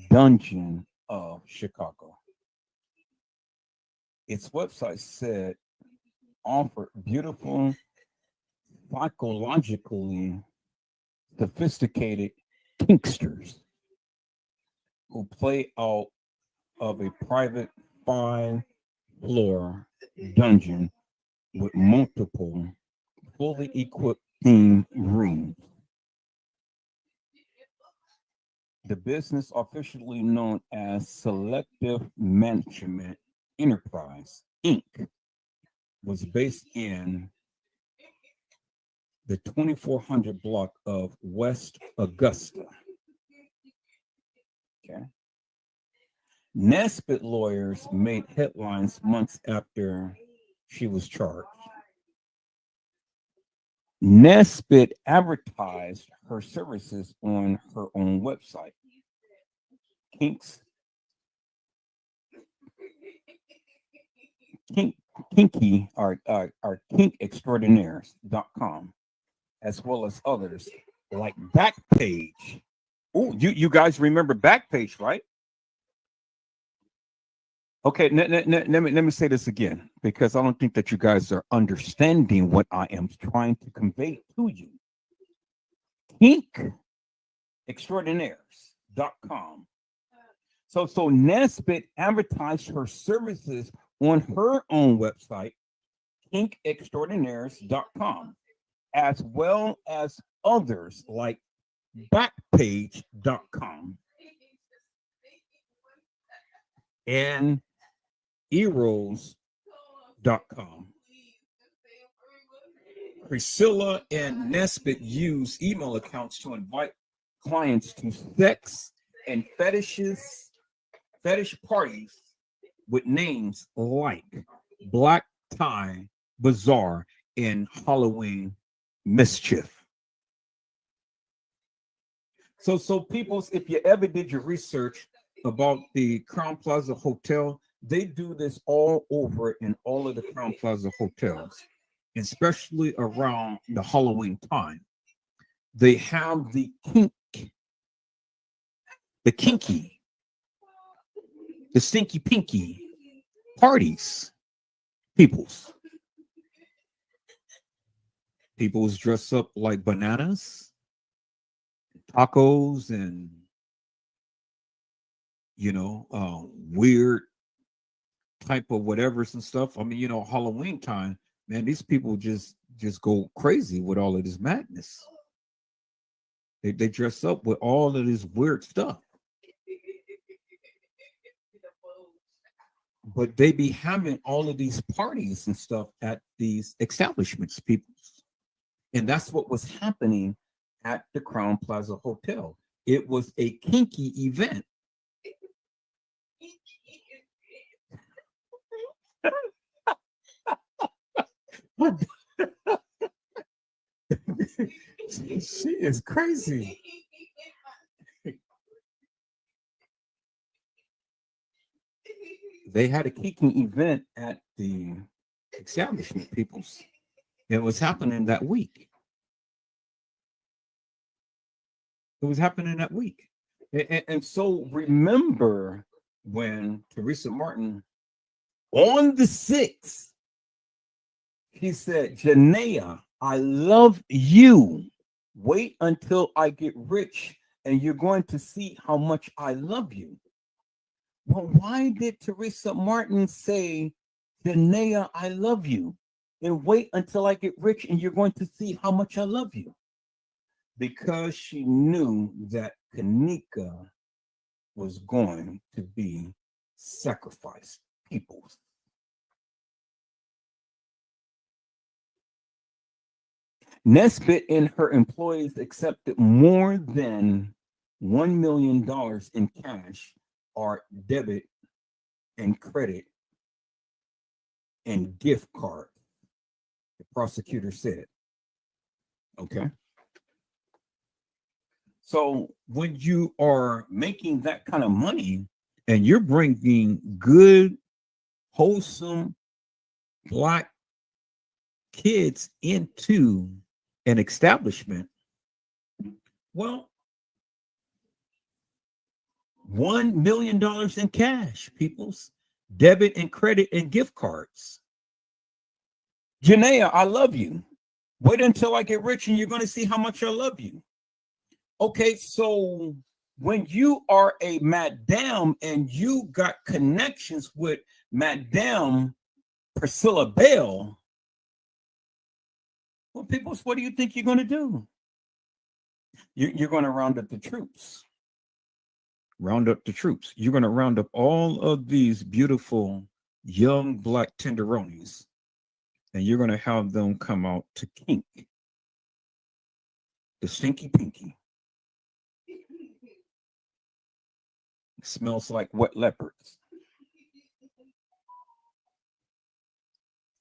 dungeon of Chicago. Its website said offered beautiful, psychologically sophisticated kinksters who play out of a private 5-floor dungeon with multiple fully equipped theme rooms. The business, officially known as Selective Management Enterprise, Inc., was based in the 2400 block of West Augusta. Okay. Nesbitt lawyers made headlines months after she was charged. Nesbitt advertised her services on her own website, kinkextraordinaires.com, as well as others like Backpage. Oh, you guys remember Backpage, right? Okay, let me say this again, because I don't think that you guys are understanding what I am trying to convey to you. kinkextraordinaires.com. So Nesbitt advertised her services on her own website, kinkextraordinaires.com, as well as others like Backpage.com and Eros.com. Priscilla and Nesbitt use email accounts to invite clients to sex and fetish parties with names like Black Tie Bazaar and Halloween Mischief. So peoples, if you ever did your research about the Crown Plaza Hotel, they do this all over in all of the Crown Plaza hotels, especially around the Halloween time. They have the kinky, the stinky pinky parties. Peoples dress up like bananas, tacos, and weird type of whatevers and stuff. I mean, Halloween time, man, these people just go crazy with all of this madness. They dress up with all of this weird stuff. But they be having all of these parties and stuff at these establishments, people. And that's what was happening at the Crown Plaza Hotel. It was a kinky event. She is crazy. They had a kicking event at the establishment, peoples. It was happening that week. It was happening that week. And so remember when Teresa Martin, on the 6th, he said, Janaea, I love you. Wait until I get rich and you're going to see how much I love you. Well, why did Teresa Martin say, Janaea, I love you, and wait until I get rich and you're going to see how much I love you? Because she knew that Kenneka was going to be sacrificed. People. Nesbitt and her employees accepted more than $1 million in cash or debit and credit and gift card, the prosecutor said. Okay. So when you are making that kind of money and you're bringing good, wholesome Black kids into an establishment, well, $1 million in cash, people's debit and credit and gift cards. Janaea, I love you. Wait until I get rich and you're going to see how much I love you. Okay, so when you are a madame and you got connections with Madame Priscilla Bell, well, people, what do you think you're going to do? You're going to round up the troops. Round up the troops. You're going to round up all of these beautiful young Black tenderonis, and you're going to have them come out to kink. The stinky pinky. It smells like wet leopards.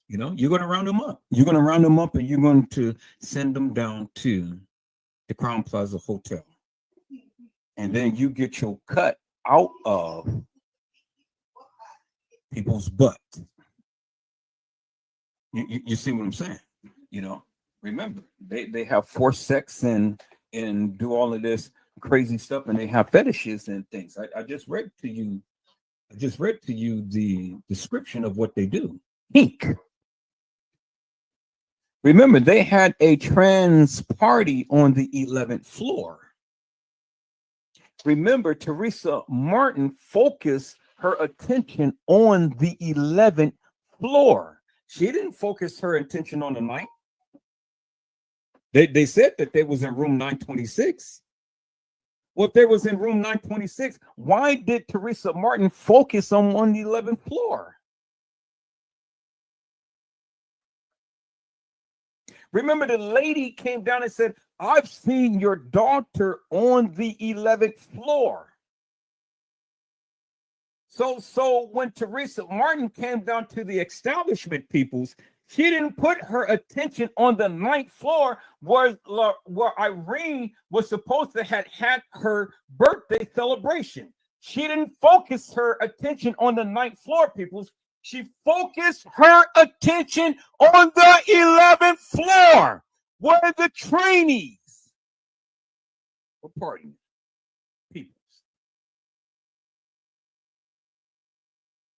You're going to round them up. You're going to round them up and you're going to send them down to the Crown Plaza Hotel. And then you get your cut out of people's butt. You see what I'm saying? Remember, they have forced sex and do all of this crazy stuff, and they have fetishes and things. I just read to you the description of what they do. Pink. Remember, they had a trans party on the 11th floor. Remember, Teresa Martin focused her attention on the 11th floor. She didn't focus her attention on the night. They said that they was in room 926. Well, if they was in room 926, why did Teresa Martin focus on the 11th floor? Remember, the lady came down and said, I've seen your daughter on the 11th floor. So when Teresa Martin came down to the establishment, peoples, She didn't put her attention on the 9th floor where Irene was supposed to have had her birthday celebration. She didn't focus her attention on the 9th floor, people. She focused her attention on the 11th floor where the trainees were partying. People.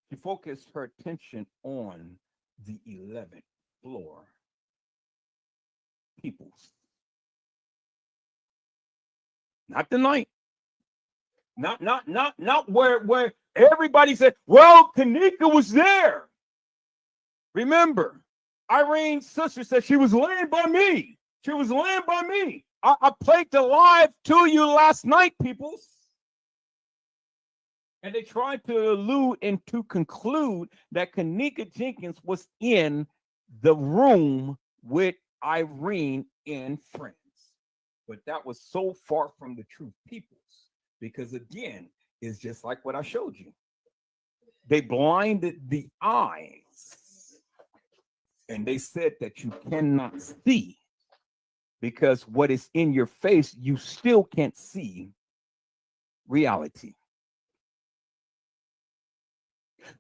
She focused her attention on the 11th floor. Peoples. Not the 9th. Not where everybody said, well, Kenneka was there. Remember, Irene's sister said she was laying by me. She was laying by me. I played the live to you last night, peoples. And they tried to allude and to conclude that Kenneka Jenkins was in the room with Irene and friends. But that was so far from the truth, peoples. Because again, it's just like what I showed you. They blinded the eyes. And they said that you cannot see. Because what is in your face, you still can't see reality.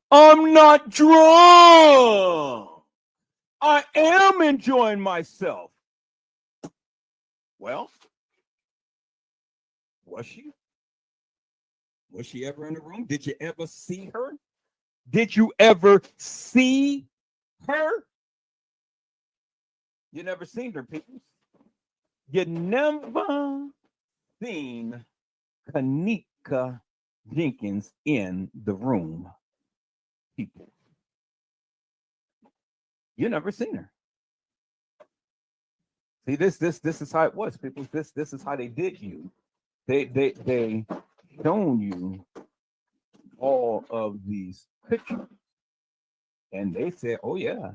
I'm not drunk. I am enjoying myself. Well, was she? Was she ever in the room? Did you ever see her? Did you ever see her? You never seen her, people. You never seen Kenneka Jenkins in the room, people. You never seen her. See, this is how it was, people. This is how they did you. They shown you all of these pictures, and they said, "Oh yeah,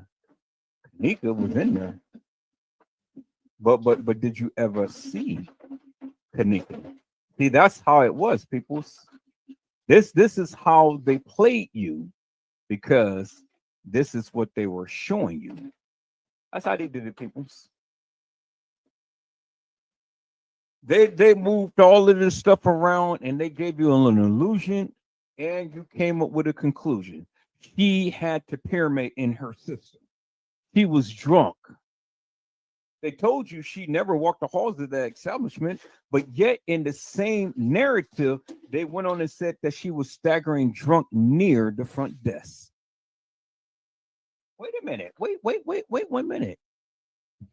Kenneka was in there." But did you ever see Kenneka? See, that's how it was, people. This is how they played you, because this is what they were showing you. That's how they did it, people. They moved all of this stuff around and they gave you an illusion, and you came up with a conclusion. She had to pyramid in her system. She was drunk. They told you she never walked the halls of that establishment, but yet in the same narrative, they went on and said that she was staggering drunk near the front desk. Wait a minute. Wait 1 minute.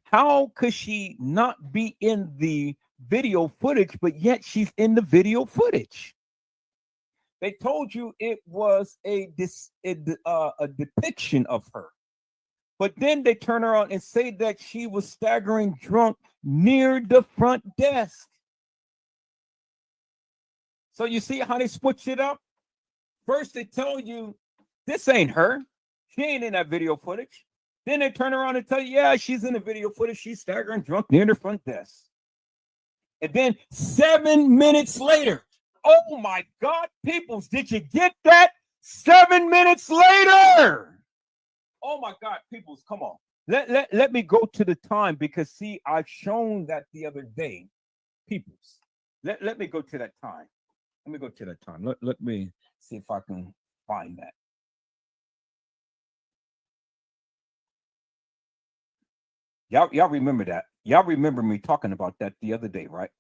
How could she not be in the video footage, but yet she's in the video footage? They told you it was a depiction of her. But then they turn around and say that she was staggering drunk near the front desk. So you see how they switched it up? First they tell you, this ain't her. She ain't in that video footage. Then they turn around and tell you, yeah, she's in the video footage. She's staggering drunk near the front desk. And then 7 minutes later, oh my God, peoples, did you get that? 7 minutes later. Oh my God, peoples, come on. Let me go to the time, because see, I've shown that the other day, peoples. Let me go to that time. Let me go to that time. Let me see if I can find that. Y'all remember that? Y'all remember me talking about that the other day, right?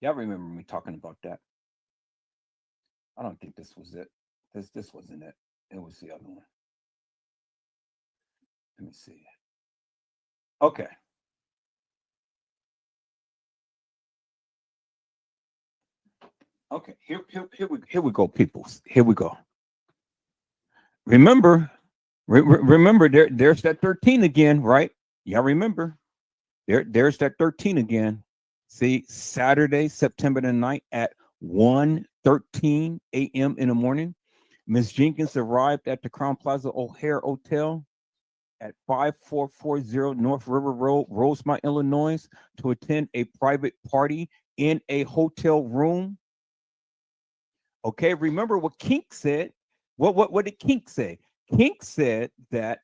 Y'all remember me talking about that? I don't think this was it. This wasn't it. It was the other one. Let me see. Okay. Okay. Here we go, peoples. Here we go. Remember there's that 13 again, right? Y'all remember? There's that 13 again. See, Saturday, September the 9th at 1:13 a.m. in the morning. Ms. Jenkins arrived at the Crown Plaza O'Hare Hotel at 5440 North River Road, Rosemont, Illinois, to attend a private party in a hotel room. Okay, remember what Kink said. What did Kink say? Kink said that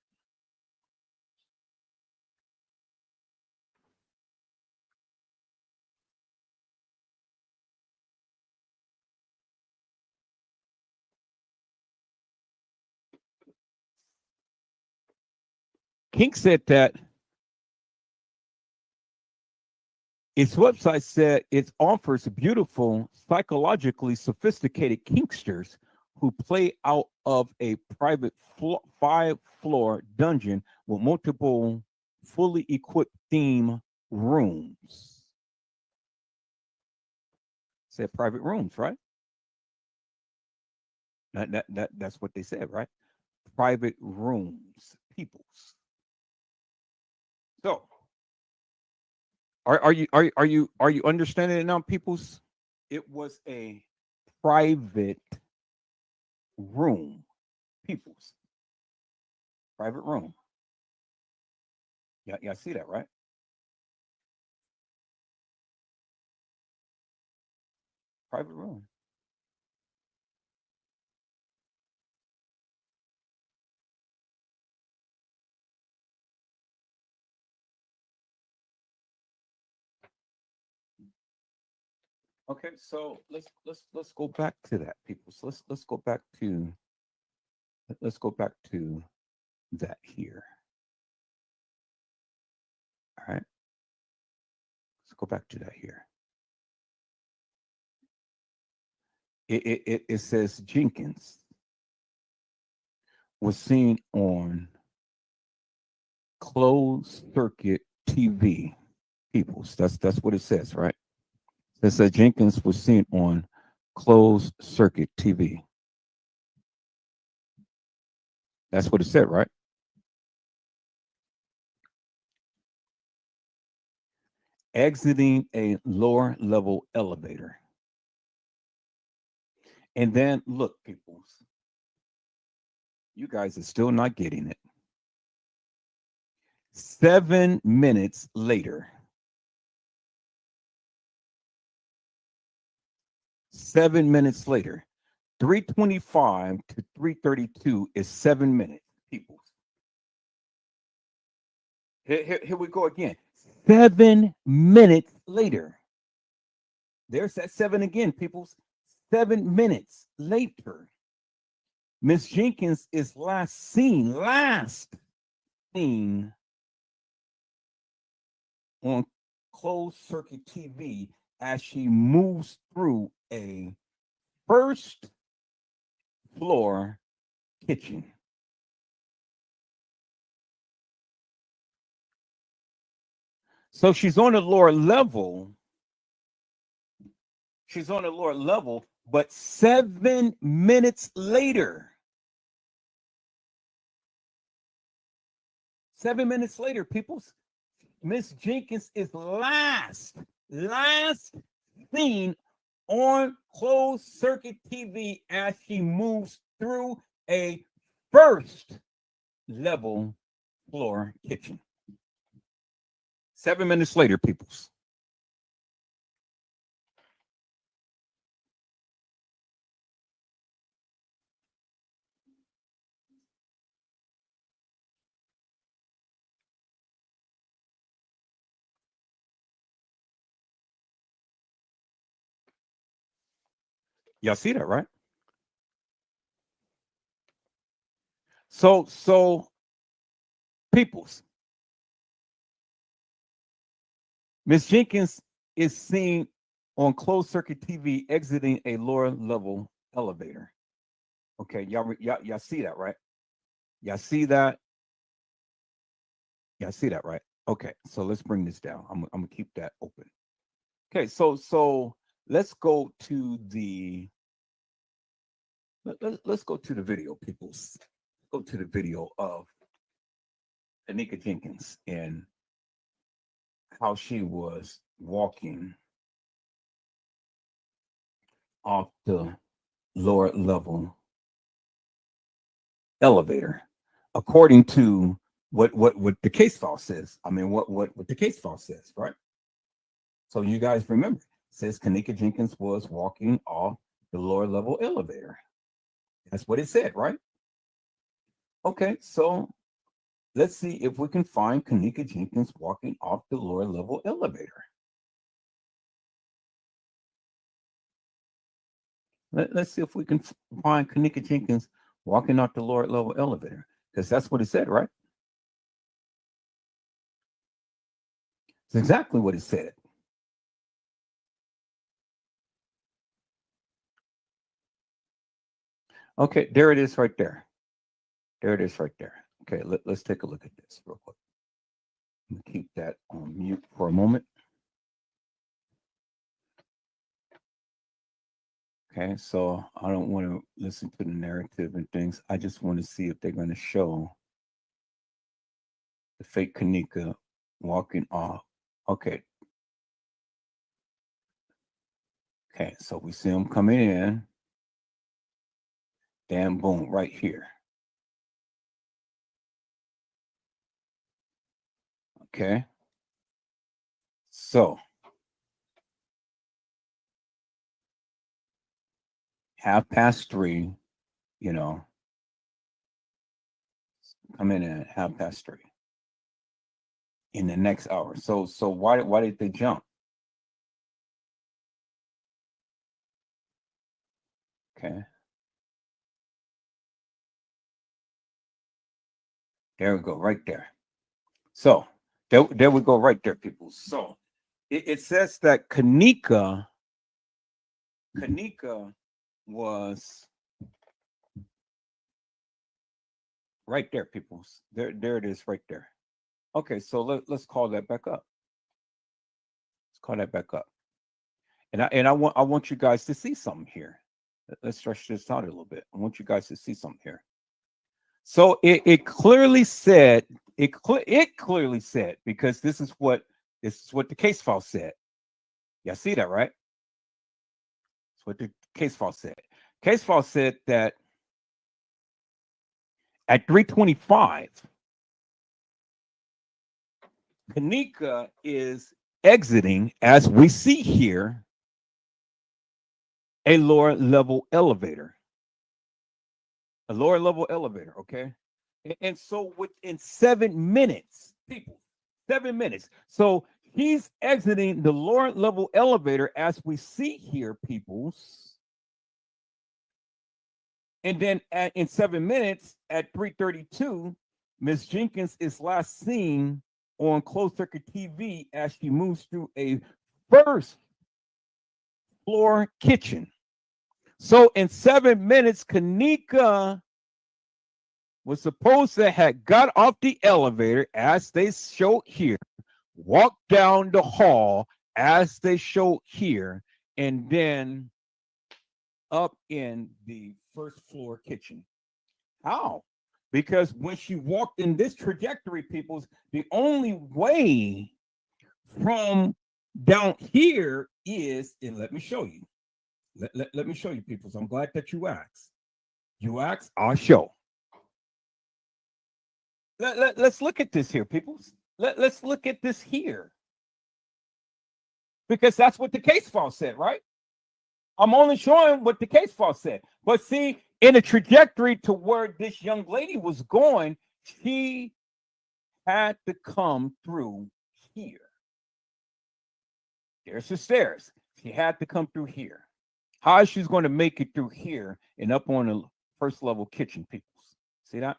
its website said it offers beautiful, psychologically sophisticated kinksters who play out of a private 5-floor dungeon with multiple fully equipped theme rooms. Said private rooms, right? That's what they said, right? Private rooms, peoples. So, are you understanding it now, peoples? It was a private room, peoples. Private room. Yeah, see that, right? Private room. Okay, so let's go back to that, people. So let's go back to that here. All right. Let's go back to that here. It says Jenkins was seen on closed circuit TV. Peoples. That's what it says, right? It says Jenkins was seen on closed circuit TV. That's what it said, right? Exiting a lower level elevator. And then look, people, you guys are still not getting it. 7 minutes later, 7 minutes later, 3:25 to 3:32 is 7 minutes, people. Here we go again. 7 minutes later. There's that 7 again, people. 7 minutes later, Miss Jenkins is last seen on closed circuit TV as she moves through a first floor kitchen. So she's on a lower level. She's on a lower level, but 7 minutes later, 7 minutes later, people, Miss Jenkins is last seen on closed circuit TV as she moves through a first level floor kitchen. 7 minutes later, peoples. Y'all see that, right? So peoples, Miss Jenkins is seen on closed circuit TV exiting a lower level elevator. Okay, y'all see that, right? Y'all see that? Y'all see that, right? Okay, so let's bring this down. I'm gonna keep that open. Okay, so let's go to the let's go to the video, peoples. Go to the video of Kenneka Jenkins and how she was walking off the lower level elevator, according to what the case file says. I mean, what the case file says, right? So you guys remember, it says Kenneka Jenkins was walking off the lower level elevator. That's what it said, right? Okay, so let's see if we can find Kenneka Jenkins walking off the lower level elevator. Let's see if we can find Kenneka Jenkins walking off the lower level elevator, because that's what it said, right? It's exactly what it said. Okay, there it is right there. There it is right there. Okay, let's take a look at this real quick. I'm gonna keep that on mute for a moment. Okay, so I don't want to listen to the narrative and things. I just want to see if they're going to show the fake Kenneka walking off. Okay. Okay, so we see him coming in. Then boom, right here. Okay. So 3:30, you know, coming in at 3:30 in the next hour. So why did they jump? Okay. There we go, right there. So there we go, right there, people. So it says that Kenneka was right there, people. There it is, right there. Okay, so let's call that back up. Let's call that back up. And I want you guys to see something here. Let's stretch this out a little bit. I want you guys to see something here. So it clearly said, it clearly said, because this is what the case file said. Y'all see that, right? That's what the case file said. Case file said that at 3:25, Kenneka is exiting, as we see here, a lower level elevator. A lower level elevator, okay? And so within 7 minutes, people, 7 minutes. So he's exiting the lower level elevator, as we see here, peoples. And then in 7 minutes, at 3:32, Miss Jenkins is last seen on closed circuit TV as she moves through a first floor kitchen. So in 7 minutes, Kenneka was supposed to have got off the elevator, as they show here, walked down the hall, as they show here, and then up in the first floor kitchen. How? Because when she walked in this trajectory, peoples, the only way from down here is, and let me show you. Let me show you, peoples. I'm glad that you asked. You asked, I'll show. Let's look at this here, peoples. Let's look at this here. Because that's what the case file said, right? I'm only showing what the case file said. But see, in a trajectory to where this young lady was going, she had to come through here. There's the stairs. She had to come through here. How is she going to make it through here and up on the first level kitchen, people? See that?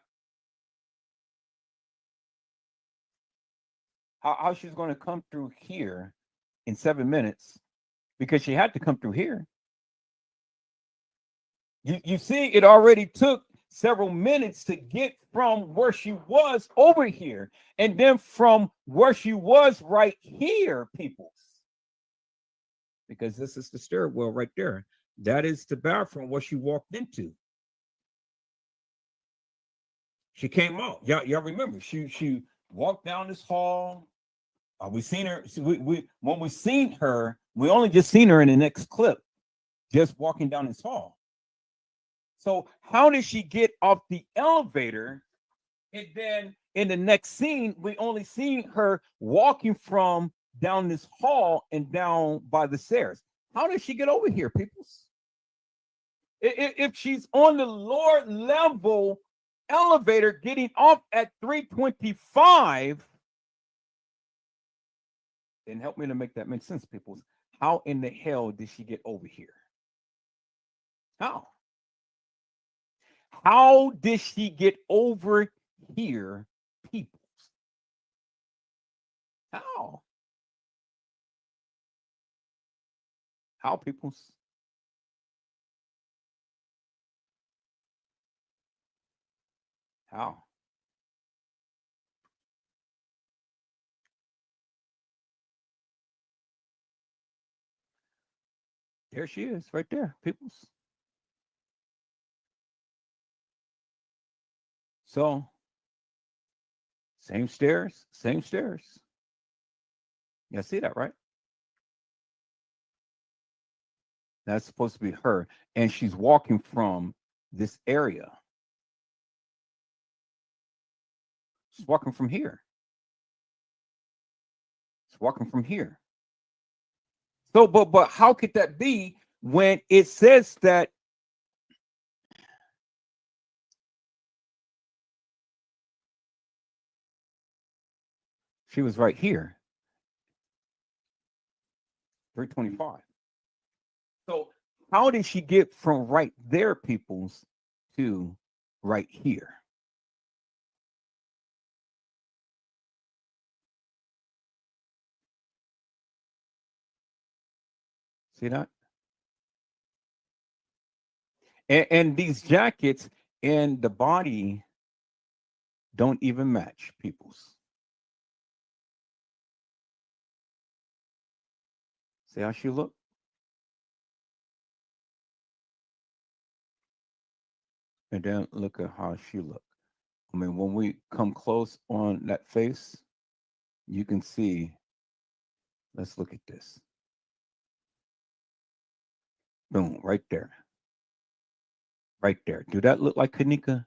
How she's going to come through here in 7 minutes, because she had to come through here. You see, it already took several minutes to get from where she was over here, and then from where she was right here, people. Because this is the stairwell right there. That is the bathroom where she walked into. She came out. Y'all remember? She walked down this hall. We seen her. When we seen her, we only just seen her in the next clip, just walking down this hall. So how did she get off the elevator? And then in the next scene, we only seen her walking from down this hall and down by the stairs. How did she get over here, people? If she's on the lower level elevator getting off at 325. And help me to make that make sense, people. How in the hell did she get over here? How? How did she get over here, people? How? How, peoples? How? There she is, right there, peoples. So, same stairs, same stairs. You see that, right? That's supposed to be her. And she's walking from this area. She's walking from here. She's walking from here. So, but how could that be when it says that she was right here? 325. So how did she get from right there, peoples, to right here? See that? And these jackets and the body don't even match, peoples. See how she look? And then look at how she look. I mean, when we come close on that face, you can see. Let's look at this. Boom, right there. Right there. Do that look like Kenneka,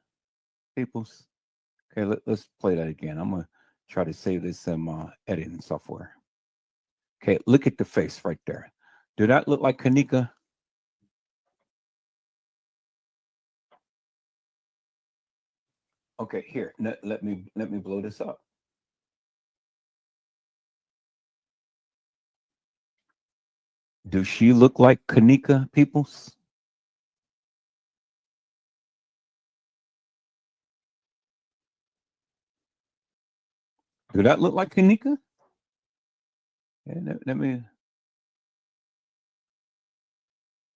peoples? Okay, let's play that again. I'm going to try to save this in my editing software. Okay, look at the face right there. Do that look like Kenneka? Okay, here, let me blow this up. Does she look like Kenneka, peoples? Do that look like Kenneka? Yeah, let me.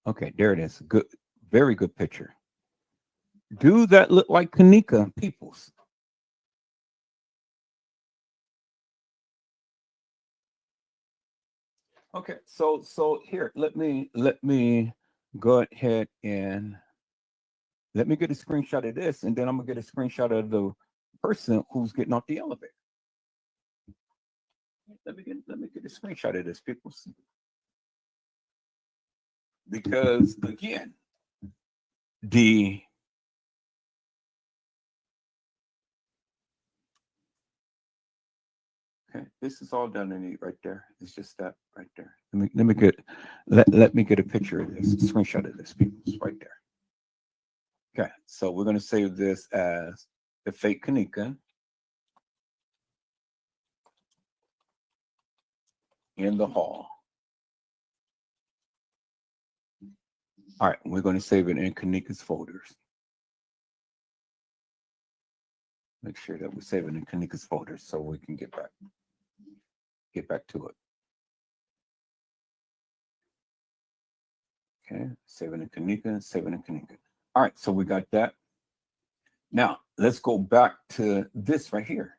Okay, there it is. Good, very good picture. Do that look like Kenneka, peoples? Okay, so here, let me go ahead and let me get a screenshot of this, and then I'm gonna get a screenshot of the person who's getting off the elevator. Let me get a screenshot of this, people. Because again, okay, this is all done in it right there. It's just that right there. Let me get a picture of this, a screenshot of this, people, right there. Okay, so we're gonna save this as the fake Kenneka in the hall. All right, we're going to save it in Kenneka's folders. Make sure that we save it in Kenneka's folders so we can get back to it. Okay, save it in Kenneka, save it in Kenneka. All right, so we got that. Now let's go back to this right here.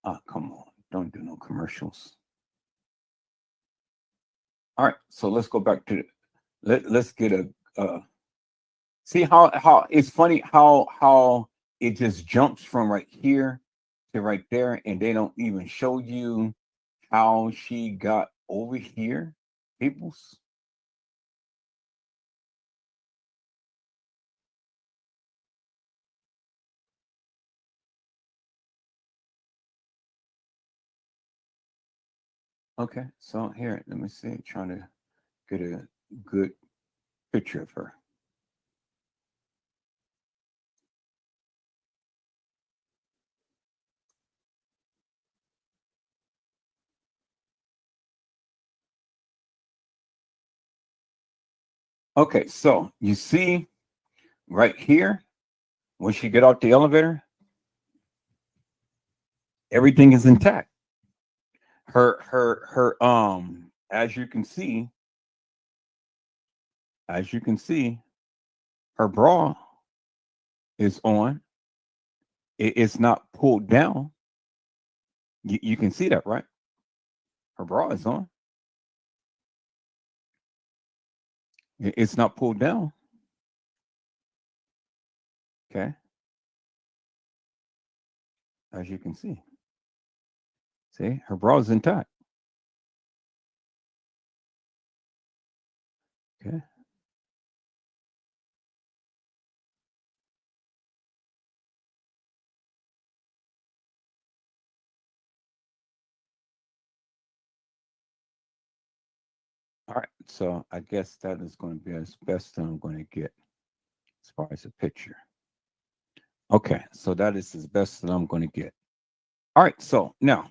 Ah, come on, don't do no commercials. All right, so let's go back to let's get a see how it's funny how it just jumps from right here to right there, and they don't even show you how she got over here, peoples. Okay, so here, let me see. Trying to get a good picture of her. Okay, so you see right here, when she get out the elevator, everything is intact. Her as you can see, her bra is on. It's not pulled down. You can see that, right? Her bra is on. It's not pulled down. Okay. As you can see. See, her bra is intact. Okay. All right. So I guess that is going to be as best I'm going to get as far as a picture. Okay. So that is as best that I'm going to get. All right. So now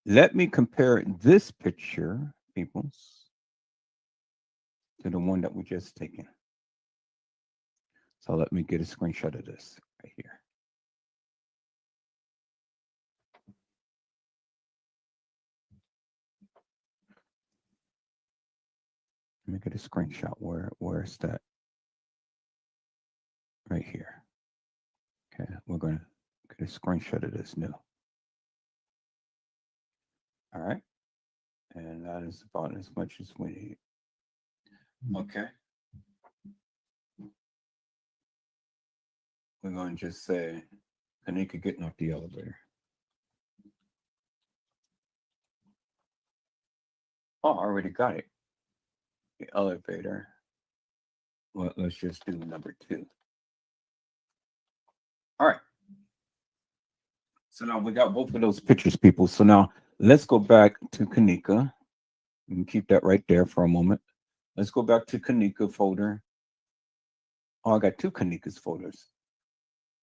let me compare this picture, peoples, to the one that we just taken. So let me get a screenshot of this right here. Let me get a screenshot. Where's that? Right here. Okay, we're going to get a screenshot of this new. All right. And that is about as much as we need. Okay. We're going to just say, Kenneka getting off the elevator. Oh, I already got it. The elevator. Well, let's just do number 2. All right. So now we got both of those pictures, people. So now let's go back to Kenneka. You can keep that right there for a moment. Let's go back to Kenneka folder. Oh, I got 2 Kenneka's folders.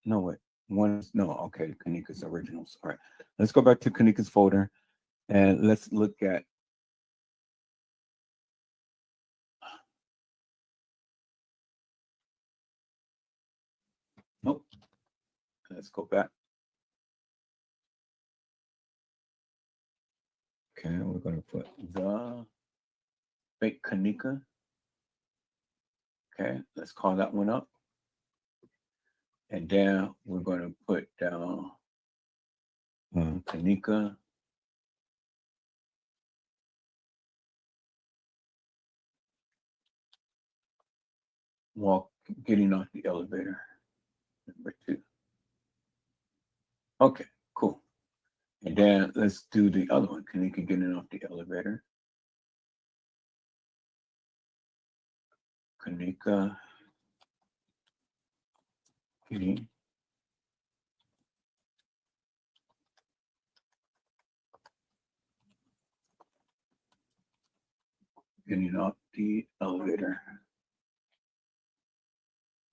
No, wait. Okay, Kenneka's originals. All right. Let's go back to Kenneka's folder and let's look at. Nope. Let's go back. Okay, we're going to put the fake Kenneka. Okay, let's call that one up. And then we're going to put down Kenneka. Getting off the elevator. Number 2. Okay, cool. And then let's do the other one. Kenneka getting off the elevator. Kenneka getting off the elevator.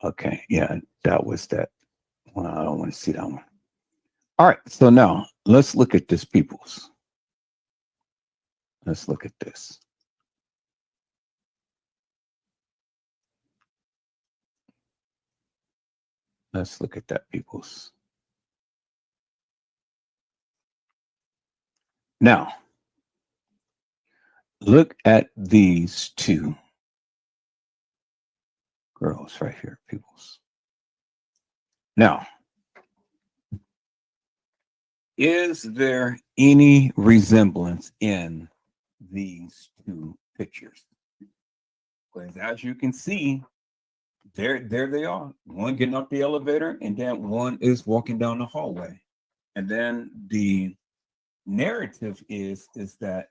Okay, yeah, that was that. Well, I don't want to see that one. All right, so now let's look at this, peoples. Let's look at this. Let's look at that, peoples. Now, look at these 2 girls right here, peoples. Now, is there any resemblance in these 2 pictures? Because as you can see, there they are. One getting off the elevator, and then one is walking down the hallway. And then the narrative is that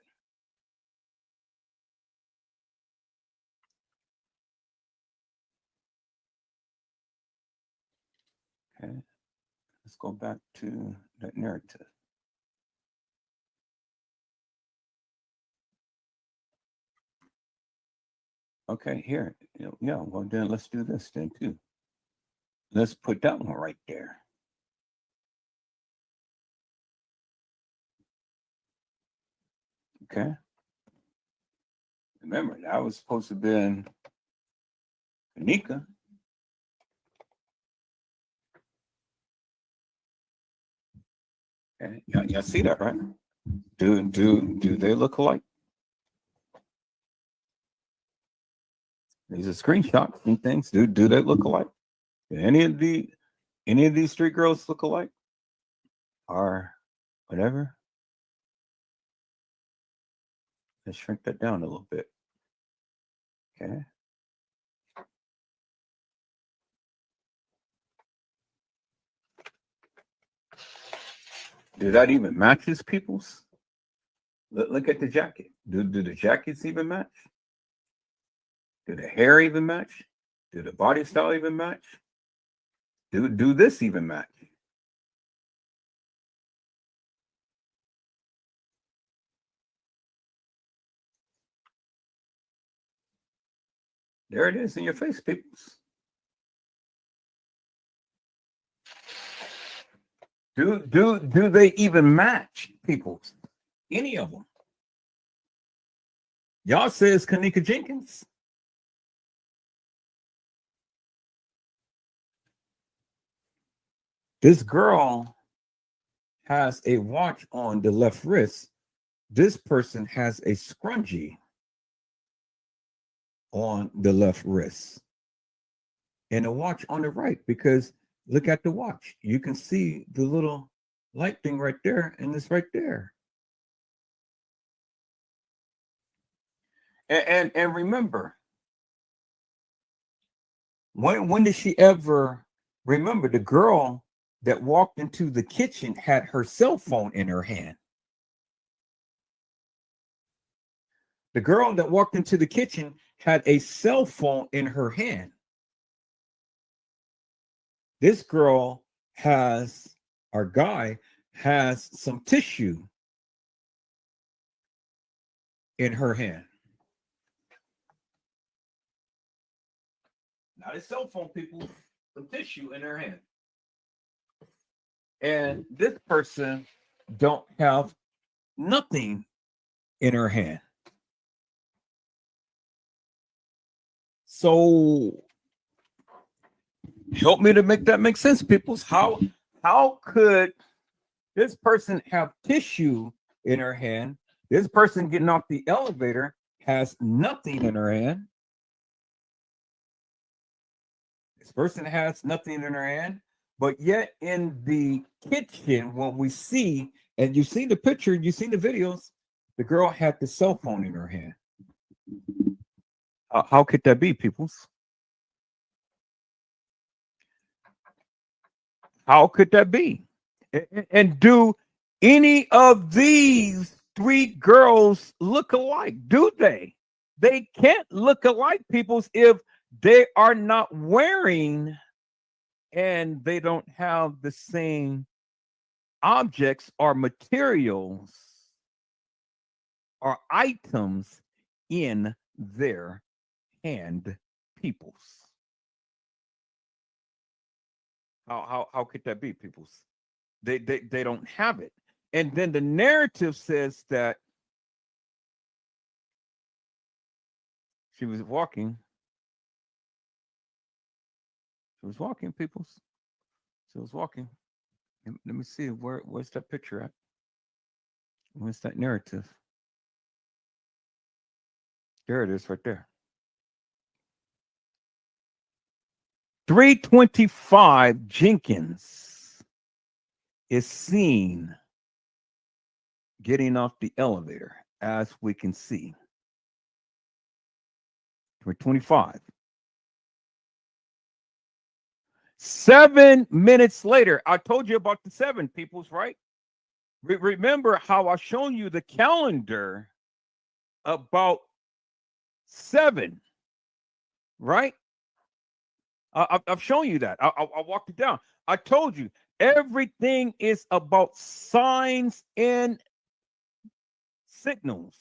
okay, let's go back to that narrative. Okay, here. Yeah, well then let's do this then too. Let's put that one right there. Okay. Remember, that was supposed to have been Kenneka. Okay, y'all see that, right? Do they look alike? These are screenshots and things. Do they look alike? Do any of these three girls look alike? Or whatever? Let's shrink that down a little bit. Okay. Do that even matches people's? Look at the jacket. Do the jackets even match? Do the hair even match? Do the body style even match? Do this even match? There it is in your face, peoples. Do they even match, peoples? Any of them? Y'all say it's Kenneka Jenkins. This girl has a watch on the left wrist. This person has a scrunchie on the left wrist and a watch on the right, because look at the watch. You can see the little light thing right there, and it's right there. And remember, when did she ever remember the girl that walked into the kitchen had her cell phone in her hand? The girl that walked into the kitchen had a cell phone in her hand. This girl has, our guy has some tissue in her hand. Not a cell phone, people, some tissue in her hand. And this person don't have nothing in her hand. So help me to make that make sense, peoples. How could this person have tissue in her hand? This person getting off the elevator has nothing in her hand. This person has nothing in her hand, but yet in the kitchen, when we see, and you see the picture, you see the videos, the girl had the cell phone in her hand. How could that be, peoples? How could that be? And do any of these three girls look alike? Do they? They can't look alike, peoples, if they are not wearing and they don't have the same objects or materials or items in their hand, peoples. How could that be, peoples? They don't have it. And then the narrative says that she was walking. She was walking, peoples. She was walking. Let me see where's that picture at? Where's that narrative? There it is, right there. 325 Jenkins is seen getting off the elevator, as we can see. 325. 7 minutes later, I told you about the 7 peoples, right? Remember how I shown you the calendar about 7, right? I've shown you that. I walked it down. I told you everything is about signs and signals.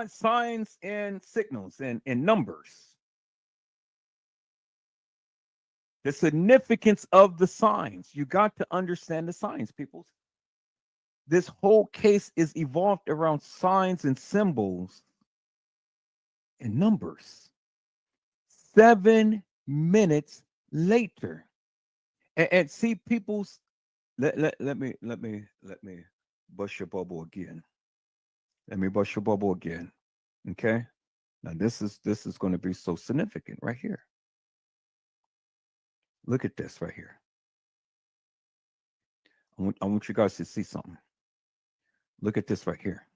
Signs and signals and numbers. The significance of the signs. You got to understand the signs, people. This whole case is evolved around signs and symbols and numbers. 7 minutes later. And see, people's let me bust your bubble again. Let me bust your bubble again. Okay. Now this is going to be so significant right here. Look at this right here. I want you guys to see something. Look at this right here.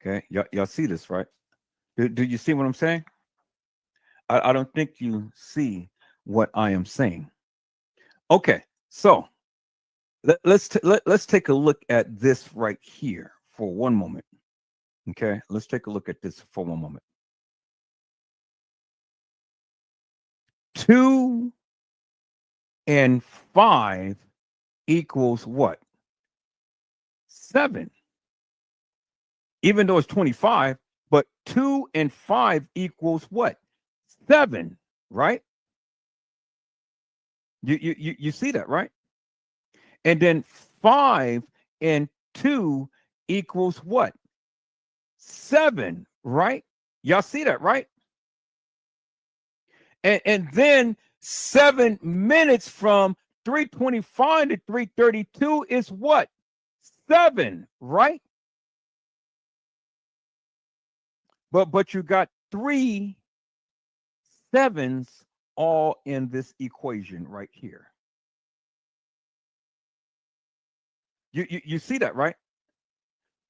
Okay, y'all see this, right? Do you see what I'm saying? I don't think you see what I am saying. Okay, so let's take a look at this right here for one moment. Okay, let's take a look at this for one moment. 2 and 5 equals what? 7. Even though it's 25, but 2 and 5 equals what? 7, right? You see that, right? And then 5 and 2 equals what? 7, right? Y'all see that, right? And then 7 minutes from 3:25 to 3:32 is what? 7, right? But you got 3 sevens all in this equation right here. You see that, right?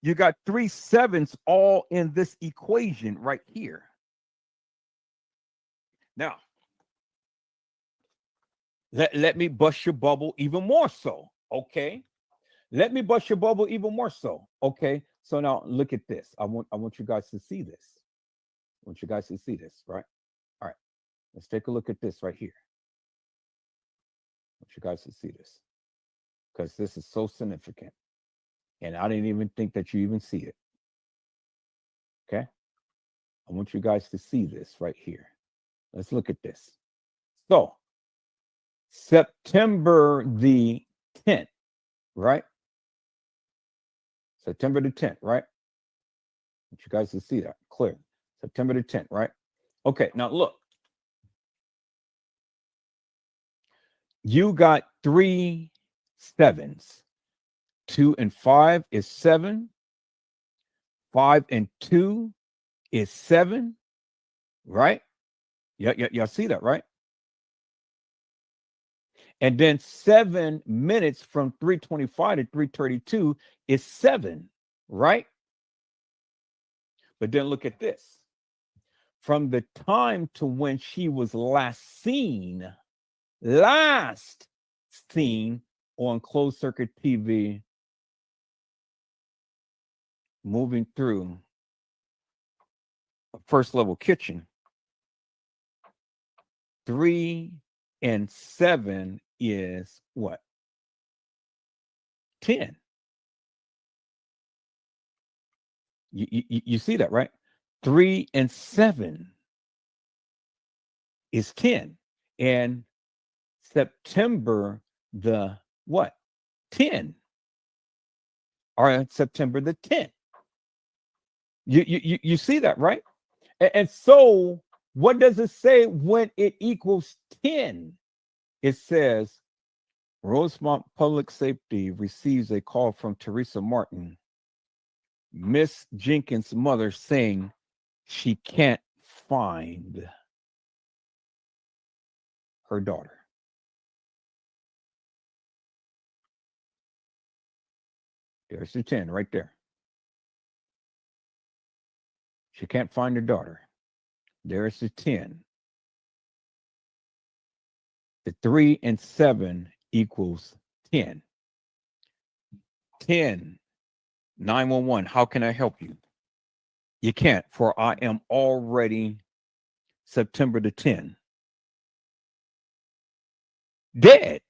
You got 3 sevens all in this equation right here. Now, let me bust your bubble even more so, okay? Let me bust your bubble even more so, okay? So now look at this. I want you guys to see this. I want you guys to see this, right? All right, let's take a look at this right here. I want you guys to see this because this is so significant. And I didn't even think that you even see it. Okay? I want you guys to see this right here. Let's look at this. So, September the 10th, right? September the 10th, right? I want you guys to see that clear. September the 10th, right? Okay, now look. You got 3 sevens. 2 and 5 is 7. 5 and 2 is 7, right? Y'all see that, right? And then 7 minutes from 3:25 to 3:32 is 7, right? But then look at this. From the time to when she was last seen on closed circuit TV, moving through a first level kitchen, 3 and 7 is what? 10. You see that, right? 3 and 7 is 10. And September the what? 10. Or September the 10th. You see that, right? And so what does it say when it equals 10? It says Rosemont Public Safety receives a call from Teresa Martin, Miss Jenkins' mother, saying she can't find her daughter. There's the 10 right there. She can't find her daughter. There's the 10. The 3 and 7 equals 10. 10, 911, how can I help you? You can't, for I am already September the 10th. Dead.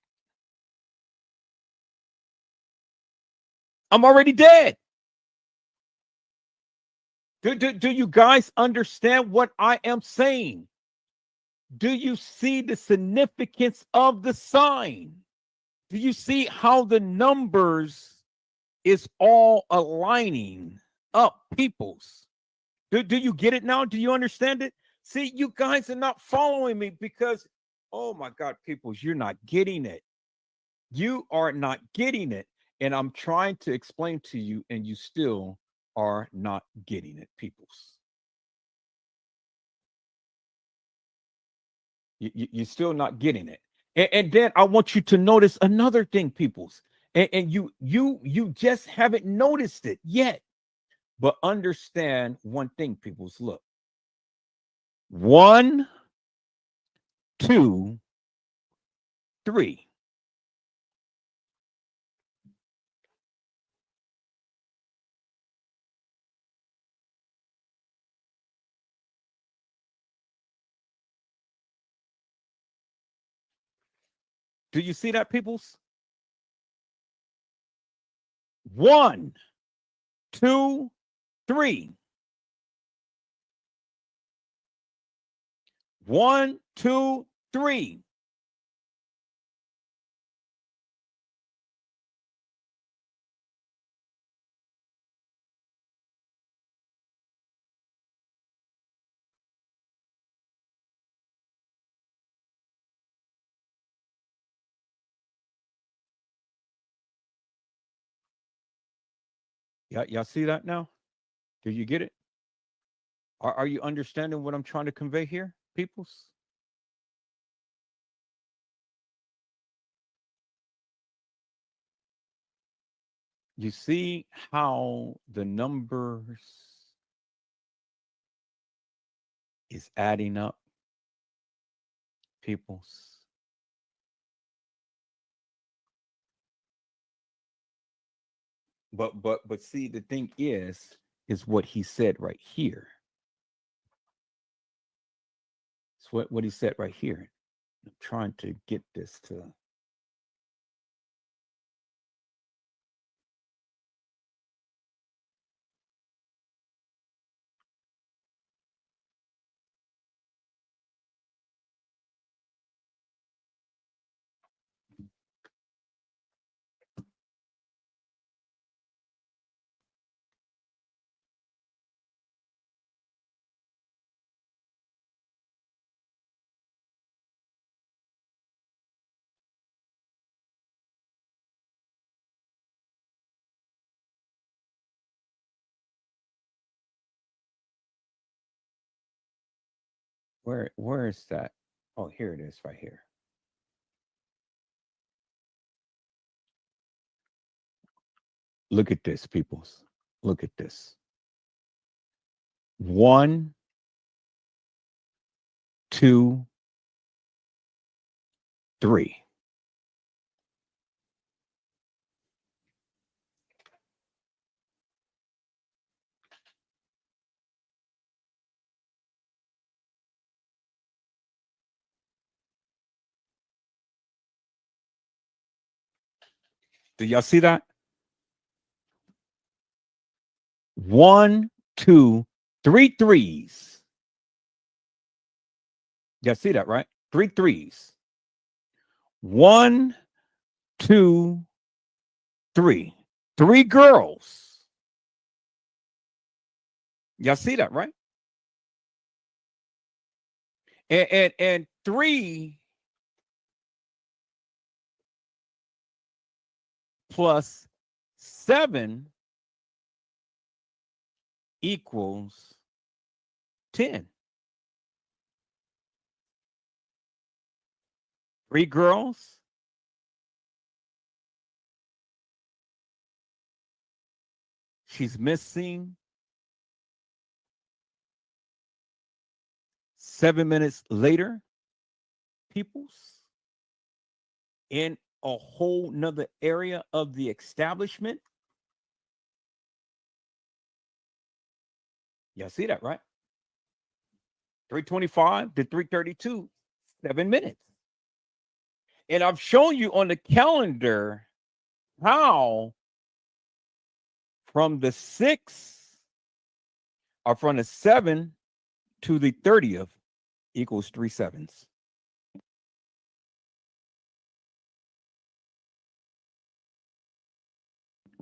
I'm already dead. Do you guys understand what I am saying? Do you see the significance of the sign? Do you see how the numbers is all aligning up, peoples? Do you get it now? Do you understand it? See, you guys are not following me because, oh my God, peoples, you're not getting it. You are not getting it. And I'm trying to explain to you, and you still are not getting it, peoples. You're still not getting it. And then I want you to notice another thing, peoples. And you just haven't noticed it yet. But understand one thing, peoples. Look. 1, 2, 3. Do you see that, peoples? 1, 2, 3. 1, 2, 3. Y'all see that now? Do you get it? Are you understanding what I'm trying to convey here, peoples? You see how the numbers is adding up, peoples? But see, the thing is what he said right here. It's what he said right here. I'm trying to get this to. Where is that? Oh, here it is right here. Look at this, peoples. Look at this. 1, 2, 3. Do y'all see that? 1, 2, 3 threes. Y'all see that, right? 3 threes. 1, 2, 3. 3 girls. Y'all see that, right? And 3 plus 7 equals 10. 3 girls. She's missing 7 minutes later, peoples, in a whole nother area of the establishment. Y'all see that, right? 3:25 to 3:32, 7 minutes. And I've shown you on the calendar how from the 6th or from the 7th to the 30th equals 3 sevens.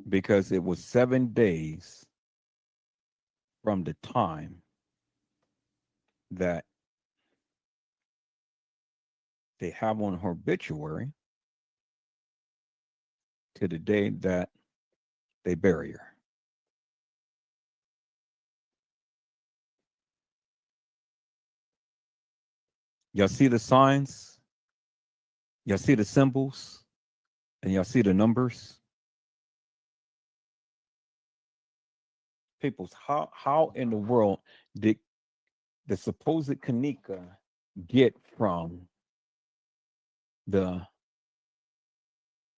Because it was 7 days from the time that they have on her obituary to the day that they bury her. Y'all see the signs? Y'all see the symbols? And y'all see the numbers? Peoples, how in the world did the supposed Kenneka get from the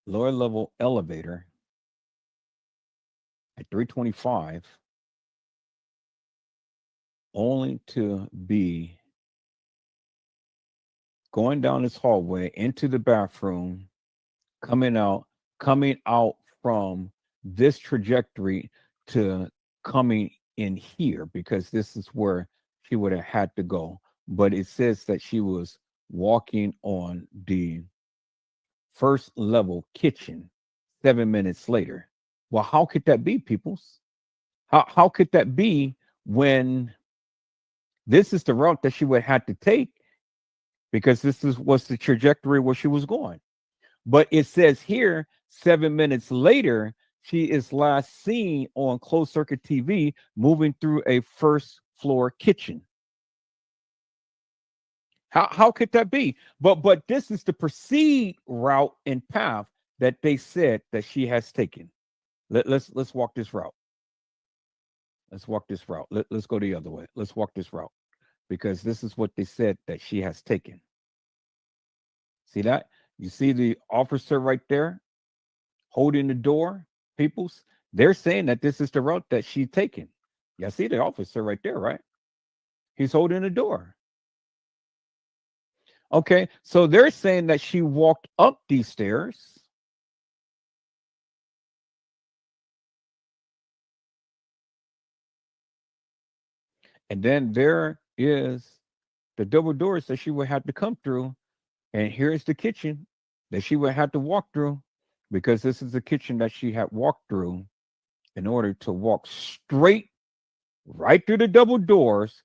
lower level elevator at 325 only to be going down this hallway into the bathroom, coming out from this trajectory to coming in here, because this is where she would have had to go. But it says that she was walking on the first level kitchen 7 minutes later. Well, how could that be, peoples? How could that be when this is the route that she would have to take, because was the trajectory where she was going. But it says here 7 minutes later, she is last seen on closed circuit TV moving through a first floor kitchen. How could that be? But this is the perceived route and path that they said that she has taken. Let's walk this route. Let's walk this route. Let's go the other way. Let's walk this route, because this is what they said that she has taken. See that? You see the officer right there holding the door, peoples? They're saying that this is the route that she's taken. Yeah, see the officer right there, right? He's holding the door. Okay, so they're saying that she walked up these stairs. And then there is the double doors that she would have to come through. And here's the kitchen that she would have to walk through, because this is the kitchen that she had walked through in order to walk straight right through the double doors,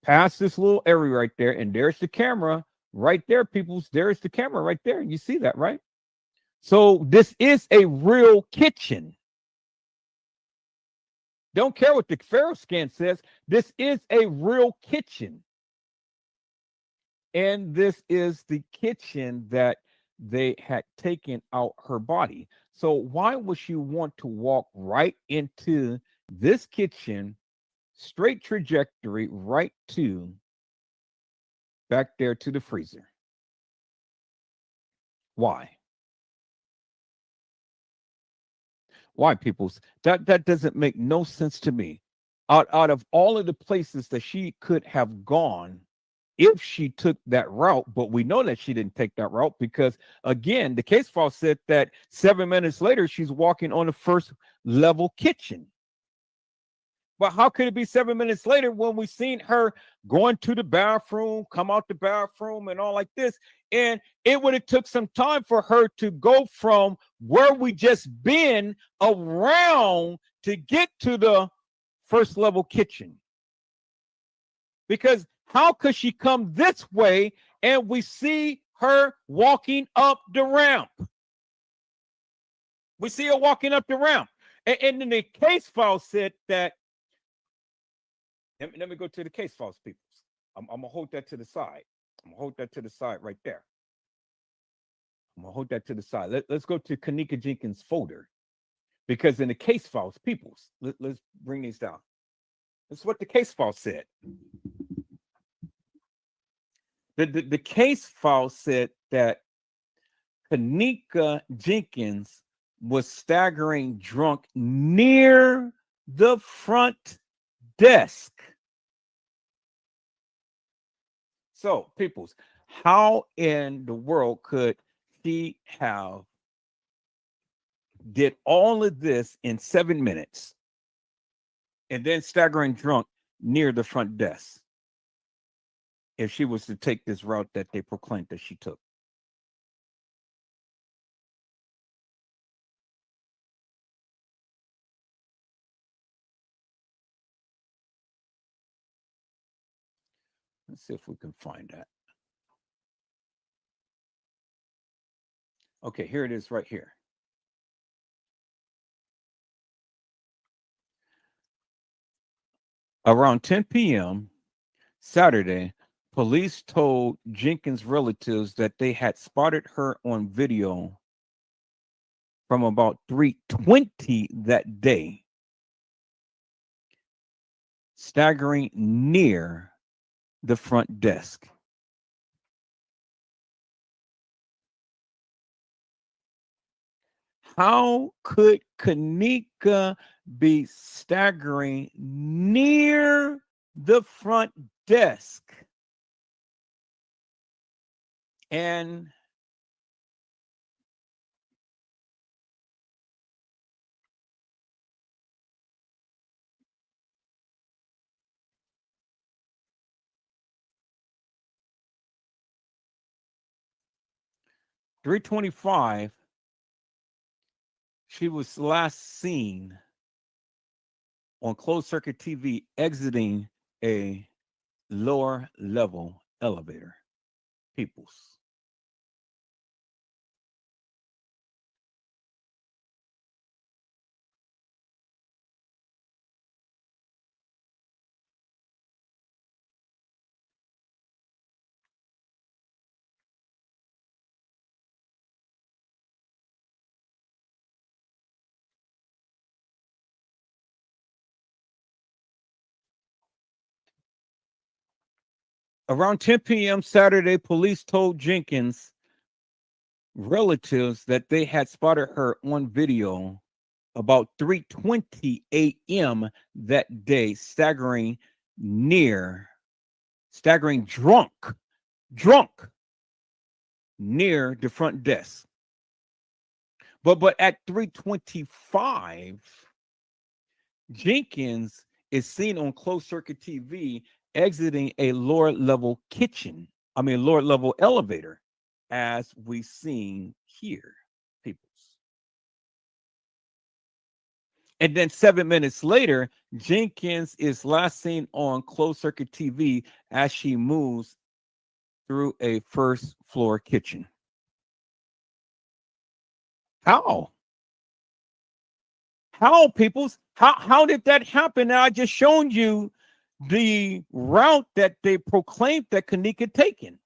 past this little area right there. And there's the camera right there, peoples. There's the camera right there. You see that, right? So this is a real kitchen. Don't care what the Pharaoh scan says. This is a real kitchen. And this is the kitchen that they had taken out her body. So why would she want to walk right into this kitchen, straight trajectory, right to back there to the freezer? Why? Why, peoples? That doesn't make no sense to me. Out of all of the places that she could have gone, if she took that route, but we know that she didn't take that route, because again, the case file said that 7 minutes later, she's walking on the first level kitchen. But how could it be 7 minutes later when we seen her going to the bathroom, come out the bathroom and all like this? And it would have took some time for her to go from where we just been around to get to the first level kitchen. Because how could she come this way and we see her walking up the ramp? We see her walking up the ramp. And then the case file said that, let me go to the case files, people. I'm going to hold that to the side. I'm going to hold that to the side right there. I'm going to hold that to the side. Let's go to Kenneka Jenkins' folder. Because in the case files, peoples, let's bring these down. This is what the case file said. The case file said that Kenneka Jenkins was staggering drunk near the front desk. So, peoples, how in the world could she have did all of this in 7 minutes and then staggering drunk near the front desk if she was to take this route that they proclaimed that she took. Let's see if we can find that. Okay, here it is right here. Around 10 p.m. Saturday, police told Jenkins' relatives that they had spotted her on video from about 3:20 that day, staggering near the front desk. How could Kenneka be staggering near the front desk? And .325, she was last seen on closed circuit TV exiting a lower level elevator. Peoples. Around 10 p.m. Saturday, police told Jenkins' relatives that they had spotted her on video about 3:20 a.m. that day, staggering drunk near the front desk. But at 3:25, Jenkins is seen on closed circuit TV exiting a lower level elevator, as we seen here, people. And then 7 minutes later, Jenkins is last seen on closed circuit TV as she moves through a first floor kitchen. How, peoples? How did that happen? Now, I just shown you the route that they proclaimed that Kenneka taken.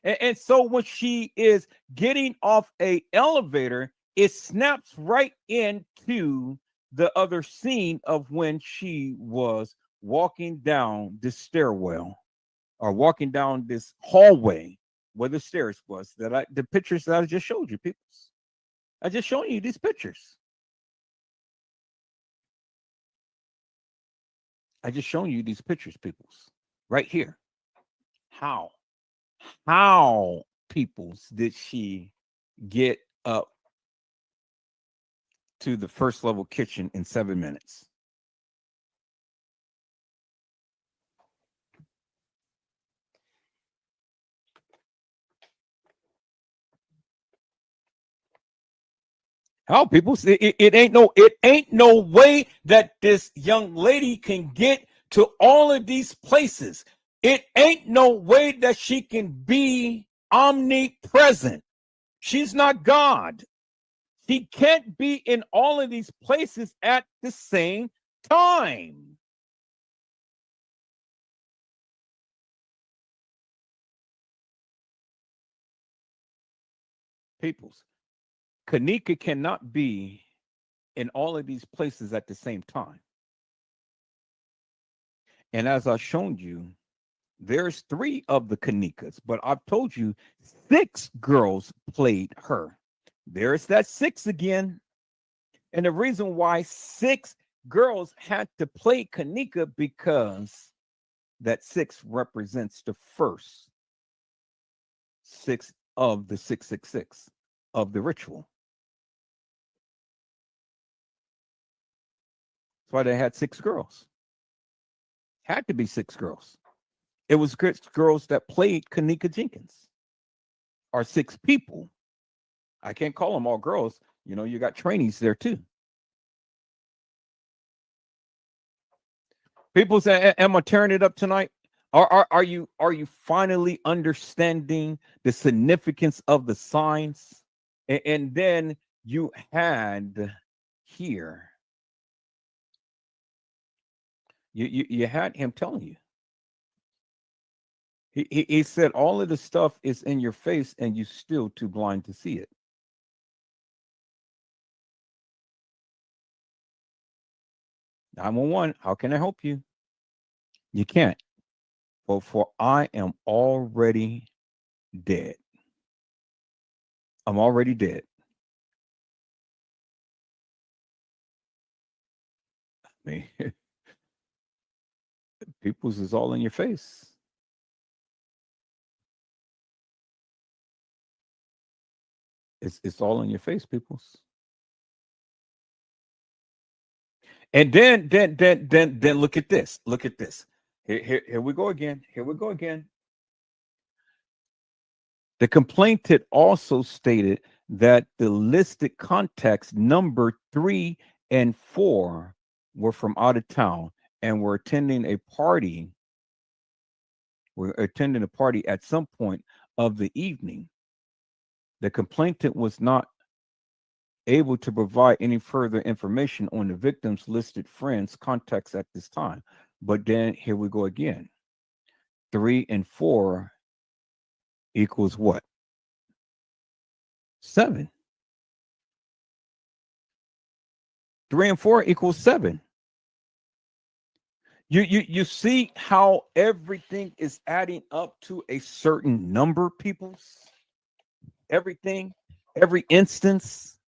And so when she is getting off a elevator, it snaps right into the other scene of when she was walking down this stairwell or walking down this hallway where the stairs was. The pictures that I just showed you, people. I just showing you these pictures. I just showing you these pictures, peoples, right here. How peoples did she get up to the first level kitchen in 7 minutes? How people? It ain't no way that this young lady can get to all of these places. It ain't no way that she can be omnipresent. She's not God. She can't be in all of these places at the same time. Peoples, Kenneka cannot be in all of these places at the same time. And as I've shown you, there's 3 of the Kennekas, but I've told you 6 girls played her. There's that 6 again. And the reason why 6 girls had to play Kenneka, because that 6 represents the first 6 of the 666 of the ritual. why they had 6 girls. Had to be 6 girls. It was girls that played Kenneka Jenkins, or 6 people. I can't call them all girls. You know, you got trainees there too. People say, "Am I tearing it up tonight?" Are you finally understanding the significance of the signs? And then you had here, you had him telling you. He said all of the stuff is in your face, and you still too blind to see it. 911, how can I help you? You can't. Well, for I am already dead. I'm already dead. I mean, people's is all in your face. It's all in your face, people's. And then look at this. Look at this. Here we go again. Here we go again. The complainant also stated that the listed contacts number 3 and 4 were from out of town and were attending a party. Were attending a party at some point of the evening. The complainant was not able to provide any further information on the victim's listed friends' contacts at this time. But then here we go again. 3 and 4 equals what? 7. 3 and 4 equals 7. You see how everything is adding up to a certain number, peoples? Everything, every instance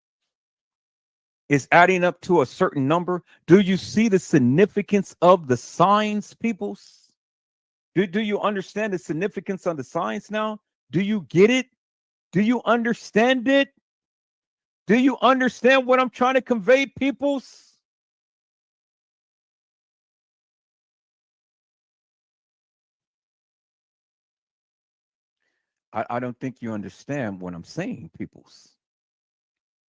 is adding up to a certain number. Do you see the significance of the signs, peoples? Do you understand the significance of the signs now? Do you get it? Do you understand it? Do you understand what I'm trying to convey, peoples? I don't think you understand what I'm saying, peoples.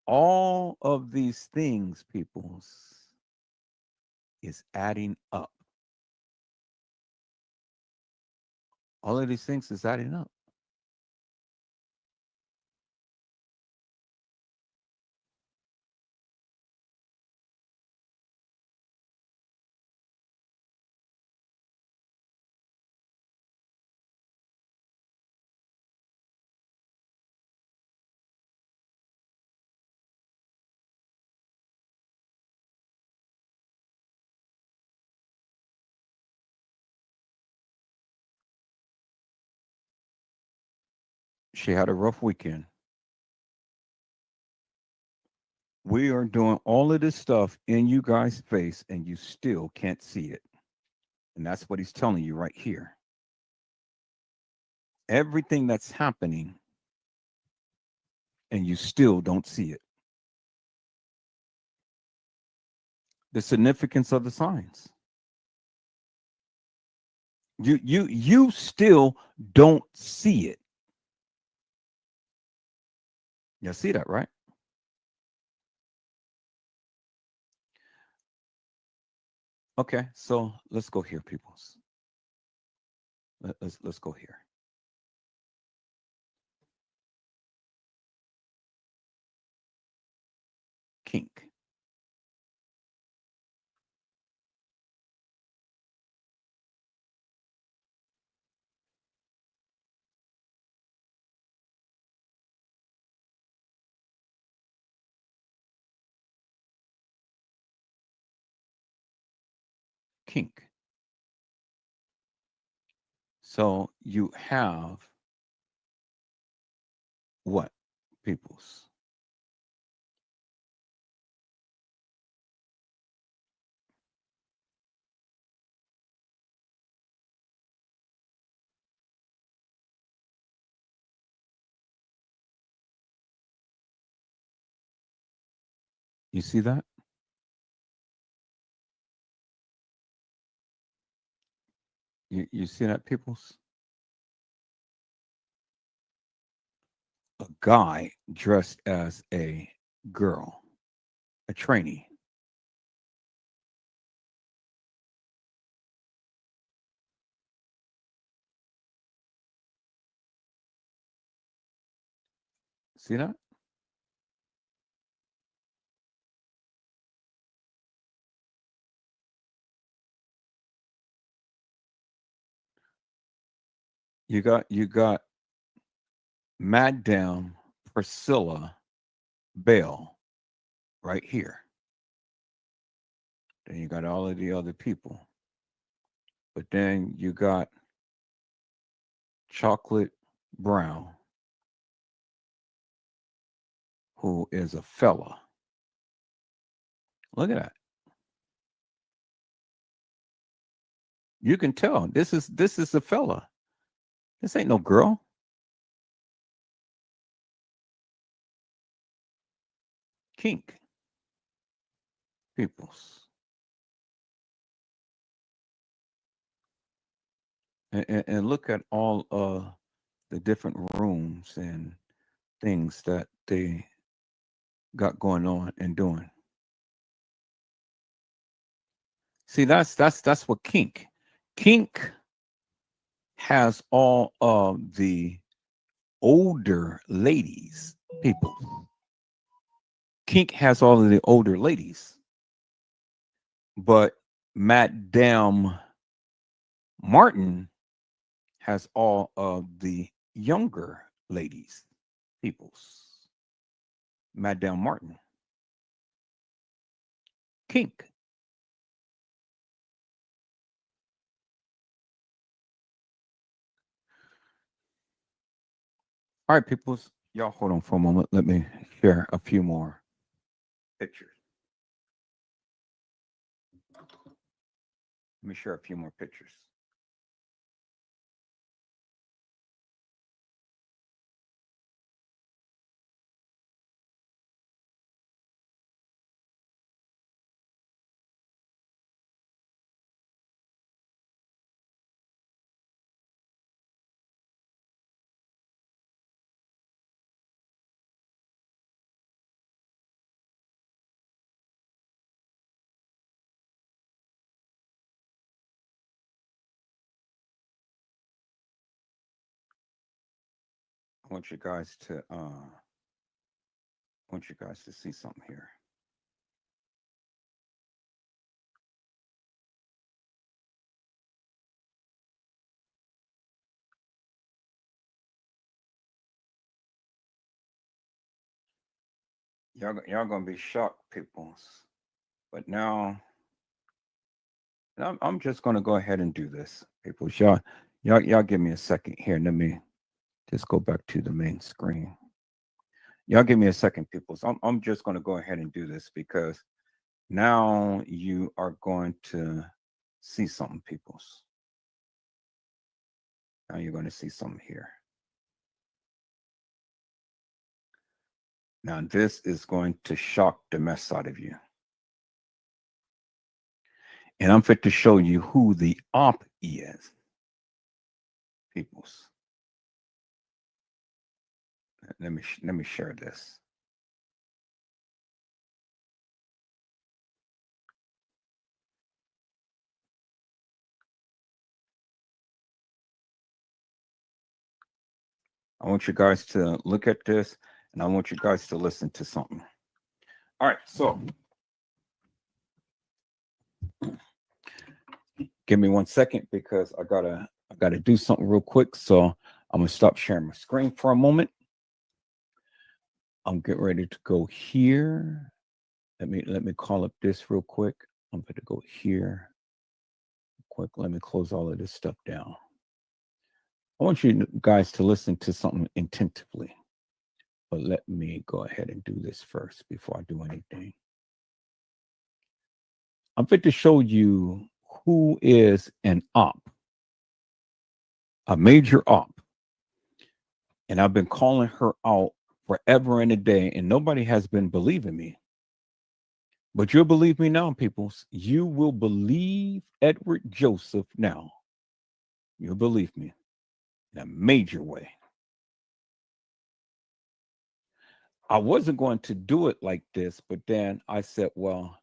All of these things, peoples, is adding up. All of these things is adding up. She had a rough weekend. We are doing all of this stuff in you guys' face, and you still can't see it. And that's what he's telling you right here. Everything that's happening, and you still don't see it. The significance of the signs. You still don't see it. You see that, right? Okay, so let's go here, peoples. Let's go here. Kink. Kink. So you have what, peoples? You see that? You see that, peoples? A guy dressed as a girl, a trainee. See that? You got Madame Priscilla Bell right here. Then you got all of the other people. But then you got Chocolate Brown, who is a fella. Look at that. You can tell this is a fella. This ain't no girl. Kink. Peoples. And look at all the different rooms and things that they got going on and doing. See, that's what kink. Kink has all of the older ladies, people. Kink has all of the older ladies, but Madame Martin has all of the younger ladies, peoples. Madame Martin. Kink. All right, peoples. Y'all hold on for a moment. Let me share a few more pictures. Let me share a few more pictures. I want you guys to see something here. Y'all gonna be shocked, peoples. But now I'm just gonna go ahead and do this, peoples. Y'all give me a second here. Let me just go back to the main screen. Y'all give me a second, peoples. I'm just gonna go ahead and do this because now you are going to see something, peoples. Now you're going to see something here. Now this is going to shock the mess out of you. And I'm fit to show you who the op is, peoples. Let me share this. I want you guys to look at this, and I want you guys to listen to something. All right, so give me 1 second because I gotta do something real quick. So I'm gonna stop sharing my screen for a moment. I'm getting ready to go here. Let me call up this real quick. I'm going to go here. Quick, let me close all of this stuff down. I want you guys to listen to something attentively, but let me go ahead and do this first before I do anything. I'm fit to show you who is an op, a major op. And I've been calling her out forever and a day, and nobody has been believing me. But you'll believe me now, peoples. You will believe Edward Joseph now. You'll believe me, in a major way. I wasn't going to do it like this, but then I said, well,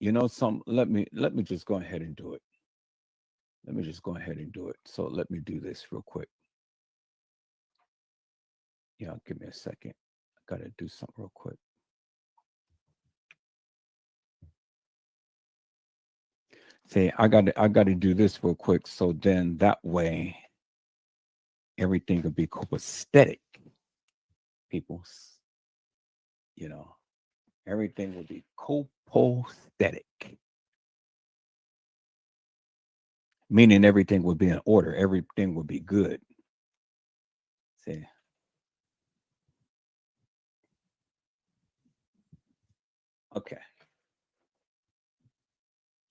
you know, let me just go ahead and do it. Let me just go ahead and do it. So let me do this real quick. Yeah, give me a second. I gotta do something real quick. See, I gotta do this real quick. So then that way everything will be copacetic, people. You know, everything will be copacetic. Meaning everything will be in order, everything will be good. See. Okay.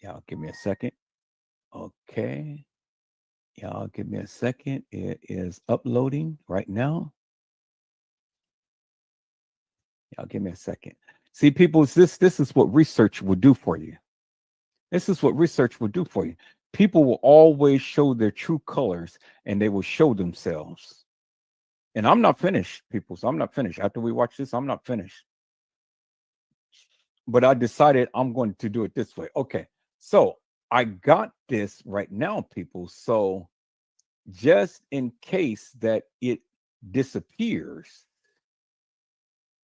Y'all give me a second. Okay. Y'all give me a second. It is uploading right now. Y'all give me a second. See, people, this is what research will do for you. This is what research will do for you. People will always show their true colors and they will show themselves. And I'm not finished, people. So I'm not finished. After we watch this, I'm not finished. But I decided I'm going to do it this way. Okay. So I got this right now, people. So just in case that it disappears,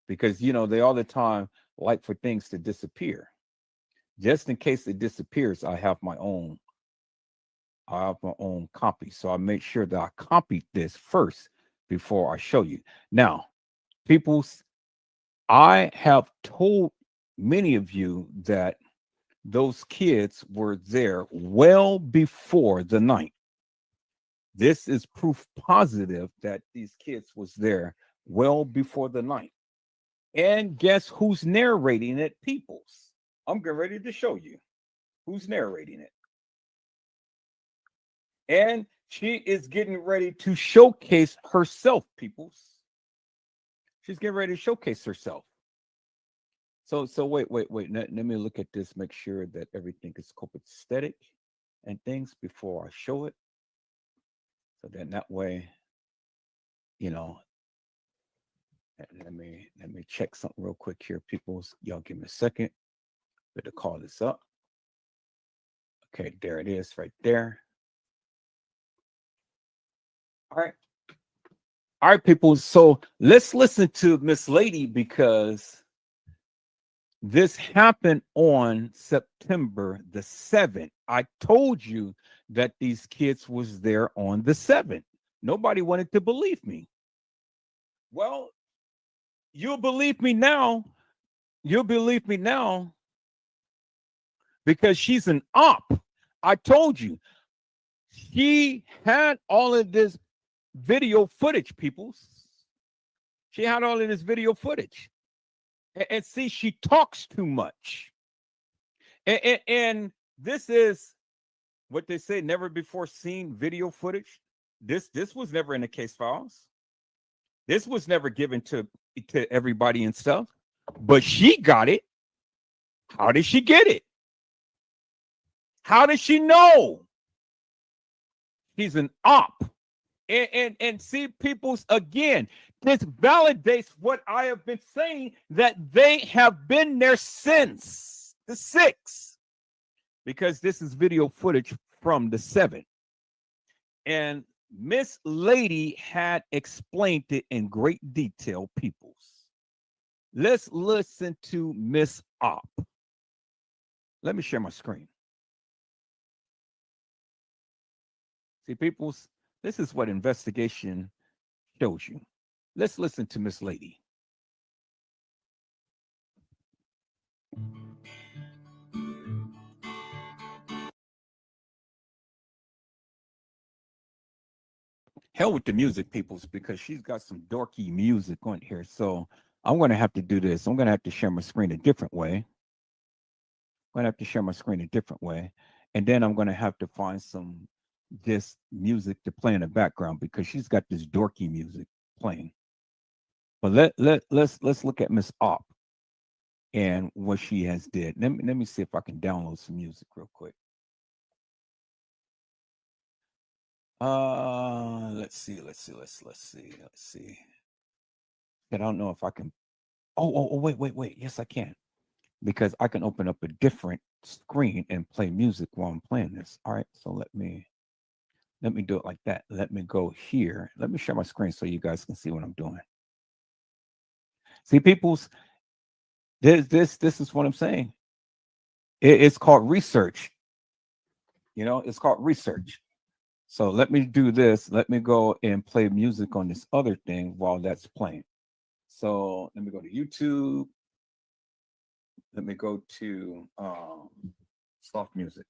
because, you know, they all the time like for things to disappear. Just in case it disappears, I have my own copy. So I make sure that I copied this first before I show you. Now, people, I have told many of you that those kids were there well before the night. This is proof positive that these kids was there well before the night. And guess who's narrating it, peoples? I'm getting ready to show you who's narrating it. And she is getting ready to showcase herself, peoples. She's getting ready to showcase herself. So wait. Let me look at this, make sure that everything is copacetic and things before I show it. So then that way, you know, let me check something real quick here, peoples. Y'all give me a second. Better call this up. Okay, there it is right there. All right, people. So let's listen to Miss Lady because this happened on September the 7th. I told you that these kids was there on the 7th. Nobody wanted to believe me. Well, you'll believe me now. You'll believe me now because she's an op. I told you. She had all of this video footage, people. She had all of this video footage. And see, she talks too much. And this is what they say, never before seen video footage. This was never in the case files. This was never given to everybody and stuff. But she got it. How did she get it? How does she know? She's an op. And see, people's again, this validates what I have been saying, that they have been there since the 6th, because this is video footage from the 7th. And Miss Lady had explained it in great detail, peoples. Let's listen to Miss Op. Let me share my screen. See, peoples, this is what investigation shows you. Let's listen to Miss Lady. Hell with the music, peoples, because she's got some dorky music on here. So I'm going to have to do this. I'm going to have to share my screen a different way. I'm going to have to share my screen a different way. And then I'm going to have to find some this music to play in the background because she's got this dorky music playing. But let's look at Miss Op and what she has did. Let me see if I can download some music real quick. Let's see. I don't know if I can. Oh, wait. Yes, I can, because I can open up a different screen and play music while I'm playing this. All right, so let me do it like that. Let me go here. Let me share my screen so you guys can see what I'm doing. See, people's this is what I'm saying. It's called research. It's called research. So let me do this. Let me go and play music on this other thing while that's playing. So let me go to YouTube. Let me go to soft music.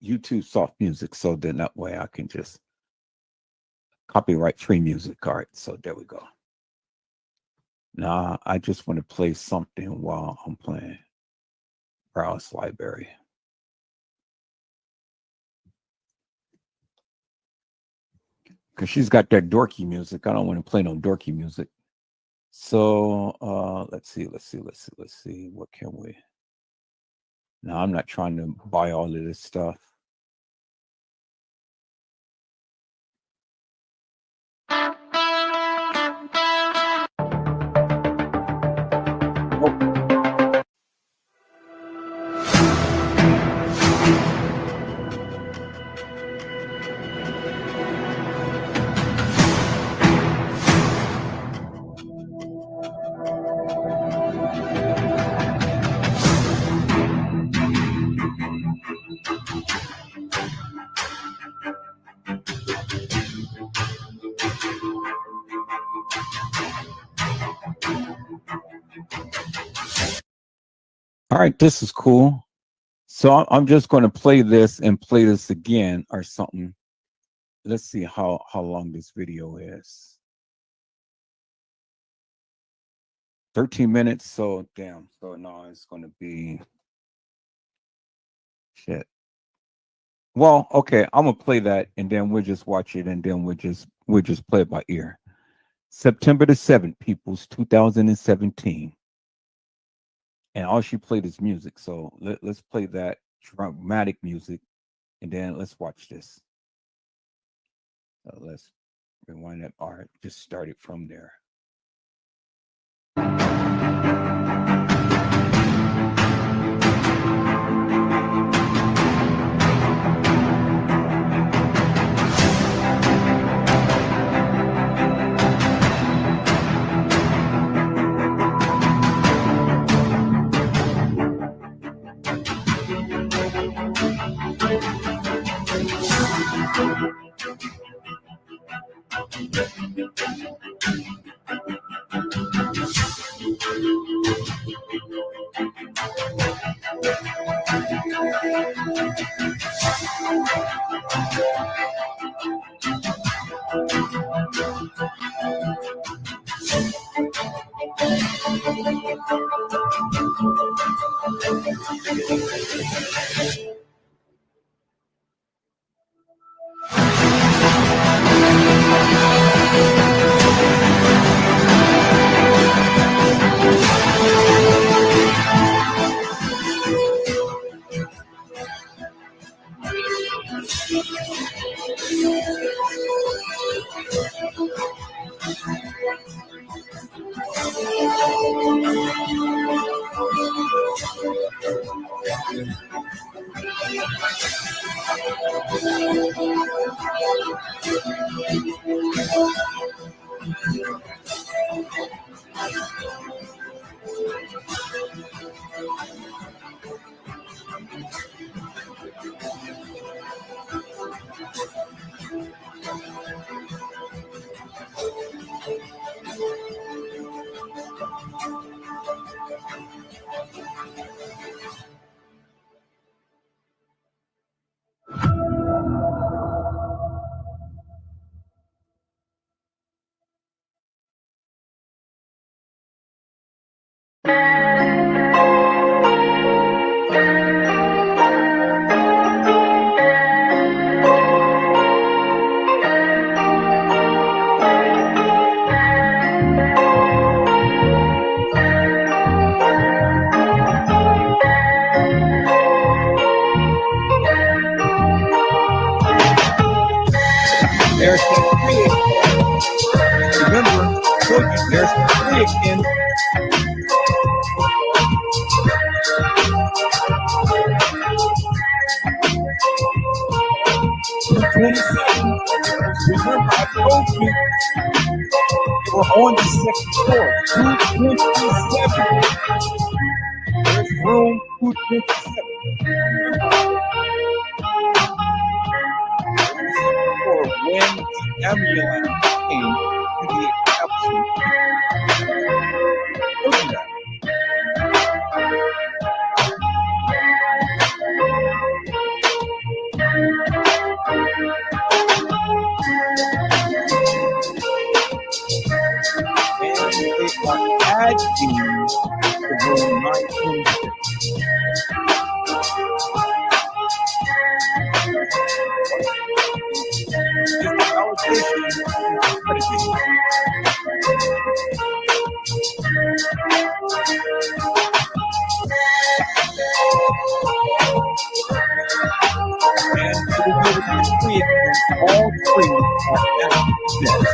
YouTube soft music. So then that way I can just copyright free music. All right. So there we go. Now I just want to play something while I'm playing. Browse library. Because she's got that dorky music. I don't want to play no dorky music. So let's see. What can we? Now I'm not trying to buy all of this stuff. All right, this is cool. So I'm just going to play this and play this again or something. Let's see how long this video is. 13 minutes. So damn. So no, it's going to be shit. Well, okay, I'm gonna play that and then we'll just watch it and then we'll just play it by ear. September the 7th, peoples, 2017. And all she played is music. So let's play that dramatic music and then let's watch this. So let's rewind that. All right, just start it from there. thickens. Remember, I told you they were on the second floor. 227. There's room 227. For when the ambulance came to the establishment. Told you that. And they are adding the room 926. This allegation is credited. And it will be able to be free again. All three are at death.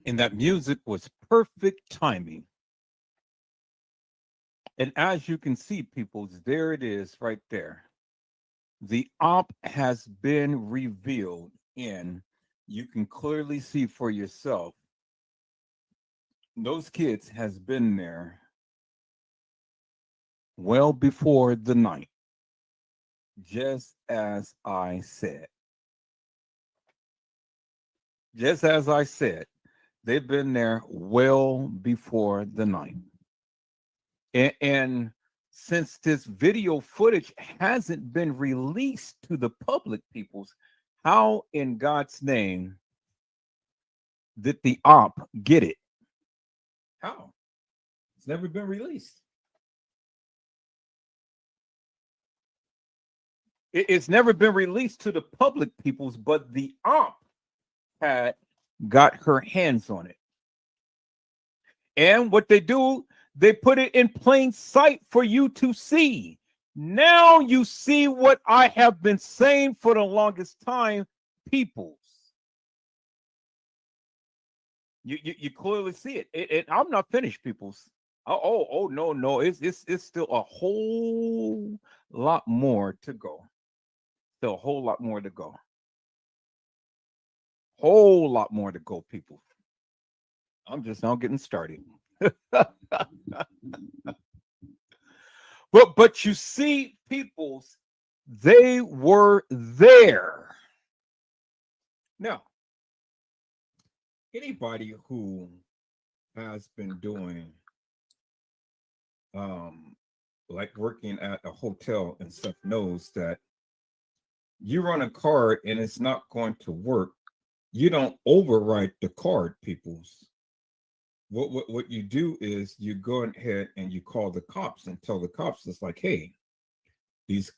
And that music was perfect timing. And as you can see, people, there it is right there. The op has been revealed, and you can clearly see for yourself. Those kids has been there well before the night, just as I said. Just as I said, they've been there well before the night. And since this video footage hasn't been released to the public, peoples, how in God's name did the op get it? How? It's never been released. It's never been released to the public, peoples, but the op had got her hands on it. And what they do, they put it in plain sight for you to see. Now you see what I have been saying for the longest time, peoples. You clearly see it. I'm not finished, peoples. No. It's still a whole lot more to go. Still a whole lot more to go. Whole lot more to go, people. I'm just now getting started. But you see, peoples, they were there. Now, anybody who has been doing like working at a hotel and stuff knows that you run a card and it's not going to work, you don't overwrite the card, peoples. What you do is you go ahead and you call the cops and tell the cops, it's like, hey, these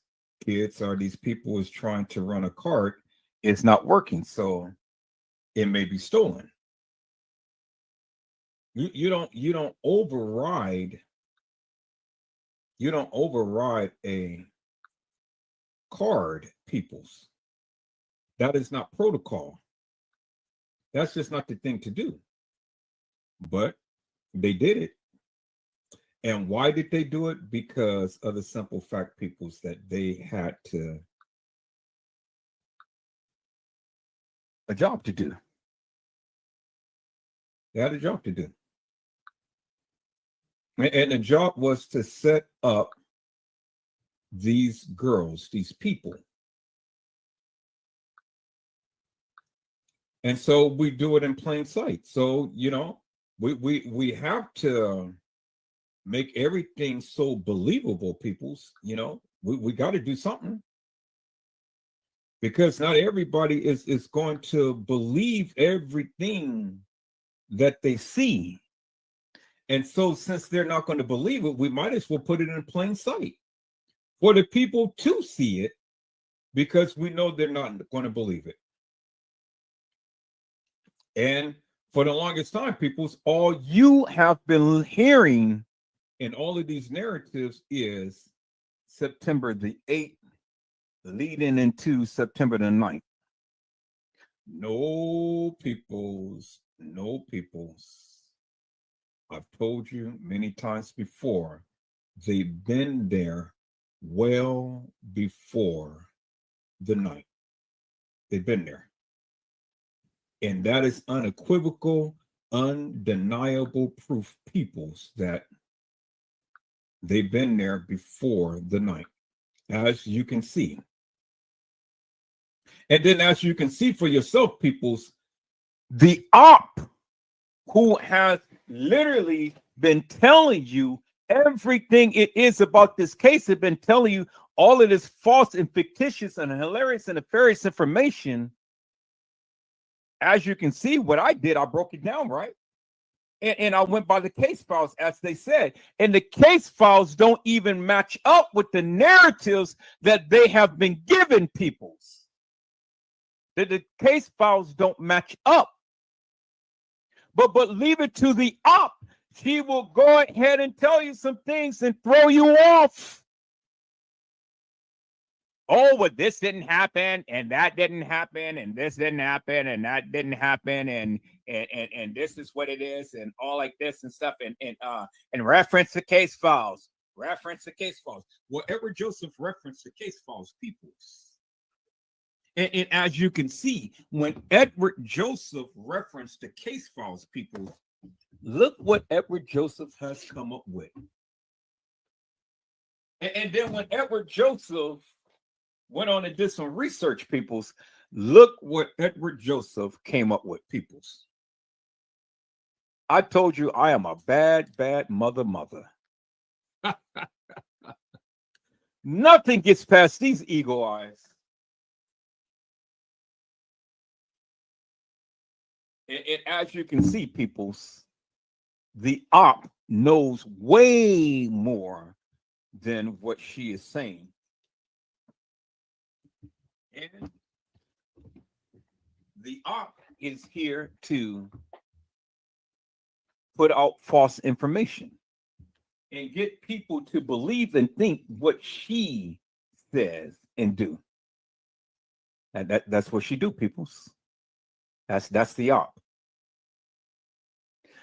kids or these people is trying to run a card, it's not working, so it may be stolen. You don't override a card, peoples. That is not protocol. That's just not the thing to do. But they did it. And why did they do it? Because of the simple fact, peoples, that they had a job to do. They had a job to do. And the job was to set up these girls, these people. And so we do it in plain sight. So, we have to make everything so believable, peoples. We got to do something. Because not everybody is going to believe everything that they see. And so since they're not going to believe it, we might as well put it in plain sight for the people to see it, because we know they're not going to believe it. And for the longest time, peoples, all you have been hearing in all of these narratives is September the 8th, leading into September the 9th. No, peoples. I've told you many times before, they've been there well before the night. They've been there. And that is unequivocal, undeniable proof, peoples, that they've been there before the night, as you can see. And then as you can see for yourself, peoples, the op who has literally been telling you everything it is about this case, have been telling you all of this false and fictitious and hilarious and nefarious information. As you can see, what I did, I broke it down, right? And I went by the case files, as they said. And the case files don't even match up with the narratives that they have been given, peoples. The case files don't match up. But leave it to the op. She will go ahead and tell you some things and throw you off. oh, well, this didn't happen, and that didn't happen, and this didn't happen, and that didn't happen, and this is what it is, and all like this and stuff, and reference the case files. Reference the case files. Well, Edward Joseph referenced the case files, peoples. And as you can see, when Edward Joseph referenced the case files, people, look what Edward Joseph has come up with. And then when Edward Joseph went on and did some research, peoples, look what Edward Joseph came up with, peoples. I told you I am a bad, bad mother. Nothing gets past these eagle eyes. And as you can see, peoples, the op knows way more than what she is saying. And the op is here to put out false information and get people to believe and think what she says and do. And that's what she do, peoples. That's the op.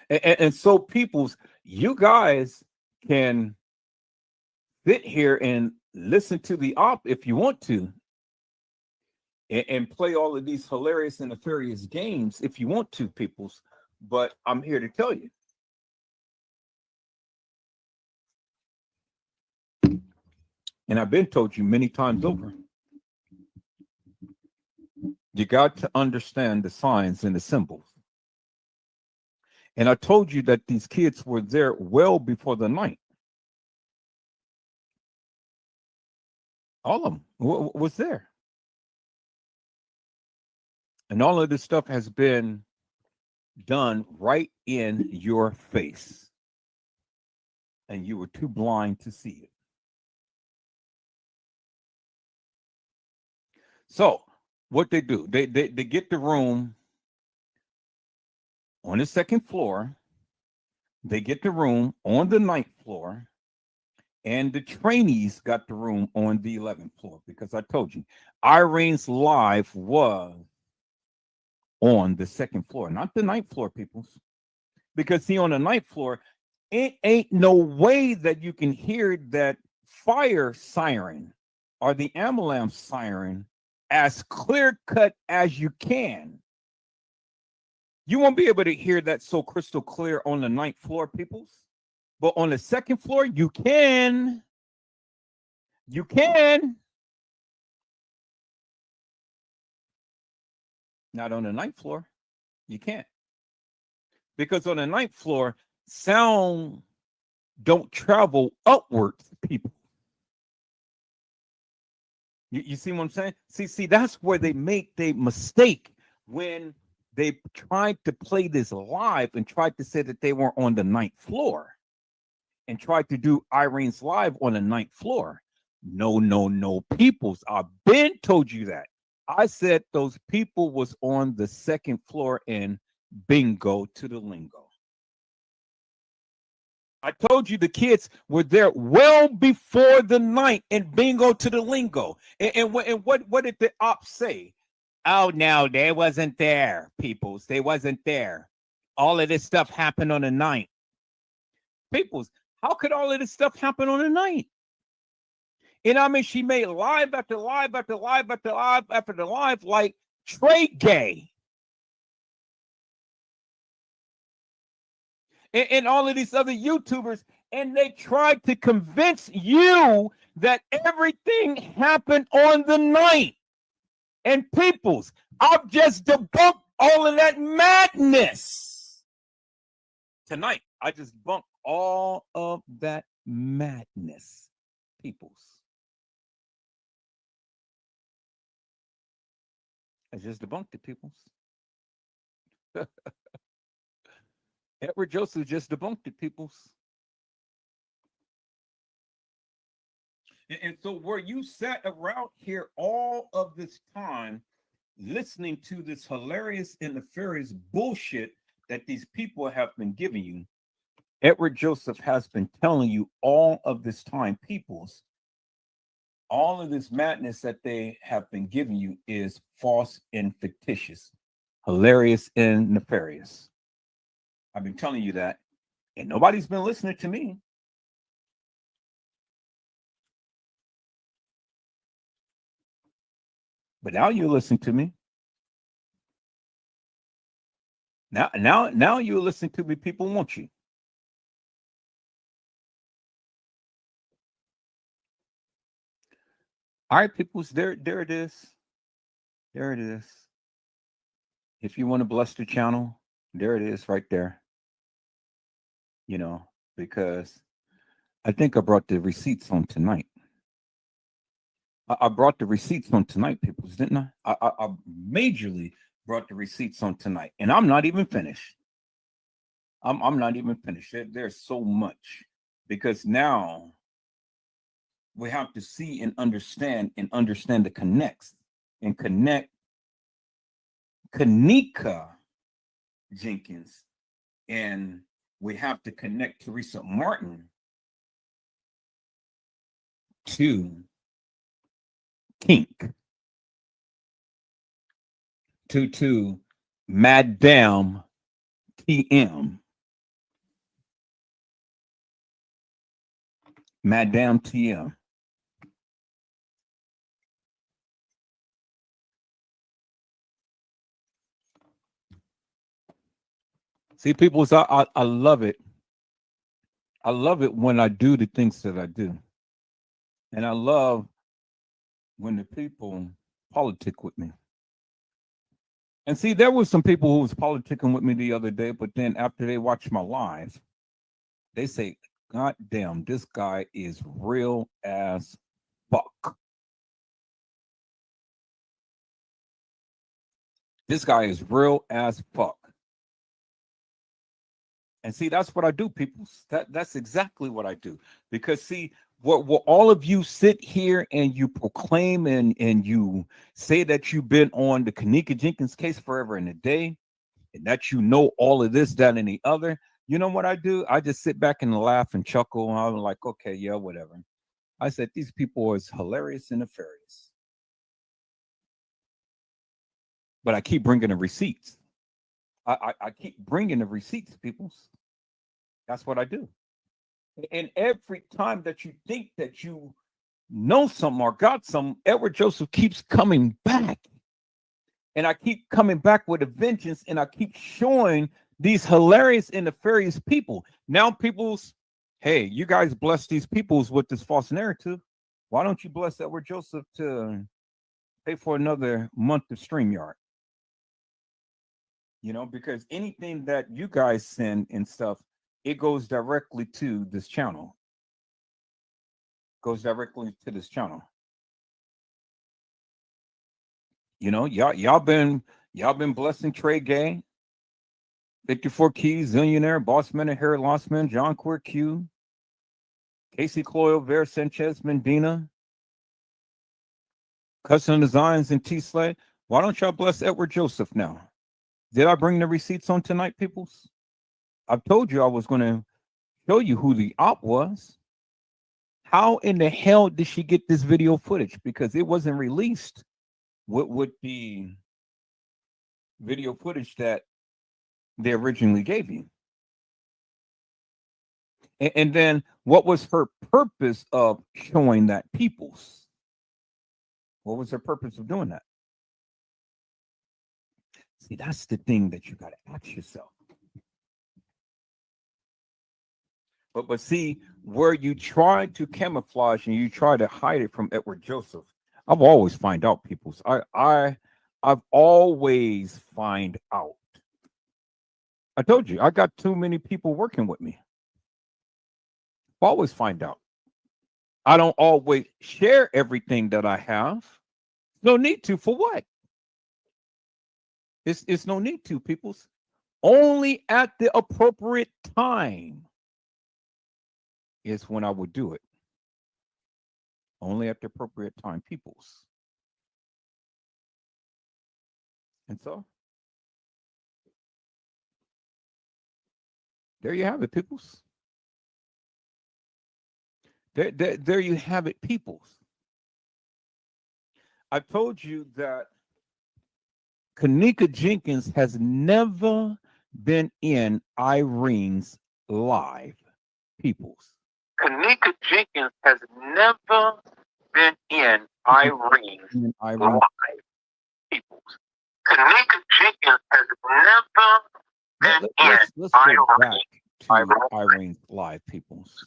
And so, peoples, you guys can sit here and listen to the op if you want to, and play all of these hilarious and nefarious games if you want to, peoples. But I'm here to tell you. And I've been told you many times over. You got to understand the signs and the symbols. And I told you that these kids were there well before the night. All of them was there. And all of this stuff has been done right in your face. And you were too blind to see it. So what they do, they get the room on the second floor. They get the room on the 9th floor. And the trainees got the room on the 11th floor, because I told you, Irene's live was on the 2nd floor, not the 9th floor, people. Because see, on the 9th floor, it ain't no way that you can hear that fire siren or the ambulance siren as clear cut as you can. You won't be able to hear that so crystal clear on the 9th floor, peoples. But on the 2nd floor, you can. You can. Not on the 9th floor. You can't. Because on the 9th floor, sound don't travel upwards, people. You see what I'm saying? See, that's where they make the mistake when they tried to play this live and tried to say that they were on the 9th floor and tried to do Irene's live on the 9th floor. No, peoples. I've been told you that. I said those people was on the 2nd floor and bingo to the lingo. I told you the kids were there well before the night and bingo to the lingo. And what did the ops say? Oh, no, they wasn't there, peoples. They wasn't there. All of this stuff happened on the night. Peoples, how could all of this stuff happen on the night? And I mean, she made live after live after live after live after the live like Trey Gay. And all of these other YouTubers, and they tried to convince you that everything happened on the night. And peoples, I've just debunked all of that madness. Tonight, I just debunked all of that madness, peoples. I just debunked it, peoples. Edward Joseph just debunked it, peoples. And so where you sat around here all of this time listening to this hilarious and nefarious bullshit that these people have been giving you, Edward Joseph has been telling you all of this time, peoples, all of this madness that they have been giving you is false and fictitious, hilarious and nefarious. I've been telling you that, and nobody's been listening to me. But now you listen to me. Now you listen to me. People want you. All right, peoples. There it is. There it is. If you want to bless the channel, there it is, right there. You know, because I think I brought the receipts on tonight. I brought the receipts on tonight, peoples, didn't I? I majorly brought the receipts on tonight, and I'm not even finished. I'm not even finished. There's so much, because now we have to see and understand the connects and connect Kenneka Jenkins, and we have to connect Teresa Martin to Kink, to Madame TM. Madame TM. See, people, I love it. I love it when I do the things that I do. And I love when the people politic with me. And see, there were some people who was politicking with me the other day, but then after they watch my live, they say, God damn, this guy is real as fuck. This guy is real as fuck. And see, that's what I do, people. That's exactly what I do. Because see, what all of you sit here and you proclaim and you say that you've been on the Kenneka Jenkins case forever and a day, and that you know all of this, that, and the other. You know what I do? I just sit back and laugh and chuckle. And I'm like, okay, yeah, whatever. I said, these people are hilarious and nefarious. But I keep bringing the receipts. I keep bringing the receipts, people. That's what I do. And every time that you think that you know something or got some, Edward Joseph keeps coming back. And I keep coming back with a vengeance, and I keep showing these hilarious and nefarious people. Now, people's, hey, you guys bless these peoples with this false narrative. Why don't you bless Edward Joseph to pay for another month of StreamYard? You know, because anything that you guys send and stuff, it goes directly to this channel. Goes directly to this channel. You know, y'all been blessing Trey Gay, Victor 4 Keys, Zillionaire, Bossman and Harry Lossman, John Queer Q, Casey Cloyle, Vera Sanchez, Mendina, Custom Designs, and T Slay. Why don't y'all bless Edward Joseph now? Did I bring the receipts on tonight, peoples? I've told you I was going to show you who the op was. How in the hell did she get this video footage? Because it wasn't released with the video footage that they originally gave you. And then what was her purpose of showing that, peoples? What was her purpose of doing that? See, that's the thing that you got to ask yourself. But see, where you try to camouflage and you try to hide it from Edward Joseph, I've always find out, peoples. I've always find out. I told you, I got too many people working with me. I always find out. I don't always share everything that I have. No need to. For what? It's no need to, peoples. Only at the appropriate time is when I would do it. Only at the appropriate time, peoples. And so, there you have it, peoples. There you have it, peoples. I told you that Kenneka Jenkins has never been in Irene's live, peoples. Kenneka Jenkins has never been in Irene's live, peoples. Kenneka Jenkins has never been in let's go back to Irene's live, peoples.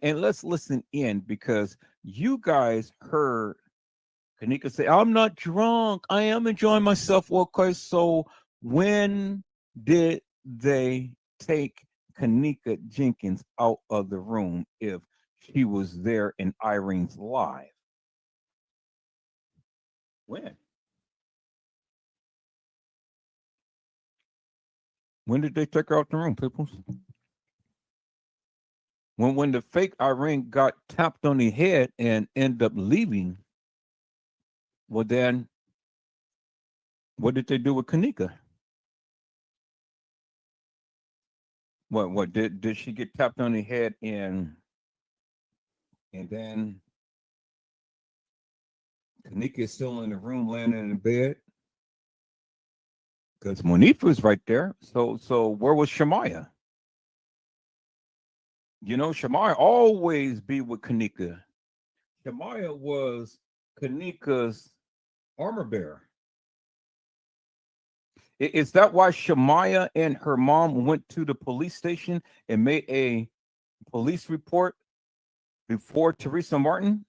And let's listen in, because you guys heard Kenneka say, I'm not drunk. I am enjoying myself. Okay, so when did they take Kenneka Jenkins out of the room if she was there in Irene's live? When? When did they take her out the room, people? When the fake Irene got tapped on the head and ended up leaving, well then, what did they do with Kenneka? What did she get tapped on the head and then Kenneka is still in the room, laying in the bed? Because Monifa was right there. So where was Shemaiah? You know, Shemaiah always be with Kenneka. Shemaiah was Kenneka's armor bearer. Is that why Shemaiah and her mom went to the police station and made a police report before Teresa Martin?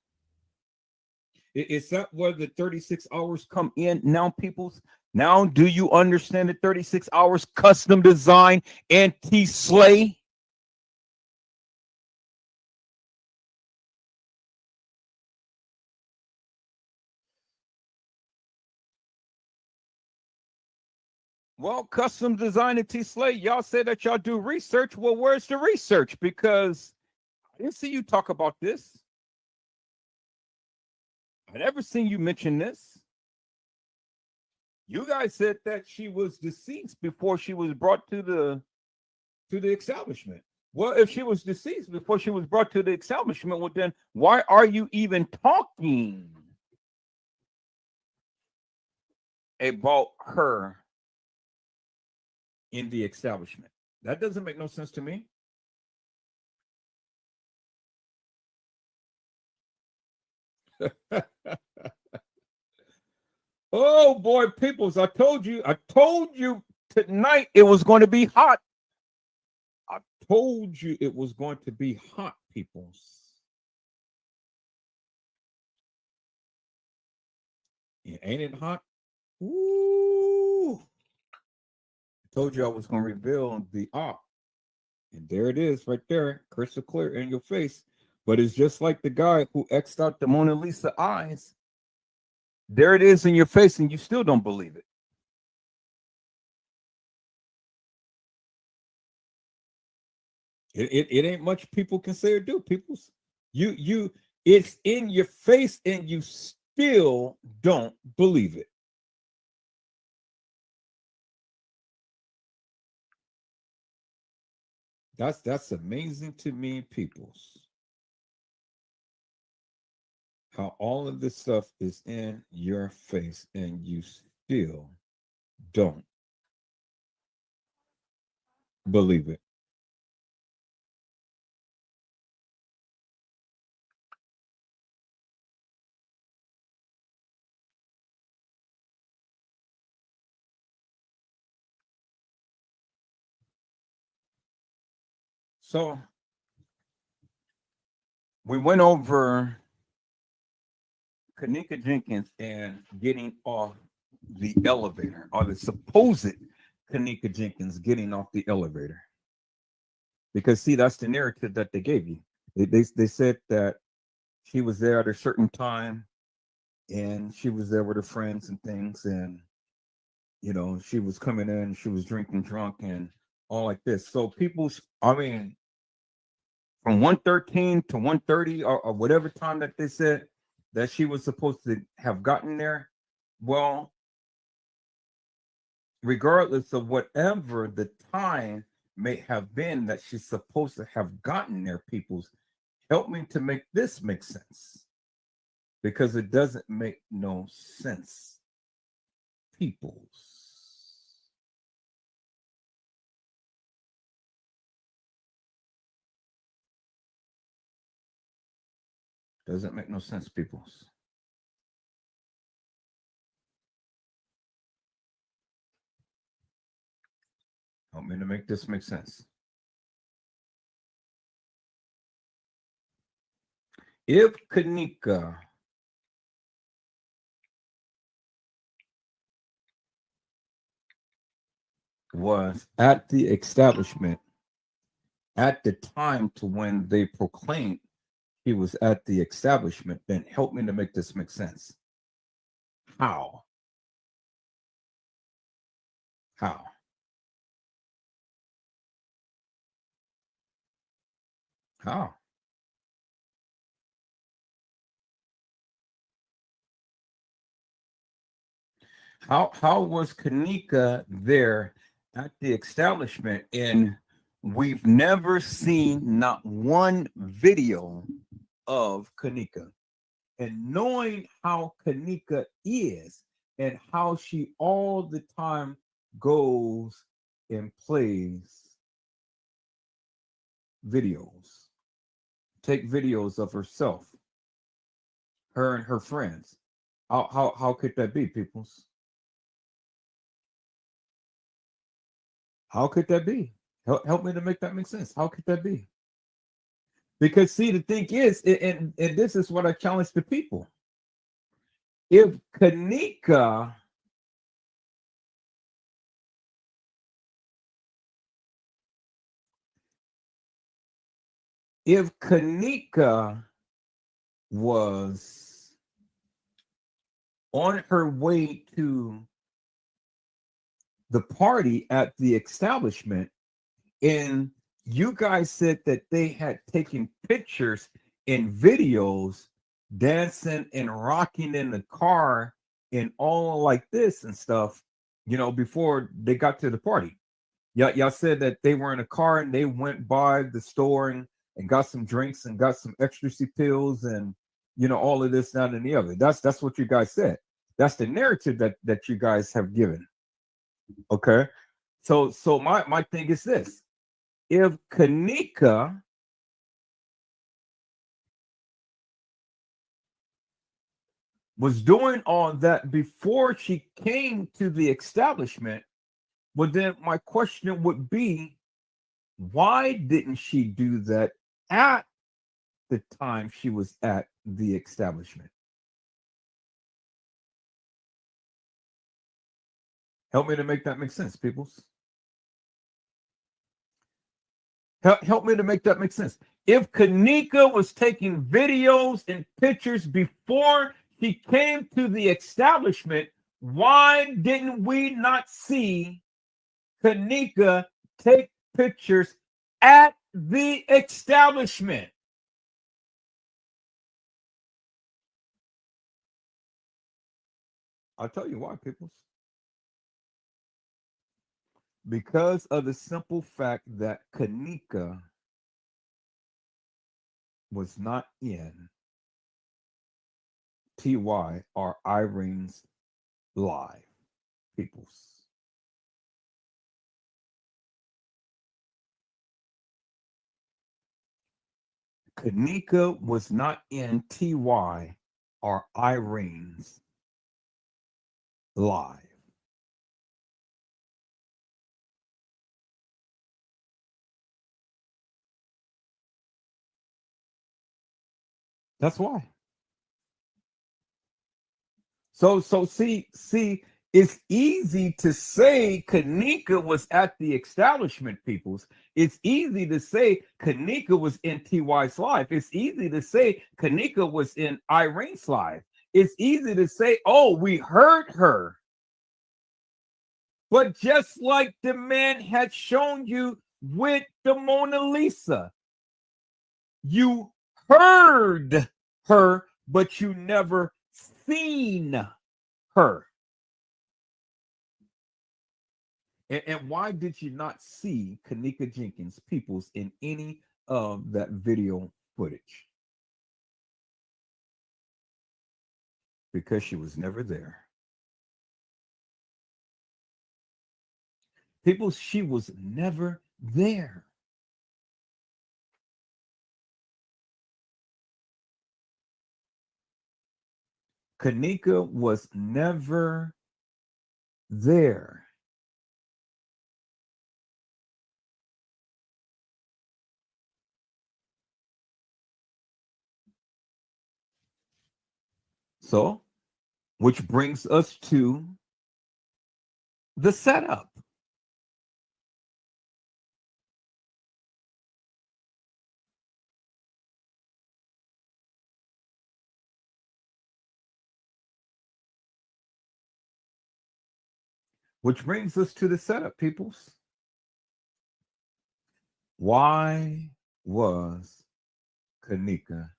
Is that where the 36 hours come in now, peoples? Now, do you understand the 36 hours custom design anti-slay? Well, custom design anti-slay, y'all say that y'all do research. Well, where's the research? Because I didn't see you talk about this. I never seen you mention this. You guys said that she was deceased before she was brought to the establishment. Well, if she was deceased before she was brought to the establishment, well then why are you even talking about her in the establishment? That doesn't make no sense to me. Oh boy, peoples, I told you tonight it was going to be hot. I told you it was going to be hot, peoples. Yeah, ain't it hot? Ooh. I told you I was going to reveal the op. And there it is right there, crystal clear in your face. But it's just like the guy who X'd out the Mona Lisa eyes. There it is in your face, and you still don't believe it. It ain't much people can say or do, peoples. It's in your face, and you still don't believe it. That's amazing to me, peoples. How all of this stuff is in your face and you still don't believe it. So we went over Kenneka Jenkins and getting off the elevator, or the supposed Kenneka Jenkins getting off the elevator. Because see, that's the narrative that they gave you. They said that she was there at a certain time and she was there with her friends and things, and you know, she was coming in, she was drinking drunk and all like this. So people, I mean, from 1:13 to 1:30 or whatever time that they said that she was supposed to have gotten there, well, regardless of whatever the time may have been that she's supposed to have gotten there, peoples, help me to make this make sense. because it doesn't make no sense, peoples. Doesn't make no sense, peoples. Help me to make this make sense. If Kenneka was at the establishment at the time to when they proclaimed he was at the establishment, then help me to make this make sense. How? How? How? How was Kenneka there at the establishment? And we've never seen not one video of Kenneka. And knowing how Kenneka is and how she all the time goes and plays videos, take videos of herself, her and her friends. How could that be, peoples? How could that be? Help me to make that make sense. How could that be? Because see, the thing is, and this is what I challenge the people. If Kenneka was on her way to the party at the establishment, and you guys said that they had taken pictures and videos dancing and rocking in the car and all like this and stuff, before they got to the party. Y'all said that they were in a car and they went by the store and got some drinks and got some ecstasy pills and all of this, that, and the other. That's what you guys said. That's the narrative that you guys have given. Okay. So my thing is this. If Kenneka was doing all that before she came to the establishment, well, then my question would be, why didn't she do that at the time she was at the establishment? Help me to make that make sense, peoples. Help me to make that make sense. If Kenneka was taking videos and pictures before she came to the establishment, why didn't we not see Kenneka take pictures at the establishment? I'll tell you why, peoples. Because of the simple fact that Kenneka was not in TY or Irene's live, peoples. Kenneka was not in TY or Irene's live. That's why. So see, it's easy to say Kenneka was at the establishment, peoples. It's easy to say Kenneka was in TY's life. It's easy to say Kenneka was in Irene's life. It's easy to say, oh, we heard her. But just like the man had shown you with the Mona Lisa, you heard her, but you never seen her. And why did you not see Kenneka Jenkins, peoples, in any of that video footage? because she was never there. People, she was never there. Kenneka was never there. So, which brings us to the setup. Which brings us to the setup, peoples. Why was Kenneka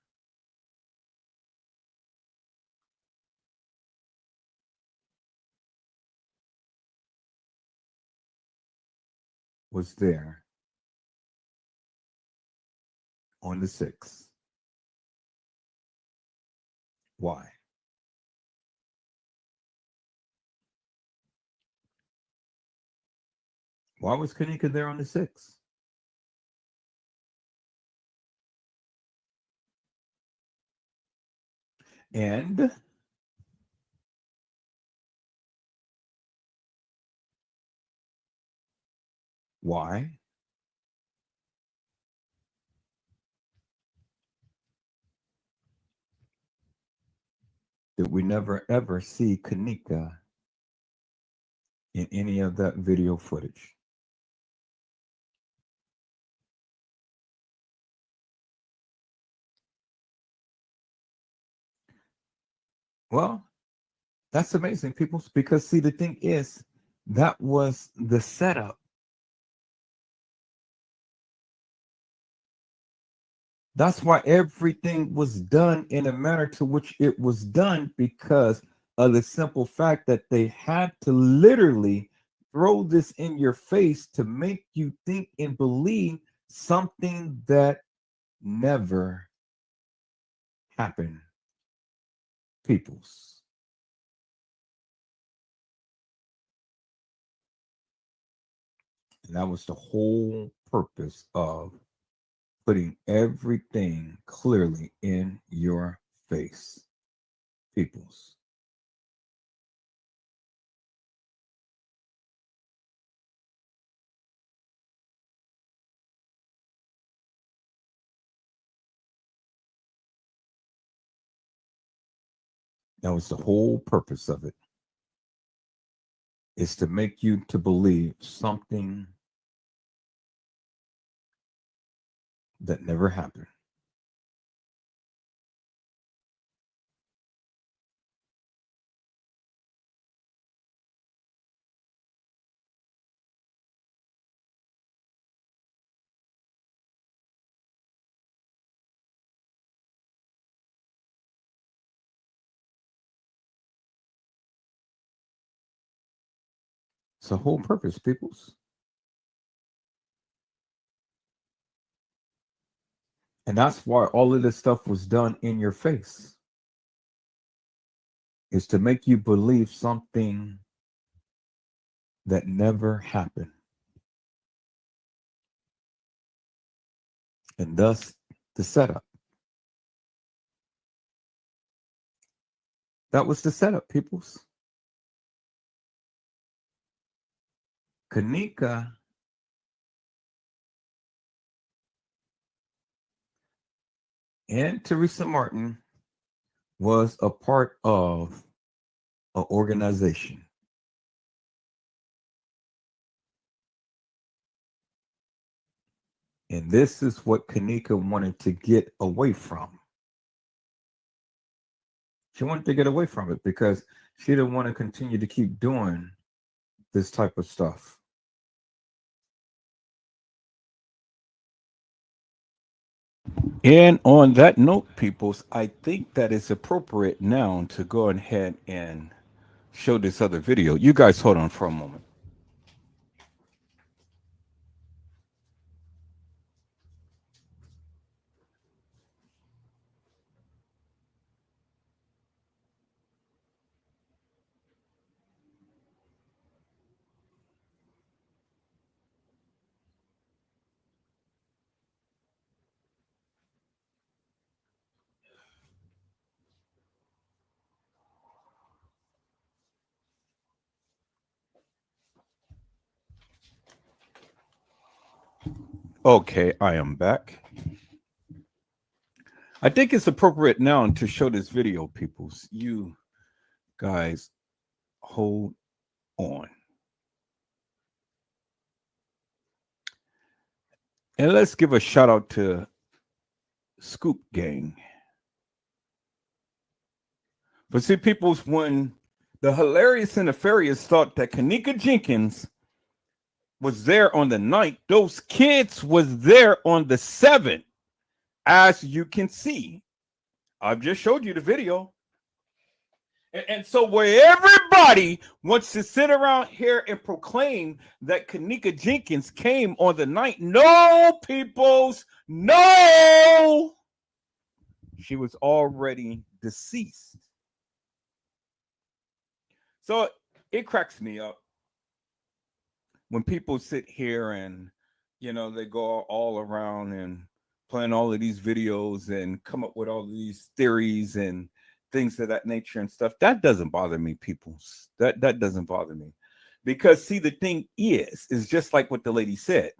was there on the 6th? Why? Why was Kenneka there on the 6th? And why did we never ever see Kenneka in any of that video footage? Well, that's amazing, people, because see, the thing is, that was the setup. That's why everything was done in a manner to which it was done, because of the simple fact that they had to literally throw this in your face to make you think and believe something that never happened, peoples. And that was the whole purpose of putting everything clearly in your face, peoples. That was the whole purpose of it, is to make you to believe something that never happened. It's the whole purpose, peoples. And that's why all of this stuff was done in your face, is to make you believe something that never happened. And thus the setup. That was the setup, peoples. Kenneka and Teresa Martin was a part of an organization. And this is what Kenneka wanted to get away from. She wanted to get away from it because she didn't want to continue to keep doing this type of stuff. And on that note, peoples, I think that it's appropriate now to go ahead and show this other video. You guys hold on for a moment. Okay, I am back. I think it's appropriate now to show this video, peoples. You guys hold on. And let's give a shout out to Scoop Gang. But see, peoples, when the hilarious and nefarious thought that Kenneka Jenkins was there on the 9th, those kids was there on the 7th. As you can see, I've just showed you the video. And so where everybody wants to sit around here and proclaim that Kenneka Jenkins came on the 9th, no, peoples, no! She was already deceased. So it cracks me up when people sit here and, you know, they go all around and plan all of these videos and come up with all of these theories and things of that nature and stuff. That doesn't bother me, peoples. That doesn't bother me. Because see, the thing is just like what the lady said.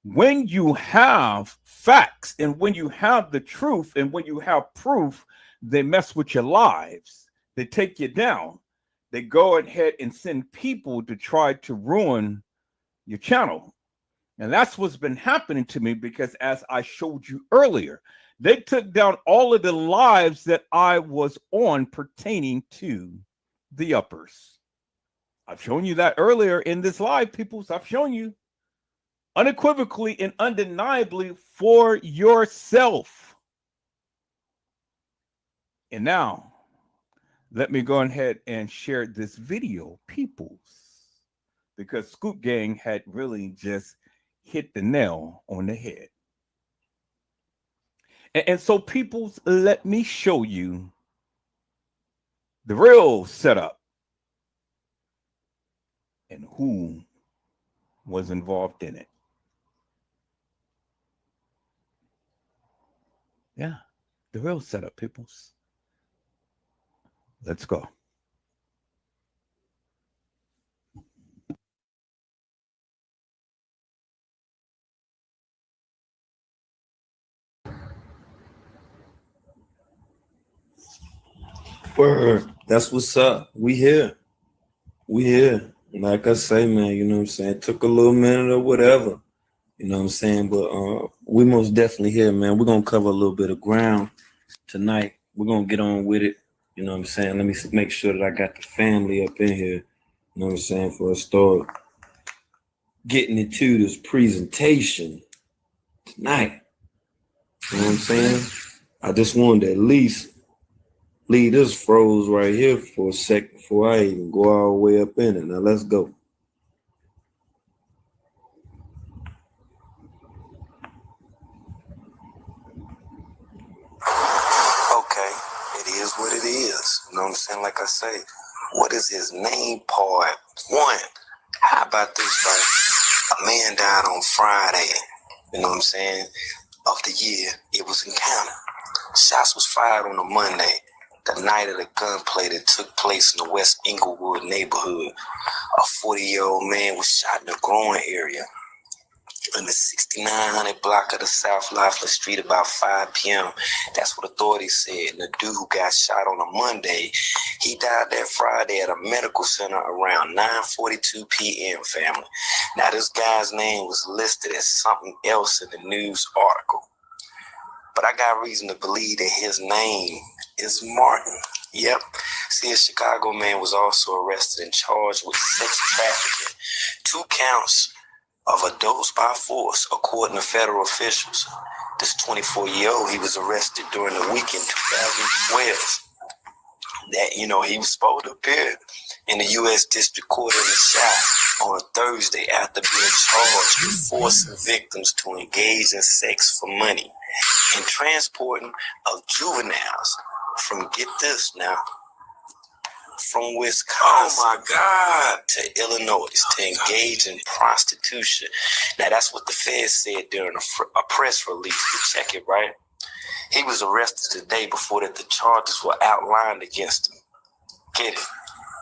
When you have facts and when you have the truth and when you have proof, they mess with your lives. They take you down. They go ahead and send people to try to ruin your channel. And that's what's been happening to me, because as I showed you earlier, they took down all of the lives that I was on pertaining to the uppers. I've shown you that earlier in this live, peoples. I've shown you unequivocally and undeniably for yourself. And now, let me go ahead and share this video, peoples, because Scoop Gang had really just hit the nail on the head. And so, peoples, let me show you the real setup and who was involved in it. Yeah, the real setup, peoples. Let's go. Word. That's what's up. We here. We here. Like I say, man, you know what I'm saying? It took a little minute or whatever. You know what I'm saying? But we most definitely here, man. We're gonna cover a little bit of ground tonight. We're gonna get on with it. You know what I'm saying? Let me make sure that I got the family up in here. You know what I'm saying? For a start getting into this presentation tonight. You know what I'm saying? I just wanted to at least leave this froze right here for a second before I even go all the way up in it. Now let's go. Okay, it is what it is. You know what I'm saying? Like I say, what is his name? Part one. How about this, right? A man died on Friday. You know what I'm saying? Of the year, it was encounter. Shots was fired on a Monday, the night of the gunplay that took place in the West Inglewood neighborhood. A 40-year-old man was shot in the groin area in the 6900 block of the South Lafley Street about 5 p.m. That's what authorities said. And the dude who got shot on a Monday, he died that Friday at a medical center around 9:42 p.m., family. Now, this guy's name was listed as something else in the news article. But I got reason to believe that his name is Martin. Yep. See, a Chicago man was also arrested and charged with sex trafficking. 2 counts of adults by force, according to federal officials. This 24-year-old, he was arrested during the week in 2012. That, you know, he was supposed to appear in the U.S. District Court in the South on Thursday after being charged with forcing victims to engage in sex for money and transporting of juveniles from, get this now, from Wisconsin, oh my God, to Illinois to engage in prostitution. Now, that's what the feds said during a press release. To check it, right? He was arrested the day before that the charges were outlined against him. Get it?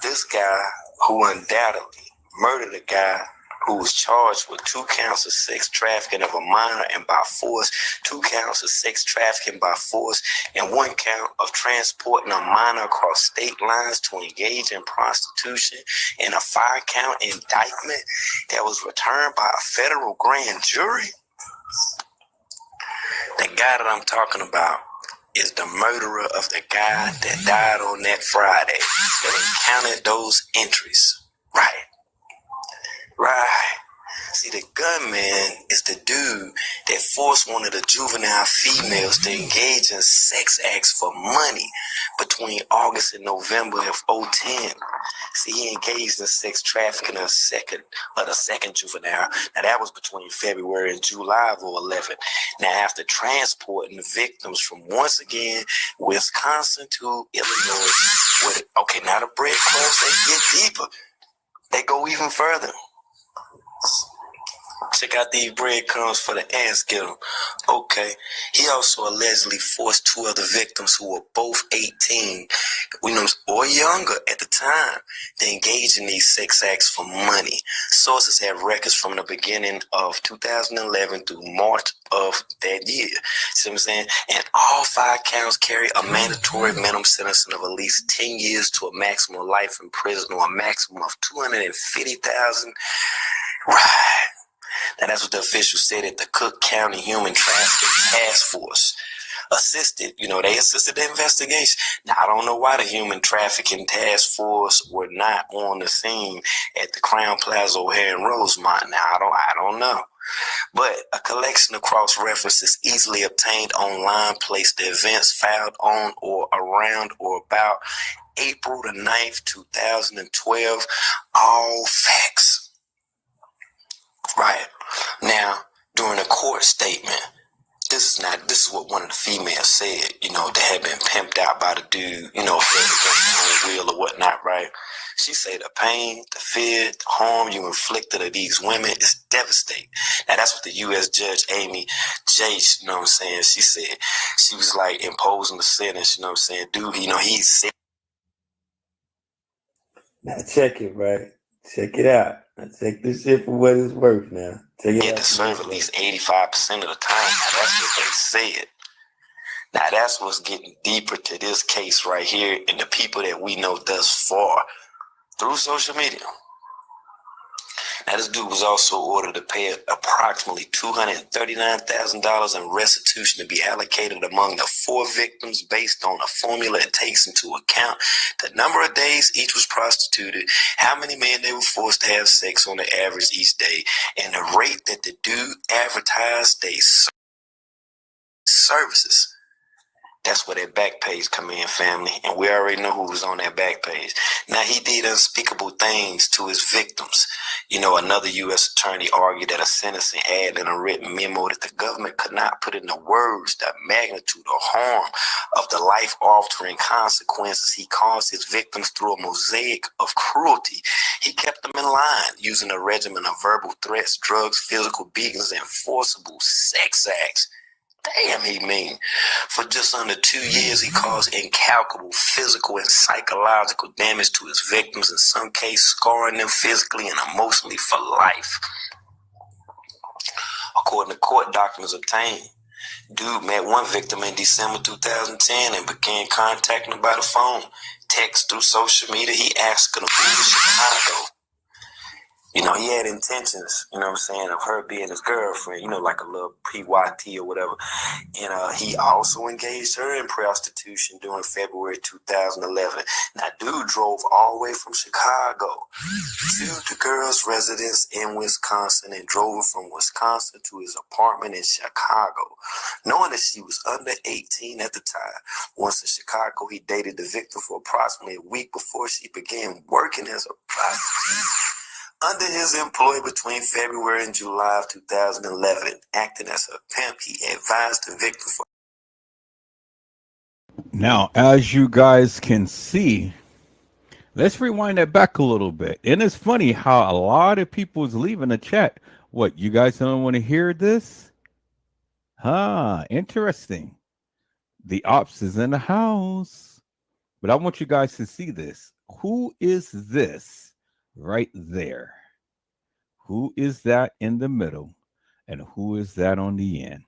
This guy, who undoubtedly murdered a guy who was charged with 2 counts of sex trafficking of a minor and by force, 2 counts of sex trafficking by force, and 1 count of transporting a minor across state lines to engage in prostitution, and a 5-count indictment that was returned by a federal grand jury. The guy that I'm talking about is the murderer of the guy that died on that Friday that encountered those entries. Right. See, the gunman is the dude that forced one of the juvenile females to engage in sex acts for money between August and November of 2010. See, he engaged in sex trafficking of the second juvenile. Now, that was between February and July of 2011. Now, after transporting the victims from, once again, Wisconsin to Illinois, okay, now the breadcrumbs, they get deeper. They go even further. Check out these breadcrumbs for the ants get them. Okay. He also allegedly forced 2 other victims who were both 18, or younger at the time, to engage in these sex acts for money. Sources have records from the beginning of 2011 through March of that year. See what I'm saying? And all 5 counts carry a mandatory minimum sentencing of at least 10 years to a maximum life in prison or a maximum of $250,000. Right. Now, that's what the officials said at the Cook County Human Trafficking Task Force. They assisted the investigation. Now, I don't know why the Human Trafficking Task Force were not on the scene at the Crown Plaza O'Hare in Rosemont. Now, I don't know. But a collection of cross-references easily obtained online placed the events filed on or around or about April the 9th, 2012, all facts. Right. Now, during a court statement, this is what one of the females said, that had been pimped out by the dude, if they was on wheel or whatnot, right? She said the pain, the fear, the harm you inflicted of these women is devastating. Now, that's what the U.S. Judge Amy Jace, she said. She was like imposing the sentence, dude, he said. Now, check it, right? Check it out. Now, check this shit for what it's worth now. He had to serve at least 85% of the time. Now, that's what they said. Now, that's what's getting deeper to this case right here and the people that we know thus far through social media. Now, this dude was also ordered to pay approximately $239,000 in restitution to be allocated among the 4 victims based on a formula that takes into account the number of days each was prostituted, how many men they were forced to have sex on the average each day, and the rate that the dude advertised their services. That's where that back page come in, family. And we already know who was on that back page. Now, he did unspeakable things to his victims. Another U.S. attorney argued that a sentencing ad in a written memo that the government could not put into words the magnitude or harm of the life-altering consequences he caused his victims through a mosaic of cruelty. He kept them in line using a regimen of verbal threats, drugs, physical beatings, and forcible sex acts. Damn, he mean. For just under 2 years, he caused incalculable physical and psychological damage to his victims, in some cases scarring them physically and emotionally for life. According to court documents obtained, dude met one victim in December 2010 and began contacting her by the phone, text, through social media. He asked her to move to Chicago. He had intentions, of her being his girlfriend, like a little PYT or whatever. And he also engaged her in prostitution during February 2011. Now, dude drove all the way from Chicago to the girl's residence in Wisconsin and drove her from Wisconsin to his apartment in Chicago, knowing that she was under 18 at the time. Once in Chicago, he dated the victim for approximately a week before she began working as a prostitute under his employ between February and July of 2011. Acting as a pimp, he advised the victim for. Now, as you guys can see, let's rewind that back a little bit. And it's funny how a lot of people is leaving the chat. What, you guys don't want to hear this? Interesting. The ops is in the house. But I want you guys to see this. Who is this right there? who is that in the middle and who is that on the end.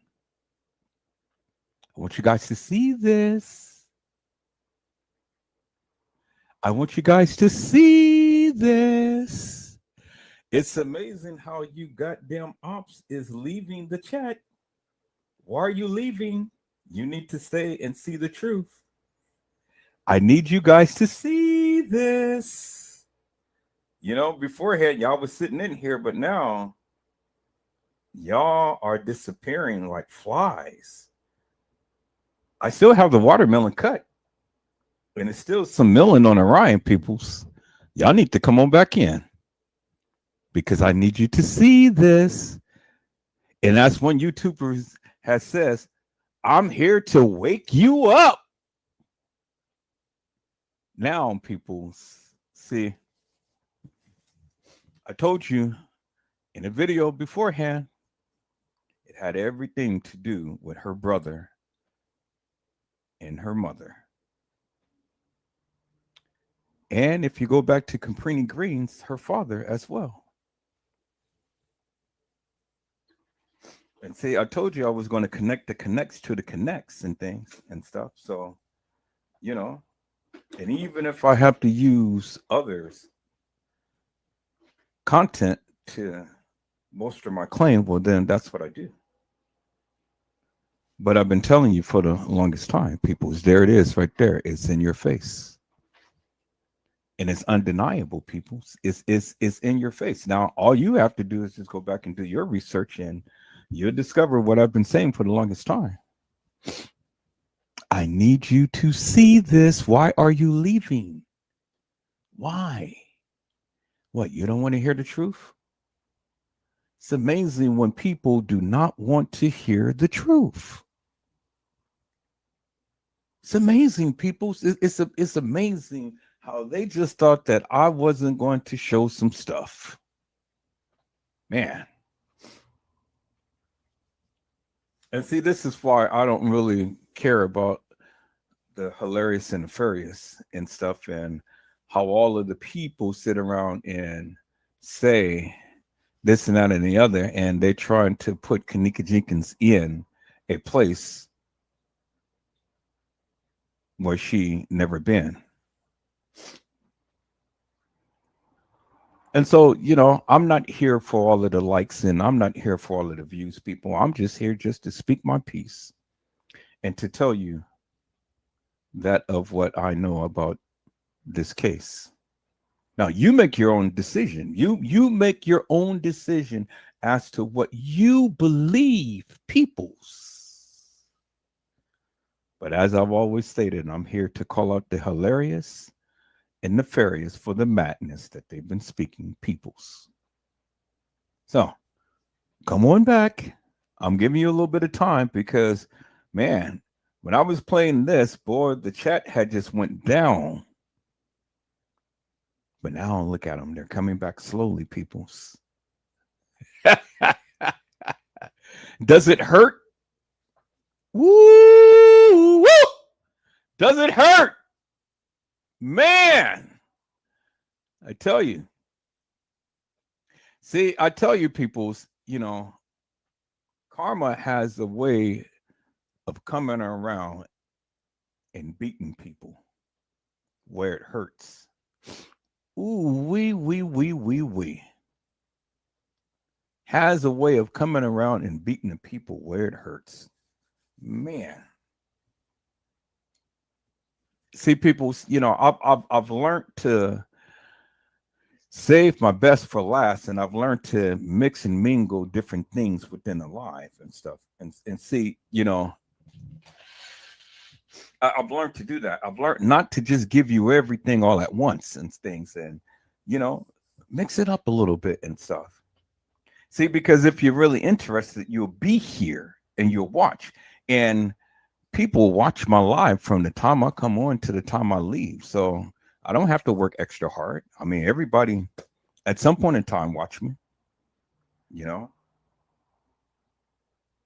I want you guys to see this. I want you guys to see this. It's amazing how you goddamn ops is leaving the chat. Why are you leaving? You need to stay and see the truth. I need you guys to see this. You know, beforehand, y'all was sitting in here, but now y'all are disappearing like flies. I still have the watermelon cut. And it's still some milling on Orion, peoples. Y'all need to come on back in. Because I need you to see this. And that's one YouTuber has says, I'm here to wake you up. Now, people, see, I told you in a video beforehand, it had everything to do with her brother and her mother. And if you go back to Caprini Green's, her father as well. And see, I told you I was going to connect the connects to the connects and things and stuff. So, you know, and even if I have to use others' content to bolster my claim, well, then that's what I do. But I've been telling you for the longest time, people, there it is right there. It's in your face. And it's undeniable, people. It's in your face. Now, all you have to do is just go back and do your research, and you'll discover what I've been saying for the longest time. I need you to see this. Why are you leaving? Why? What, you don't want to hear the truth? It's amazing when people do not want to hear the truth. It's amazing, people. It's amazing how they just thought that I wasn't going to show some stuff. Man. And see, this is why I don't really care about the hilarious and nefarious and stuff, and how all of the people sit around and say this and that and the other, and they're trying to put Kenneka Jenkins in a place where she never been. And so, you know, I'm not here for all of the likes and I'm not here for all of the views, people. I'm just here just to speak my piece and to tell you that of what I know about this case. Now, you make your own decision. You make your own decision as to what you believe, peoples. But as I've always stated, I'm here to call out the hilarious and nefarious for the madness that they've been speaking, peoples. So, come on back. I'm giving you a little bit of time because, man, when I was playing this, boy, the chat had just went down. But now look at them. They're coming back slowly, peoples. Does it hurt? Woo! Woo! Does it hurt? Man, I tell you. See, I tell you, peoples, you know, karma has a way of coming around and beating people where it hurts. Ooh, wee. Has a way of coming around and beating the people where it hurts. Man. See, people, you know, I've learned to save my best for last, and I've learned to mix and mingle different things within the life and stuff. And see, you know, I've learned to do that. I've learned not to just give you everything all at once and things, and, you know, mix it up a little bit and stuff. See, because if you're really interested, you'll be here and you'll watch. And people watch my live from the time I come on to the time I leave. So I don't have to work extra hard. I mean, everybody at some point in time watch me, you know.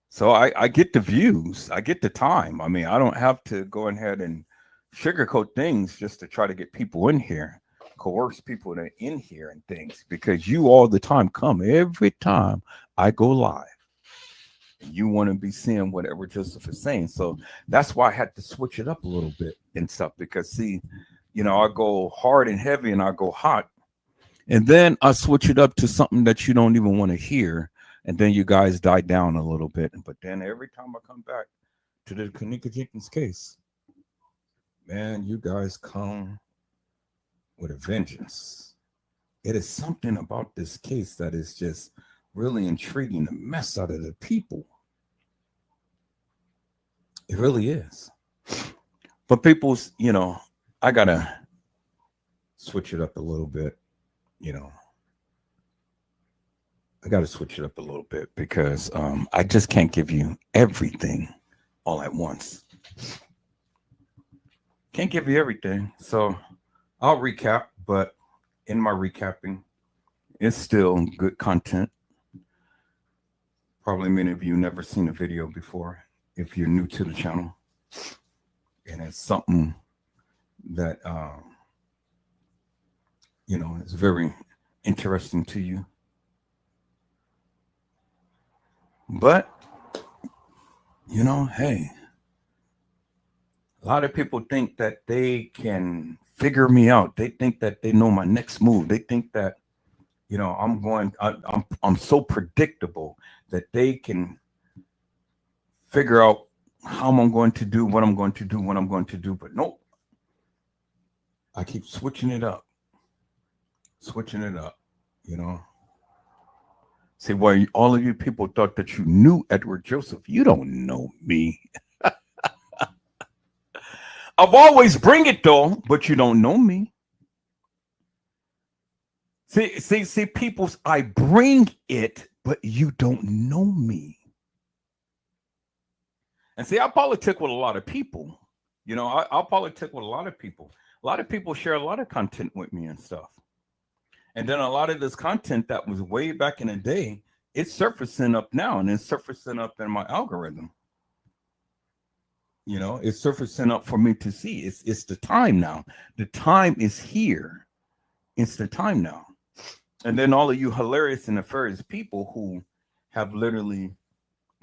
So I get the views. I get the time. I mean, I don't have to go ahead and sugarcoat things just to try to get people in here. coerce people to in here and things, because you all the time come every time I go live. And you want to be seeing whatever Joseph is saying. So that's why I had to switch it up a little bit and stuff, because see, you know, I go hard and heavy and I go hot. And then I switch it up to something that you don't even want to hear. And then you guys die down a little bit. But then every time I come back to the Kenneka Jenkins case, man, you guys come with a vengeance. It is something about this case that is just really intriguing the mess out of the people. It really is. But people's, you know, I gotta switch it up a little bit, you know. I gotta switch it up a little bit because I just can't give you everything all at once. Can't give you everything. So I'll recap, but in my recapping, it's still good content. Probably many of you never seen a video before if you're new to the channel. And it's something that, you know, is very interesting to you. But, you know, hey, a lot of people think that they can figure me out. They think that they know my next move. They think that, you know, I'm so predictable that they can figure out how I'm going to do, what I'm going to do, what I'm going to do. But nope. I keep switching it up, you know. See, why all of you people thought that you knew Edward Joseph. You don't know me. I've always bring it though, but you don't know me. See, peoples, I bring it, but you don't know me. And see, I politic with a lot of people. You know, I'll politic with a lot of people. A lot of people share a lot of content with me and stuff. And then a lot of this content that was way back in the day, it's surfacing up now, and it's surfacing up in my algorithm. You know, it's surfacing up for me to see. It's the time now. The time is here. It's the time now. And then all of you hilarious and nefarious people who have literally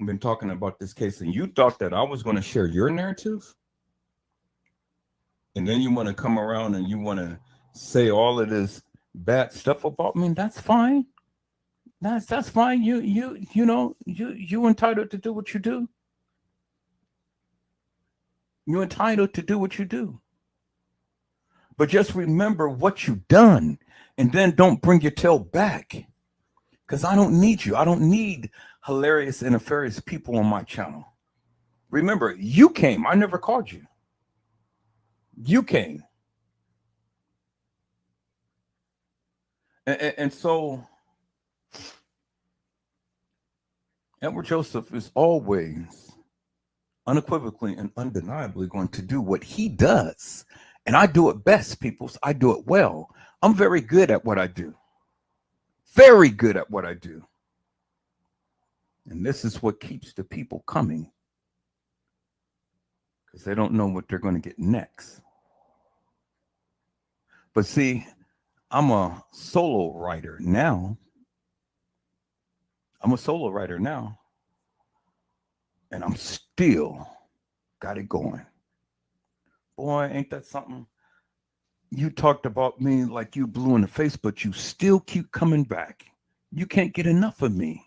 been talking about this case, and you thought that I was going to share your narrative, and then you want to come around and you want to say all of this bad stuff about me. That's fine. That's fine. You know, you entitled to do what you do. You're entitled to do what you do. But just remember what you've done, and then don't bring your tail back, because I don't need you. I don't need hilarious and nefarious people on my channel. Remember, you came. I never called you. You came. And so Edward Joseph is always unequivocally and undeniably going to do what he does. And I do it best, peoples. I do it well. I'm very good at what I do. Very good at what I do. And this is what keeps the people coming, because they don't know what they're going to get next. But see, I'm a solo writer now. And I'm still got it going. Boy, ain't that something? You talked about me like you blew in the face, but you still keep coming back. You can't get enough of me.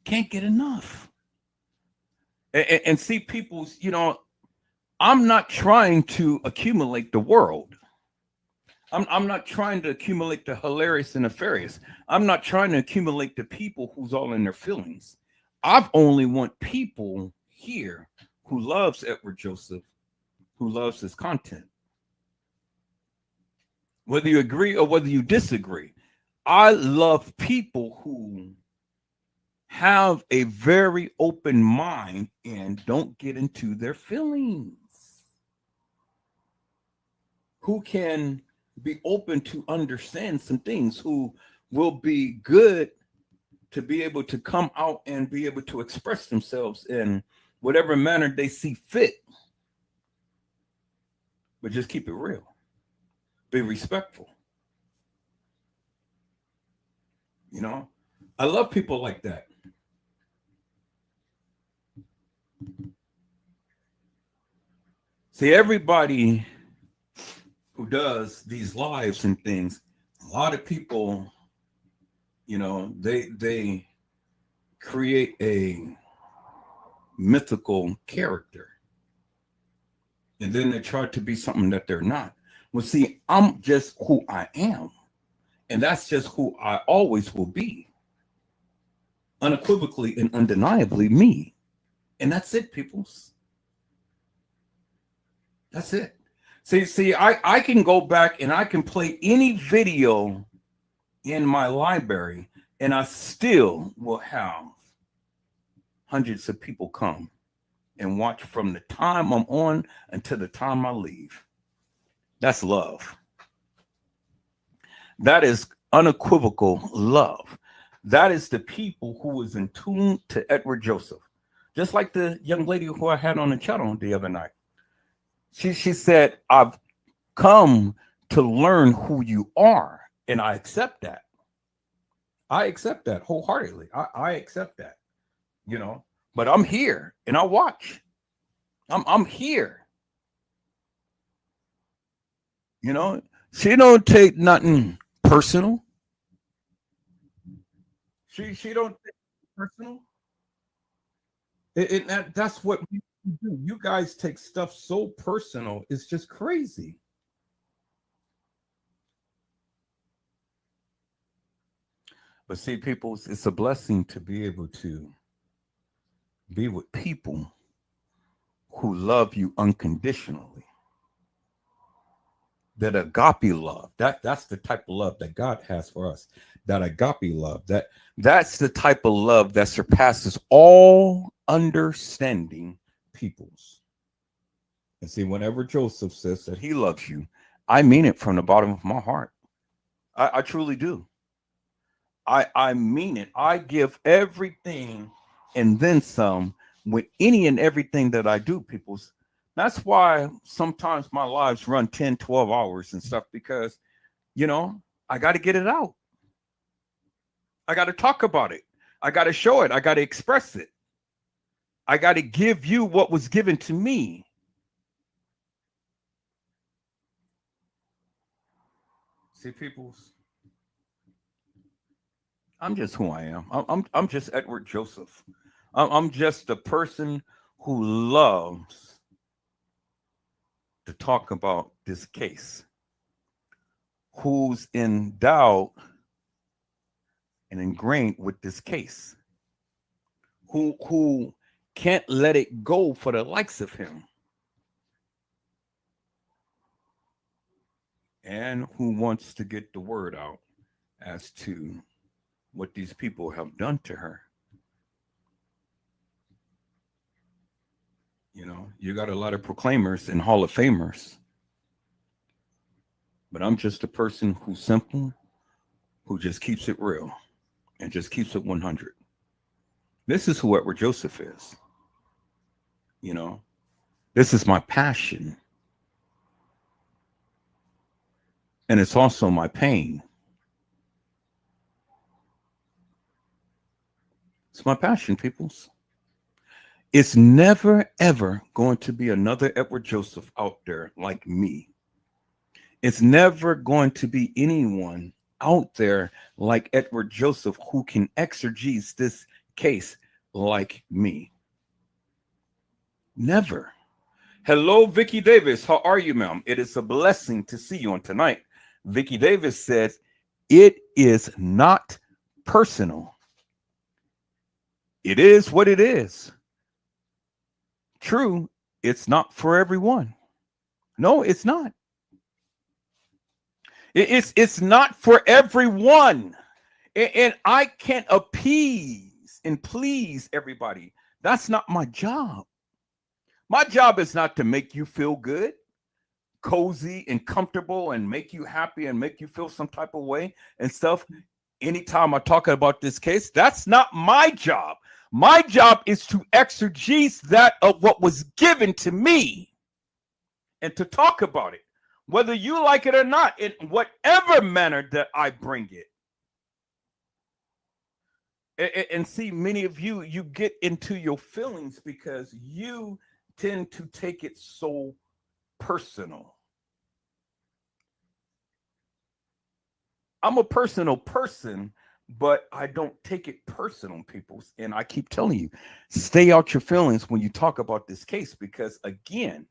Can't get enough. And see, people, you know, I'm not trying to accumulate the world. I'm not trying to accumulate the hilarious and nefarious. I'm not trying to accumulate the people who's all in their feelings. I've only want people here who loves Edward Joseph, who loves his content. Whether you agree or whether you disagree, I love people who have a very open mind and don't get into their feelings, who can be open to understand some things, who will be good to be able to come out and be able to express themselves in whatever manner they see fit. But just keep it real. Be respectful. You know, I love people like that. See, everybody who does these lives and things, a lot of people, you know, they create a mythical character. And then they try to be something that they're not. Well, see, I'm just who I am. And that's just who I always will be. Unequivocally and undeniably me. And that's it, peoples. That's it. See, I can go back and I can play any video in my library and I still will have hundreds of people come and watch from the time I'm on until the time I leave. That's love. That is unequivocal love. That is the people who was in tune to Edward Joseph. Just like the young lady who I had on the channel the other night. She said, I've come to learn who you are. And I accept that. I accept that wholeheartedly. I accept that, you know, but I'm here and I watch. I'm here. You know, she don't take nothing personal. She don't take it personal. That's what we do. You guys take stuff so personal. It's just crazy. But see, people, it's a blessing to be able to be with people who love you unconditionally. That agape love, that's the type of love that God has for us. That agape love, that's the type of love that surpasses all understanding peoples. And see, whenever Joseph says that he loves you, I mean it from the bottom of my heart. I truly do. I mean it. I give everything and then some with any and everything that I do, peoples. That's why sometimes my lives run 10, 12 hours and stuff, because, you know, I got to get it out. I got to talk about it. I got to show it. I got to express it. I got to give you what was given to me. See, peoples, I'm just who I am. I'm just Edward Joseph. I'm just a person who loves to talk about this case, who's endowed and ingrained with this case, who can't let it go for the likes of him, and who wants to get the word out as to what these people have done to her. You know, you got a lot of proclaimers and Hall of Famers, but I'm just a person who's simple, who just keeps it real and just keeps it 100. This is who Edward Joseph is. You know, this is my passion. And it's also my pain. It's my passion, peoples. It's never, ever going to be another Edward Joseph out there like me. It's never going to be anyone out there like Edward Joseph who can exegese this case like me. Never. Hello, Vicky Davis. How are you, ma'am? It is a blessing to see you on tonight. Vicky Davis says, it is not personal. It is what it is. True, it's not for everyone. No, it's not. It's not for everyone. And I can't appease and please everybody. That's not my job. My job is not to make you feel good, cozy and comfortable and make you happy and make you feel some type of way and stuff. Anytime I talk about this case, that's not my job. My job is to exegese that of what was given to me and to talk about it. whether you like it or not, in whatever manner that I bring it. And see, many of you get into your feelings because you tend to take it so personal. I'm a personal person, but I don't take it personal, people. And I keep telling you, stay out your feelings when you talk about this case, because again,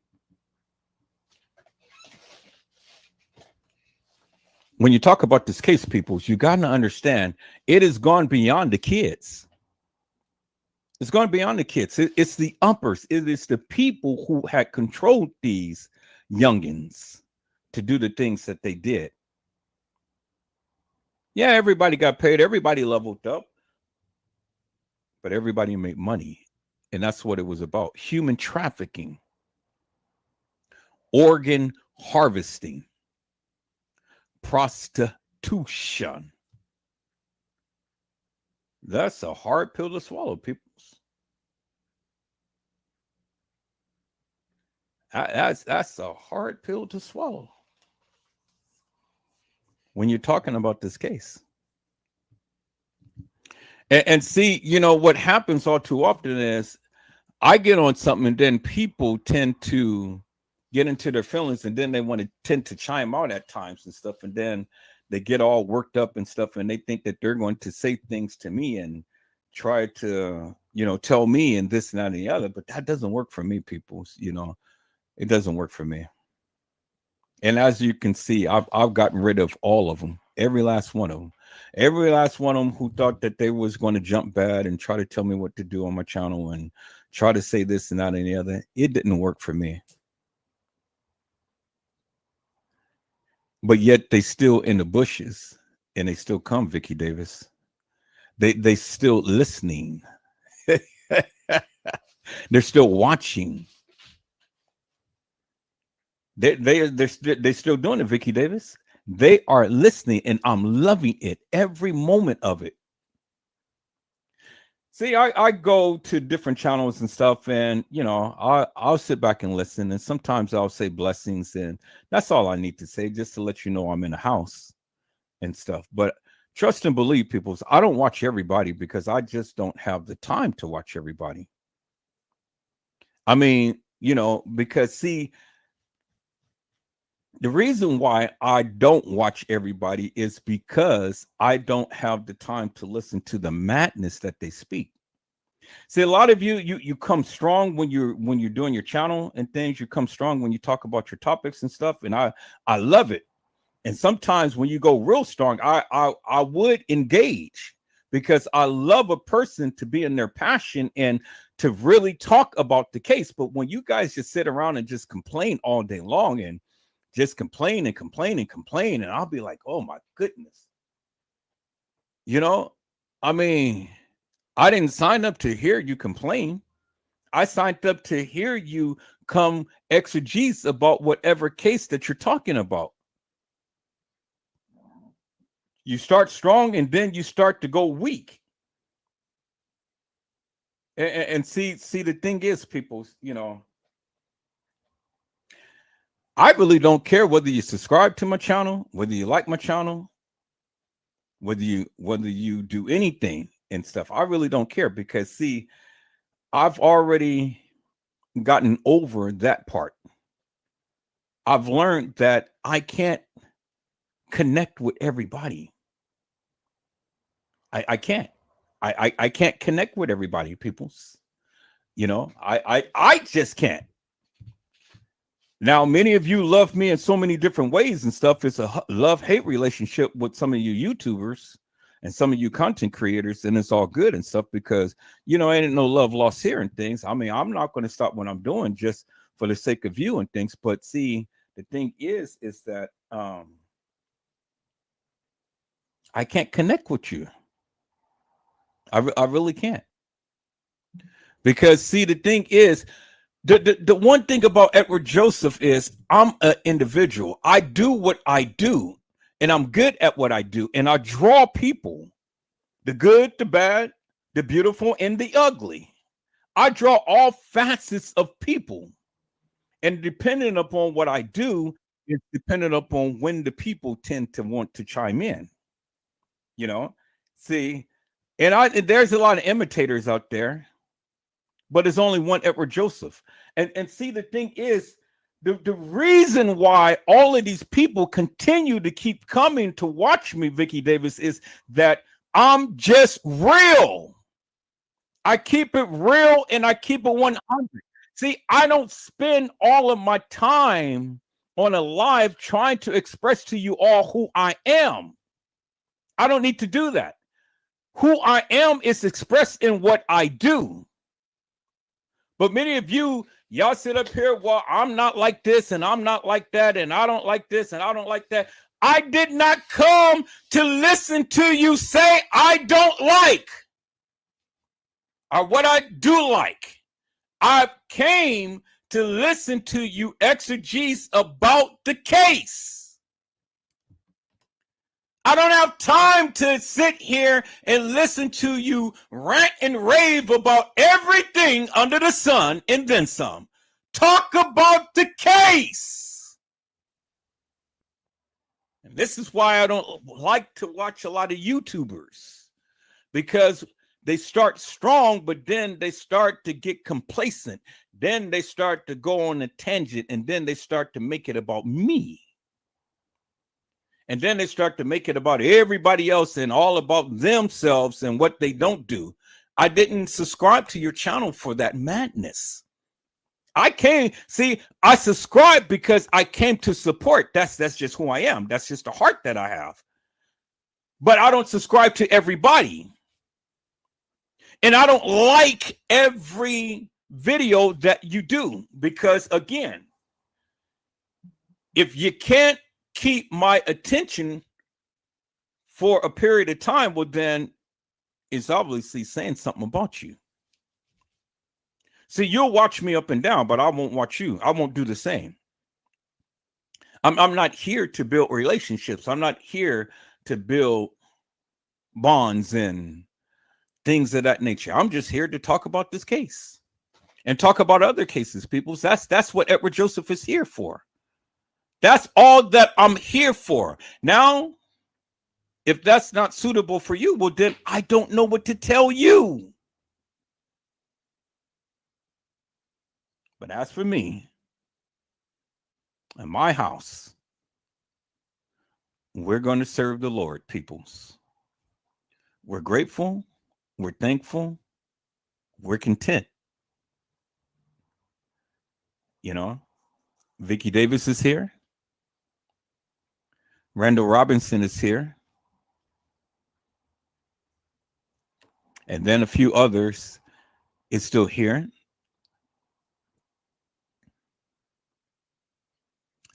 when you talk about this case, people, you got to understand it has gone beyond the kids. It's gone beyond the kids. It's the uppers. It is the people who had controlled these youngins to do the things that they did. Yeah, everybody got paid. Everybody leveled up. But everybody made money. And that's what it was about. Human trafficking. Organ harvesting. Prostitution. That's a hard pill to swallow, people. That's a hard pill to swallow when you're talking about this case. And see, you know, what happens all too often is I get on something and then people tend to get into their feelings, and then they want to tend to chime out at times and stuff. And then they get all worked up and stuff, and they think that they're going to say things to me and try to, you know, tell me and this and that and the other. But that doesn't work for me, people. You know, it doesn't work for me. And as you can see, I've gotten rid of all of them, every last one of them. Every last one of them who thought that they was going to jump bad and try to tell me what to do on my channel and try to say this and that and the other. It didn't work for me. But yet they still in the bushes, and they still come, Vicky Davis. They still listening. They're still watching. They're still doing it, Vicky Davis. They are listening, and I'm loving it, every moment of it. See, I go to different channels and stuff, and you know, I'll sit back and listen, and sometimes I'll say blessings, and that's all I need to say, just to let you know I'm in the house and stuff. But trust and believe, people, I don't watch everybody because I just don't have the time to watch everybody. I mean, you know, because see, the reason why I don't watch everybody is because I don't have the time to listen to the madness that they speak. See, a lot of you come strong when you're doing your channel and things. You come strong when you talk about your topics and stuff, and I love it. And sometimes when you go real strong, I would engage, because I love a person to be in their passion and to really talk about the case. But when you guys just sit around and just complain all day long and just complain and complain and complain, and I'll be like, oh my goodness. You know, I mean, I didn't sign up to hear you complain. I signed up to hear you come exegese about whatever case that you're talking about. You start strong and then you start to go weak. And see, the thing is, people, you know, I really don't care whether you subscribe to my channel, whether you like my channel, whether you do anything and stuff. I really don't care, because see, I've already gotten over that part. I've learned that I can't connect with everybody. I can't. I can't connect with everybody, people. You know, I just can't. Now, many of you love me in so many different ways and stuff. It's a love-hate relationship with some of you YouTubers and some of you content creators, and it's all good and stuff, because, you know, ain't no love lost here and things. I mean, I'm not going to stop what I'm doing just for the sake of you and things. But see, the thing is that I can't connect with you. I really can't. Because see, the thing is, the one thing about Edward Joseph is I'm an individual. I do what I do, and I'm good at what I do, and I draw people, the good, the bad, the beautiful, and the ugly. I draw all facets of people, and depending upon what I do, it's dependent upon when the people tend to want to chime in. You know, see, and there's a lot of imitators out there, but there's only one Edward Joseph. And see, the thing is, the reason why all of these people continue to keep coming to watch me, Vicky Davis, is that I'm just real. I keep it real and I keep it 100. See, I don't spend all of my time on a live trying to express to you all who I am. I don't need to do that. Who I am is expressed in what I do. But many of you, y'all sit up here, well, I'm not like this and I'm not like that and I don't like this and I don't like that. I did not come to listen to you say I don't like or what I do like. I came to listen to you exegese about the case. I don't have time to sit here and listen to you rant and rave about everything under the sun and then some. Talk about the case. And this is why I don't like to watch a lot of YouTubers, because they start strong, but then they start to get complacent. Then they start to go on a tangent, and then they start to make it about me. And then they start to make it about everybody else and all about themselves and what they don't do. I didn't subscribe to your channel for that madness. I subscribed because I came to support. That's just who I am. That's just the heart that I have. But I don't subscribe to everybody. And I don't like every video that you do, because again, if you can't keep my attention for a period of time, well, then it's obviously saying something about you. See, you'll watch me up and down, but I won't watch you. I won't do the same. I'm not here to build relationships. I'm not here to build bonds and things of that nature. I'm just here to talk about this case and talk about other cases, people. That's what Edward Joseph is here for. That's all that I'm here for. Now, if that's not suitable for you, well, then I don't know what to tell you. But as for me and my house, we're going to serve the Lord, peoples. We're grateful. We're thankful. We're content. You know, Vicky Davis is here. Randall Robinson is here. And then a few others is still here.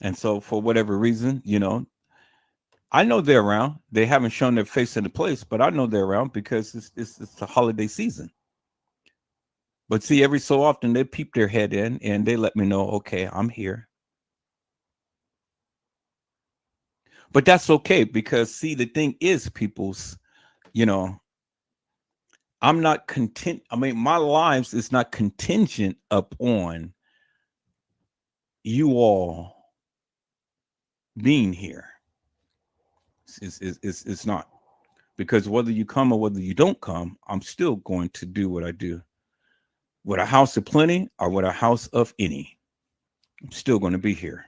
And so for whatever reason, you know, I know they're around. They haven't shown their face in the place, but I know they're around because it's the holiday season. But see, every so often they peep their head in and they let me know, okay, I'm here. But that's okay, because see, the thing is, peoples, you know, I'm not content. I mean, my lives is not contingent upon you all being here. It's not, because whether you come or whether you don't come, I'm still going to do what I do. With a house of plenty or with a house of any, I'm still going to be here.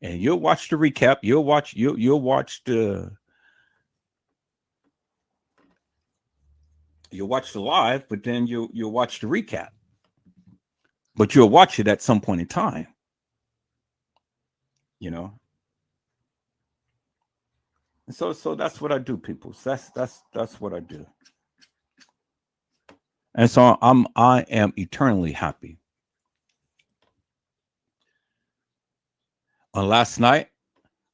And you'll watch the recap. You'll watch the live, but then you'll watch the recap. But you'll watch it at some point in time. You know. And so that's what I do, people. That's what I do. And so I am eternally happy. Last night,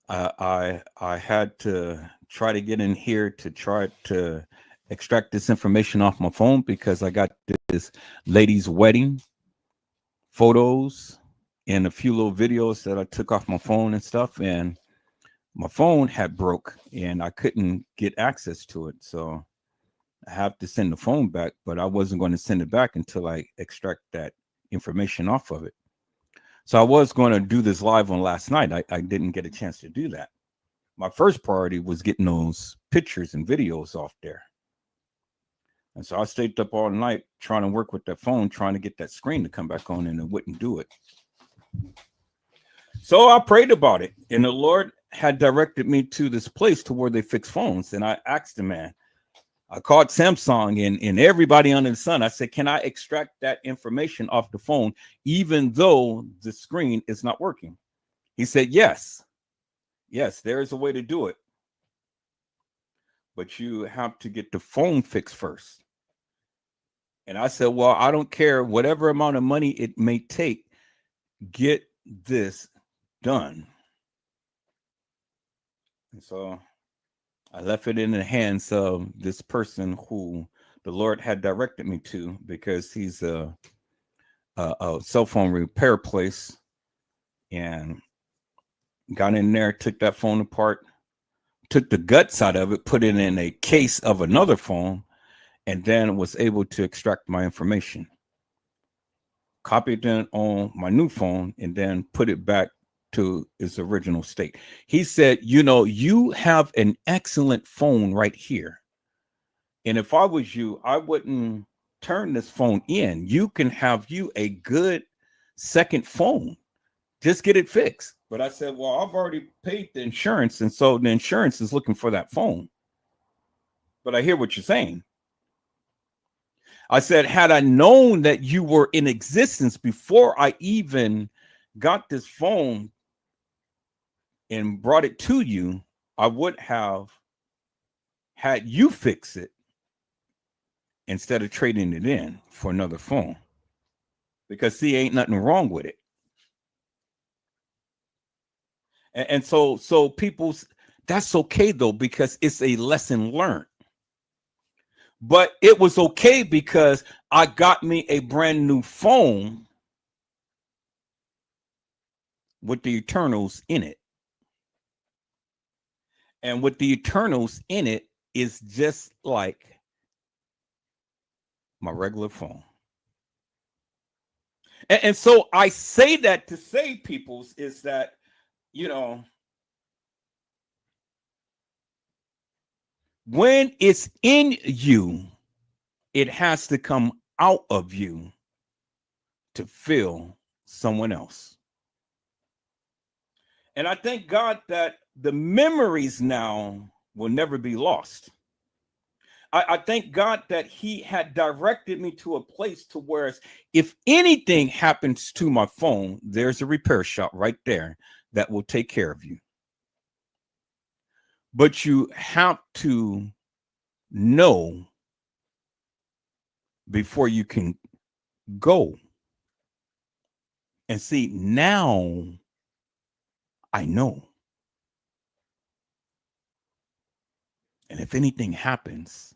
I had to try to get in here to try to extract this information off my phone, because I got this lady's wedding photos and a few little videos that I took off my phone and stuff, and my phone had broke and I couldn't get access to it. So I have to send the phone back, but I wasn't going to send it back until I extract that information off of it. So I was going to do this live on last night. I didn't get a chance to do that. My first priority was getting those pictures and videos off there. And so I stayed up all night trying to work with that phone, trying to get that screen to come back on, and it wouldn't do it. So I prayed about it, and the Lord had directed me to this place to where they fix phones. And I asked the man, I called Samsung and everybody under the sun. I said, can I extract that information off the phone, even though the screen is not working? He said, yes. Yes, there is a way to do it. But you have to get the phone fixed first. And I said, well, I don't care whatever amount of money it may take, get this done. And so I left it in the hands of this person who the Lord had directed me to, because he's a cell phone repair place, and got in there, took that phone apart, took the guts out of it, put it in a case of another phone, and then was able to extract my information, copied it on my new phone, and then put it back to its original state. He said, you know, you have an excellent phone right here. And if I was you, I wouldn't turn this phone in. You can have you a good second phone. Just get it fixed. But I said, well, I've already paid the insurance, and so the insurance is looking for that phone. But I hear what you're saying. I said, had I known that you were in existence before I even got this phone and brought it to you, I would have had you fix it instead of trading it in for another phone. Because see, ain't nothing wrong with it. And so people's, that's okay though, because it's a lesson learned. But it was okay because I got me a brand new phone with the Eternals in it. And with the Eternals in it is just like my regular phone. And so I say that to say, peoples, is that, you know, when it's in you, it has to come out of you to fill someone else. And I thank God that the memories now will never be lost. I thank God that he had directed me to a place to where if anything happens to my phone, there's a repair shop right there that will take care of you. But you have to know before you can go. And see, now I know. And if anything happens,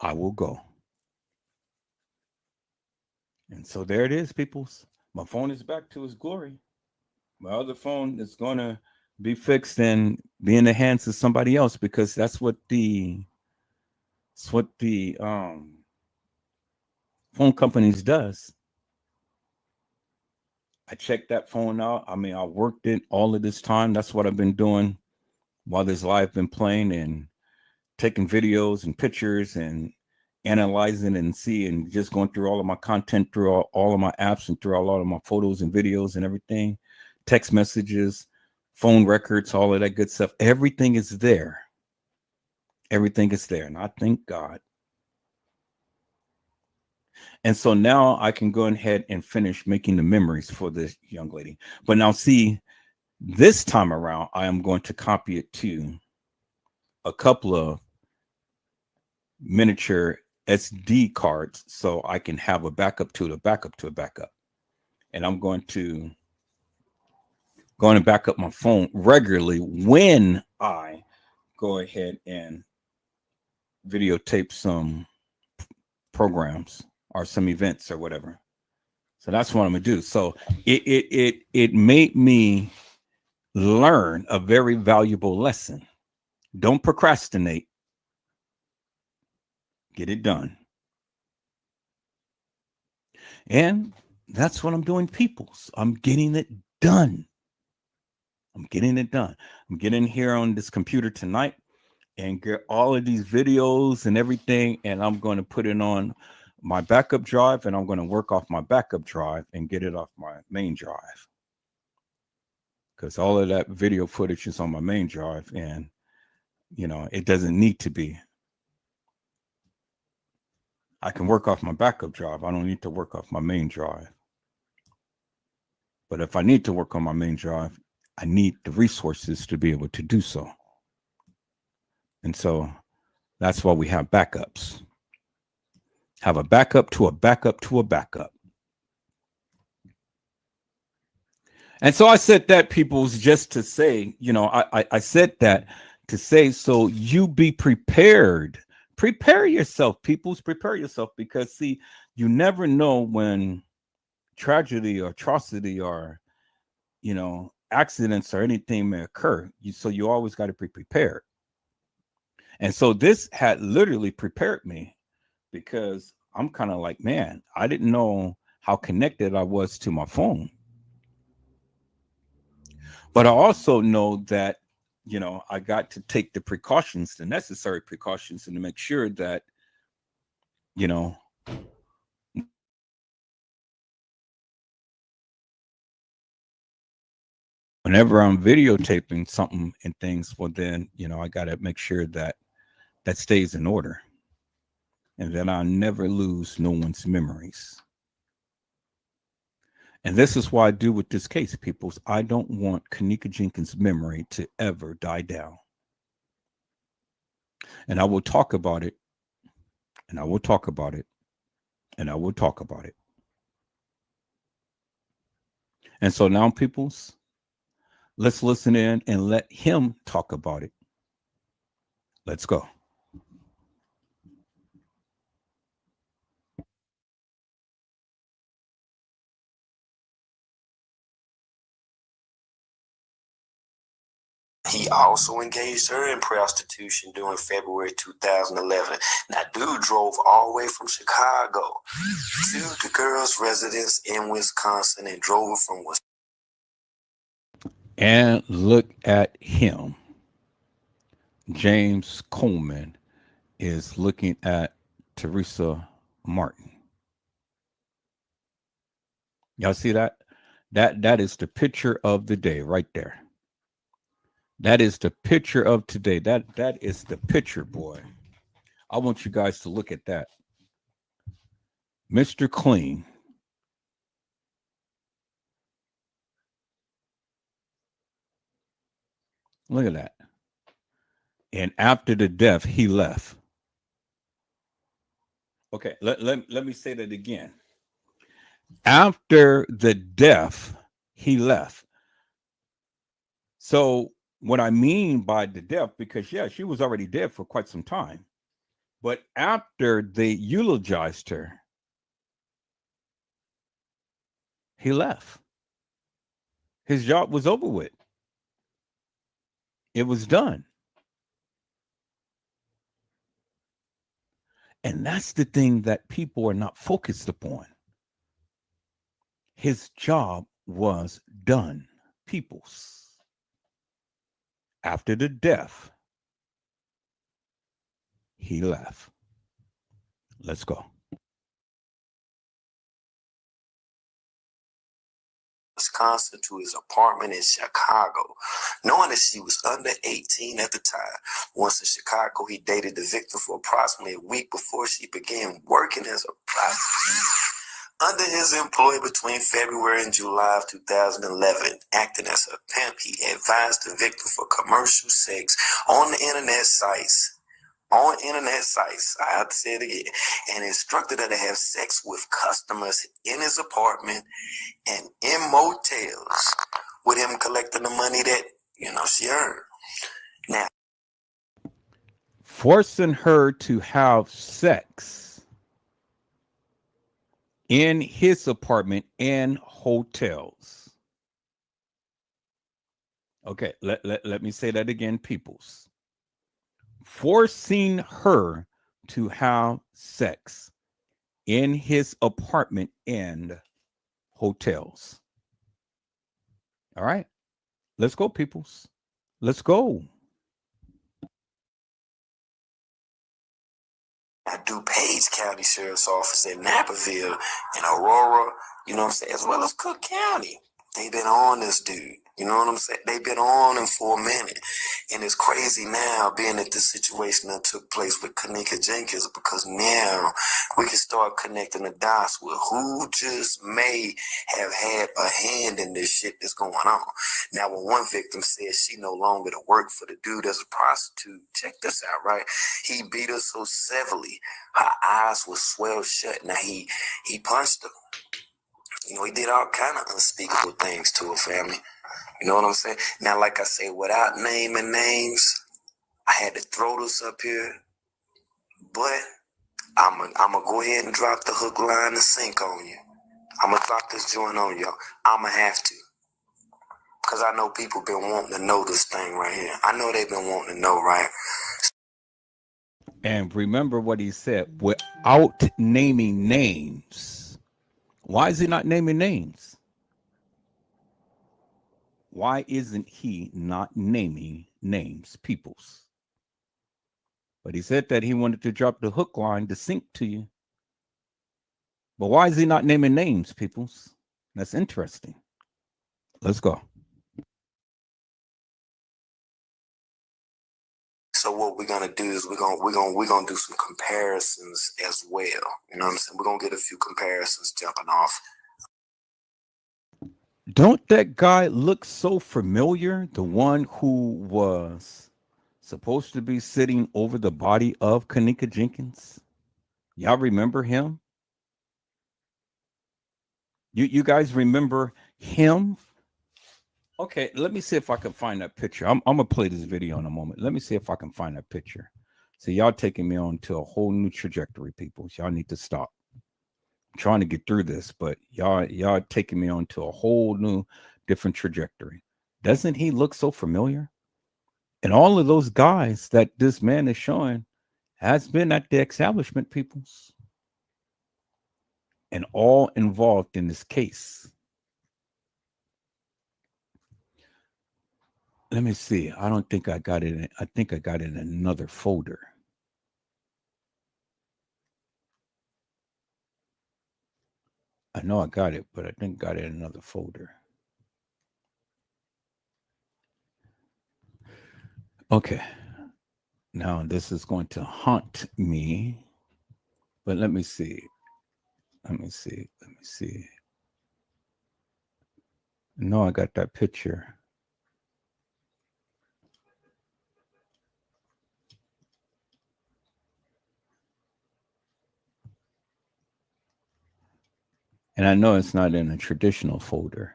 I will go. And so there it is, peoples. My phone is back to its glory. My other phone is going to be fixed and be in the hands of somebody else, because that's what the phone companies does. I checked that phone out. I mean, I worked it all of this time. That's what I've been doing while this live been playing, and taking videos and pictures and analyzing and seeing, just going through all of my content, through all of my apps, and through a lot of my photos and videos and everything, text messages, phone records, all of that good stuff. Everything is there. Everything is there. And I thank God. And so now I can go ahead and finish making the memories for this young lady. But now see, this time around, I am going to copy it to a couple of miniature SD cards so I can have a backup to a backup to a backup. And I'm going to back up my phone regularly when I go ahead and videotape some programs or some events or whatever. So that's what I'm gonna do. So it made me learn a very valuable lesson. Don't procrastinate. Get it done. And that's what I'm doing, peoples. I'm getting it done. I'm getting it done. I'm getting here on this computer tonight and get all of these videos and everything, and I'm going to put it on my backup drive, and I'm going to work off my backup drive and get it off my main drive, because all of that video footage is on my main drive, and it doesn't need to be. I can work off my backup drive. I don't need to work off my main drive. But if I need to work on my main drive, I need the resources to be able to do so. And so that's why we have backups. Have a backup to a backup to a backup. And so I said that, people's, just to say, I said that to say, so you be prepared. Prepare yourself, peoples. Prepare yourself, because, see, you never know when tragedy or atrocity or, accidents or anything may occur. So you always got to be prepared. And so this had literally prepared me, because I'm kind of like, man, I didn't know how connected I was to my phone. But I also know that, I got to take the precautions, the necessary precautions, and to make sure that, whenever I'm videotaping something and things, well, then, I got to make sure that that stays in order, and that I never lose no one's memories. And this is why I do with this case, people. I don't want Kenneka Jenkins' memory to ever die down. And I will talk about it, and I will talk about it, and I will talk about it. And so now, peoples, let's listen in and let him talk about it. Let's go. He also engaged her in prostitution during February 2011. Now, dude drove all the way from Chicago to the girl's residence in Wisconsin and drove her from Wisconsin. And look at him. James Coleman is looking at Teresa Martin. Y'all see that? That is the picture of the day right there. That is the picture of today. That is the picture, boy. I want you guys to look at that. Mr. Clean. Look at that. And after the death, he left. Okay, let me say that again. After the death, he left. So what I mean by the death, because, yeah, she was already dead for quite some time. But after they eulogized her, he left. His job was over with. It was done. And that's the thing that people are not focused upon. His job was done, peoples. After the death, he left. Let's go. Wisconsin to his apartment in Chicago, knowing that she was under 18 at the time. Once in Chicago, he dated the victim for approximately a week before she began working as a prostitute under his employ between February and July of 2011. Acting as a pimp, he advised the victim for commercial sex on the internet sites. I have to say it again, and instructed her to have sex with customers in his apartment and in motels, with him collecting the money that, she earned. Now, forcing her to have sex in his apartment and hotels. Okay, let me say that again, peoples. Forcing her to have sex in his apartment and hotels. All right. Let's go, peoples. Let's go. DuPage County Sheriff's Office in Naperville and Aurora, you know what I'm saying, as well as Cook County. They've been on this dude. You know what I'm saying? They've been on him for a minute. And it's crazy now being at this situation that took place with Kenneka Jenkins, because now we can start connecting the dots with who just may have had a hand in this shit that's going on. Now, when one victim says she no longer to work for the dude as a prostitute, check this out, right? He beat her so severely, her eyes were swelled shut. Now, he punched her. You know, he did all kind of unspeakable things to her family. You know what I'm saying? Now, like I say, without naming names, I had to throw this up here, but I'm gonna go ahead and drop the hook, line, and sink on you. I'm gonna drop this joint on y'all. I'm gonna have to, because I know people been wanting to know this thing right here. I know they've been wanting to know, right? And remember what he said, without naming names. Why is he not naming names? Why isn't he not naming names, peoples? But he said that he wanted to drop the hook, line, to sink to you. But why is he not naming names, peoples? That's interesting. Let's go. So what we're gonna do is we're gonna do some comparisons as well. You know what I'm saying? We're gonna get a few comparisons jumping off. Don't that guy look so familiar? The one who was supposed to be sitting over the body of Kenneka Jenkins. Y'all remember him? You guys remember him? Okay, let me see if I can find that picture. I'm gonna play this video in a moment. Let me see if I can find that picture. So y'all taking me on to a whole new trajectory, people. Y'all need to stop. I'm trying to get through this, but y'all taking me on to a whole new different trajectory. Doesn't he look so familiar? And all of those guys that this man is showing has been at the establishment, peoples, and all involved in this case. Let me see. I don't think I got it. I think I got it in another folder. I know I got it, but I think I got it in another folder. Okay. Now this is going to haunt me, but let me see. Let me see. Let me see. No, I got that picture. And I know it's not in a traditional folder.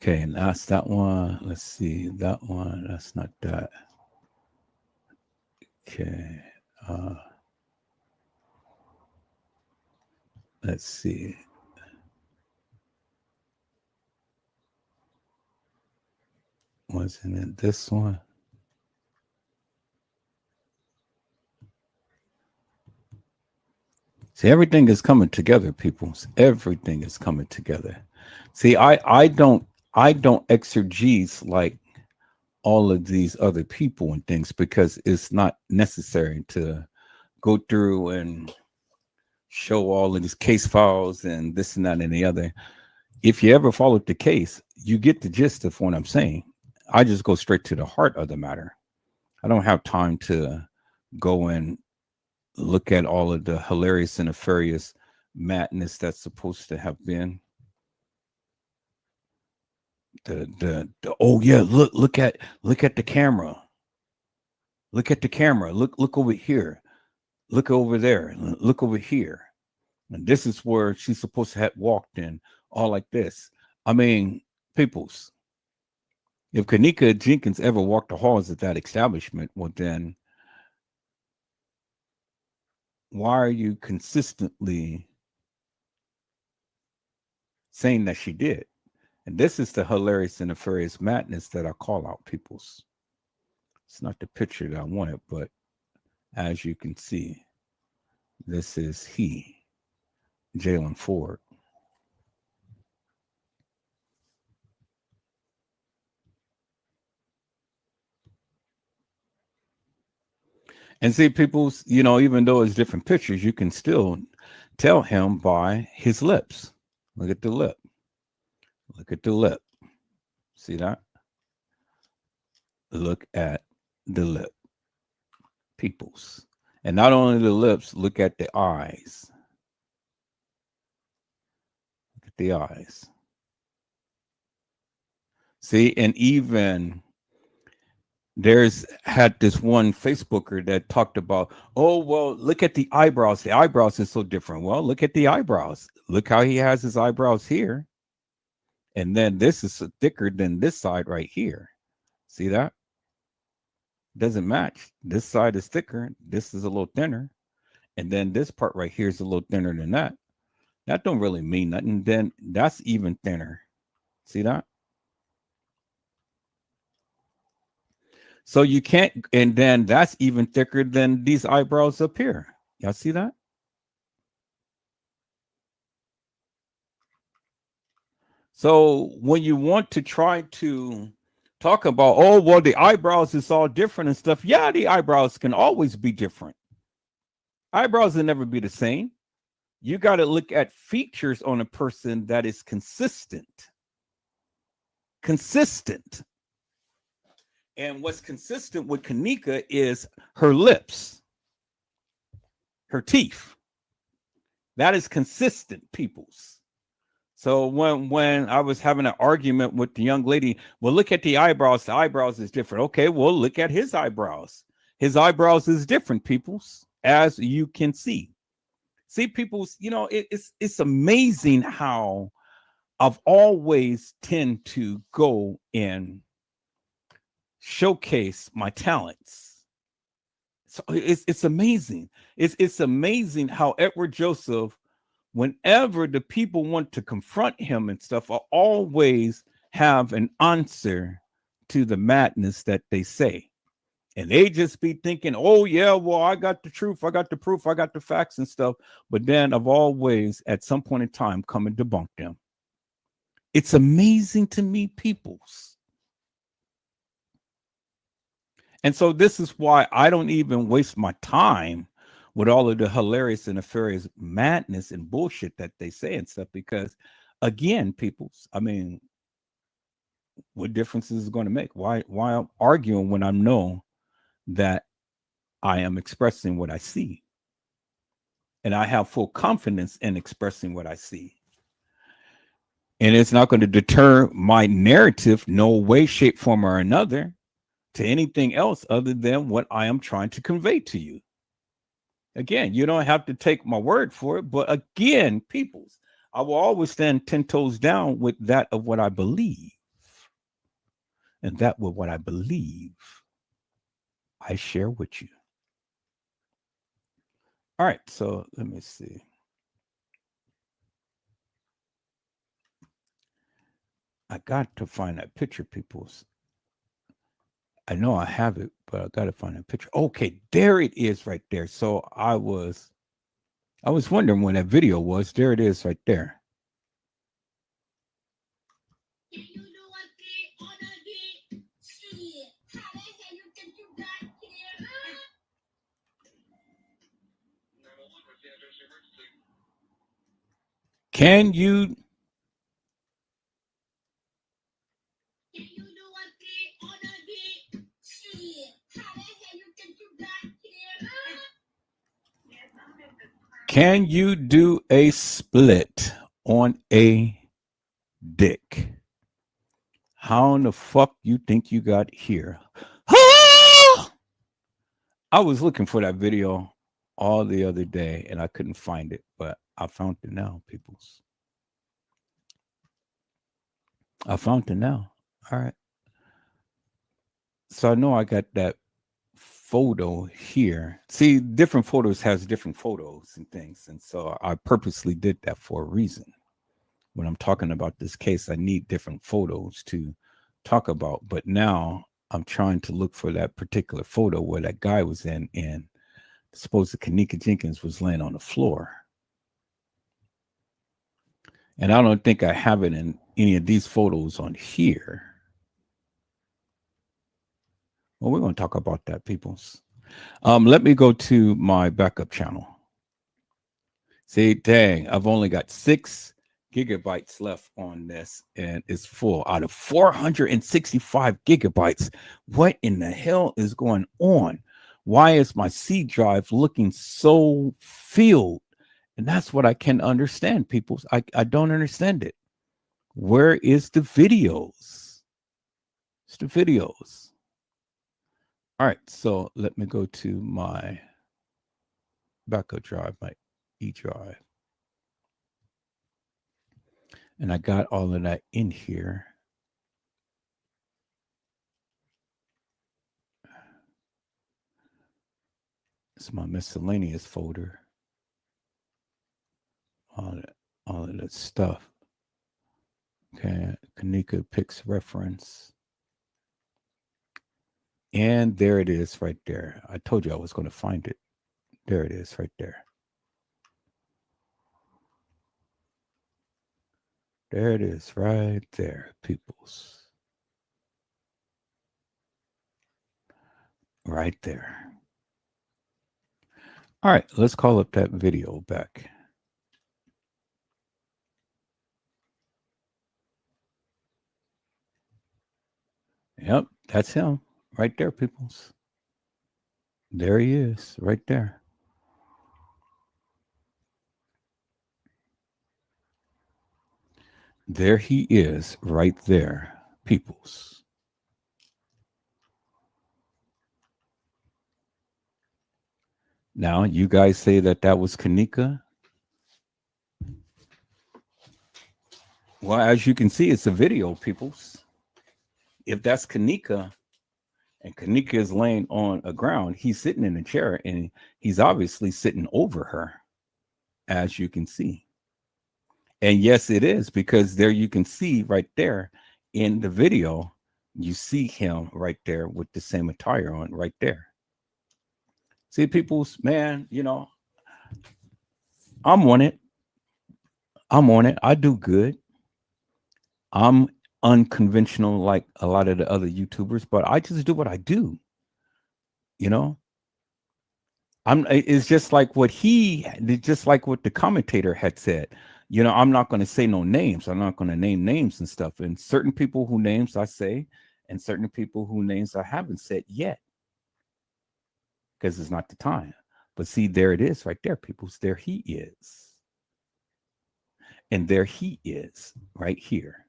Okay, and that's that one. Let's see, that one. That's not that. Okay. Let's see. Wasn't it this one? See, everything is coming together, people. Everything is coming together. See, I don't exegese like all of these other people and things, because it's not necessary to go through and show all of these case files and this and that and the other. If you ever followed the case, you get the gist of what I'm saying. I just go straight to the heart of the matter. I don't have time to go and look at all of the hilarious and nefarious madness that's supposed to have been. The oh yeah, look at the camera. Look at the camera. Look over here. Look over there. Look over here. And this is where she's supposed to have walked in, all like this. I mean, peoples, if Kenneka Jenkins ever walked the halls of that establishment, well then why are you consistently saying that she did? And this is the hilarious and nefarious madness that I call out, peoples. It's not the picture that I wanted, but as you can see, this is he. Jalen Ford. And see, people's, you know, even though it's different pictures, you can still tell him by his lips. Look at the lip. Look at the lip. See that? Look at the lip. Peoples. And not only the lips, look at the eyes. Look at the eyes. See, and even there's had this one Facebooker that talked about, oh, well, look at the eyebrows. The eyebrows is so different. Well, look at the eyebrows. Look how he has his eyebrows here. And then this is thicker than this side right here. See that? Doesn't match. This side is thicker. This is a little thinner. And then this part right here is a little thinner than that. That don't really mean nothing. Then that's even thinner. See that? So you can't, and then that's even thicker than these eyebrows up here. Y'all see that? So when you want to try to talk about, oh, well, the eyebrows is all different and stuff. Yeah, the eyebrows can always be different. Eyebrows will never be the same. You got to look at features on a person that is consistent. Consistent. And what's consistent with Kenneka is her lips, her teeth. That is consistent, peoples. So when I was having an argument with the young lady, well, look at the eyebrows. The eyebrows is different. Okay, well, look at his eyebrows. His eyebrows is different, peoples, as you can see. See, peoples, you know, it's amazing how I've always tend to go and showcase my talents. So it's amazing. It's amazing how Edward Joseph, whenever the people want to confront him and stuff, I always have an answer to the madness that they say. And they just be thinking, oh, yeah, well, I got the truth. I got the proof. I got the facts and stuff. But then I've always, at some point in time, come and debunk them. It's amazing to me, peoples. And so this is why I don't even waste my time with all of the hilarious and nefarious madness and bullshit that they say and stuff, because again, peoples, I mean, what difference is it going to make? Why I'm arguing when I know that I am expressing what I see, and I have full confidence in expressing what I see, and it's not going to deter my narrative, no way, shape, form, or another, to anything else other than what I am trying to convey to you. Again, you don't have to take my word for it, but again, peoples, I will always stand 10 toes down with that of what I believe. And that with what I believe, I share with you. All right, so let me see. I got to find that picture, peoples. I know I have it, but I got to find that picture. Okay, there it is right there. So I was wondering when that video was. There it is right there. Can you do a split on a dick? How in the fuck you think you got here? I was looking for that video all the other day and I couldn't find it, but I found it now, peoples. I found it now. All right. So I know I got that photo here. See, different photos has different photos and things. And so I purposely did that for a reason. When I'm talking about this case, I need different photos to talk about. But now I'm trying to look for that particular photo where that guy was in, and supposed Kenneka Jenkins was laying on the floor. And I don't think I have it in any of these photos on here. Well, we're going to talk about that, peoples. Let me go to my backup channel. See, dang, I've only got 6 gigabytes left on this, and it's full out of 465 gigabytes. What in the hell is going on? Why is my C drive looking so filled? And that's what I can understand, people. I don't understand it. Where is the videos? It's the videos. All right, so let me go to my backup drive, my E drive. And I got all of that in here. It's my miscellaneous folder. All of that stuff. Okay, Kenneka picks reference. And there it is right there. I told you I was going to find it. There it is right there. There it is right there, peoples. Right there. All right, let's call up that video back. Yep, that's him right there, peoples. There he is, right there. There he is, right there, peoples. Now, you guys say that that was Kenneka. Well, as you can see, it's a video, peoples. If that's Kenneka, and Kenneka is laying on a ground, he's sitting in a chair, and he's obviously sitting over her, as you can see. And yes, it is, because there you can see right there in the video, you see him right there with the same attire on right there. See, people's, man, you know, I'm on it. I'm on it. I do good. I'm unconventional like a lot of the other YouTubers, but I just do what I do. You know, it's just like what the commentator had said. You know, I'm not going to say no names. I'm not going to name names and stuff. And certain people who names I say, and certain people who names I haven't said yet, because it's not the time. But see, there it is right there, people. There he is. And there he is right here.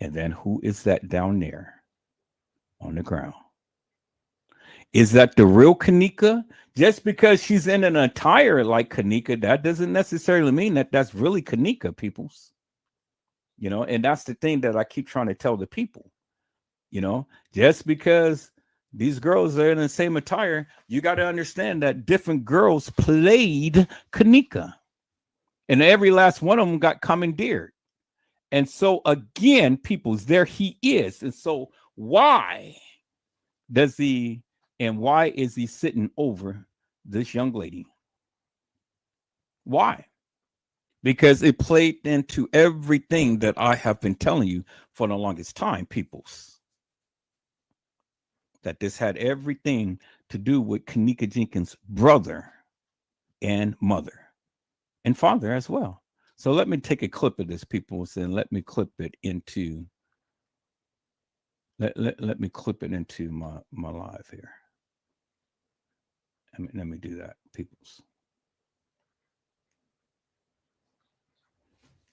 And then who is that down there on the ground? Is that the real Kenneka? Just because she's in an attire like Kenneka, that doesn't necessarily mean that that's really Kenneka, peoples. You know, and that's the thing that I keep trying to tell the people. You know, just because these girls are in the same attire, you got to understand that different girls played Kenneka. And every last one of them got commandeered. And so again, peoples, there he is. And so why is he sitting over this young lady? Why? Because it played into everything that I have been telling you for the longest time, peoples. That this had everything to do with Kenneka Jenkins' brother and mother and father as well. So let me take a clip of this, people, and let me clip it into let me clip it into my live here. Let me do that, peoples.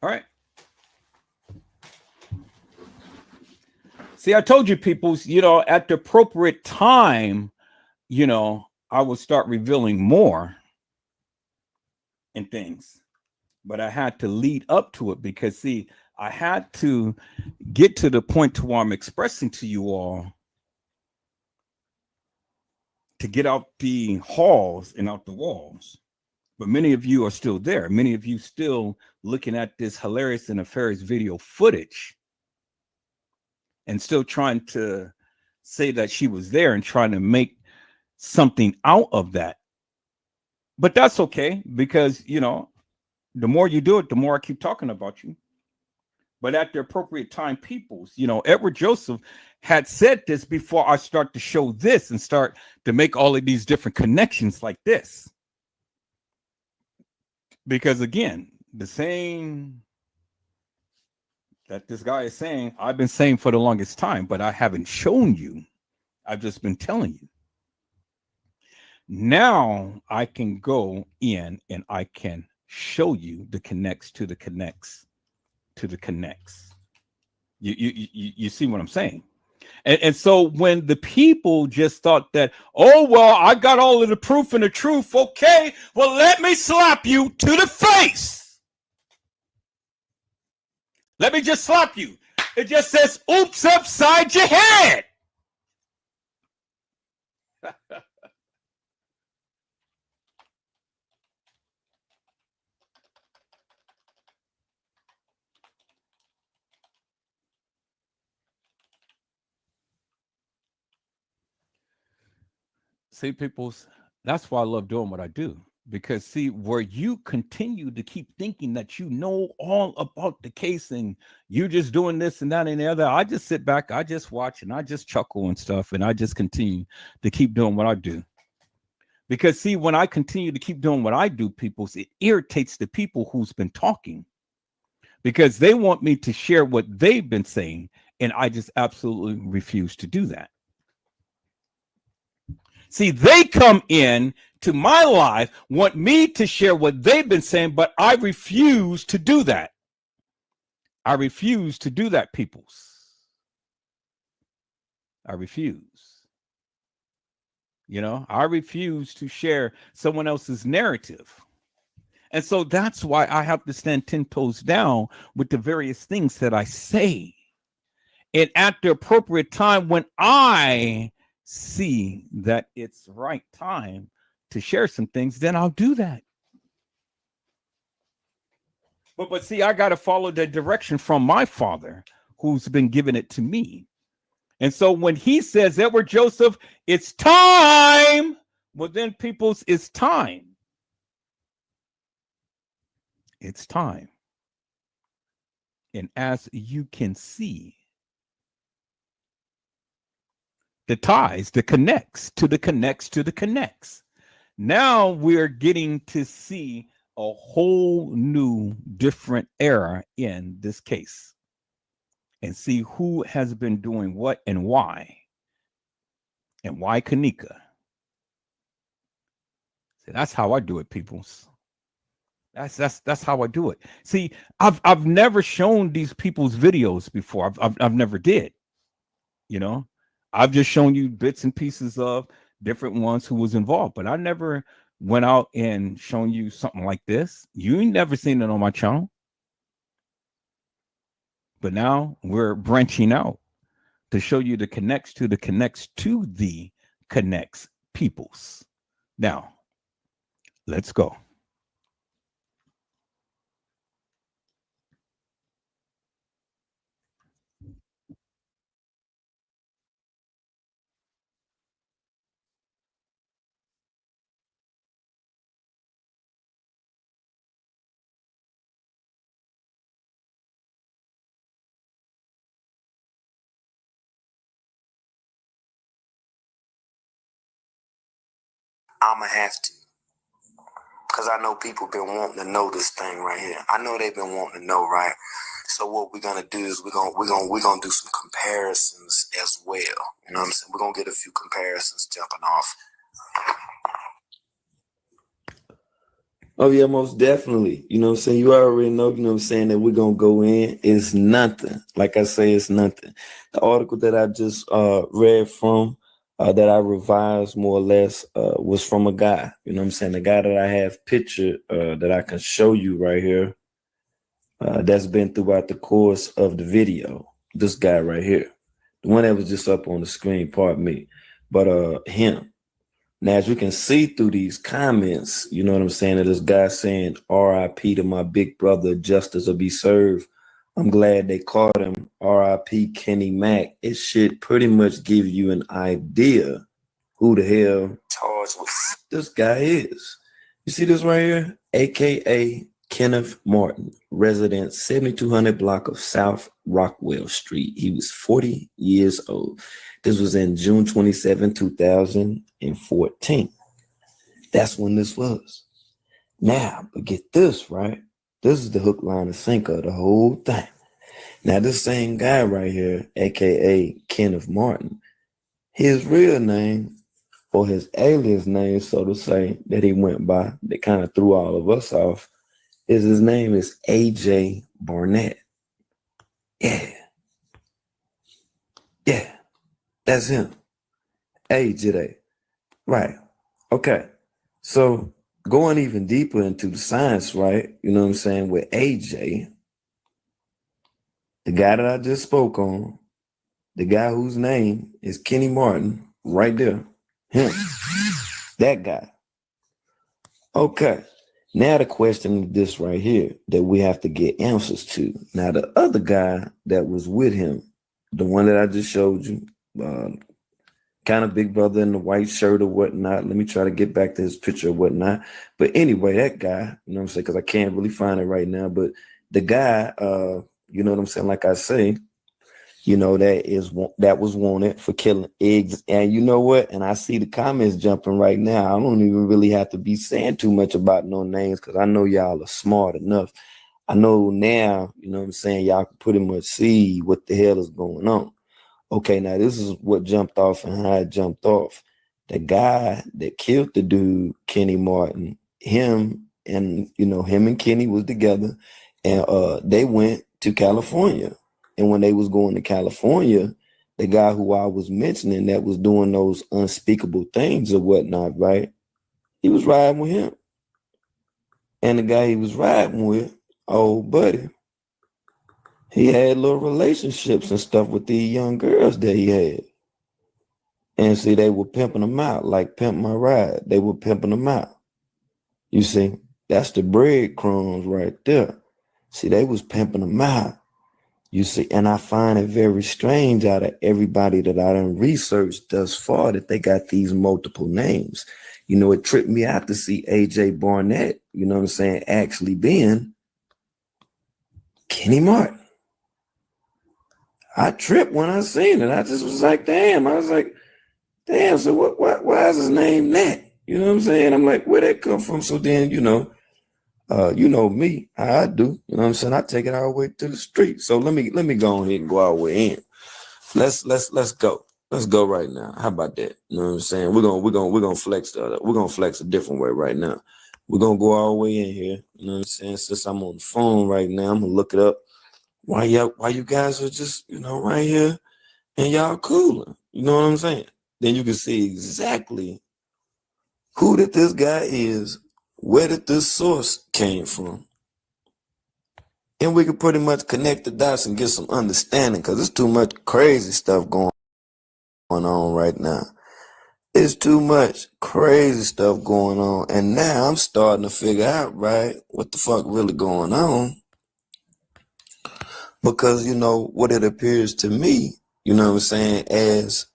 All right. See, I told you, peoples, you know, at the appropriate time, you know, I will start revealing more and things. But I had to lead up to it because, see, I had to get to the point to where I'm expressing to you all to get out the halls and out the walls. But many of you are still there. Many of you still looking at this hilarious and nefarious video footage and still trying to say that she was there and trying to make something out of that. But that's okay because, you know, the more you do it, the more I keep talking about you. But at the appropriate time, peoples, Edward Joseph had said this before I start to show this and start to make all of these different connections like this. Because again, the same that this guy is saying, I've been saying for the longest time, but I haven't shown you. I've just been telling you. Now I can go in and I can show you the connects to the connects to the connects. You see what I'm saying? And so when the people just thought that, oh, well, I got all of the proof and the truth. Okay, well, let me slap you to the face. Let me just slap you. It just says, oops, upside your head. See, peoples, that's why I love doing what I do. Because, see, where you continue to keep thinking that you know all about the case and you just doing this and that and the other, I just sit back, I just watch, and I just chuckle and stuff, and I just continue to keep doing what I do. Because, see, when I continue to keep doing what I do, peoples, it irritates the people who's been talking. Because they want me to share what they've been saying, and I just absolutely refuse to do that. See, they come in to my life, want me to share what they've been saying, but I refuse to do that. I refuse to do that, peoples. I refuse. I refuse to share someone else's narrative. And so that's why I have to stand 10 toes down with the various things that I say. And at the appropriate time, when I see that it's right time to share some things, then I'll do that. But see, I got to follow the direction from my father who's been giving it to me. And so when he says, Edward Joseph, it's time, well, then people's, it's time. It's time. And as you can see, the ties, the connects to the connects to the connects. Now we're getting to see a whole new different era in this case and see who has been doing what and why Kenneka. See, that's how I do it, peoples. That's how I do it. See, I've never shown these people's videos before. I've never did. I've just shown you bits and pieces of different ones who was involved, but I never went out and shown you something like this. You ain't never seen it on my channel. But now we're branching out to show you the connects to the connects to the connects peoples. Now, let's go. I'ma have to. Because I know people been wanting to know this thing right here. I know they've been wanting to know, right? So what we're gonna do is we're gonna do some comparisons as well. You know what I'm saying? We're gonna get a few comparisons jumping off. Oh yeah, most definitely. You know what I'm saying? You already know, you know what I'm saying, that we're gonna go in. It's nothing. Like I say, it's nothing. The article that I just read from, that I revised more or less, was from a guy. You know what I'm saying? The guy that I have pictured, that I can show you right here, that's been throughout the course of the video. This guy right here. The one that was just up on the screen, pardon me. But him. Now, as you can see through these comments, you know what I'm saying, that this guy saying RIP to my big brother, justice will be served. I'm glad they caught him. RIP Kenny Mac. It should pretty much give you an idea who the hell charged with this guy is. You see this right here? AKA Kenneth Martin, resident 7200 block of South Rockwell Street. He was 40 years old. This was in June 27, 2014. That's when this was. Now, but get this, right? This is the hook, line, and sinker of the whole thing. Now, this same guy right here, aka Kenneth Martin, his real name, or his alias name, so to say, that he went by, that kind of threw all of us off, is his name is AJ Barnett. Yeah. Yeah. That's him. AJ. Right. Okay. So going even deeper into the science, right? You know what I'm saying? With AJ, the guy that I just spoke on, the guy whose name is Kenny Martin, right there. Him. That guy. Okay. Now the question is this right here that we have to get answers to. Now the other guy that was with him, the one that I just showed you, kind of big brother in the white shirt or whatnot. Let me try to get back to his picture or whatnot. But anyway, that guy, you know what I'm saying? Because I can't really find it right now. But the guy, you know what I'm saying? Like I say, you know, that was wanted for killing eggs. And you know what? And I see the comments jumping right now. I don't even really have to be saying too much about no names because I know y'all are smart enough. I know now, you know what I'm saying? Y'all can pretty much see what the hell is going on. Okay, now this is what jumped off and how it jumped off. The guy that killed the dude, Kenny Martin, him and Kenny was together, and they went to California. And when they was going to California, the guy who I was mentioning that was doing those unspeakable things or whatnot, right? He was riding with him. And the guy he was riding with, old buddy, he had little relationships and stuff with these young girls that he had. And see, they were pimping them out, like Pimp My Ride. They were pimping them out. You see, that's the breadcrumbs right there. See, they was pimping them out. You see, and I find it very strange out of everybody that I done researched thus far that they got these multiple names. You know, it tripped me out to see AJ Barnett, you know what I'm saying, actually being Kenny Martin. I tripped when I seen it. I just was like, damn. I was like, damn, so why is his name that? You know what I'm saying? I'm like, where'd that come from? So then, you know me, how I do. You know what I'm saying? I take it all the way to the street. So let me go ahead and go all the way in. Let's go. Let's go right now. How about that? You know what I'm saying? We're gonna flex a different way right now. We're gonna go all the way in here. You know what I'm saying? Since I'm on the phone right now, I'm gonna look it up. Why you guys are just, right here and y'all cooling. You know what I'm saying? Then you can see exactly who that this guy is, where did this source came from. And we can pretty much connect the dots and get some understanding because there's too much crazy stuff going on right now. It's too much crazy stuff going on. And now I'm starting to figure out, right, what the fuck really going on. Because, what it appears to me, you know what I'm saying, as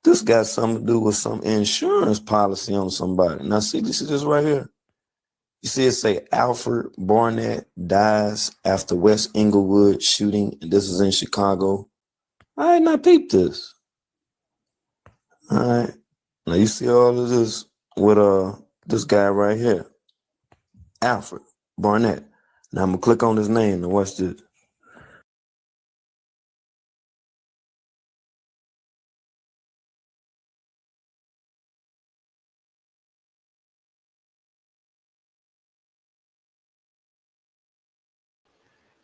this got something to do with some insurance policy on somebody. Now, see this right here. You see it say Alfred Barnett dies after West Englewood shooting, and this is in Chicago. All right, now peep this. All right. Now you see all of this with this guy right here, Alfred Barnett. Now I'm gonna click on his name and watch this.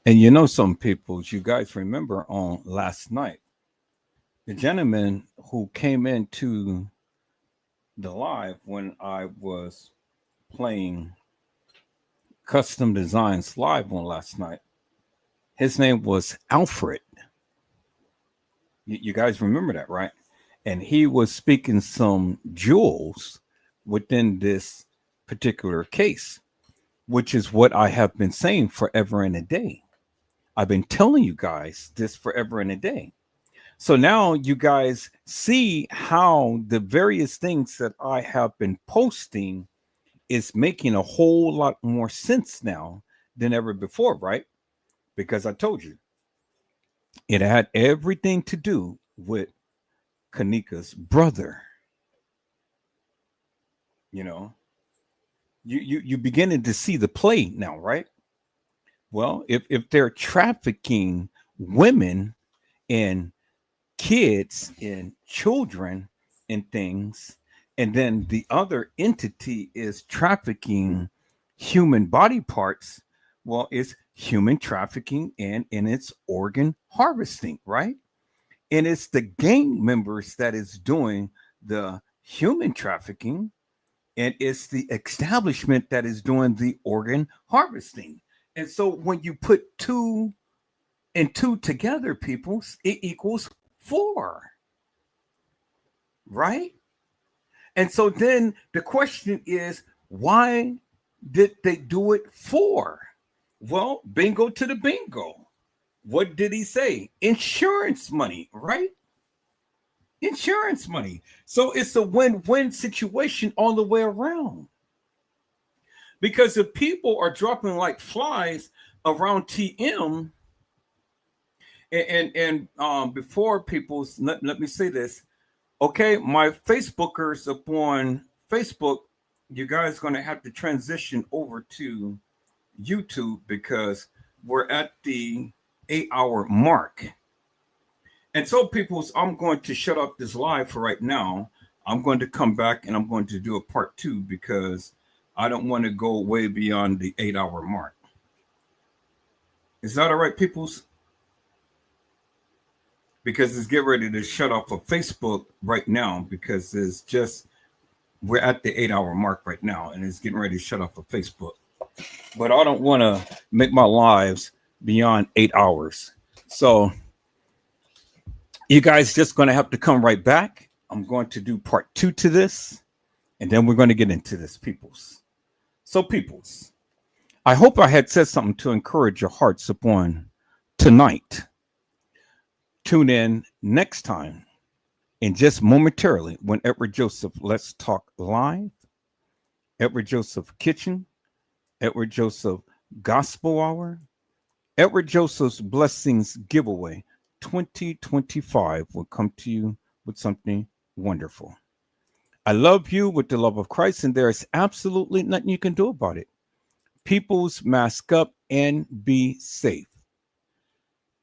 And some people, you guys remember on last night, the gentleman who came into the live when I was playing Custom Designs live on last night, his name was Alfred. You guys remember that, right? And he was speaking some jewels within this particular case, which is what I have been saying forever and a day. I've been telling you guys this forever and a day. So now you guys see how the various things that I have been posting is making a whole lot more sense now than ever before, right? Because I told you it had everything to do with Kenneka's brother. You know, you beginning to see the play now, right? Well, if they're trafficking women and kids and children and things, and then the other entity is trafficking human body parts, well, it's human trafficking and in its organ harvesting, right? And it's the gang members that is doing the human trafficking, and it's the establishment that is doing the organ harvesting. And so when you put two and two together, people, it equals four, right? And so then the question is, why did they do it for? Well, bingo to the bingo. What did he say? Insurance money, right? Insurance money. So it's a win-win situation all the way around. Because if people are dropping like flies around TM, and before people, let me say this. Okay, my Facebookers upon Facebook, you guys going to have to transition over to YouTube because we're at the 8-hour mark. And so, peoples, I'm going to shut up this live for right now. I'm going to come back and I'm going to do a part 2 because I don't want to go way beyond the 8-hour mark. Is that all right, peoples? Because it's getting ready to shut off of Facebook right now because it's just, we're at the 8-hour mark right now and it's getting ready to shut off of Facebook. But I don't want to make my lives beyond 8 hours. So you guys just going to have to come right back. I'm going to do part 2 to this, and then we're going to get into this, peoples. So, peoples, I hope I had said something to encourage your hearts upon tonight. Tune in next time, and just momentarily, when Edward Joseph Let's Talk Live, Edward Joseph Kitchen, Edward Joseph Gospel Hour, Edward Joseph's Blessings Giveaway 2025 will come to you with something wonderful. I love you with the love of Christ, and there is absolutely nothing you can do about it. Peoples, mask up and be safe.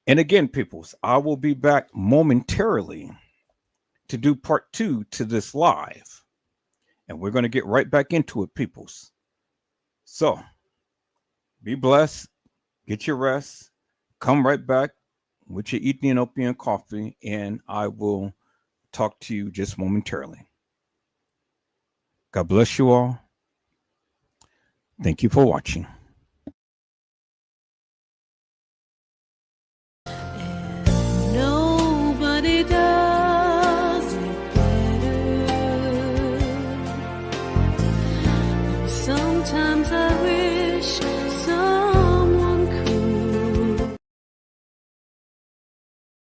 And again, peoples, I will be back momentarily to do part 2 to this live. And we're going to get right back into it, peoples. So, be blessed, get your rest, come right back with your Ethiopian coffee, and I will talk to you just momentarily. God bless you all. Thank you for watching.